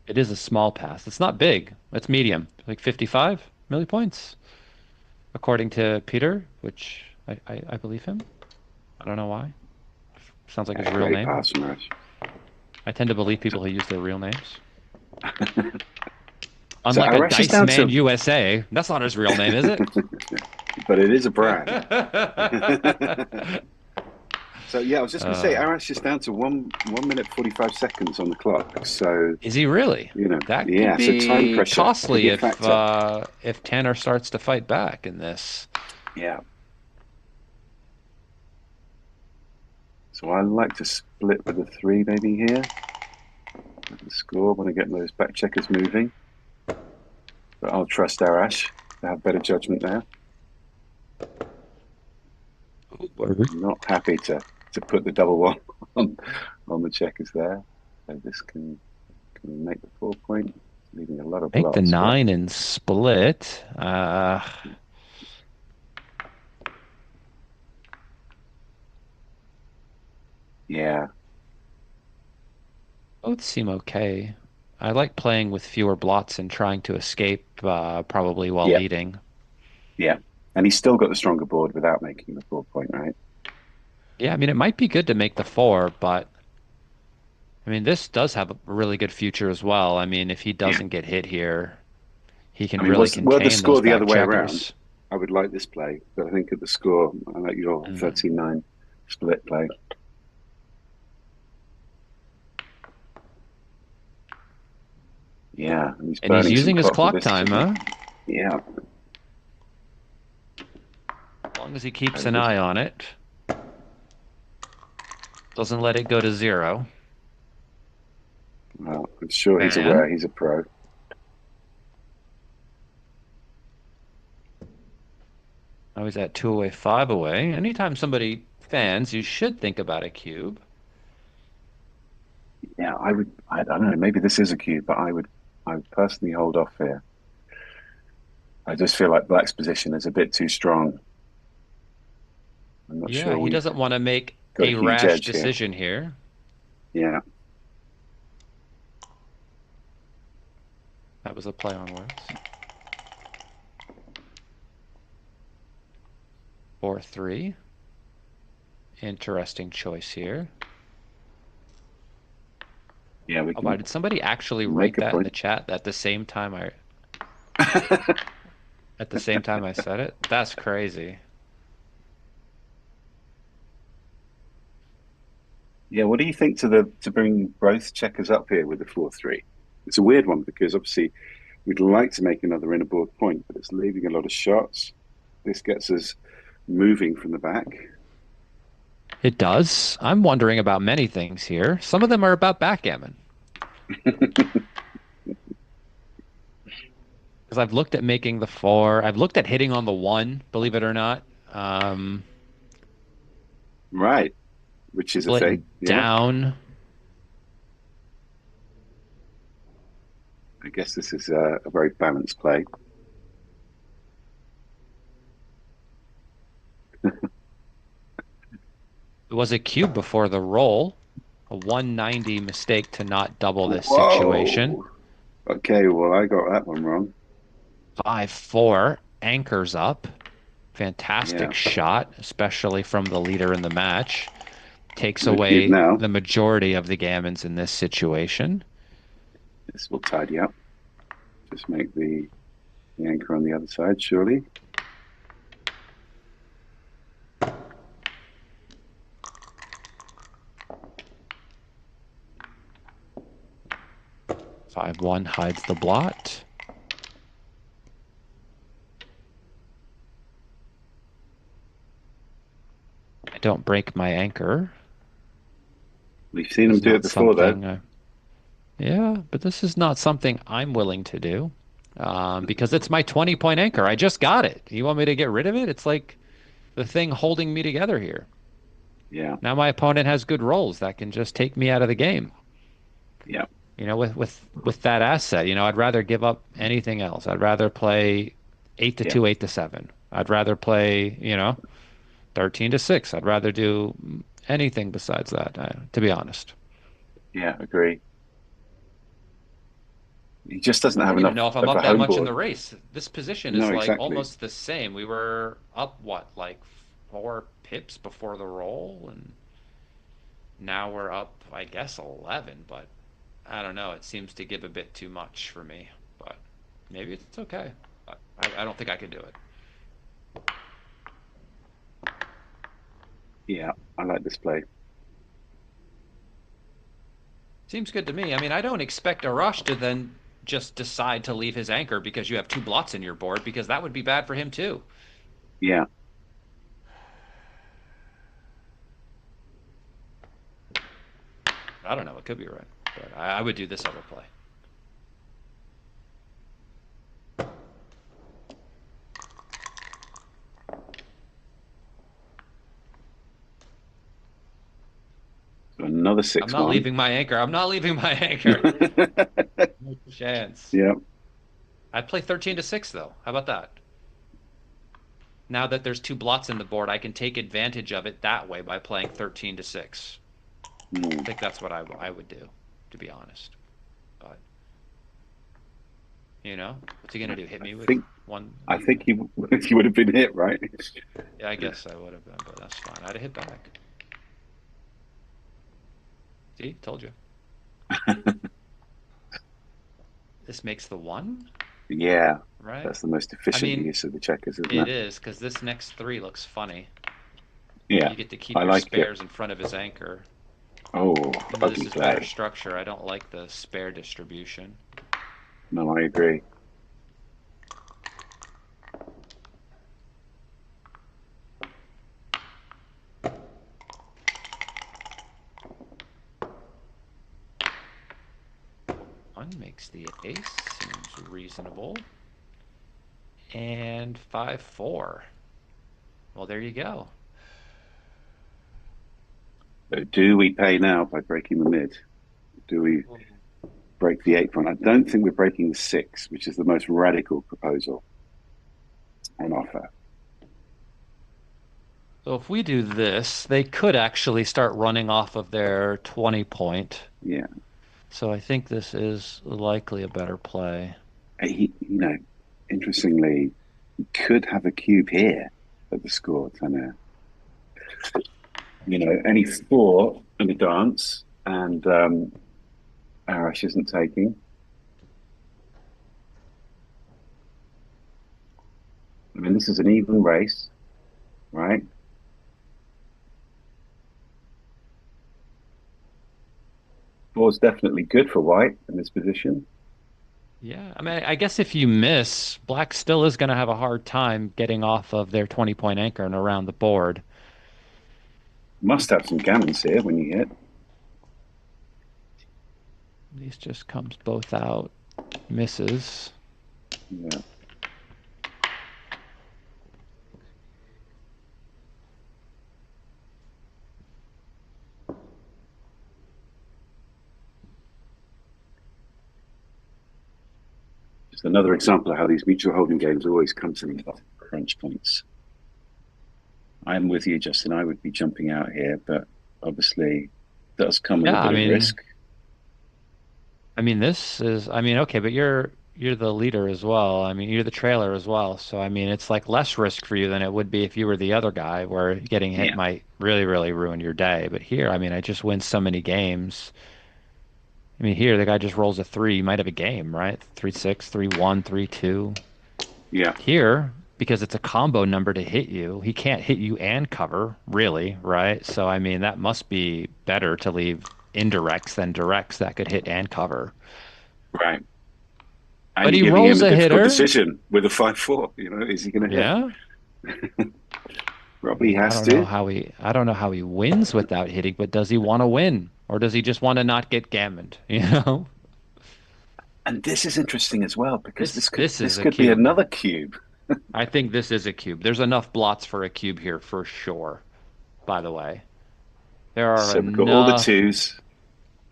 It is a small pass. It's not big. It's medium, like 55 millipoints, according to Peter, which I believe him. I don't know why. Sounds like his real Great name. pass from Arash. I tend to believe people who use their real names. So Unlike a Arash is Dice down Man to, USA, that's not his real name, is it? but it is a brand. So yeah, I was just going to say Arash is down to 1 minute 45 seconds on the clock. So Is he really? That could yeah, so time be pressure could costly be a factor. if Tanner starts to fight back in this. Yeah. So I like to split with a 3 maybe here. The score when I get those back checkers moving. But I'll trust Arash to have better judgment there. I'm not happy to put the double one on the checkers there. So this can we make the 4 point, leaving a lot of Make the blocks. 9 and split. Yeah. Both seem okay. I like playing with fewer blots and trying to escape, probably while Yeah. leading. Yeah. And he's still got the stronger board without making the 4 point, right? Yeah, I mean, it might be good to make the 4, but I mean, this does have a really good future as well. I mean, if he doesn't get hit here, he can I mean, really were the contain those score the other back way around, checkers. I would like this play, but I think at the score, I like your 13-9 split play. Yeah, and he's And he's burning some using his clock with clock this, time, isn't he? huh? Yeah. As long as he keeps an eye on it. Doesn't let it go to 0. Well, I'm sure he's Man. aware he's a pro. Now he's at 2 away, 5 away. Anytime somebody fans, you should think about a cube. Yeah, I don't know, maybe this is a cube, but I would personally hold off here. I just feel like Black's position is a bit too strong. I'm not Yeah, sure he we've doesn't want to make got a a huge rash edge here. decision here. Yeah. That was a play on words. 4-3. Interesting choice here. Yeah, we Oh, can wow, did somebody actually make write a that in point. the chat at the same time I said it? That's crazy. Yeah, what do you think to bring both checkers up here with the 4-3? It's a weird one because obviously we'd like to make another inner board point, but it's leaving a lot of shots. This gets us moving from the back. It does. I'm wondering about many things here. Some of them are about backgammon. Because I've looked at making the 4. I've looked at hitting on the 1, believe it or not. Right, which is a Splitting thing. Yeah, down. I guess this is a very balanced play. It was a cube before the roll. A 190 mistake to not double this Whoa. situation. Okay, well, I got that one wrong. 5-4. Anchors up. Fantastic shot, especially from the leader in the match. Takes No cube away now. the majority of the gammons in this situation. This will tidy up. Just make the anchor on the other side, surely. 5-1 hides the blot. I don't break my anchor. We've seen This him is do it not before, though. something. Yeah, but this is not something I'm willing to do because it's my 20-point anchor. I just got it. You want me to get rid of it? It's like the thing holding me together here. Yeah, Now my opponent has good rolls that can just take me out of the game. yeah, You know, with that asset, you know, I'd rather give up anything else. I'd rather play 8 to yeah, 2, 8 to 7. I'd rather play, you know, 13 to 6. I'd rather do anything besides that, to be honest. yeah. Agree. He just doesn't I have don't even enough know if I'm of up a that home much in board. the race. This position is No, like exactly. almost the same. We were up what, like 4 pips before the roll, and now we're up, I guess, 11, but I don't know. It seems to give a bit too much for me, but maybe it's okay. I don't think I could do it. Yeah, I like this play. Seems good to me. I mean, I don't expect Arash to then just decide to leave his anchor because you have 2 blots in your board, because that would be bad for him too. Yeah, I don't know. It could be right, but I would do this other play. so another I'm six not one. leaving my anchor. I'm not leaving my anchor. No chance. Yeah. I'd play 13 to 6 though. How about that? Now that there's 2 blots in the board, I can take advantage of it that way by playing 13 to 6. I Mm. think that's what I would do, to be honest. But you know, what's he gonna do? Hit I me with think one? I think he he would have been hit, right? Yeah, I guess I would have been, but that's fine. I'd have hit back. See, told you. This makes the 1, Yeah, right? that's the most I efficient mean, use of the checkers, isn't it it? is, because this next 3 looks funny. Yeah, You get to keep I your like it. spares in front of his anchor. Oh, Even though this ugly is better play. structure, I don't like the spare distribution. No, I agree. One makes the ace, seems reasonable. And 5-4. Well, there you go. So do we pay now by breaking the mid? Do we break the 8 front? I don't think we're breaking the 6, which is the most radical proposal on offer. So if we do this, they could actually start running off of their 20 point. Yeah. So I think this is likely a better play. Interestingly, he could have a cube here at the score, Tanner. Any 4 in the dance, and Arash isn't taking. I mean, this is an even race, right? Four's definitely good for white in this position. Yeah, I mean, I guess if you miss, black still is going to have a hard time getting off of their 20-point anchor and around the board. Must have some gammons here when you hit. These just comes both out, misses. Yeah. Just another example of how these mutual holding games always come to the crunch points. I'm with you, Justin. I would be jumping out here, but obviously it does come with a Yeah, bit of risk. this is, okay, but you're the leader as well. I mean, you're the trailer as well. So, I mean, it's like less risk for you than it would be if you were the other guy, where getting hit Yeah. might really, really ruin your day. But here, I just win so many games. I mean, here the guy just rolls a 3. You might have a game, right? 3-6, 3-1, 3-2. Yeah. Here, because it's a combo number to hit you, he can't hit you and cover, really, right? So, I mean, that must be better to leave indirects than directs that could hit and cover. Right. And But he you're giving him rolls a a difficult hitter. decision with a 5-4. You know, is he going to hit? Yeah. Robbie I has don't know to. how he wins without hitting, but does he want to win? Or does he just want to not get gammoned? You know? And this is interesting as well because This this is a could be cube. another cube. I think this is a cube. There's enough blots for a cube here for sure, by the way. There are So we've got all the enough twos.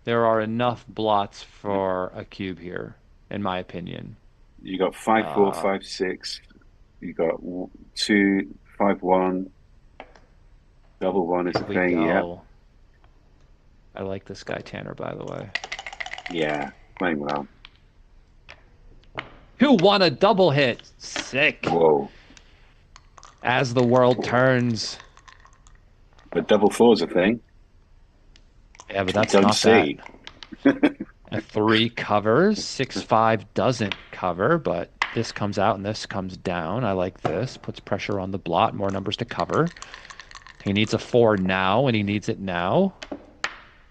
there are enough blots for a cube here, in my opinion. You got 5-4, Uh, 5-6. You got 2, 5-1. Double one is a here we thing. Yeah. go. I like this guy Tanner, by the way. Yeah. Playing well. Who won a double hit? Sick. Whoa. As the world turns. But double four's a thing. Yeah, but that's Don't not see. that. A 3 covers. 6-5 doesn't cover, but this comes out and this comes down. I like this. Puts pressure on the blot. More numbers to cover. He needs a 4 now, and he needs it now.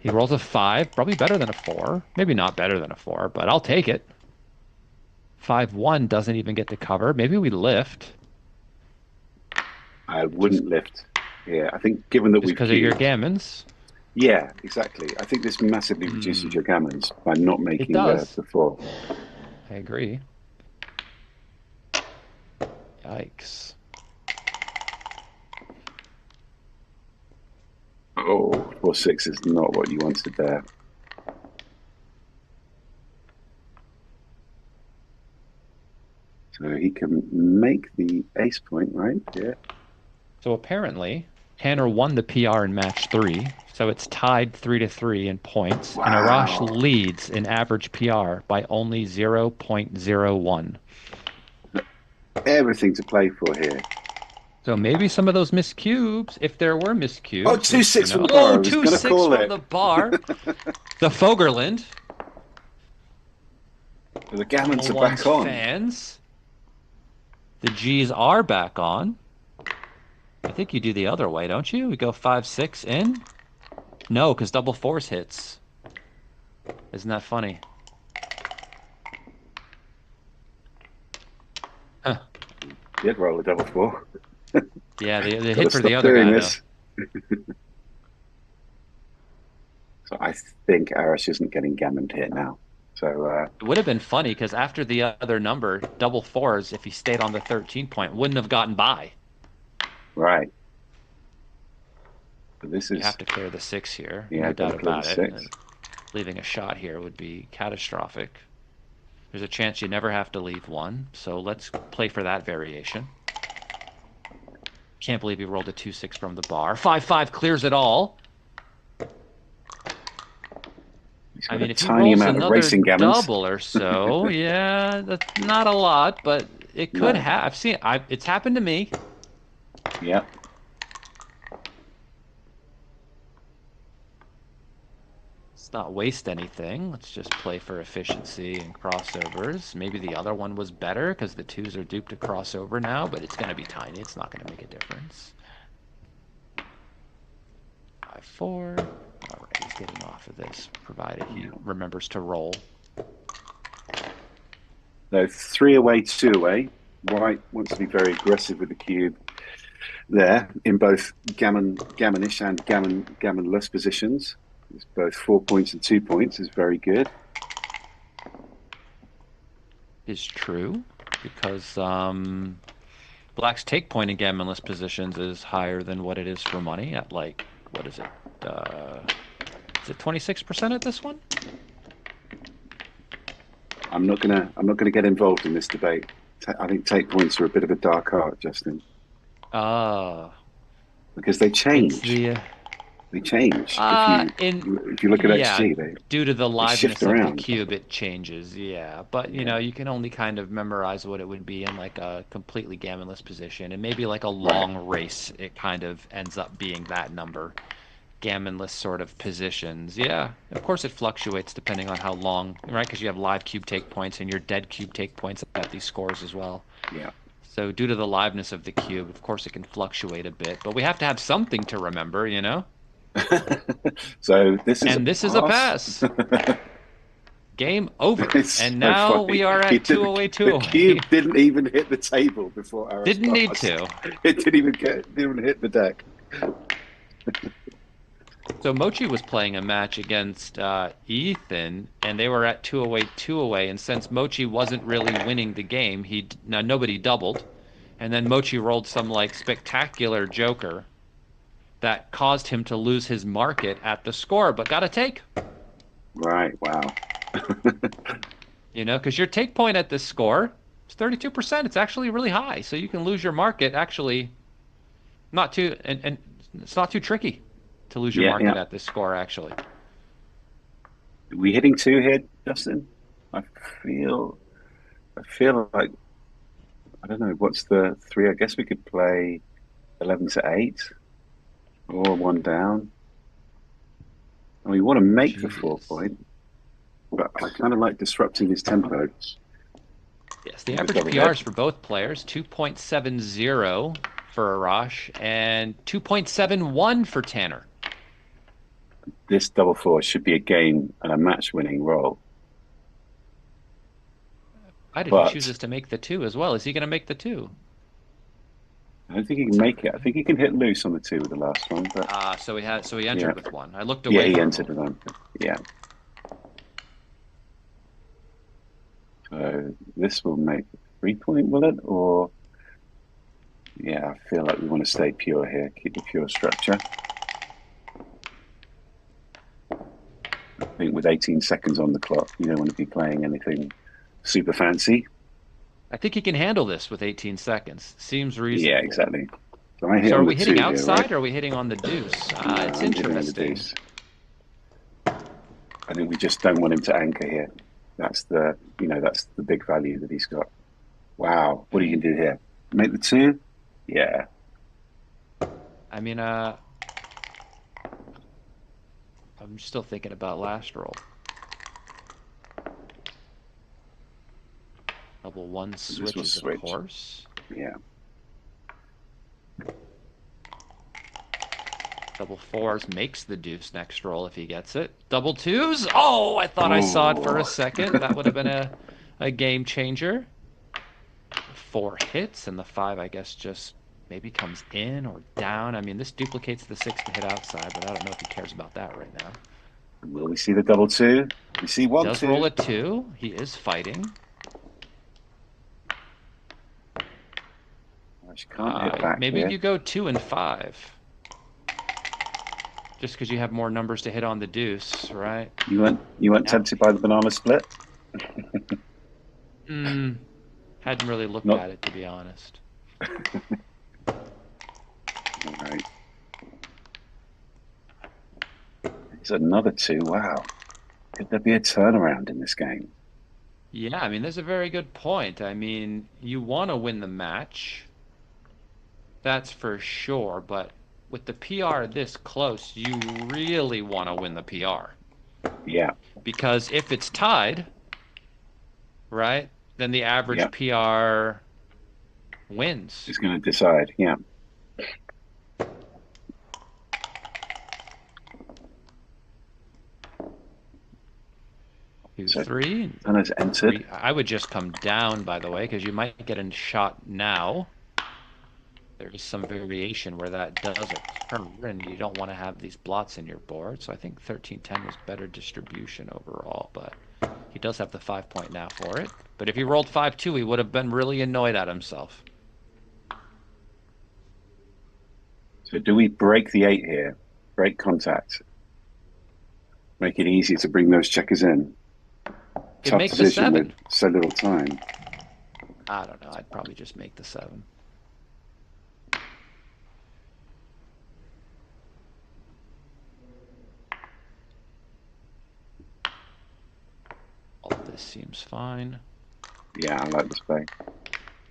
He rolls a 5. Probably better than a 4. Maybe not better than a 4, but I'll take it. 5-1 doesn't even get to cover. Maybe we lift. I wouldn't lift. Yeah, I think given that Just we've because of your cubed. gammons. Yeah, exactly. I think this massively reduces your gammons by not making does. the 4. I agree. Yikes. Oh, 4-6 is not what you wanted there. So he can make the ace point, right? Yeah. So apparently, Tanner won the PR in match 3, so it's tied 3-3 in points, and Arash Wow. leads in average PR by only 0.01. Everything to play for here. So maybe some of those missed cubes, if there were missed cubes. Oh, 2-6 from the bar. Oh, I was going to 2-6 call from it. the bar. The Fogerland. The gammons are One's back on. fans. The G's are back on. I think you do the other way, don't you? We go 5-6 in? No, because double fours hits. Isn't that funny? Huh. Did roll a double 4. Yeah, the Gotta hit for the stop other doing guy, this. So I think Arash isn't getting gammoned here now. So It would have been funny because after the other number, double fours, if he stayed on the 13 point, wouldn't have gotten by. right. So this You is have to clear the 6 here, Yeah, no gotta doubt clear about the it. 6. Leaving a shot here would be catastrophic. There's a chance you never have to leave one, so let's play for that variation. Can't believe he rolled a 2-6 from the bar. 5-5 clears it all. he's I got mean, a if he tiny rolls amount of another racing gammons. double or so, yeah, that's not a lot, but it could No. have. I've seen it. It's happened to me. Yeah. Let's not waste anything. Let's just play for efficiency and crossovers. Maybe the other one was better because the 2s are duped to crossover now, but it's going to be tiny. It's not going to make a difference. 5-4. All right, he's getting off of this, provided he remembers to roll. So 3 away, 2 away. White wants to be very aggressive with the cube there in both gammonish and gammonless positions. It's both 4 points and 2 points is very good. Is true, because Black's take point in gammonless positions is higher than what it is for money at like, what is it? Is it 26% at this one? I'm not gonna get involved in this debate. I think take points are a bit of a dark art, Justin, because they change. It's the They change. If you look at yeah, XG, they due to the liveness shift of the around. cube, it changes. Yeah, but you know, you can only kind of memorize what it would be in like a completely gammonless position, and maybe like a long race, it kind of ends up being that number. Gammonless sort of positions. Yeah, of course it fluctuates depending on how long, right? Because you have live cube take points and your dead cube take points at these scores as well. Yeah. So due to the liveness of the cube, of course it can fluctuate a bit, but we have to have something to remember, you know? So this is And this is a pass. Game over. It's And so now funny. we are at 208, The 208. cube didn't even hit the table before Aras Didn't need passed. to. It didn't even hit the deck. So Mochi was playing a match against Ethan, and they were at 208, 208. And since Mochi wasn't really winning the game, nobody doubled. And then Mochi rolled some like spectacular joker that caused him to lose his market at the score, but got a take. Right, wow. You know, because your take point at this score is 32%. It's actually really high. So you can lose your market actually not too, and it's not too tricky to lose your Yeah, market yeah. at this score, actually. Are we hitting 2 here, Justin? I feel like, I don't know, what's the 3? I guess we could play 11 to 8 or 1 down. And we want to make the 4 point, but I kind of like disrupting his tempo. Yes, the average PRs for both players, 2.70 for Arash and 2.71 for Tanner. This double 4 should be a game and a match-winning roll. Why did he chooses to make the 2 as well? Is he going to make the 2? I don't think he can make it. I think he can hit loose on the 2 with the last one. But so he entered with 1. I looked away. Yeah, he entered with 1. Yeah. So this will make 3 point, will it? Or yeah, I feel like we want to stay pure here. Keep the pure structure. I think with 18 seconds on the clock, you don't want to be playing anything super fancy. I think he can handle this with 18 seconds. Seems reasonable. Yeah, exactly. So are we hitting outside, or are we hitting on the deuce? It's interesting. I think we just don't want him to anchor here. That's the big value that he's got. Wow, what are you gonna do here? Make the 2? Yeah. I mean, I'm still thinking about last roll. Double 1 switches, of course. Yeah. Double 4s makes the deuce next roll if he gets it. Double 2s. Oh, I thought I saw it for a second. That would have been a game changer. 4 hits, and the 5, I guess, just maybe comes in or down. I mean, this duplicates the 6 to hit outside, but I don't know if he cares about that right now. Will we see the double 2? We see 1, 2. Does roll a 2. He is fighting. Can't hit back maybe here. you go 2 and 5. Just because you have more numbers to hit on the deuce, right? You weren't tempted by the banana split? Hadn't really looked at it, to be honest. All right. It's another 2. Wow. Could there be a turnaround in this game? Yeah, I mean, there's a very good point. I mean, you want to win the match. That's for sure, but with the PR this close, you really want to win the PR. Yeah. Because if it's tied, right, then the average PR wins. It's going to decide, yeah. 2, 3. And has entered. I would just come down, by the way, because you might get a shot now. There's some variation where that does occur, and you don't want to have these blots in your board. So I think 13-10 was better distribution overall, but he does have the 5 point now for it. But if he rolled 5-2, he would have been really annoyed at himself. So do we break the 8 here? Break contact. Make it easier to bring those checkers in. Tough make position the 7. with so little time. I don't know. I'd probably just make the 7. All this seems fine. Yeah, I like this play.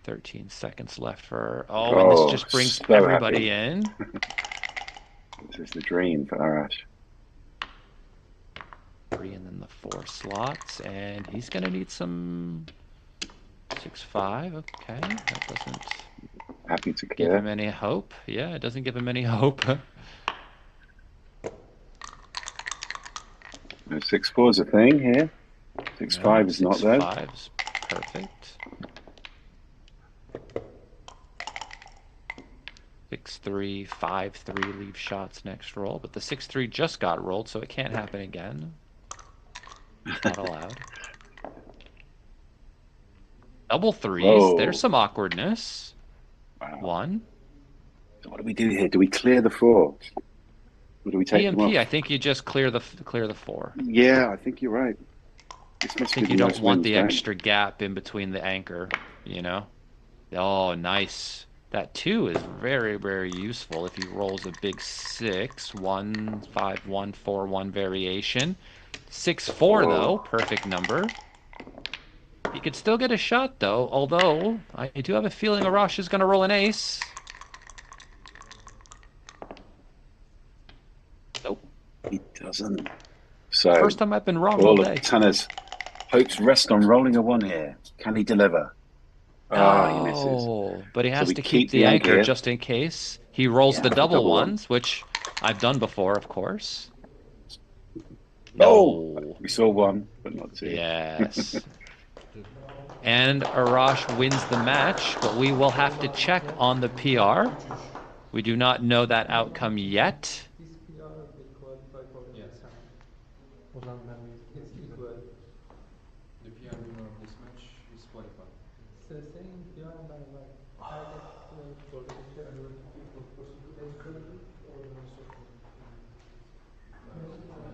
13 seconds left for... and this just brings everybody in. This is the dream for Arash. 3 and then the 4 slots, and he's going to need some 6-5. Okay, that doesn't happy to give him any hope. Yeah, it doesn't give him any hope. No 6-4's a thing here. No, 6-5 is not six there. five is perfect. 6-3, 5-3 leave shots next roll, but the 6-3 just got rolled, so it can't happen again. It's not allowed. Double threes. Whoa. There's some awkwardness. Wow. 1. So what do we do here? Do we clear the 4? Or do we take them PMP, off? I think you just clear the 4. Yeah, I think you're right. This I must be think the you don't most want wins, the right? extra gap in between the anchor, you know? Oh, nice. That 2 is very, very useful if he rolls a big 6. 1, 5, 1, 4, 1 variation. 6-4, though. Perfect number. He could still get a shot, though, although I do have a feeling Arash is going to roll an ace. Nope. He doesn't. So First time I've been wrong all all of day. Tanner's hopes rest on rolling a 1 here. Can he deliver? Ah, he misses. No, but he So has we to keep keep the the egg anchor here. just in case. He rolls Yeah, the for double double 1. ones, which I've done before, of course. Oh, No. we saw 1, but not 2. Yes. And Arash wins the match, but we will have to check on the PR. We do not know that outcome yet. This PR will qualify for the Yes. next round. It's equal. The PR winner of this match is qualified. It's the same PR by target for the PR.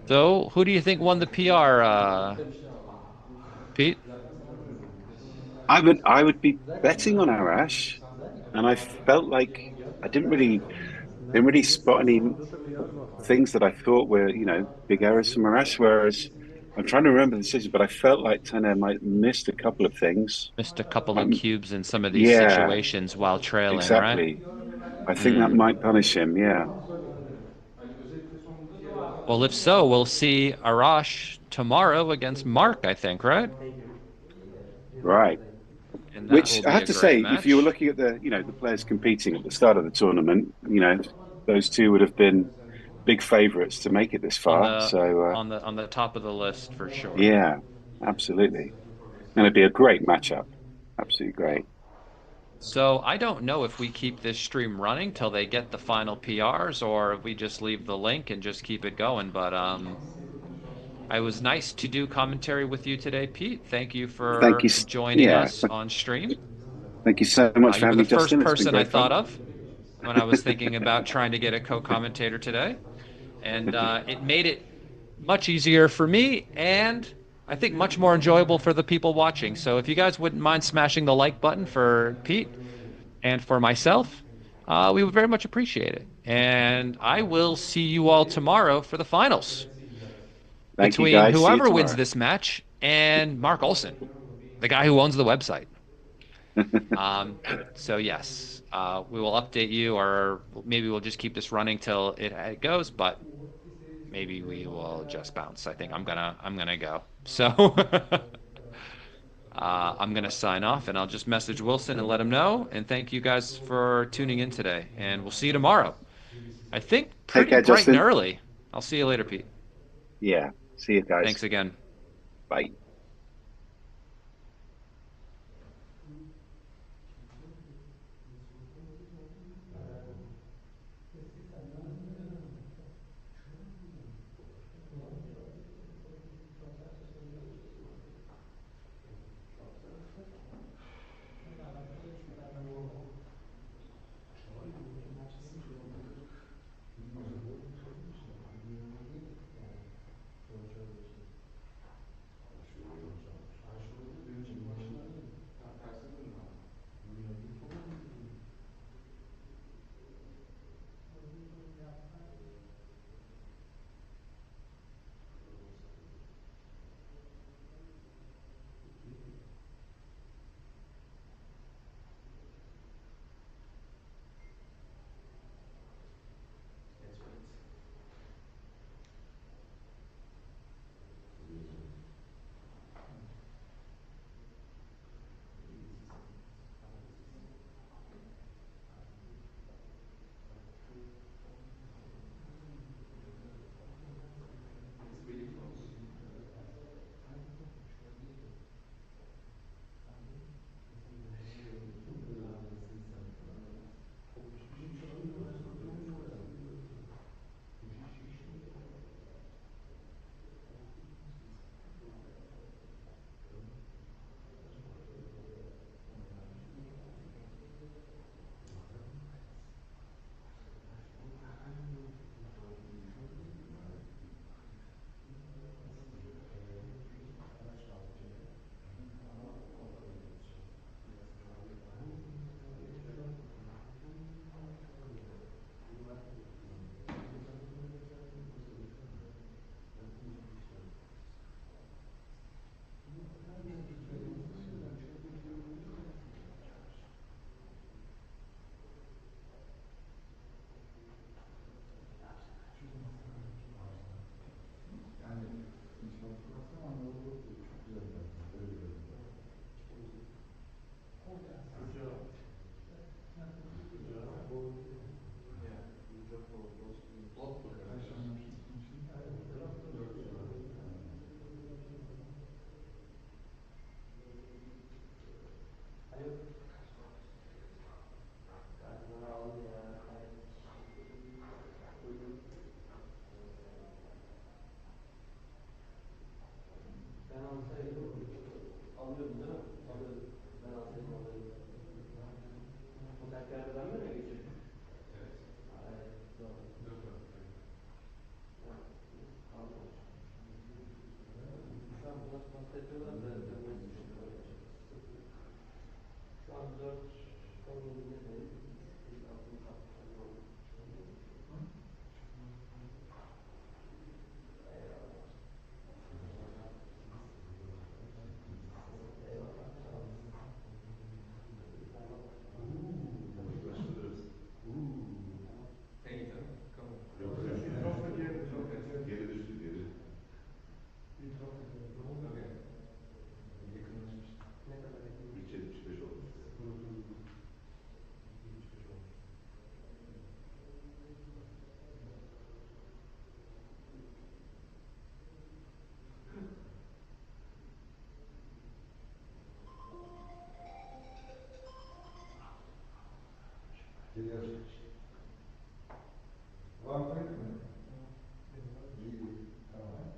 So, who do you think won the PR, Pete? I would be betting on Arash, and I felt like I didn't really spot any things that I thought were, big errors from Arash. Whereas I'm trying to remember the decision, but I felt like Tanner might missed a couple of things. Missed a couple of Um, cubes in some of these yeah, situations while trailing, right? exactly. I think that might punish him. Yeah, Well, if so, we'll see Arash tomorrow against Mark, I think, right? right. And that Which will I be have a to great say, if you were match. looking at the players competing at the start of the tournament, those two would have been big favourites to make it this On far. the So on the top of the list for sure. yeah, absolutely. And it'd be a great matchup. Absolutely great. So I don't know if we keep this stream running till they get the final PRs or if we just leave the link and just keep it going. But it was nice to do commentary with you today, Pete. Thank you Thank for you. joining Yeah, us on stream. thank you so much for You were having the me, first Justin. It's been person I great thought fun. of when I was thinking about trying to get a co-commentator today. And it made it much easier for me and I think much more enjoyable for the people watching. So if you guys wouldn't mind smashing the like button for Pete and for myself, we would very much appreciate it. And I will see you all tomorrow for the finals Thank you, between guys. See you whoever wins tomorrow. this match and Mark Olson, the guy who owns the website. So yes, we will update you, or maybe we'll just keep this running till it goes. But maybe we will just bounce. I think I'm gonna go. So I'm gonna sign off, and I'll just message Wilson and let him know. And thank you guys for tuning in today, and we'll see you tomorrow. I think Take pretty care, bright and Justin. early. I'll see you later, Pete. Yeah. See you guys. Thanks again. Bye. Tekrardan mı geçecek? Evet. Hayır, zor. 4 Aralık'taydı. Kalmamış. Şu an pasta yapıyorlar da dönmesi çok kolay. Sıkıntı yok. Şu an 4-17'deyiz. Biz 60-60'a doğru. Eyvallah. Eyvallah. Sağ olasın. Can you tell? Come on. Geri düştü geri. Okay. Yakınlaşmış. Ne kadar yakın? 3.75 olmuş. 75 olmuş. Geri aç. Var mı? İyi. Tamam.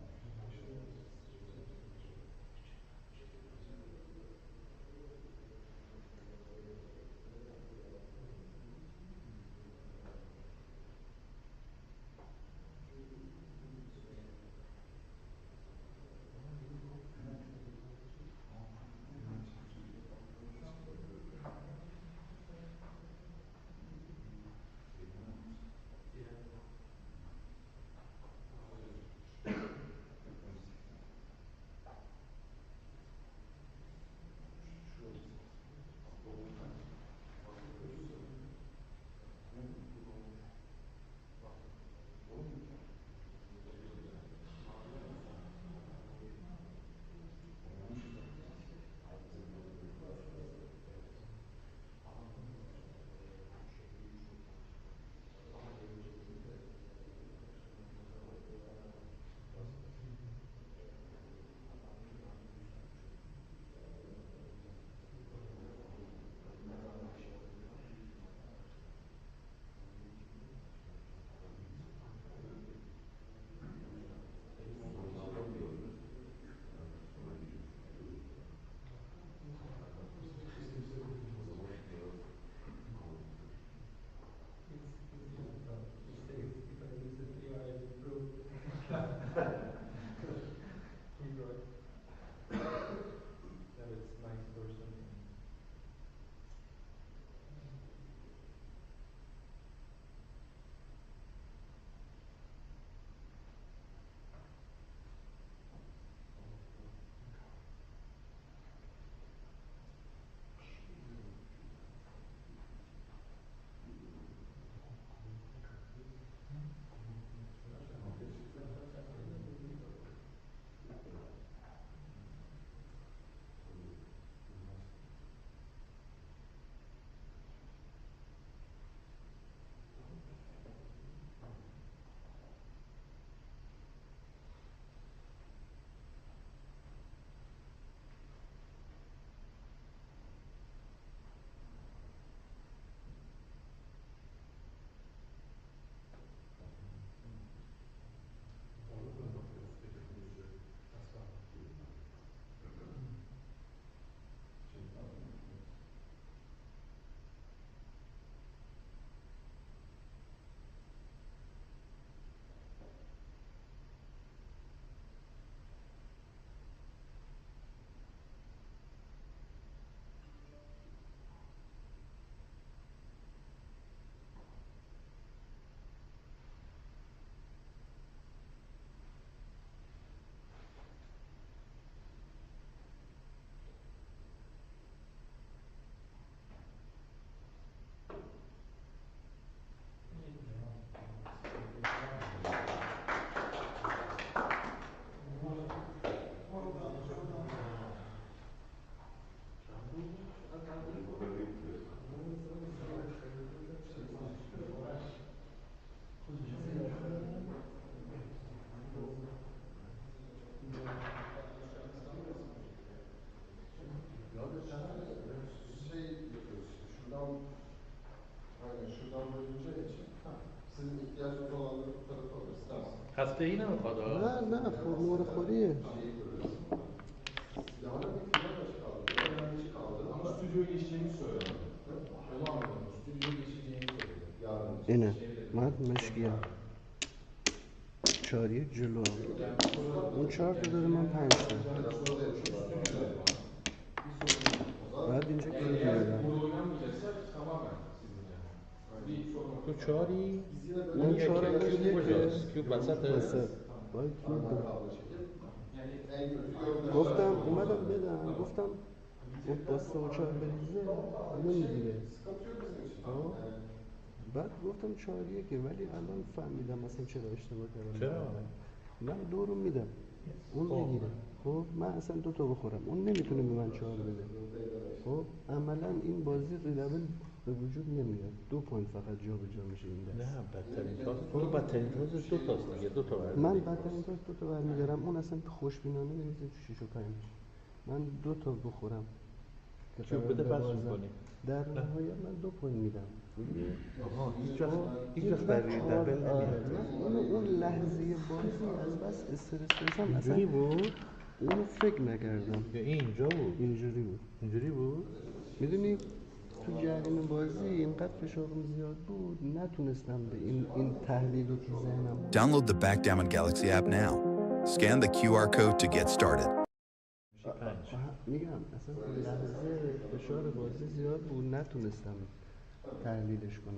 He says if I lose the 3, I will prove. He's right. Yeah, but it's 90%. Şey yapıyoruz işte şuradan aynen şuradan bölüneceği için sizin ihtiyacınız olanları bu tarafa alırız. Tamam. هفته نه خدا نه نه فرمول خوریه Şeyi kurarız. Yarın bir final maçı kaldı. Bir öğrenci kaldı. Ama stüdyoya geçeceğini söyledi. Onu anladım. suya geçeceğini söyledi. Yarın için. اینه من مشکیه چاری جلو اون 4 تا داره من 5 تا بعد اینجا کلیک کردم Burada oynanmayacaksa tamamen sizin yani. Bir sorun تو چاری اون اون 4 هم یکی کیه کجاست کیوب وسطه وسط باید کیو Kablo çekip en kötü gövde. گفتم اومدم بدم گفتم اون با 3 و 4 بریزه نمیگیره Sıkıntı yok bizim için. خب بعد گفتم چاریه که ولی الان فهمیدم مثلا چرا اشتباه کردم چرا؟ من 2 رو میدم اون بگیره خب من اصلا 2 تا بخورم اون نمیتونه به من 4 بده خب عملا این بازی ریلبل به وجود نمیاد 2 پوینت فقط جا به جا میشه این دست نه بدترین تاس برو بدترین تاسش دو تاست دیگه دو تا برداری. من بدترین تاس 2 تا برمیدارم اون اصلا خوشبینانه نمیزه تو 6 و 5 من 2 تا بخورم که کیوب قرار بده پس ببازم. میکنی در نهایت من 2 پوینت میدم آها هیچ وقت در ریدبل نمیاد اون لحظه بازی از بس استرس داشتم اصلا اینجوری بود اونو فکر نکردم یا اینجا بود اینجوری بود اینجوری بود میدونی تو جریان بازی اینقدر فشارم زیاد بود نتونستم به این تحلیل رو تو ذهنم Download the Backgammon Galaxy app now. Scan the QR code to get started. میگم اصلا لحظه فشار بازی زیاد بود نتونستم تحلیلش کنم